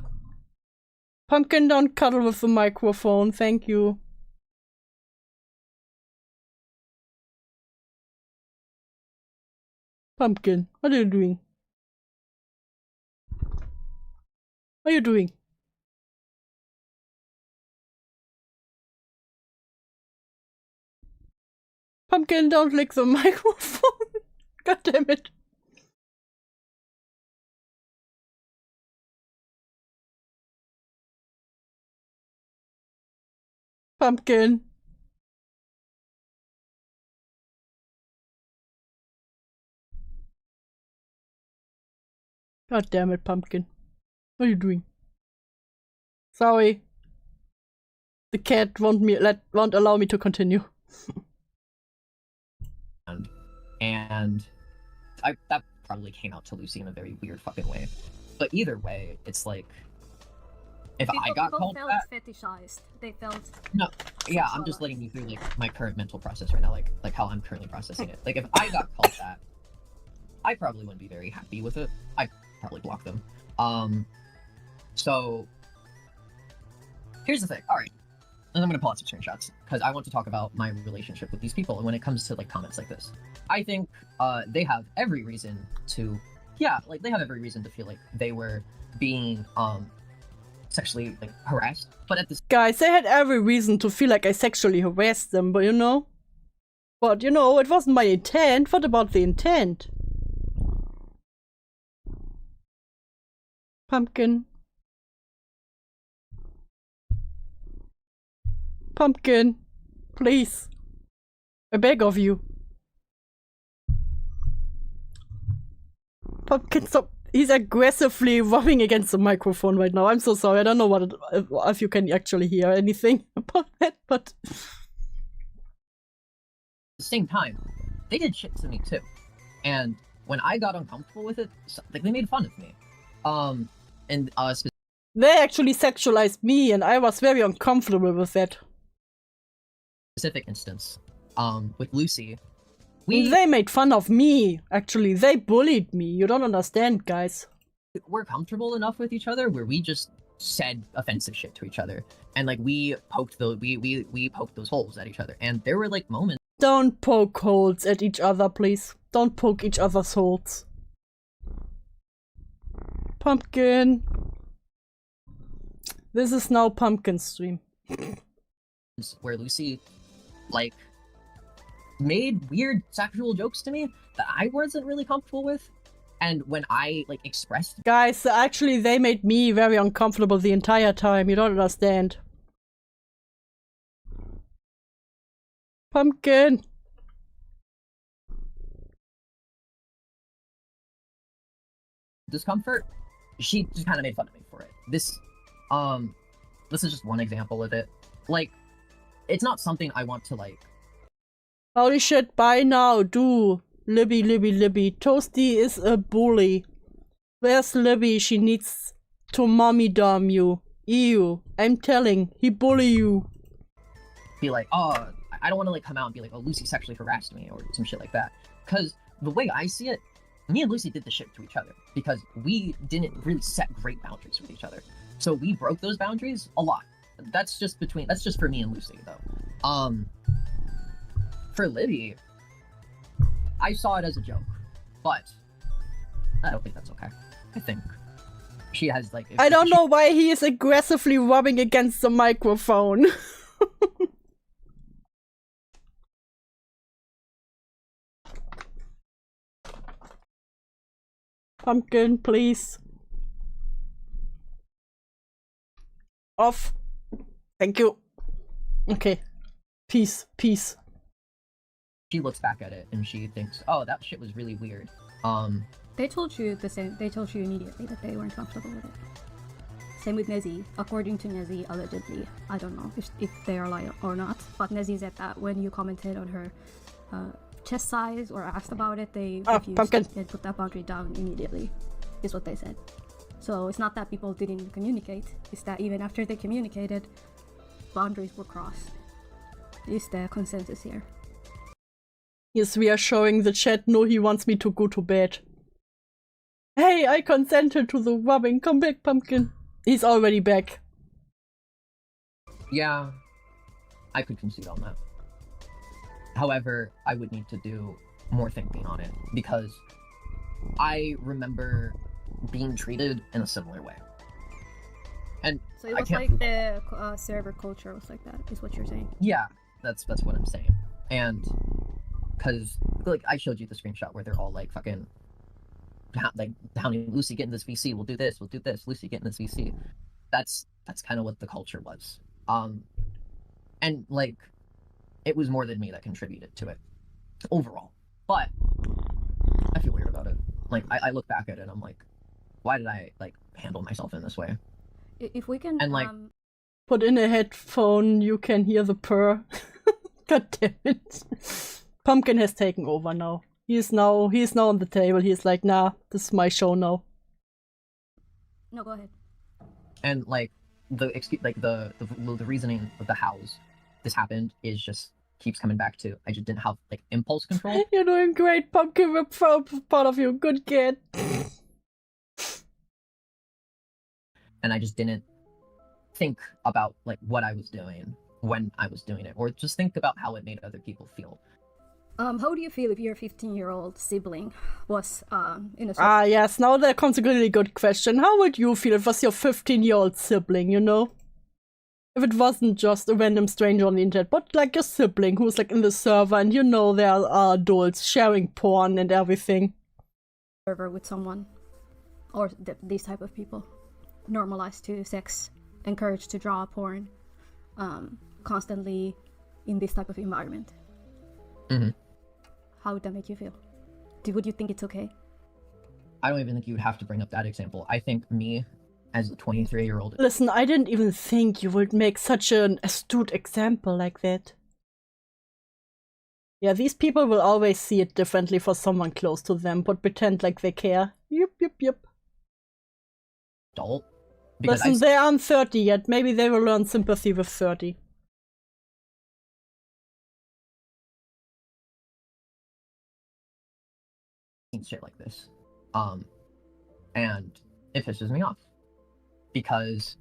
Pumpkin, don't cuddle with the microphone, thank you. Pumpkin, what are you doing? What are you doing? Pumpkin, don't lick the microphone. God damn it. Pumpkin. God damn it, Pumpkin. What are you doing? Sorry. The cat won't allow me to continue. And that probably came out to Lucy in a very weird fucking way. But either way, it's like if I got called felt that, fetishized. They felt no, yeah, I'm just letting you through like my current mental process right now, like how I'm currently processing it. Like if I got called that, I probably wouldn't be very happy with it. I'd probably block them. So here's the thing. All right, and I'm gonna pull out some screenshots because I want to talk about my relationship with these people. And when it comes to like comments like this, I think they have every reason to, they have every reason to feel like they were being sexually like harassed. But at this guys, they had every reason to feel like I sexually harassed them, but you know, it wasn't my intent. What about the intent? Pumpkin. Pumpkin, please. I beg of you. Pumpkin, stop. He's aggressively rubbing against the microphone right now. I'm so sorry. I don't know if you can actually hear anything about that, but... At the same time, they did shit to me too. And when I got uncomfortable with it, like they made fun of me. They actually sexualized me and I was very uncomfortable with that. Specific instance, with Lucy, they made fun of me, actually. They bullied me. You don't understand, guys. We're comfortable enough with each other where we just said offensive shit to each other. And like we poked those holes at each other. And there were like moments. Don't poke holes at each other, please. Don't poke each other's holes. Pumpkin. This is now Pumpkin's stream. Where Lucy, like, made weird sexual jokes to me that I wasn't really comfortable with. And when I, like, expressed... Guys, actually, they made me very uncomfortable the entire time. You don't understand. Pumpkin! Discomfort, she just kind of made fun of me for it. This is just one example of it. Like, it's not something I want to, like... Holy shit, bye now, do. Libby. Toasty is a bully. Where's Libby? She needs to mommy dom you. Ew. I'm telling, he bully you. Be like, oh, I don't want to, like, come out and be like, oh, Lucy sexually harassed me, or some shit like that. Because the way I see it, me and Lucy did the shit to each other. Because we didn't really set great boundaries with each other. So we broke those boundaries a lot. That's just for me and Lucy, though. For Libby, I saw it as a joke, but I don't think that's okay. I think she has, like... I don't know why he is aggressively rubbing against the microphone. Pumpkin, please. Off. Thank you. Okay. Peace. she looks back at it and she thinks, oh, that shit was really weird. They told you the same. They told you immediately that they weren't comfortable with it. Same with Nezzy. According to Nezzy, allegedly, I don't know if they are lying or not, but Nezzy said that when you commented on her chest size or asked about it, they refused and put that boundary down immediately, is what they said. So it's not that people didn't communicate, it's that even after they communicated, boundaries were crossed. Is the consensus here. Yes, we are showing the chat, no, he wants me to go to bed. Hey, I consented to the rubbing. Come back, Pumpkin. He's already back. Yeah, I could concede on that. However, I would need to do more thinking on it, because I remember being treated in a similar way. And so it was like the server culture was like that, is what you're saying? Yeah, that's what I'm saying. And because like I showed you the screenshot where they're all like fucking like hounding Lucy, get in this VC, we'll do this, Lucy, get in this VC. That's kind of what the culture was. And like it was more than me that contributed to it overall. But I feel weird about it. Like I look back at it and I'm like, why did I like handle myself in this way? If we can and like put in a headphone, you can hear the purr. God damn it. Pumpkin has taken over now. He's now on the table. He's like, nah, this is my show now. No, go ahead. And like the reasoning of the hows this happened is just keeps coming back to I just didn't have like impulse control. You're doing great, Pumpkin. We're proud of you. Good kid. And I just didn't think about like what I was doing when I was doing it, or just think about how it made other people feel. How do you feel if your 15-year-old sibling was in a... Yes, now there comes a really good question. How would you feel if it was your 15-year-old sibling, you know? If it wasn't just a random stranger on the internet, but like your sibling who's like in the server and you know there are adults sharing porn and everything. Server with someone, or these type of people, normalized to sex, encouraged to draw porn, constantly in this type of environment. Mm-hmm. How would that make you feel? Would you think it's okay? I don't even think you would have to bring up that example. I think me, as a 23-year-old... Listen, I didn't even think you would make such an astute example like that. Yeah, these people will always see it differently for someone close to them, but pretend like they care. Yep. Adult? Listen, they aren't 30 yet. Maybe they will learn sympathy with 30. Shit like this, and it pisses me off because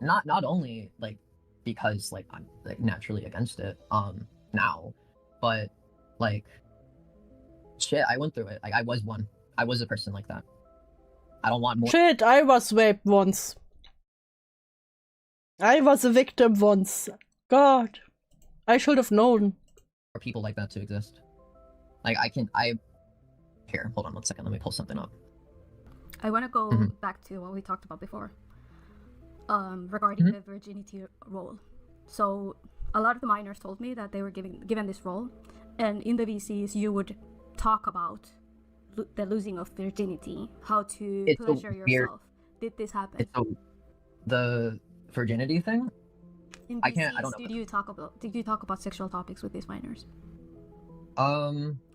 not only like because like I'm like naturally against it now, but like shit, I went through it. Like I was a person like that. I don't want more. Shit, I was raped once. I was a victim once. God, I should have known. For people like that to exist. Like Here, hold on 1 second, let me pull something up. I want to go back to what we talked about before, regarding the virginity role. So a lot of the minors told me that they were given this role, and in the VCs you would talk about the losing of virginity, how to pleasure yourself. Did this happen? The virginity thing? In VCs, I don't know. Did you talk about sexual topics with these minors?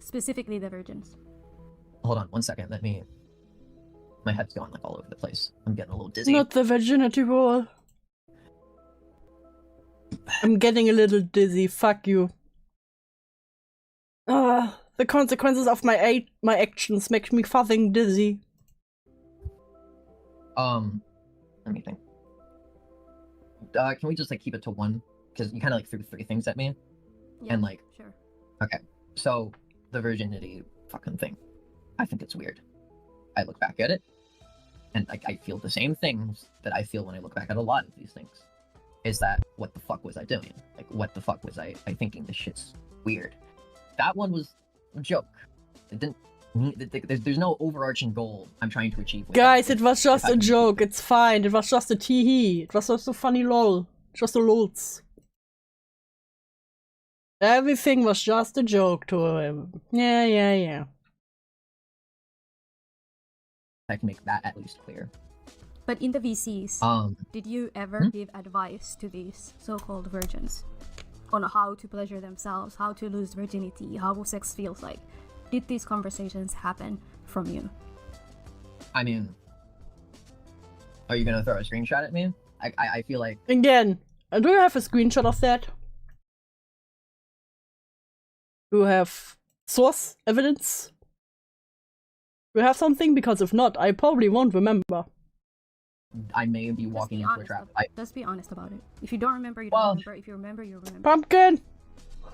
Specifically the virgins. Hold on 1 second, my head's going like all over the place. I'm getting a little dizzy. Not the virginity role. I'm getting a little dizzy, fuck you. The consequences of my actions make me fucking dizzy. Let me think. Can we just like keep it to one? Because you kind of like threw 3 things at me. Yeah, and like... Sure. Okay, so the virginity fucking thing. I think it's weird. I look back at it, and I feel the same things that I feel when I look back at a lot of these things. Is that, what the fuck was I doing? Like, what the fuck was I thinking? This shit's weird. That one was a joke. It didn't... There's no overarching goal I'm trying to achieve. Guys, it was just a joke. It's fine. It was just a tee-hee. It was just a funny lol. Just a lols. Everything was just a joke to him. Yeah. I can make that at least clear. But in the VCs, did you ever give advice to these so-called virgins on how to pleasure themselves, how to lose virginity, how sex feels like? Did these conversations happen from you? I mean, are you gonna throw a screenshot at me? I feel like... Again, do you have a screenshot of that? Do you have source evidence? Do you have something? Because if not, I probably won't remember. I may be walking into a trap. Just be honest about it. If you don't remember, you don't remember. If you remember, you remember. Pumpkin!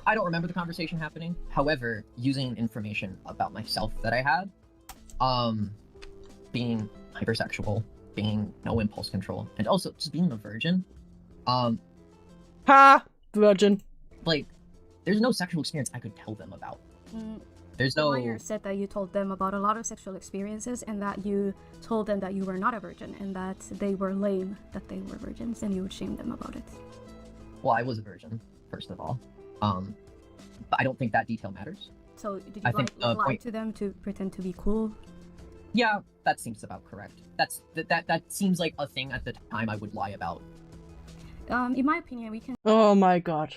I don't remember the conversation happening. However, using information about myself that I had, being hypersexual, being no impulse control, and also just being a virgin, virgin. Like, there's no sexual experience I could tell them about. There's no... Lawyer said that you told them about a lot of sexual experiences and that you told them that you were not a virgin and that they were lame that they were virgins and you would shame them about it. Well, I was a virgin, first of all. But I don't think that detail matters. So did you lie to them to pretend to be cool? Yeah, that seems about correct. That seems like a thing at the time I would lie about. In my opinion, we can... Oh my god.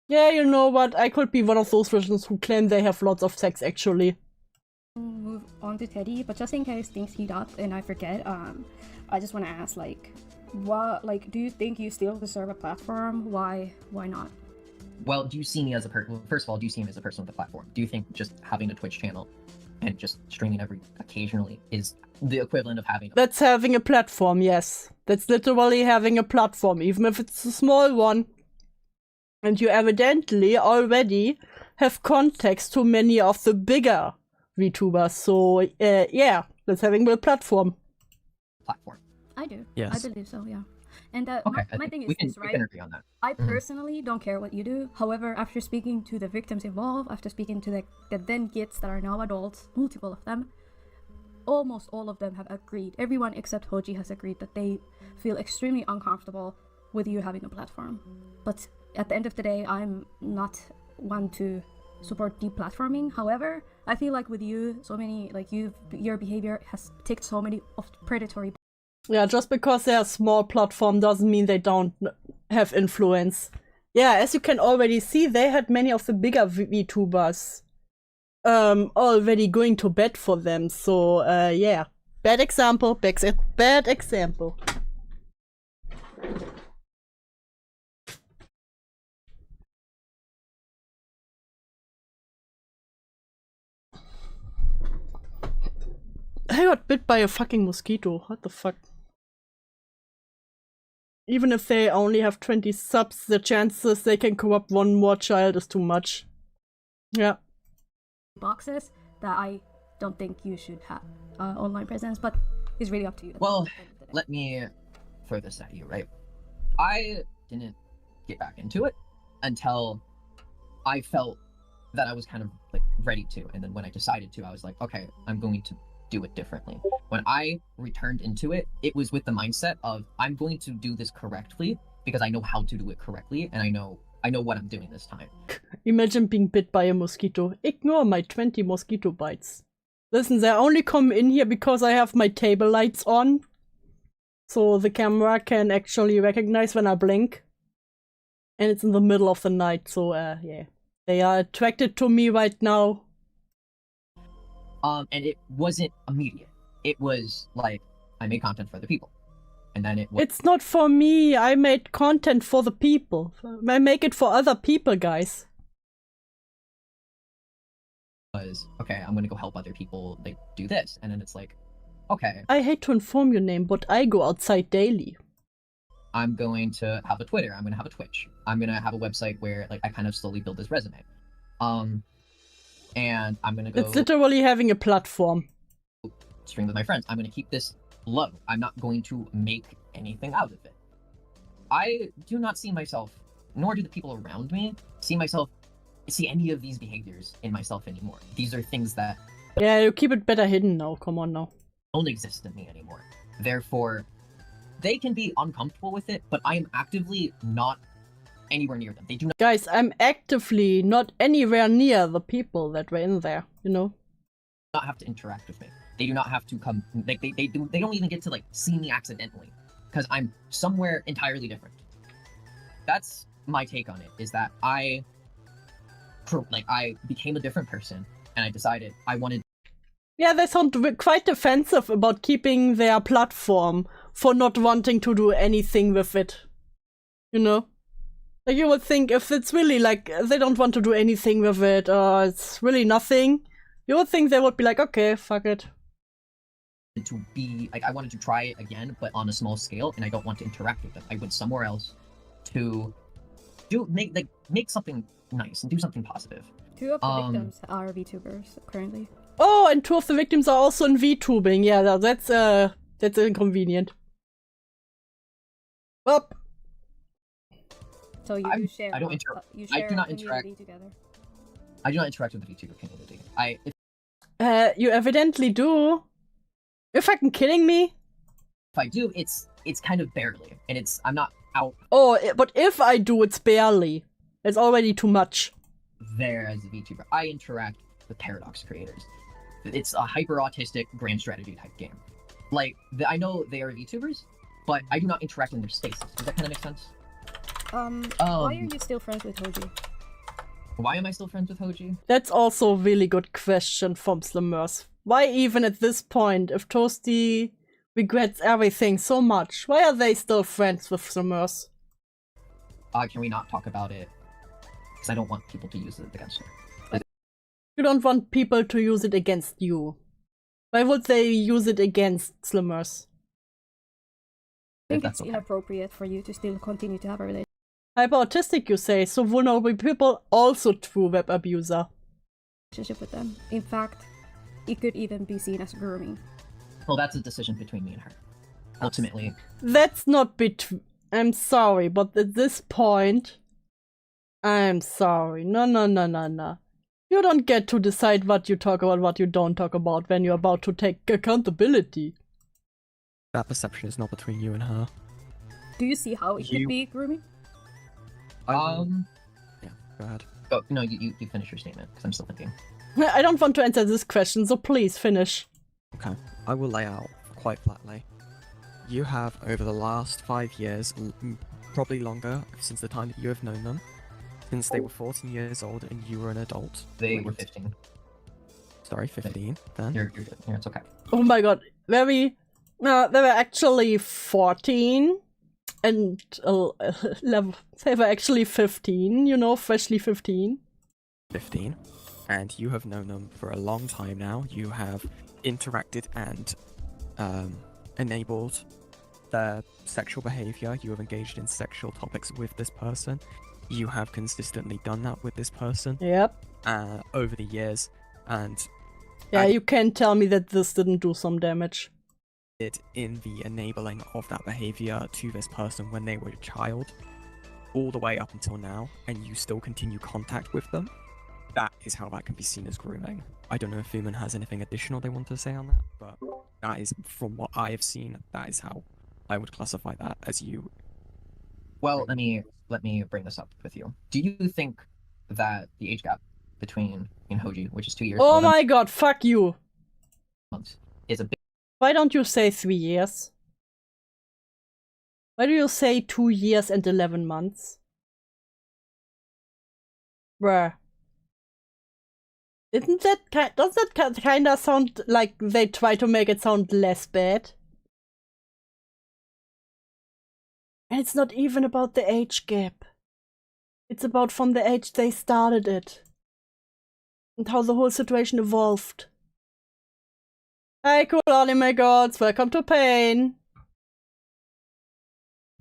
Yeah, you know what? I could be one of those virgins who claim they have lots of sex, actually. Move on to Teddy, but just in case things heat up and I forget, I just want to ask, like, do you think you still deserve a platform? Why not? Well, do you see me as a person? First of all, do you see me as a person with a platform? Do you think just having a Twitch channel and just streaming occasionally is the equivalent of having That's having a platform, yes. That's literally having a platform, even if it's a small one. And you evidently already have contacts to many of the bigger VTubers, so yeah, that's having a platform. I do. Yes. I believe so, yeah. And my thing is this, right? We can agree on that. I personally don't care what you do. However, after speaking to the victims involved, after speaking to the then kids that are now adults, multiple of them, almost all of them have agreed. Everyone except Hoji has agreed that they feel extremely uncomfortable with you having a platform. But at the end of the day, I'm not one to support deplatforming. However, I feel like with you, so many, like your behavior has ticked so many of predatory. Yeah, just because they're a small platform doesn't mean they don't have influence. Yeah, as you can already see, they had many of the bigger VTubers already going to bed for them. So, yeah. Bad example, bad example. I got bit by a fucking mosquito. What the fuck? Even if they only have 20 subs, the chances they can corrupt one more child is too much. Yeah. Boxes that I don't think you should have online presence, but it's really up to you. Well, let me throw this at you, right? I didn't get back into it until I felt that I was kind of like ready to, and then when I decided to, I was like, okay, I'm going to do it differently. When I returned into it, it was with the mindset of I'm going to do this correctly because I know how to do it correctly and I know what I'm doing this time. Imagine being bit by a mosquito. Ignore my 20 mosquito bites. Listen, they only come in here because I have my table lights on. So the camera can actually recognize when I blink. And it's in the middle of the night, so yeah. They are attracted to me right now. And it wasn't immediate. It was like, I made content for the people. And then It's not for me. I made content for the people. I make it for other people, guys. Was, okay, I'm gonna go help other people, like, do this. And then it's like, okay. I hate to inform you, Name, but I go outside daily. I'm going to have a Twitter. I'm gonna have a Twitch. I'm gonna have a website where, like, I kind of slowly build this resume. And I'm gonna go... It's literally having a platform. Stream with my friends. I'm gonna keep this low. I'm not going to make anything out of it. I do not see myself, nor do the people around me, see any of these behaviors in myself anymore. These are things that... Yeah, you keep it better hidden now. Come on now. Don't exist in me anymore. Therefore, they can be uncomfortable with it, but I am actively not anywhere near them. They do Guys, I'm actively not anywhere near the people that were in there, you know? not have to interact with me. They do not have to come. Like they don't even get to like see me accidentally, because I'm somewhere entirely different. That's my take on it. Is that I became a different person, and I decided I wanted. Yeah, they sound quite defensive about keeping their platform for not wanting to do anything with it. You know? Like, you would think if it's really like they don't want to do anything with it, or it's really nothing, you would think they would be like, okay, fuck it. To be like, I wanted to try it again, but on a small scale, and I don't want to interact with them. I went somewhere else to make something nice and do something positive. 2 of the victims are VTubers currently. Oh, and 2 of the victims are also in VTubing. Yeah, that's inconvenient. Well, So you do share. I don't interact. You share I do not a interact community together. I do not interact with the VTuber community. you evidently do. You're fucking kidding me? If I do, it's kind of barely, and I'm not out Oh, but if I do, it's barely. It's already too much. there as a VTuber. I interact with Paradox creators. It's a hyper-autistic grand strategy type game. Like, I know they are VTubers, but I do not interact in their spaces. Does that kind of make sense? Why are you still friends with Hoji? Why am I still friends with Hoji? That's also a really good question from Slimmers. Why even at this point, if Toasty regrets everything so much, why are they still friends with Slimmers? Can we not talk about it? Because I don't want people to use it against her. You don't want people to use it against you. Why would they use it against Slimmers? I think it's inappropriate for you to still continue to have a relationship Hyper-autistic, you say, so vulnerable people also true web abuser. with them. In fact, it could even be seen as grooming. Well, that's a decision between me and her. Ultimately. That's not between... I'm sorry, but at this point... I'm sorry. No. You don't get to decide what you talk about, what you don't talk about when you're about to take accountability. That perception is not between you and her. Do you see how it could be grooming? Yeah, go ahead. Oh, no, you finish your statement, because I'm still thinking. I don't want to answer this question, so please finish. Okay, I will lay out quite flatly. You have, over the last 5 years, probably longer, since the time that you have known them, since they were 14 years old and you were an adult. They were 15. Sorry, 15, then? You're good. Yeah, it's okay. Oh my god, they were actually 14 and they were actually 15, you know, freshly 15. 15. And you have known them for a long time now. You have interacted and enabled their sexual behavior. You have engaged in sexual topics with this person. You have consistently done that with this person. Yep. Over the years, and yeah, you can't tell me that this didn't do some damage. In the enabling of that behavior to this person when they were a child, all the way up until now, and you still continue contact with them. That is how that can be seen as grooming. I don't know if Fuman has anything additional they want to say on that, but that is, from what I have seen, that is how I would classify that as you. Well, let me bring this up with you. Do you think that the age gap between Hoji, which is 2 years, oh my god, fuck you, months, is a big? Why don't you say 3 years? Why do you say 2 years and 11 months? Bruh. Isn't that does that kinda sound like they try to make it sound less bad? And it's not even about the age gap. It's about from the age they started it. And how the whole situation evolved. Hi, cool anime gods, welcome to Pain.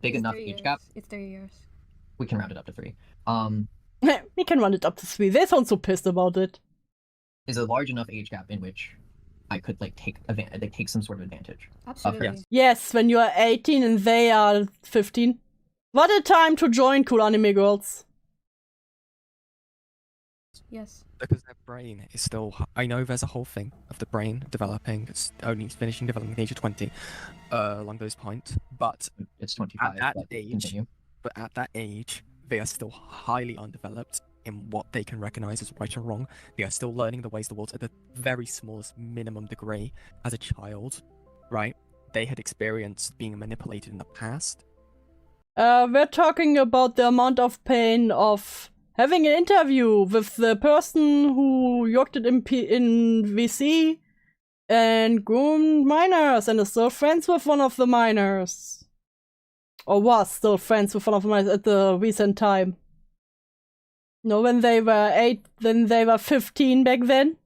Big enough age gap. It's 3 years. We can round it up to 3. We can run it up to 3. They sound so pissed about it. Is a large enough age gap in which I could take some sort of advantage. Absolutely. Yes, when you are 18 and they are 15. What a time to join, cool anime girls. Yes. Because their brain is still... I know there's a whole thing of the brain developing, it's only finishing developing at the age of 20, along those points, but it's 25. at that age, They are still highly undeveloped in what they can recognize as right or wrong. They are still learning the ways of the world at the very smallest minimum degree. As a child, right? They had experienced being manipulated in the past. We're talking about the amount of pain of having an interview with the person who worked in VC and groomed minors and is still friends with one of the minors. Or was still friends with one of the minors at the recent time. No, when they were 15 back then.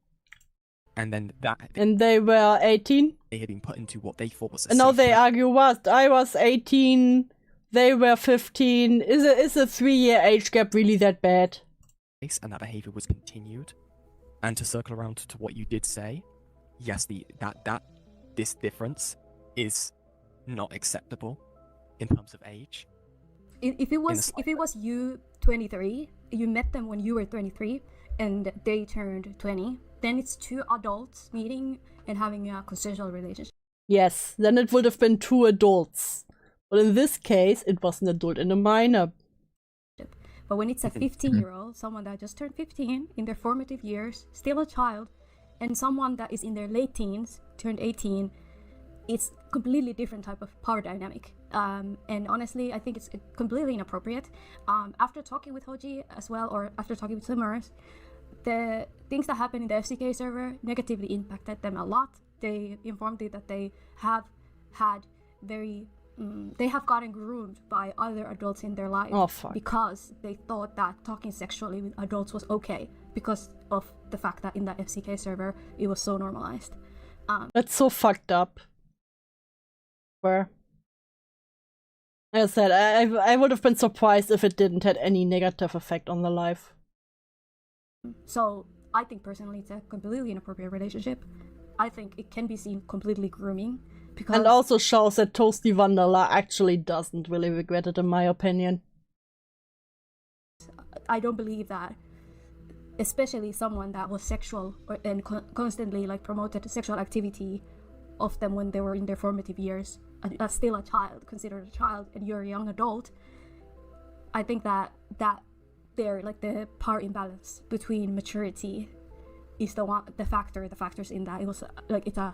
And then that... And they were 18. They had been put into what they thought was a And now safe they place. argue what? I was 18, they were 15. Is a 3-year age gap really that bad? And that behavior was continued. And to circle around to what you did say, yes, this difference is not acceptable in terms of age. If it was you 23, you met them when you were 23, and they turned 20, then it's two adults meeting and having a consensual relationship. Yes, then it would have been 2 adults. But in this case, it was an adult and a minor. But when it's a 15-year-old, someone that just turned 15 in their formative years, still a child, and someone that is in their late teens, turned 18, it's completely different type of power dynamic. And honestly, I think it's completely inappropriate. After talking with Hoji as well, or after talking with Summers, the things that happened in the FCK server negatively impacted them a lot. They informed me that they have had they have gotten groomed by other adults in their life because they thought that talking sexually with adults was okay because of the fact that in the FCK server it was so normalized. That's so fucked up. Where, as I said, I would have been surprised if it didn't have any negative effect on their life. So I think personally it's a completely inappropriate relationship. I think it can be seen completely grooming. Because and also shows that Toastyvanilla actually doesn't really regret it, in my opinion. I don't believe that, especially someone that was sexual and constantly like promoted sexual activity of them when they were in their formative years, that's still a child, considered a child, and you're a young adult. I think that there, like, the power imbalance between maturity is the factors in that. It was like it's a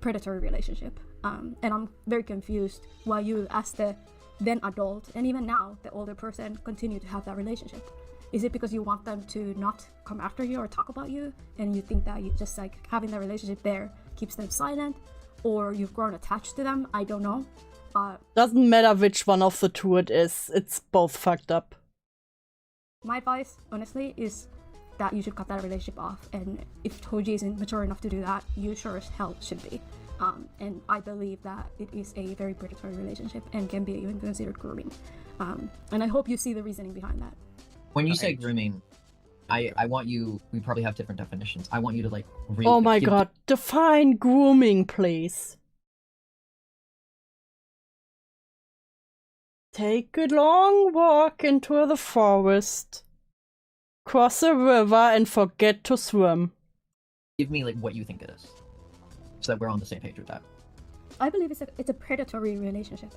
predatory relationship. And I'm very confused why you, as the then adult, and even now the older person, continue to have that relationship. Is it because you want them to not come after you or talk about you, and you think that you just like having that relationship there keeps them silent, or you've grown attached to them? I don't know. Doesn't matter which one of the two it is, it's both fucked up. My advice, honestly, is that you should cut that relationship off, and if Hoji isn't mature enough to do that, you sure as hell should be. And I believe that it is a very predatory relationship and can be even considered grooming. And I hope you see the reasoning behind that. When you say grooming, I want you, we probably have different definitions. I want you to like really oh my god, define grooming, please. Take a long walk into the forest. Cross a river and forget to swim. Give me like what you think it is, so that we're on the same page with that. I believe it's a predatory relationship,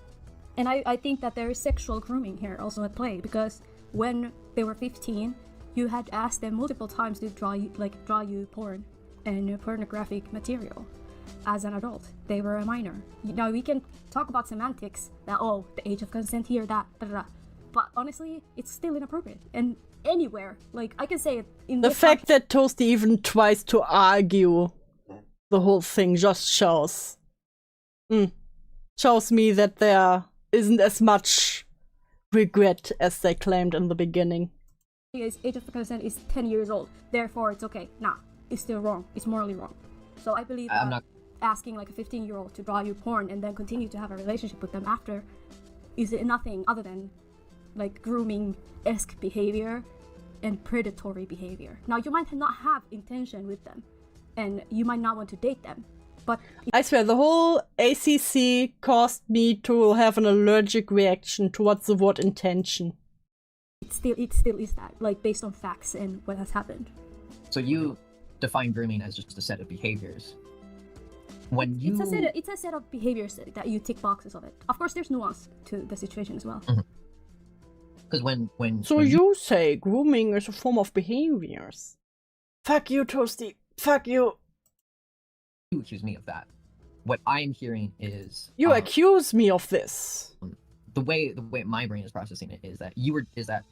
and I think that there is sexual grooming here also at play, because when they were 15, you had asked them multiple times to draw you porn and pornographic material. As an adult, they were a minor. Now we can talk about semantics, that the age of consent here, that, but honestly, it's still inappropriate. And anywhere, like I can say it in the fact that Toasty even tries to argue the whole thing just shows me that there isn't as much regret as they claimed in the beginning. Age of consent is 10 years old, therefore it's okay. Nah, it's still wrong. It's morally wrong. So I believe asking like a 15-year-old to draw you porn and then continue to have a relationship with them after is nothing other than like grooming-esque behavior and predatory behavior. Now, you might not have intention with them, and you might not want to date them, but I swear, the whole ACC caused me to have an allergic reaction towards the word intention. It still is that, like, based on facts and what has happened. So you define grooming as just a set of behaviors. When you... It's a set of behaviors that you tick boxes of it. Of course, there's nuance to the situation as well. Mm-hmm. Because when So you say grooming is a form of behaviors. Fuck you, Toasty. Fuck you. you accuse me of that, what I'm hearing is You accuse me of this. the way my brain is processing it is that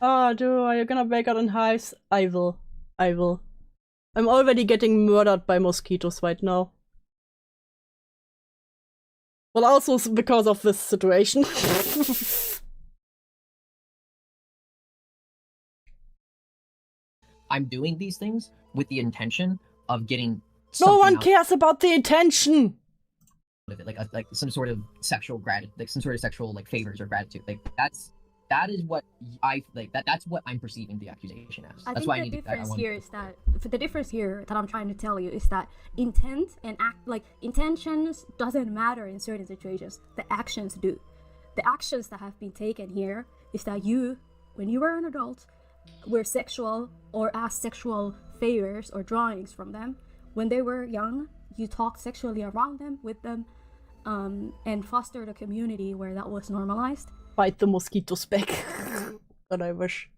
Are you gonna break out in hives? I will. I'm already getting murdered by mosquitoes right now. Well, also because of this situation. I'm doing these things with the intention of getting No one out cares about the intention. of it, like some sort of sexual like some sort of sexual like favors or gratitude. Like that is what I like. That's what I'm perceiving the accusation as. I That's think why the difference I here is that the difference here that I'm trying to tell you is that intent and intentions doesn't matter in certain situations. The actions do. The actions that have been taken here is that you, when you were an adult, were sexual or asked sexual favors or drawings from them. When they were young, you talked sexually around them, with them, and fostered a community where that was normalized. Bite the mosquitoes back. But I wish.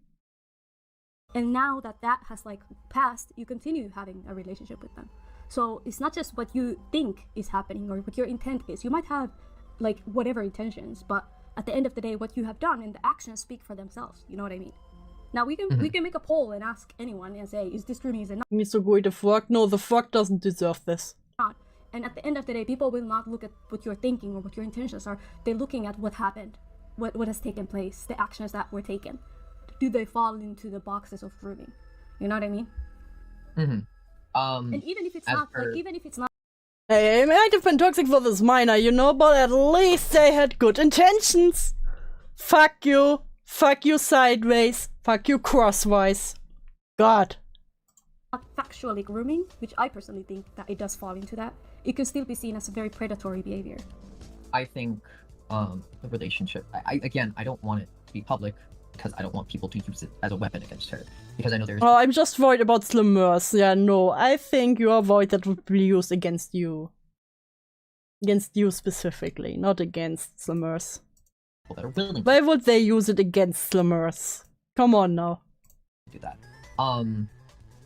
And now that has like passed, you continue having a relationship with them. So it's not just what you think is happening or what your intent is. You might have like whatever intentions, but at the end of the day, what you have done and the actions speak for themselves. You know what I mean? Now we can make a poll and ask anyone and say, is this grooming? Is it not? So go the fuck? No, the fuck doesn't deserve this. And at the end of the day, people will not look at what you're thinking or what your intentions are. They're looking at what happened, what has taken place, the actions that were taken. Do they fall into the boxes of grooming? You know what I mean? And even if it's not, Hey, I might have been toxic for this minor, you know, but at least they had good intentions. Fuck you. Fuck you sideways. Fuck you crosswise. God. not factually grooming, which I personally think that it does fall into that, it can still be seen as a very predatory behavior. I think the relationship, I don't want it to be public because I don't want people to use it as a weapon against her, because I know there's... Oh, I'm just worried about Slimmers. Yeah, no, I think you are worried that would be used against you. Against you specifically, not against Slimmers. that are willing. Why would they use it against Slimmers? Come on now. Do that.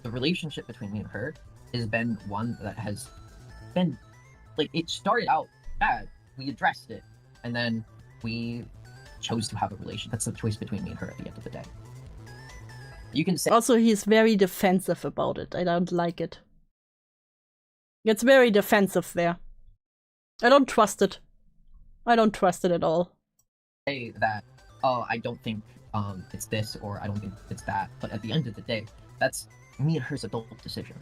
The relationship between me and her has been one that has been, like, it started out bad. We addressed it, and then we chose to have a relation. That's the choice between me and her at the end of the day. You can say... Also, he's very defensive about it. I don't like it. It's very defensive there. I don't trust it. I don't trust it at all. Say that, oh, I don't think it's this, or I don't think it's that. But at the end of the day, that's me and her's adult decision.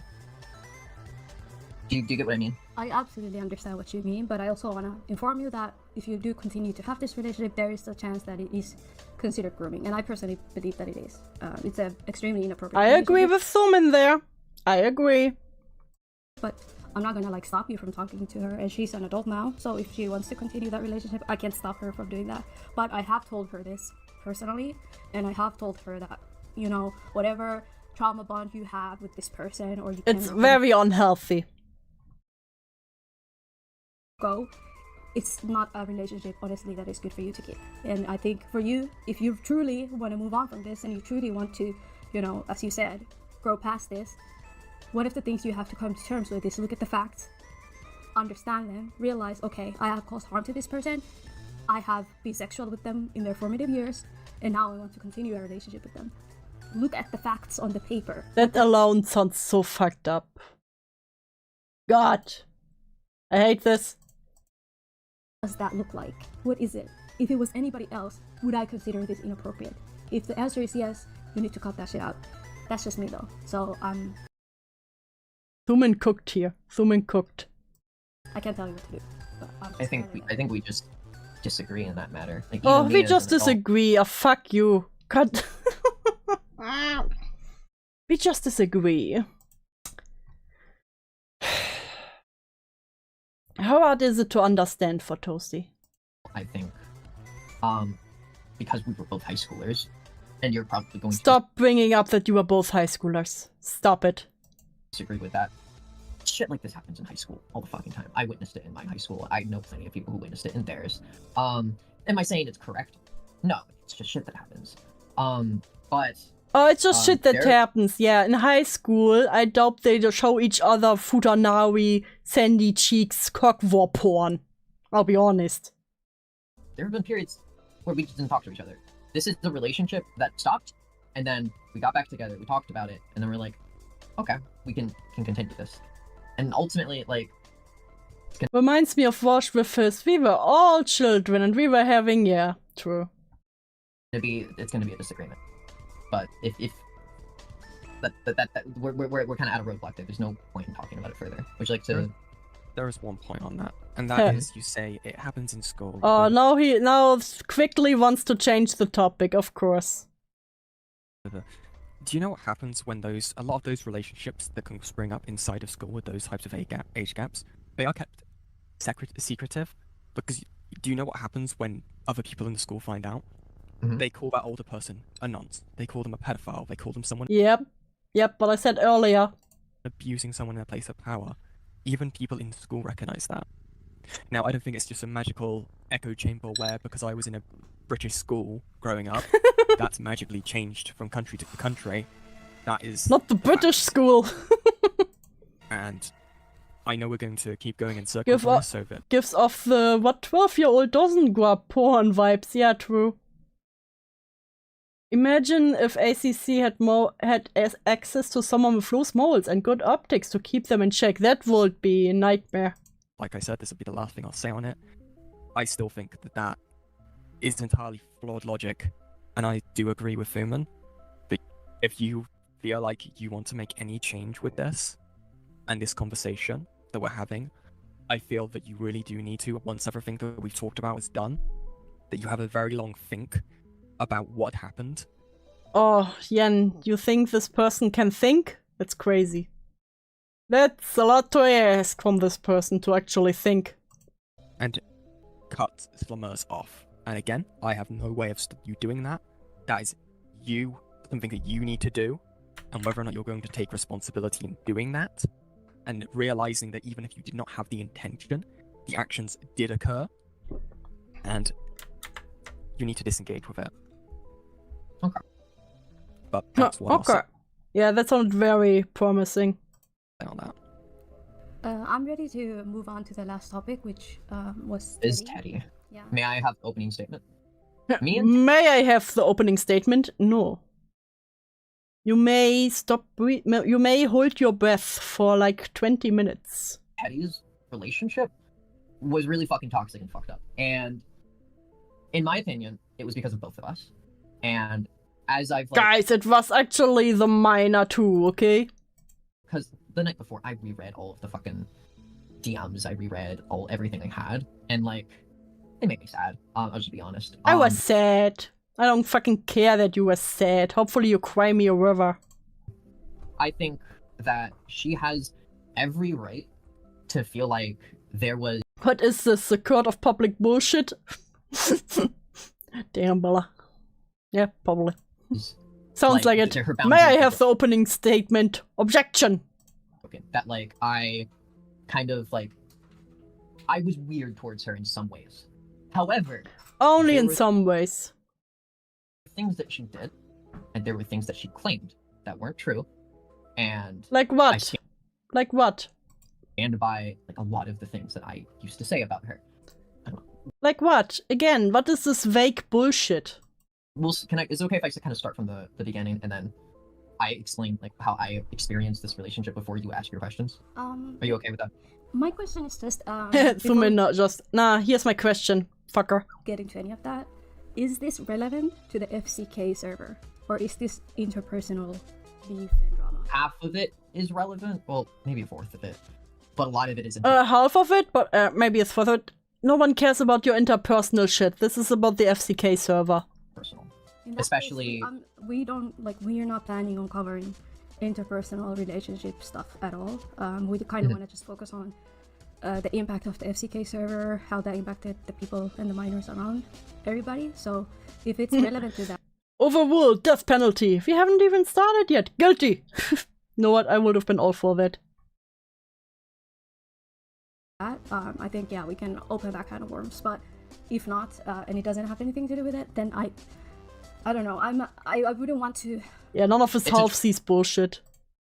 Do you get what I mean? I absolutely understand what you mean, but I also want to inform you that if you do continue to have this relationship, there is a chance that it is considered grooming, and I personally believe that it is. It's an extremely inappropriate. I agree with Thuman there. I agree. But I'm not gonna like stop you from talking to her, and she's an adult now, so if she wants to continue that relationship, I can't stop her from doing that. But I have told her this personally, and I have told her that, you know, whatever trauma bond you have with this person, or you it's very unhealthy. Go, it's not a relationship, honestly, that is good for you to keep. And I think for you, if you truly want to move on from this and you truly want to, you know, as you said, grow past this, one of the things you have to come to terms with is look at the facts, understand them, realize, okay, I have caused harm to this person, I have been sexual with them in their formative years, and now I want to continue a relationship with them. Look at the facts on the paper. That alone sounds so fucked up. God. I hate this. What does that look like? What is it? If it was anybody else, would I consider this inappropriate? If the answer is yes, you need to cut that shit out. That's just me though. So Thuman cooked here. Thuman cooked. I can't tell you what to do. But I think we just disagree in that matter. Like, oh, we just disagree. Oh, fuck you. God. We just disagree. How hard is it to understand for Toasty? I think, because we were both high schoolers, and you're probably going Stop bringing up that you were both high schoolers. Stop it. Disagree with that. Shit like this happens in high school all the fucking time. I witnessed it in my high school. I know plenty of people who witnessed it in theirs. Am I saying it's correct? No, it's just shit that happens. But Oh, it's just shit that there- happens, yeah. In high school, I doubt they show each other Futanari, sandy cheeks, cock-war porn. I'll be honest. there have been periods where we just didn't talk to each other. This is the relationship that stopped, and then we got back together, we talked about it, and then we're like, okay, we can continue this. And ultimately, like, Reminds me of Wash with Fizz. We were all children and we were having, yeah, true. it's gonna be a disagreement. But if we're kind of at a roadblock there. There's no point in talking about it further. Would you like to? There is one point on that, and that is you say it happens in school. Oh, but now he quickly wants to change the topic, of course. Do you know what happens when a lot of those relationships that can spring up inside of school with those types of age gaps, they are kept secretive? Because do you know what happens when other people in the school find out? Mhm. They call that older person a nonce. They call them a pedophile. They call them someone Yep, but I said earlier. abusing someone in a place of power. Even people in school recognize that. Now, I don't think it's just a magical echo chamber where, because I was in a British school growing up, that's magically changed from country to country. That is Not the British school. And I know we're going to keep going in circles on this, so that Gives off the, what 12-year-old doesn't grab porn vibes. Yeah, true. Imagine if ACC had access to someone with loose morals and good optics to keep them in check. That would be a nightmare. like I said, this will be the last thing I'll say on it. I still think that is entirely flawed logic, and I do agree with Fuman. But if you feel like you want to make any change with this, and this conversation that we're having, I feel that you really do need to, once everything that we've talked about is done, that you have a very long think about what happened. Oh, Yen, you think this person can think? That's crazy. That's a lot to ask from this person to actually think. And cut Slummers off. And again, I have no way of you doing that. That is something that you need to do, and whether or not you're going to take responsibility in doing that, and realizing that even if you did not have the intention, the actions did occur, and you need to disengage with it. Okay. But that's what I'll say Yeah, that sounds very promising. on that. I'm ready to move on to the last topic, which was Is Teddy. Teddy. Yeah. May I have the opening statement? Me and May I have the opening statement? No. You may you may hold your breath for like 20 minutes. Teddy's relationship was really fucking toxic and fucked up. And in my opinion, it was because of both of us. And as I've Guys, it was actually the minor too, okay? because the night before I reread all of the fucking DMs, I reread everything I had, and like it made me sad. I'll just be honest. I was sad. I don't fucking care that you were sad. Hopefully you cry me a river. I think that she has every right to feel like there was What is this, the court of public bullshit? Damn, Bella. Yeah, probably. Sounds like it. her May I boundaries have the opening statement? Objection! broken. That like I kind of like I was weird towards her in some ways. However, Only There in was- some ways. things that she did, and there were things that she claimed that weren't true, and Like I what? stand Like what? by like a lot of the things that I used to say about her. Like what? Again, what is this vague bullshit? Is it okay if I kind of start from the beginning and then I explain like how I experienced this relationship before you ask your questions? Are you okay with that? My question is just Zoom before in, not just. Nah, here's my question, fucker. getting to any of that, is this relevant to the FCK server, or is this interpersonal beef and drama? Half of it is relevant. Well, maybe a fourth of it, but a lot of it isn't. Half of it, but maybe it's for it. No one cares about your interpersonal shit. This is about the FCK server. Personal. In that Especially- case, we don't we're not planning on covering interpersonal relationship stuff at all. We kind of want to just focus on the impact of the FCK server, how that impacted the people and the minors around everybody. So if it's relevant to that, Overruled, death penalty. We haven't even started yet. Guilty. Know what? I would have been all for that. I think yeah, we can open that kind of worms. But if not, and it doesn't have anything to do with it, then I don't know. I wouldn't want to. Yeah, none of this half-seas bullshit.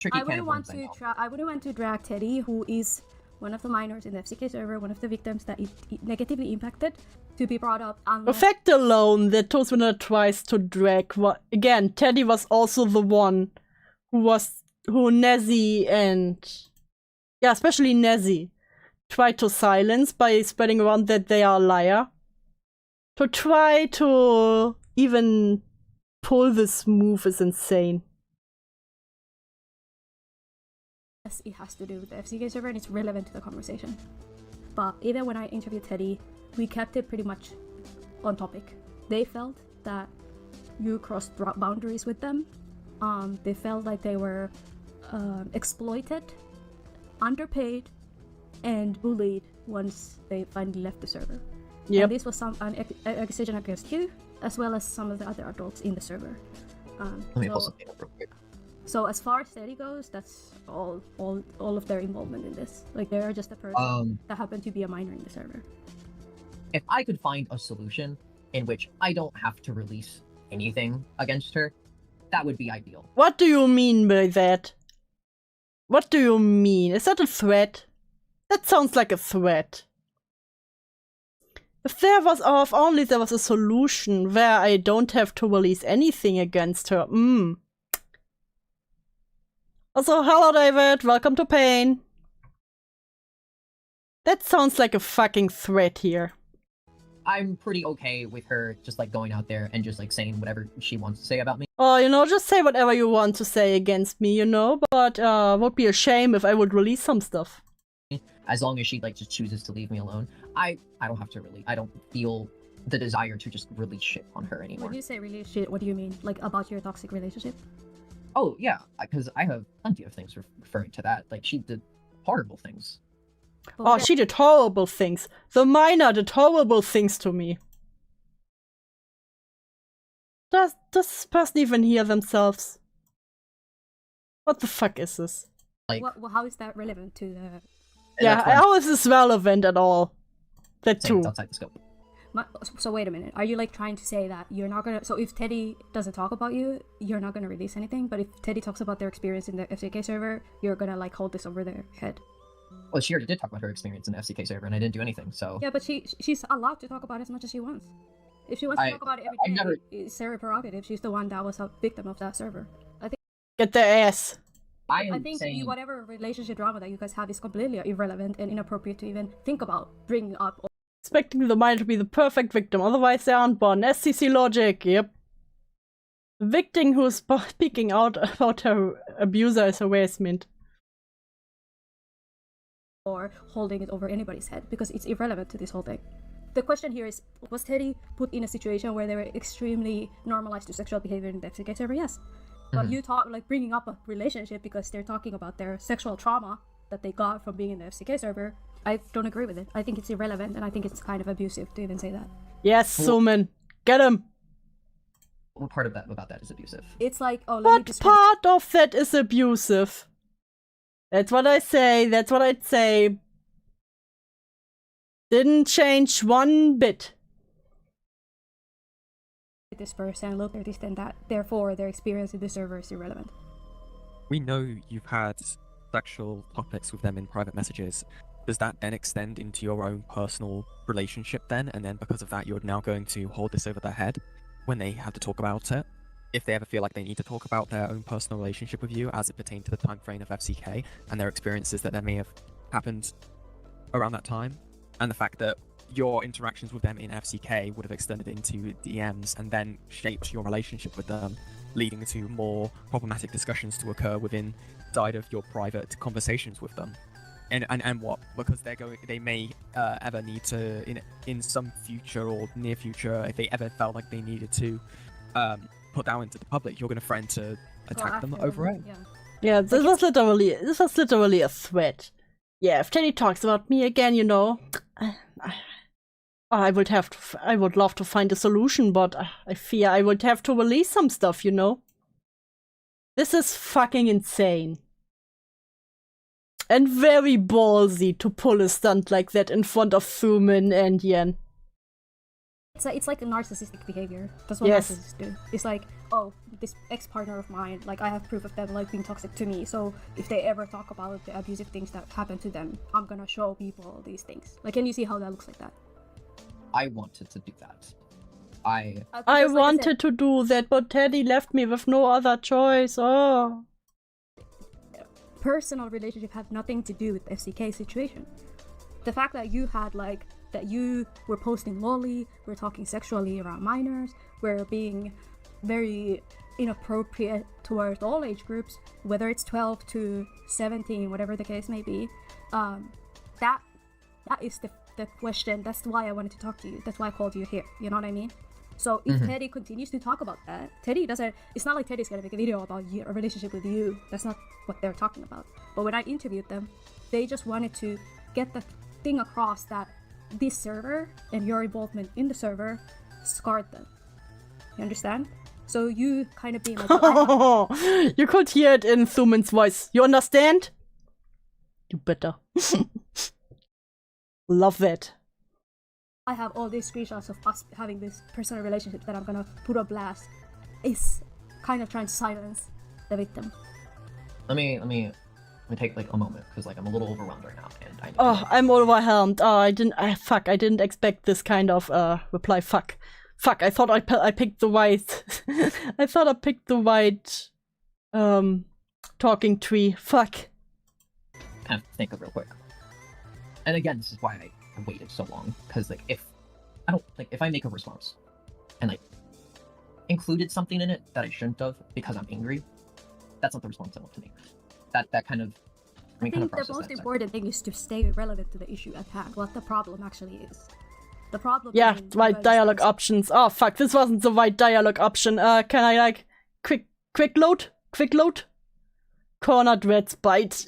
Tricky I wouldn't want to drag Teddy, who is one of the minors in the FCK server, one of the victims that it negatively impacted, to be brought up. The fact alone that Toastvanilla tries to drag, again, Teddy was also the one who Nezzy and, yeah, especially Nezzy, tried to silence by spreading around that they are a liar. To try to even pull this move is insane. Yes, it has to do with the FCK server and it's relevant to the conversation. But even when I interviewed Teddy, we kept it pretty much on topic. They felt that you crossed boundaries with them. They felt like they were exploited, underpaid, and bullied once they finally left the server. Yep. And this was an accusation against you, as well as some of the other adults in the server. Let me pull something up real quick. So as far as Teddy goes, that's all of their involvement in this. Like, they're just a person that happened to be a minor in the server. If I could find a solution in which I don't have to release anything against her, that would be ideal. What do you mean by that? What do you mean? Is that a threat? That sounds like a threat. If only there was a solution where I don't have to release anything against her. Also, hello David, welcome to Pain. That sounds like a fucking threat here. I'm pretty okay with her just like going out there and just like saying whatever she wants to say about me. Oh, you know, just say whatever you want to say against me, you know, but would be a shame if I would release some stuff. As long as she like just chooses to leave me alone, I don't have to really. I don't feel the desire to just release shit on her anymore. When you say release shit, what do you mean? Like about your toxic relationship? Oh yeah, because I have plenty of things referring to that. Like she did horrible things. Oh, she did horrible things. The minor did horrible things to me. Does this person even hear themselves? What the fuck is this? Like, how is that relevant to the... Yeah, how is this relevant at all? That too. Outside the scope. So wait a minute. Are you like trying to say that you're not gonna... So if Teddy doesn't talk about you, you're not gonna release anything? But if Teddy talks about their experience in the FCK server, you're gonna like hold this over their head? Well, she already did talk about her experience in the FCK server, and I didn't do anything, so... Yeah, but she's allowed to talk about it as much as she wants. If she wants to talk about it every day, it's her prerogative. She's the one that was a victim of that server. I think... Get their ass. I think whatever relationship drama that you guys have is completely irrelevant and inappropriate to even think about bringing up. Expecting the minor to be the perfect victim, otherwise they aren't born. SCC logic, yep. The victim who's speaking out about her abuser is harassment. Or holding it over anybody's head, because it's irrelevant to this whole thing. The question here is, was Teddy put in a situation where they were extremely normalized to sexual behavior in the FCK server? Yes. But you talk like bringing up a relationship because they're talking about their sexual trauma that they got from being in the FCK server. I don't agree with it. I think it's irrelevant, and I think it's kind of abusive to even say that. Yes, Suman, get him. What part of that about that is abusive? It's like, oh, what part of that is abusive? That's what I say. That's what I'd say. Didn't change one bit. This person look at this and that, therefore their experience in the server is irrelevant. We know you've had sexual topics with them in private messages. Does that then extend into your own personal relationship then? And then because of that, you're now going to hold this over their head when they have to talk about it? If they ever feel like they need to talk about their own personal relationship with you as it pertains to the time frame of FCK and their experiences that may have happened around that time, and the fact that your interactions with them in FCK would have extended into DMs and then shaped your relationship with them, leading to more problematic discussions to occur within side of your private conversations with them. And what? Because they may ever need to in some future or near future, if they ever felt like they needed to put that into the public, you're going to threaten to attack them over it. Yeah, this was literally a threat. Yeah, if Teddy talks about me again, you know, I would love to find a solution, but I fear I would have to release some stuff, you know. This is fucking insane. And very ballsy to pull a stunt like that in front of Thuman and Yen. it's like a narcissistic behavior. That's what Yes. narcissists do. It's like, oh, this ex-partner of mine, like I have proof of them like being toxic to me. So if they ever talk about the abusive things that happen to them, I'm gonna show people these things. Like, can you see how that looks like that? I wanted to do that. I I Because, like said, wanted to do that, but Teddy left me with no other choice. Oh. personal relationship have nothing to do with FCK situation. The fact that you had like that you were posting lolly, were talking sexually around minors, were being very inappropriate towards all age groups, whether it's 12 to 17, whatever the case may be, that is the question. That's why I wanted to talk to you. That's why I called you here. You know what I mean? So if Teddy continues to talk about that, Teddy doesn't, it's not like Teddy's gonna make a video about a relationship with you. That's not what they're talking about. But when I interviewed them, they just wanted to get the thing across that this server and your involvement in the server scarred them. You understand? So you kind of being like, well, You could hear it in Thuman's voice. You understand? You better. Love that. I have all these screenshots of us having this personal relationship that I'm gonna put on blast. Is kind of trying to silence the victim. let me take like a moment because like I'm a little overwhelmed right now, and I need Oh, I'm overwhelmed. Oh, I didn't expect this kind of reply. Fuck, I thought I picked the right. I thought I picked the right talking tree. Fuck. kind of think of real quick. And again, this is why I waited so long, because like if I make a response and like included something in it that I shouldn't have because I'm angry, that's not the response I want to make. That kind of I think the most important thing is to stay relevant to the issue at hand, what the problem actually is. The problem Yeah, being right because dialogue there's- options. Oh fuck, this wasn't the right dialogue option. Can I like quick load? Corner dreads bite.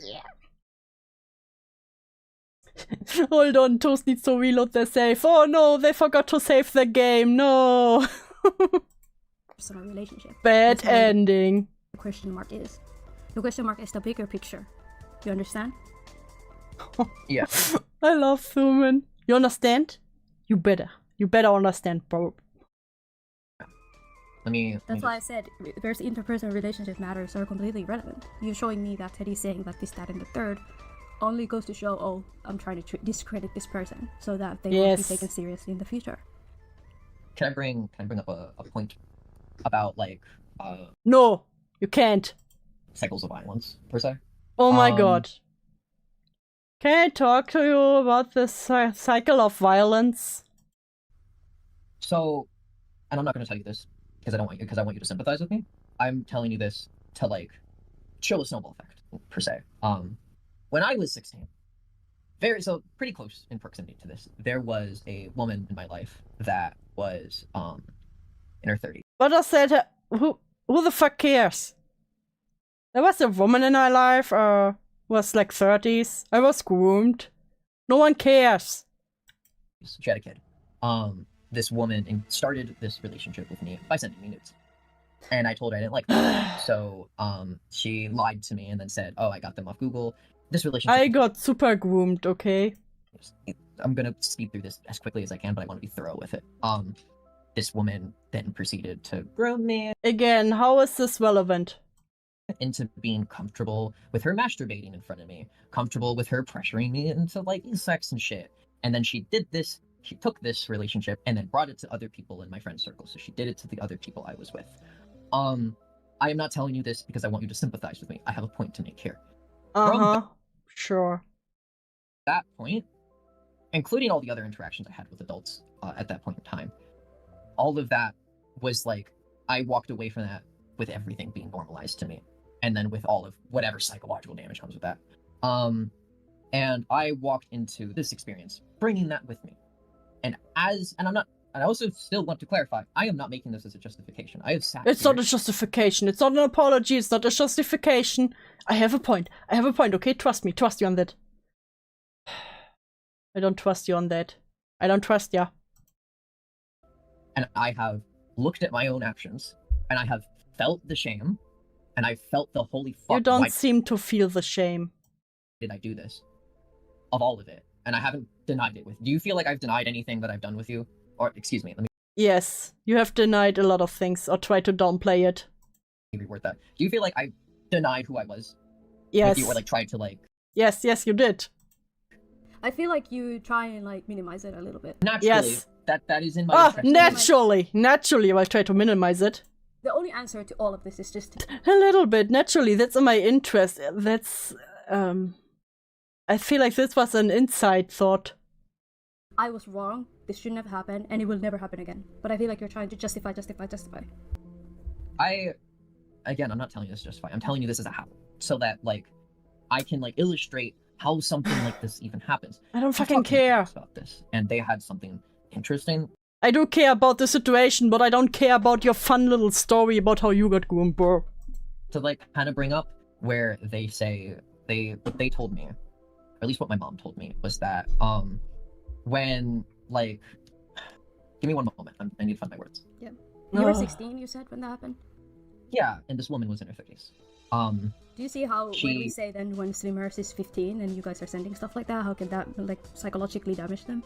Hold on, Toast needs to reload their save. Oh no, they forgot to save the game. No. personal relationship. Bad That's what ending. the question mark is. The question mark is the bigger picture. You understand? Yeah. I love Thuman. You understand? You better understand, bro. That's why I said there's interpersonal relationship matters are completely irrelevant. You're showing me that Teddy's saying that this, that, and the third only goes to show, oh, I'm trying to discredit this person so that they won't be Yes. taken seriously in the future. Can I bring up a point about like No, you can't. cycles of violence per se? Oh my god. Can I talk to you about this cycle of violence? So, and I'm not going to tell you this because I want you to sympathize with me. I'm telling you this to like show a snowball effect per se. When I was 16, pretty close in proximity to this, there was a woman in my life that was in her 30s. What does that? Who the fuck cares? There was a woman in my life. Was like 30s. I was groomed. No one cares. She had a kid. This woman started this relationship with me by sending me nudes. And I told her I didn't like them. So she lied to me and then said, oh, I got them off Google. This relationship... I got super groomed, okay? I'm gonna speed through this as quickly as I can, but I want to be thorough with it. This woman then proceeded to groom me Again, how is this relevant? into being comfortable with her masturbating in front of me, comfortable with her pressuring me into like sex and shit. And then she took this relationship and then brought it to other people in my friend circle. So she did it to the other people I was with. I am not telling you this because I want you to sympathize with me. I have a point to make here. Sure. That point, including all the other interactions I had with adults at that point in time, all of that was like, I walked away from that with everything being normalized to me. And then with all of whatever psychological damage comes with that. And I walked into this experience, bringing that with me. And I also still want to clarify, I am not making this as a justification. I have sat It's not a justification. It's not an apology. It's not a justification. I have a point. Okay? Trust me on that. I don't trust you on that. I don't trust ya. And I have looked at my own actions, and I have felt the shame, and I felt the holy fuck. You don't seem to feel the shame. Did I do this? Of all of it. And I haven't denied it with. Do you feel like I've denied anything that I've done with you? Or, excuse me, let me Yes, you have denied a lot of things or tried to downplay it. Reword that. Do you feel like I denied who I was? Yes. With you, or like tried to like... Yes, you did. I feel like you try and like minimize it a little bit. Naturally, Yes. that is in my interest. Naturally, I try to minimize it. The only answer to all of this is just A little bit, naturally, that's in my interest. That's, I feel like this was an inside thought. I was wrong, this shouldn't have happened, and it will never happen again. But I feel like you're trying to justify. Again, I'm not telling you this to justify. I'm telling you this as a habit. So that, like, I can, like, illustrate how something like this even happens. I don't I fucking talked to my care. parents about this, and they had something interesting. I do care about the situation, but I don't care about your fun little story about how you got groomed, bro. To, like, kind of bring up where they say, what they told me, or at least what my mom told me, was that, when, like, give me one moment, I need to find my words. Yeah. You were 16, you said, when that happened? Yeah, and this woman was in her 30s. Do you see how when we say then when Slimmers is 15 and you guys are sending stuff like that, how can that like psychologically damage them?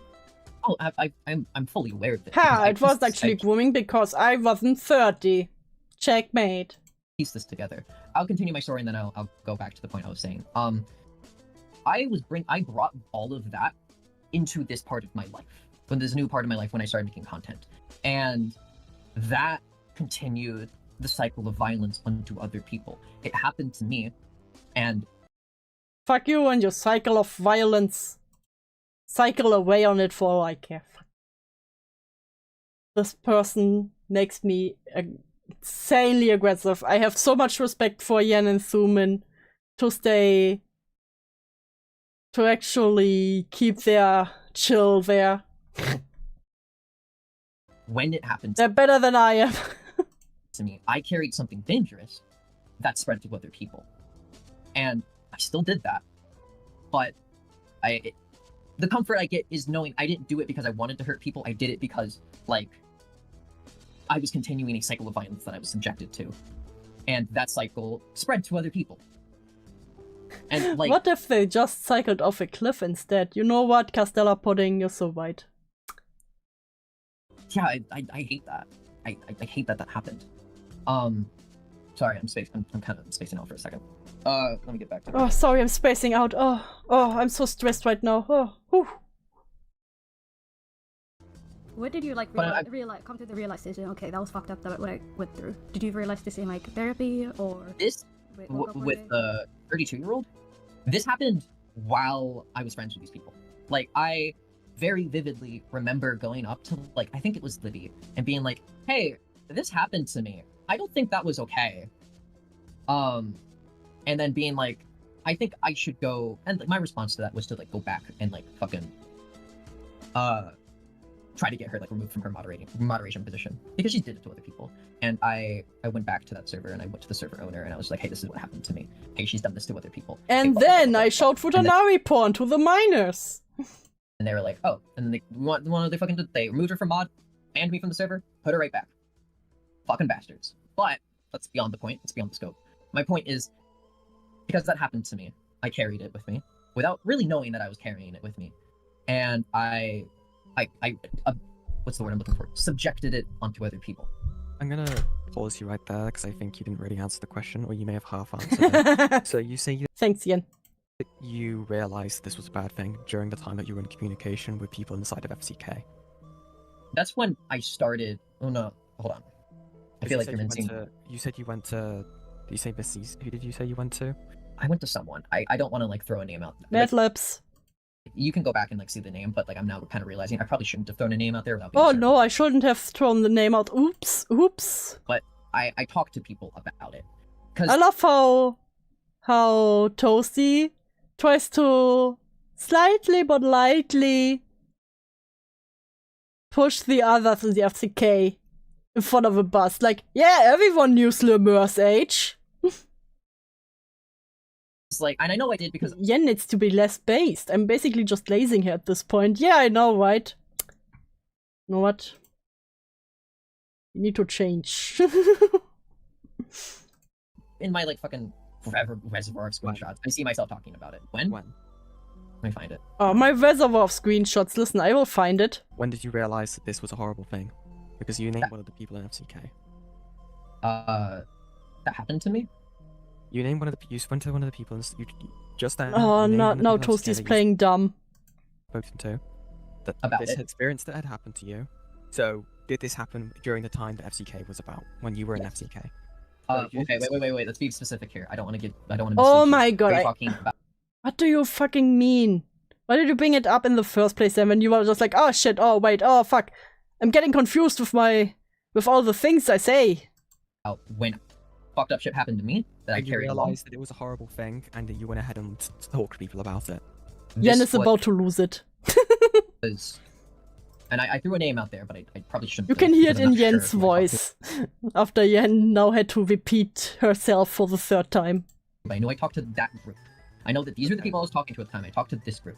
Oh, I'm fully aware of it. Ha, it was actually grooming because I wasn't 30. Checkmate. Piece this together. I'll continue my story and then I'll go back to the point I was saying. I brought all of that into this part of my life. When this new part of my life when I started making content. And that continued the cycle of violence onto other people. It happened to me, and... Fuck you and your cycle of violence. Cycle away on it for all I care. This person makes me insanely aggressive. I have so much respect for Yen and Thuman to actually keep their chill there. When it happened They're better than I am. to me, I carried something dangerous that spread to other people. And I still did that. But the comfort I get is knowing I didn't do it because I wanted to hurt people. I did it because, like, I was continuing a cycle of violence that I was subjected to. And that cycle spread to other people. And, like... What if they just cycled off a cliff instead? You know what, Castella Pudding, you're so right. Yeah, I hate that. I hate that happened. Sorry, I'm kind of spacing out for a second. Let me get back to it. Oh, sorry, I'm spacing out. Oh, I'm so stressed right now. Oh, whew. What did you like realize come to the realization? Okay, that was fucked up. That what I went through. Did you realize this in like therapy or this with the 32-year-old? This happened while I was friends with these people. Like I very vividly remember going up to like I think it was Libby and being like, "Hey, this happened to me. I don't think that was okay." And then being like, "I think I should go." And like, my response to that was to like go back and like fucking try to get her like removed from her moderation position because she did it to other people. And I went back to that server and I went to the server owner and I was like, "Hey, this is what happened to me. Hey, she's done this to other people." And then I showed Futanari porn to the minors. And they were like, "Oh," and then they removed her from mod, banned me from the server, put her right back. Fucking bastards. But that's beyond the point. It's beyond the scope. My point is, because that happened to me, I carried it with me without really knowing that I was carrying it with me, and I what's the word I'm looking for? Subjected it onto other people. I'm gonna pause you right there because I think you didn't really answer the question, or you may have half answered it. So you say Thanks, Yen. You realized this was a bad thing during the time that you were in communication with people inside of FCK. That's when I started. Oh no, hold on. I feel like you're missing. You said you went to. Did you say misszizi? Who did you say you went to? I went to someone. I don't want to like throw a name out. Mad Lips. You can go back and like see the name, but like I'm now kind of realizing I probably shouldn't have thrown a name out there without being Oh certain. no, I shouldn't have thrown the name out. Oops. But I talked to people about it. I love how Toasty tries to slightly but lightly push the others in the FCK in front of a bus. Like, yeah, everyone knew Slimmers' age. It's like, and I know I did because Yen needs to be less based. I'm basically just lazing her at this point. Yeah, I know, right? You know what? You need to change. in my like fucking reservoir of screenshots, I see myself talking about it. When? Let me find it. Oh, my reservoir of screenshots. Listen, I will find it. When did you realize that this was a horrible thing? Because you named one of the people in FCK. That happened to me? You named one of the. You went to one of the people and you just then. Oh, you named no, one of the now people in FCK Toasty's that you playing dumb. spoken to. That About this it. experience that had happened to you. So, did this happen during the time that FCK was about, when you were in Yes. FCK? Okay, wait. Let's be specific here. I don't want to Oh mislead you. my god, Are you I- talking about... What do you fucking mean? Why did you bring it up in the first place then when you were just like, oh shit, oh wait, oh fuck. I'm getting confused with all the things I say. when fucked up shit happened to me that I And you carried along? realized that it was a horrible thing, and that you went ahead and talked to people about it. Yen This is about to lose it. was... And I threw a name out there, but I probably shouldn't You have, can hear it because I'm in not sure Yen's who I talked to. voice. After Yen now had to repeat herself for the third time. But I know I talked to that group. I know that these are the people I was talking to at the time. I talked to this group.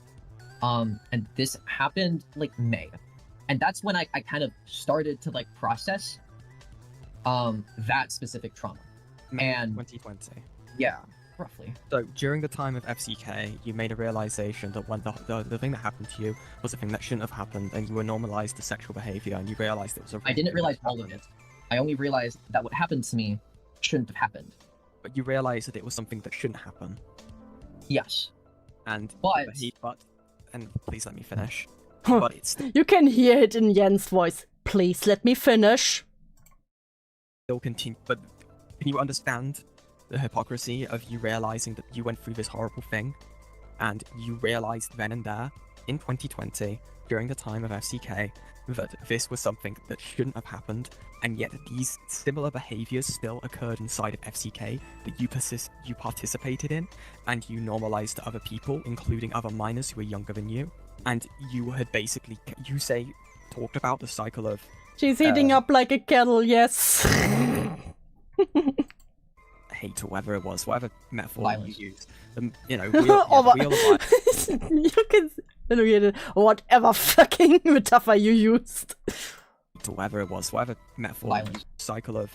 And this happened like May. And that's when I kind of started to like process that specific trauma. May And 2020. yeah, roughly. So, during the time of FCK, you made a realization that when the thing that happened to you was a thing that shouldn't have happened, and you were normalized the sexual behavior, and you realized it was a I didn't realize all of it. I only realized that what happened to me shouldn't have happened. But you realized that it was something that shouldn't happen. Yes. And But- and please let me finish. Huh. But it's You can hear it in Yen's voice. Please let me finish. still continue. But can you understand the hypocrisy of you realizing that you went through this horrible thing, and you realized then and there in 2020 during the time of FCK that this was something that shouldn't have happened, and yet these similar behaviors still occurred inside of FCK that you participated in, and you normalized to other people, including other minors who were younger than you, and you had basically talked about the cycle of She's heating up like a kettle, yes. hate or whatever it was, whatever metaphor Violence. you used. Wheel of violence. You can read it. Whatever fucking metaphor you used. Or whatever it was, whatever metaphor Violence. cycle of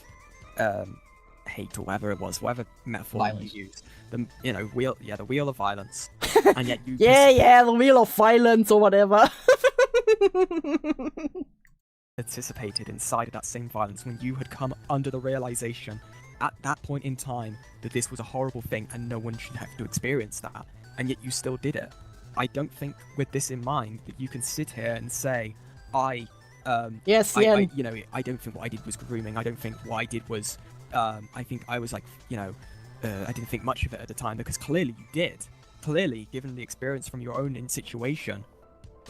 hate or whatever it was, whatever metaphor Violence. you used. The wheel of violence. And yet you Yeah, the wheel of violence or whatever. participated inside of that same violence when you had come under the realization at that point in time that this was a horrible thing and no one should have to experience that, and yet you still did it. I don't think with this in mind that you can sit here and say, Yes, yeah. I don't think what I did was grooming. I don't think what I did was, I think I was like, I didn't think much of it at the time, because clearly you did. Clearly, given the experience from your own situation,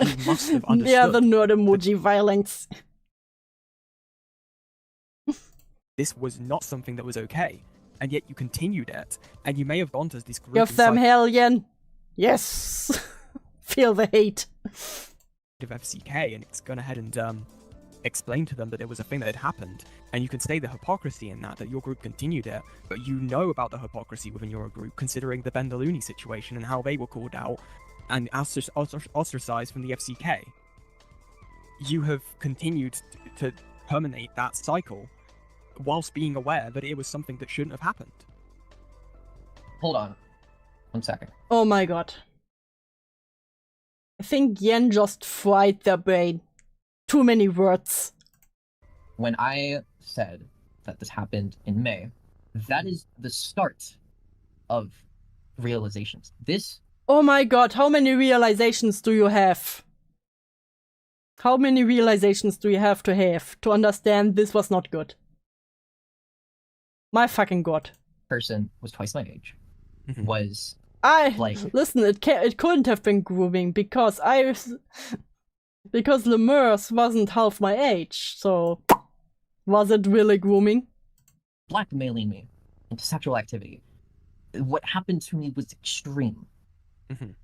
you must have understood. Yeah, the nerd emoji violence. This was not something that was okay, and yet you continued it, and you may have gone to this group Give them inside hell, Yen. Yes. Feel the hate. of FCK, and it's gone ahead and explained to them that it was a thing that had happened, and you can say the hypocrisy in that your group continued it, but you know about the hypocrisy within your group, considering the Bendaluni situation and how they were called out and ostracized from the FCK. You have continued to terminate that cycle whilst being aware that it was something that shouldn't have happened. Hold on. 1 second. Oh my god. I think Yen just fried their brain. Too many words. When I said that this happened in May, that is the start of realizations. This... Oh my god, how many realizations do you have? How many realizations do you have to understand this was not good? My fucking god. person was twice my age. Mhm. Was... Like, listen, it couldn't have been grooming because because Lemurs wasn't half my age, so was it really grooming? blackmailing me into sexual activity. What happened to me was extreme. Mhm.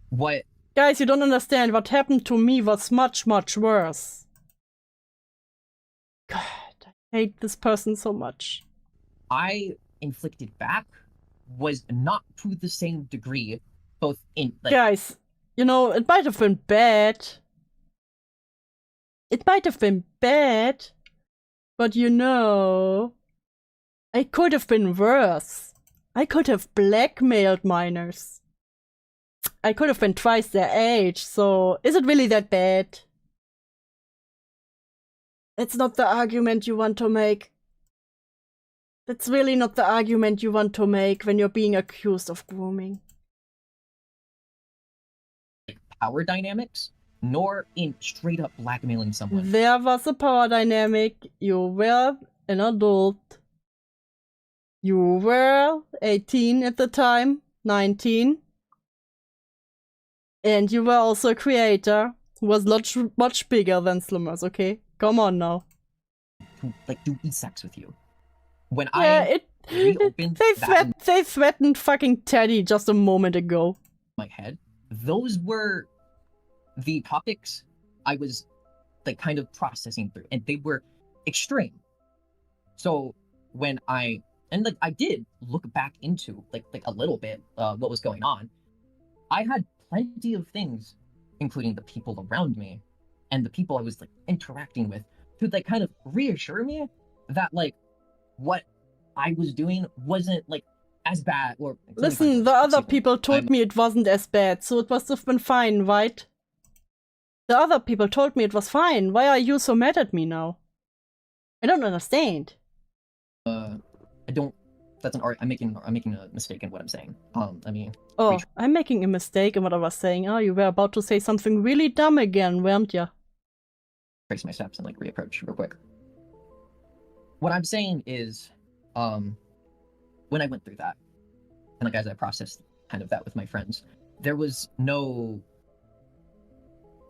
What... Guys, you don't understand. What happened to me was much, much worse. God, I hate this person so much. I inflicted back was not to the same degree, both in... like, Guys, it might have been bad. It might have been bad, but it could have been worse. I could have blackmailed minors. I could have been twice their age, so is it really that bad? It's not the argument you want to make. That's really not the argument you want to make when you're being accused of grooming. Power dynamics, nor in straight up blackmailing someone. There was a power dynamic. You were an adult. You were 18 at the time, 19. And you were also a creator who was much bigger than Slimmers, okay? Come on now. To, like, do e-sex with you. When they threatened fucking Teddy just a moment ago. My head. Those were the topics I was like kind of processing through, and they were extreme. So when I did look back into like a little bit what was going on, I had plenty of things, including the people around me and the people I was like interacting with, to like kind of reassure me that like what I was doing wasn't like as bad. Or listen, the other people told me it wasn't as bad, so it must have been fine, right? The other people told me it was fine. Why are you so mad at me now? I don't understand. I don't. That's an art. I'm making a mistake in what I'm saying. Let me. Oh, I'm making a mistake in what I was saying. Oh, you were about to say something really dumb again, weren't you? Trace my steps and like reapproach real quick. What I'm saying is, when I went through that, and like as I processed kind of that with my friends, there was no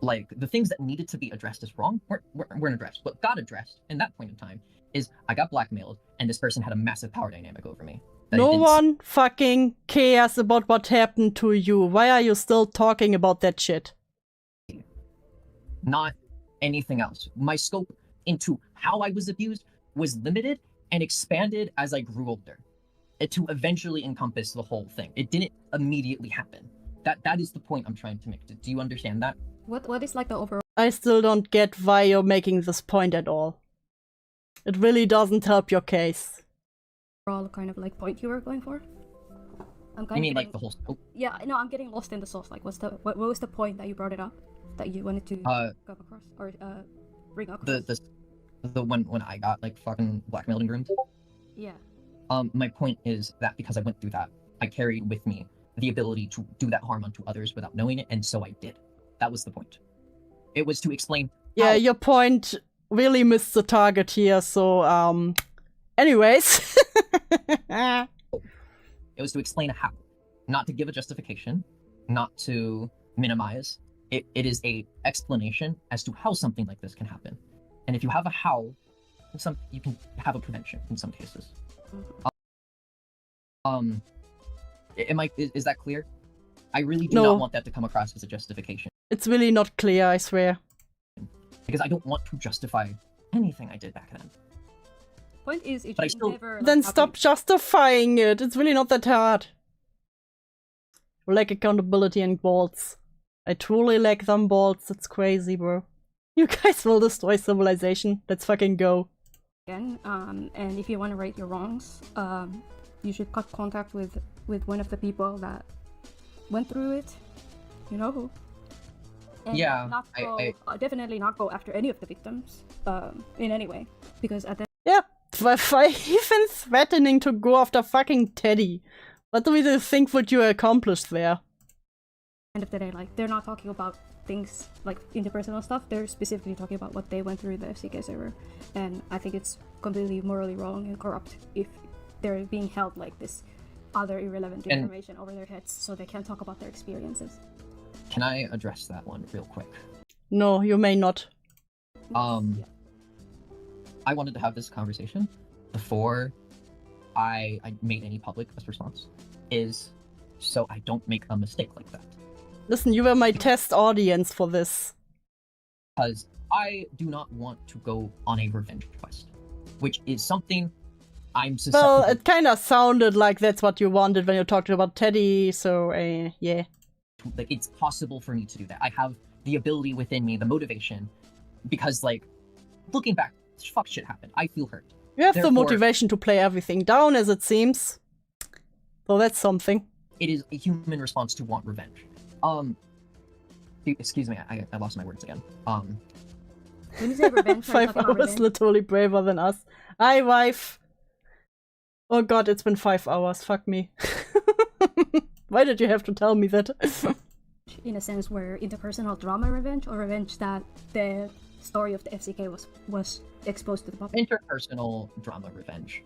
like the things that needed to be addressed as wrong weren't addressed. What got addressed in that point in time is I got blackmailed, and this person had a massive power dynamic over me. No one fucking cares about what happened to you. Why are you still talking about that shit? Not anything else. My scope into how I was abused was limited and expanded as I grew older, to eventually encompass the whole thing. It didn't immediately happen. That is the point I'm trying to make. Do you understand that? What is like the overall? I still don't get why you're making this point at all. It really doesn't help your case. Overall kind of like point you were going for? I'm kind you mean getting... like the whole scope? Yeah, no, I'm getting lost in the sauce. Like, what was the point that you brought it up? That you wanted to come across or bring across? The one when I got like fucking blackmailed and groomed? Yeah. My point is that because I went through that, I carried with me the ability to do that harm unto others without knowing it, and so I did. That was the point. It was to explain. Yeah, your point really missed the target here, so, anyways. It was to explain how. Not to give a justification, not to minimize. It is a explanation as to how something like this can happen. And if you have a how, you can have a prevention in some cases. Is that clear? I really do not want that to come across as a justification. It's really not clear, I swear. Because I don't want to justify anything I did back then. Point is, it but never. Then stop justifying it. It's really not that hard. Lack accountability and balls. I truly lack them balls. It's crazy, bro. You guys will destroy civilization. Let's fucking go. Again, and if you want to right your wrongs, you should cut contact with one of the people that went through it. You know who. And yeah, not go, definitely not go after any of the victims in any way, because at the why even threatening to go after fucking Teddy? What do we think would you accomplish there? End of the day, like they're not talking about things like interpersonal stuff. They're specifically talking about what they went through the FCK server, and I think it's completely morally wrong and corrupt if they're being held like this other irrelevant information over their heads, so they can't talk about their experiences. Can I address that one real quick? No, you may not. I wanted to have this conversation before I made any public response, is so I don't make a mistake like that. Listen, you were my test audience for this. Because I do not want to go on a revenge quest, which is something I'm susceptible. Well, it kind of sounded like that's what you wanted when you talked about Teddy, so yeah. Like, it's possible for me to do that. I have the ability within me, the motivation, because, like, looking back, fuck shit happened. I feel hurt. You have the motivation to play everything down, as it seems. So that's something. It is a human response to want revenge. Excuse me, I lost my words again. When you say revenge, are you 5 talking about hours revenge? literally braver than us. Hi, wife. Oh god, it's been 5 hours. Fuck me. Why did you have to tell me that? In a sense where interpersonal drama revenge, or revenge that the story of the FCK was exposed to the public? Interpersonal drama revenge.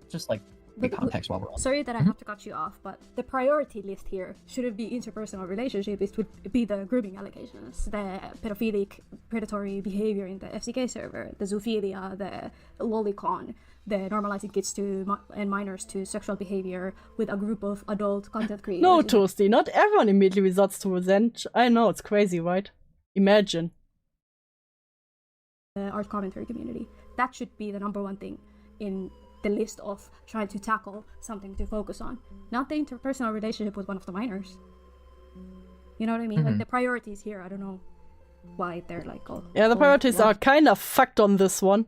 Just like the context while we're on. Sorry that I have to cut you off, but the priority list here shouldn't be interpersonal relationships. It would be the grooming allegations, the pedophilic, predatory behavior in the FCK server, the zoophilia, the lolicon, the normalizing kids and minors to sexual behavior with a group of adult content creators. No, Toasty, not everyone immediately resorts to revenge. I know, it's crazy, right? Imagine. The art commentary community. That should be the number one thing in the list of trying to tackle something to focus on. Not the interpersonal relationship with one of the minors. You know what I mean? Like the priorities here, I don't know why they're like all... Yeah, the priorities are kind of fucked on this one.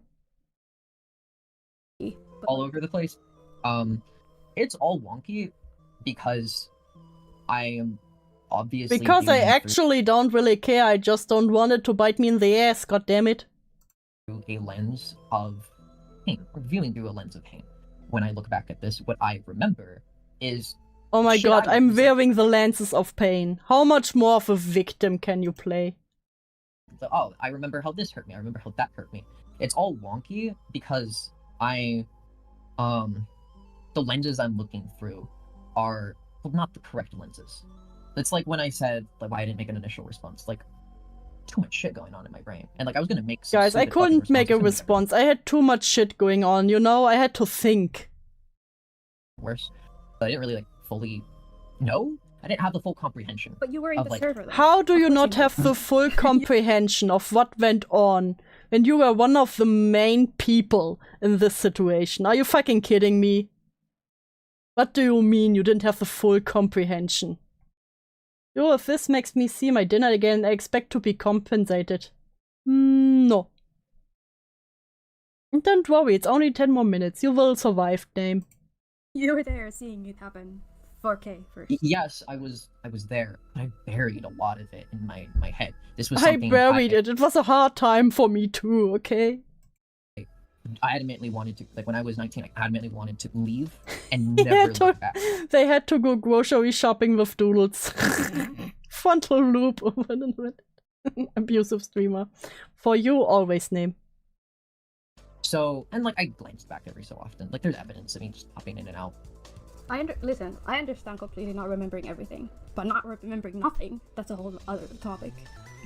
All over the place. It's all wonky because I am obviously... Because I actually don't really care, I just don't want it to bite me in the ass, goddammit. Through a lens of pain, or viewing through a lens of pain. When I look back at this, what I remember is... Oh my god, I'm wearing the lenses of pain. How much more of a victim can you play? Oh, I remember how this hurt me, I remember how that hurt me. It's all wonky because the lenses I'm looking through are not the correct lenses. It's like when I said like why I didn't make an initial response, like too much shit going on in my brain. And like I was gonna make some Guys, I couldn't make a response. I had too much shit going on, you know? I had to think. Worse. But I didn't really like fully know. I didn't have the full comprehension. But you were in the server though. How do you not have the full comprehension of what went on when you were one of the main people in this situation? Are you fucking kidding me? What do you mean you didn't have the full comprehension? Yo, if this makes me see my dinner again, I expect to be compensated. No. Don't worry, it's only 10 more minutes. You will survive, Dame. You were there seeing it happen 4K first. Yes, I was there, but I buried a lot of it in my head. This was I something buried it. It was a hard time for me too, okay? I adamantly wanted to, like when I was 19, I adamantly wanted to leave and never look back. They had to go grocery shopping with doodles. Frontal loop. Abusive streamer. For you, always name. So, and like I glanced back every so often. Like there's evidence of me just popping in and out. Listen, I understand completely not remembering everything, but not remembering nothing, that's a whole other topic.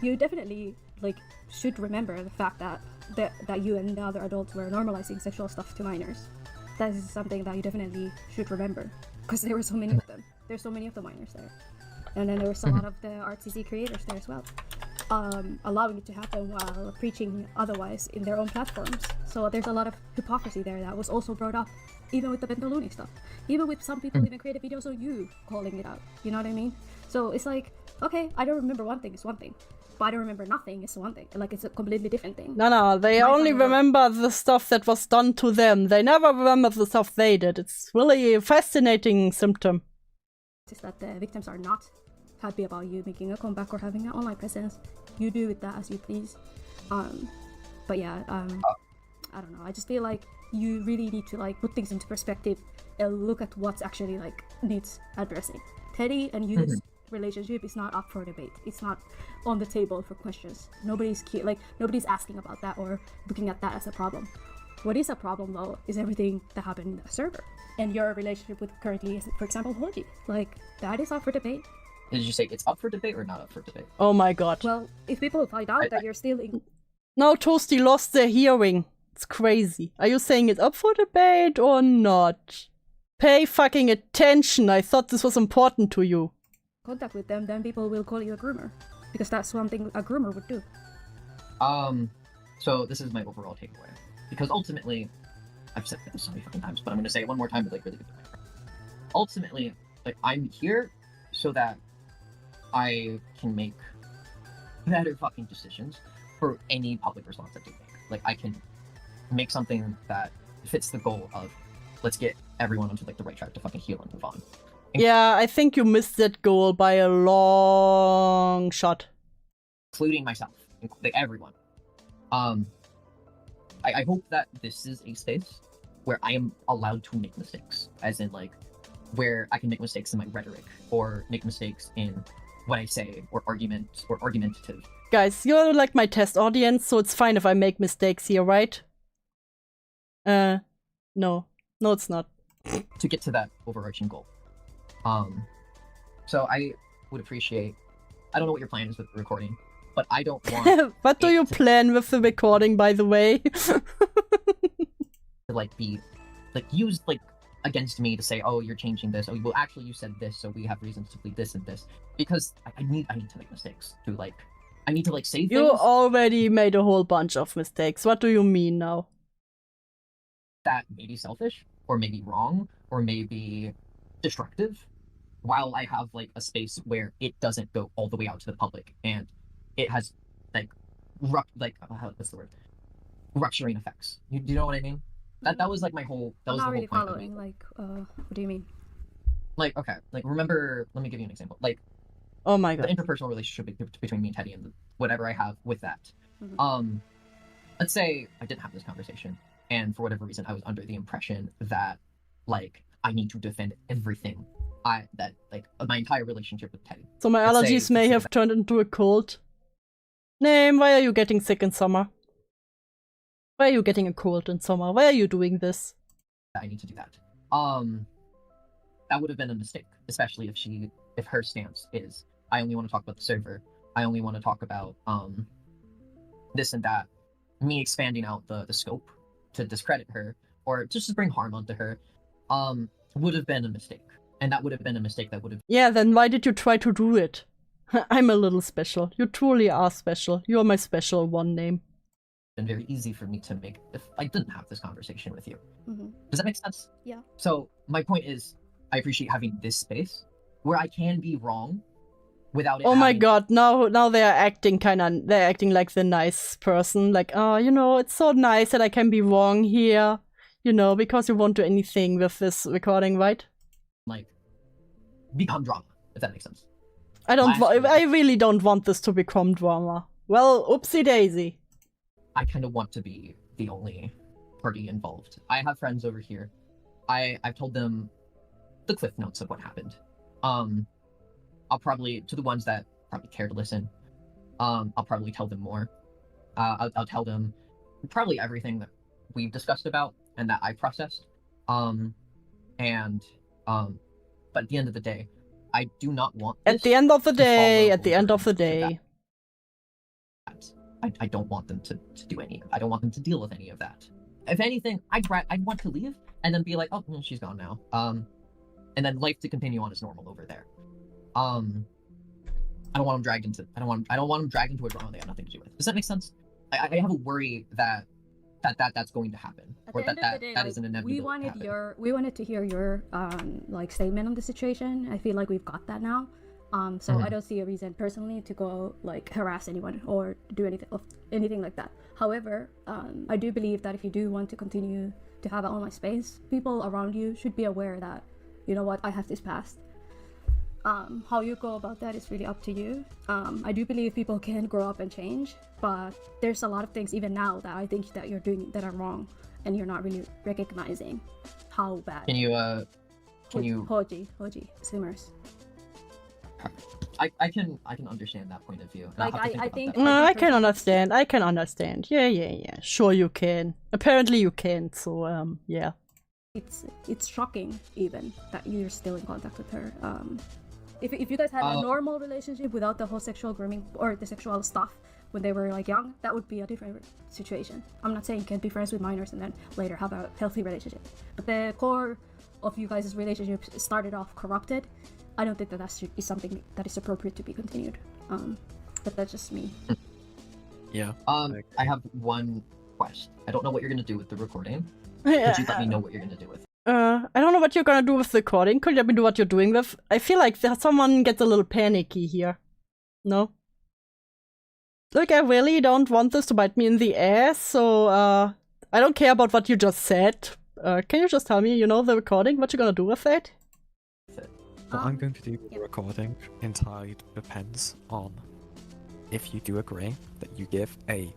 You definitely, like, should remember the fact that you and the other adults were normalizing sexual stuff to minors. That is something that you definitely should remember, because there were so many of them. There's so many of the minors there. And then there was a lot of the artsy creators there as well. Allowing it to happen while preaching otherwise in their own platforms. So there's a lot of hypocrisy there that was also brought up, even with the Bentaluni stuff. Even with some people even created videos on you calling it out. You know what I mean? So it's like, okay, I don't remember one thing, it's one thing. But I don't remember nothing, it's one thing. Like, it's a completely different thing. No, they only remember the stuff that was done to them. They never remember the stuff they did. It's really a fascinating symptom. It's that the victims are not happy about you making a comeback or having an online presence. You do with that as you please. But yeah, I don't know. I just feel like you really need to like put things into perspective and look at what's actually like needs addressing. Teddy and Yu's relationship is not up for debate. It's not on the table for questions. Nobody's asking about that or looking at that as a problem. What is a problem though is everything that happened in the server and your relationship with currently, for example, Horgy. Like that is up for debate. Did you say it's up for debate or not up for debate? Oh my god. Well, if people find out that you're still in... Now Toasty lost their hearing. It's crazy. Are you saying it's up for debate or not? Pay fucking attention. I thought this was important to you. Contact with them, then people will call you a groomer. Because that's one thing a groomer would do. So this is my overall takeaway. Because ultimately, I've said this so many fucking times, but I'm gonna say it one more time with like really good memory. Ultimately, like I'm here so that I can make better fucking decisions for any public response that they make. Like I can make something that fits the goal of let's get everyone onto like the right track to fucking heal and move on. Yeah, I think you missed that goal by a long shot. Including myself. like everyone. I hope that this is a space where I am allowed to make mistakes, as in like where I can make mistakes in my rhetoric or make mistakes in what I say or argumentative. Guys, you're like my test audience, so it's fine if I make mistakes here, right? No. No, it's not. To get to that overarching goal. So I would appreciate, I don't know what your plan is with the recording, but I don't want what do you plan with the recording, by the way? to like be like used like against me to say, oh, you're changing this, oh, well actually you said this, so we have reasons to believe this and this, because I need to make mistakes to like, I need to like say things. You already made a whole bunch of mistakes. What do you mean now? That may be selfish, or maybe wrong, or maybe destructive, while I have like a space where it doesn't go all the way out to the public and it has like what's the word? Rupturing effects. Do you know what I mean? That was like my whole. That was I'm not the really whole point following. Like, what do you mean? Like, okay, like remember. Let me give you an example. Like, oh my god, the interpersonal relationship between me and Teddy, and whatever I have with that. Let's say I didn't have this conversation, and for whatever reason, I was under the impression that like I need to defend everything. That my entire relationship with Teddy. So my allergies may have turned into a cold. Name, why are you getting sick in summer? Why are you getting a cold in summer? Why are you doing this? I need to do that. That would have been a mistake, especially if her stance is, I only want to talk about the server. I only want to talk about this and that. Me expanding out the scope to discredit her or just to bring harm onto her, would have been a mistake. And that would have been a mistake that would have... Yeah, then why did you try to do it? I'm a little special. You truly are special. You're my special one name. Been very easy for me to make if I didn't have this conversation with you. Mm-hmm. Does that make sense? Yeah. So my point is, I appreciate having this space where I can be wrong without it. Oh my god, now they're acting like the nice person. Like, oh, you know, it's so nice that I can be wrong here. You know, because you won't do anything with this recording, right? Like, become drama, if that makes sense. I really don't want this to become drama. Well, oopsie daisy. I kind of want to be the only party involved. I have friends over here. I've told them the cliff notes of what happened. I'll probably, to the ones that probably care to listen, I'll probably tell them more. I'll tell them probably everything that we've discussed about and that I processed. But at the end of the day, I do not want this at the end of the day, I don't want them to do any. I don't want them to deal with any of that. If anything, I'd want to leave and then be like, oh, she's gone now. And then life to continue on as normal over there. I don't want them dragged into. I don't want them dragged into a drama they have nothing to do with. Does that make sense? I have a worry that's going to happen, or that is an inevitability. We wanted to hear your like statement on the situation. I feel like we've got that now. So I don't see a reason personally to go like harass anyone or do anything like that. However, I do believe that if you do want to continue to have an online space, people around you should be aware that, you know what, I have this past. How you go about that is really up to you. I do believe people can grow up and change, but there's a lot of things even now that I think that you're doing that are wrong, and you're not really recognizing how bad. Can you Hoji swimmers. I can understand that point of view. Like I think I can understand. Yeah. Sure you can. Apparently you can. So yeah. It's shocking even that you're still in contact with her. If you guys had a normal relationship without the whole sexual grooming or the sexual stuff when they were like young, that would be a different situation. I'm not saying you can't be friends with minors and then later have a healthy relationship, but the core of you guys' relationship started off corrupted. I don't think that is something that is appropriate to be continued. But that's just me. Yeah. I have one question. I don't know what you're gonna do with the recording. Could you let me know what you're gonna do with it? I don't know what you're gonna do with the recording. Could you let me know what you're doing with? I feel like someone gets a little panicky here. No? Look, I really don't want this to bite me in the ass, so I don't care about what you just said. Can you just tell me, the recording? What you gonna do with it? What I'm going to do with the recording entirely depends on if you do agree that you give a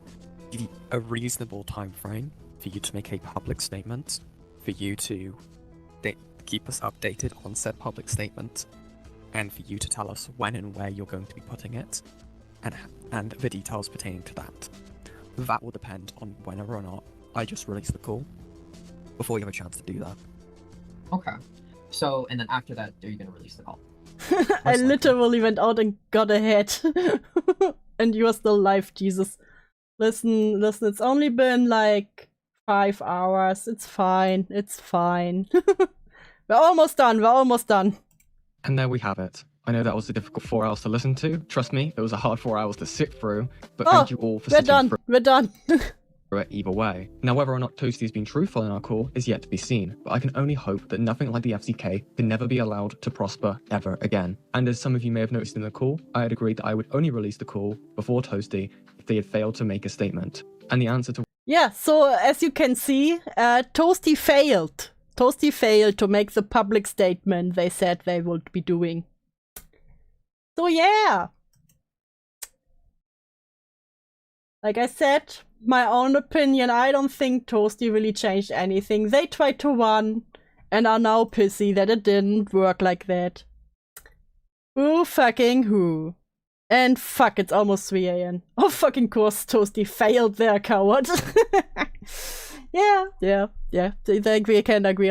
reasonable time frame for you to make a public statement, for you to keep us updated on said public statement, and for you to tell us when and where you're going to be putting it, and the details pertaining to that. That will depend on whether or not I just release the call before you have a chance to do that. Okay. So, and then after that, are you going to release the call? I literally went out and got a head. And you are still live, Jesus. Listen, it's only been like 5 hours. It's fine. We're almost done. And there we have it. I know that was a difficult 4 hours to listen to. Trust me, it was a hard 4 hours to sit through. But thank you all for sitting through. We're done. It either way. Now, whether or not Toasty has been truthful in our call is yet to be seen, but I can only hope that nothing like the FCK can never be allowed to prosper ever again. And as some of you may have noticed in the call, I had agreed that I would only release the call before Toasty if they had failed to make a statement. And the answer to Yeah, so as you can see, Toasty failed. Toasty failed to make the public statement they said they would be doing. So yeah. Like I said, my own opinion, I don't think Toasty really changed anything. They tried to run and are now pissy that it didn't work like that. Who fucking who? And fuck, it's almost 3 AM. Oh fucking course, Toasty failed there, coward. Yeah. I think we can agree on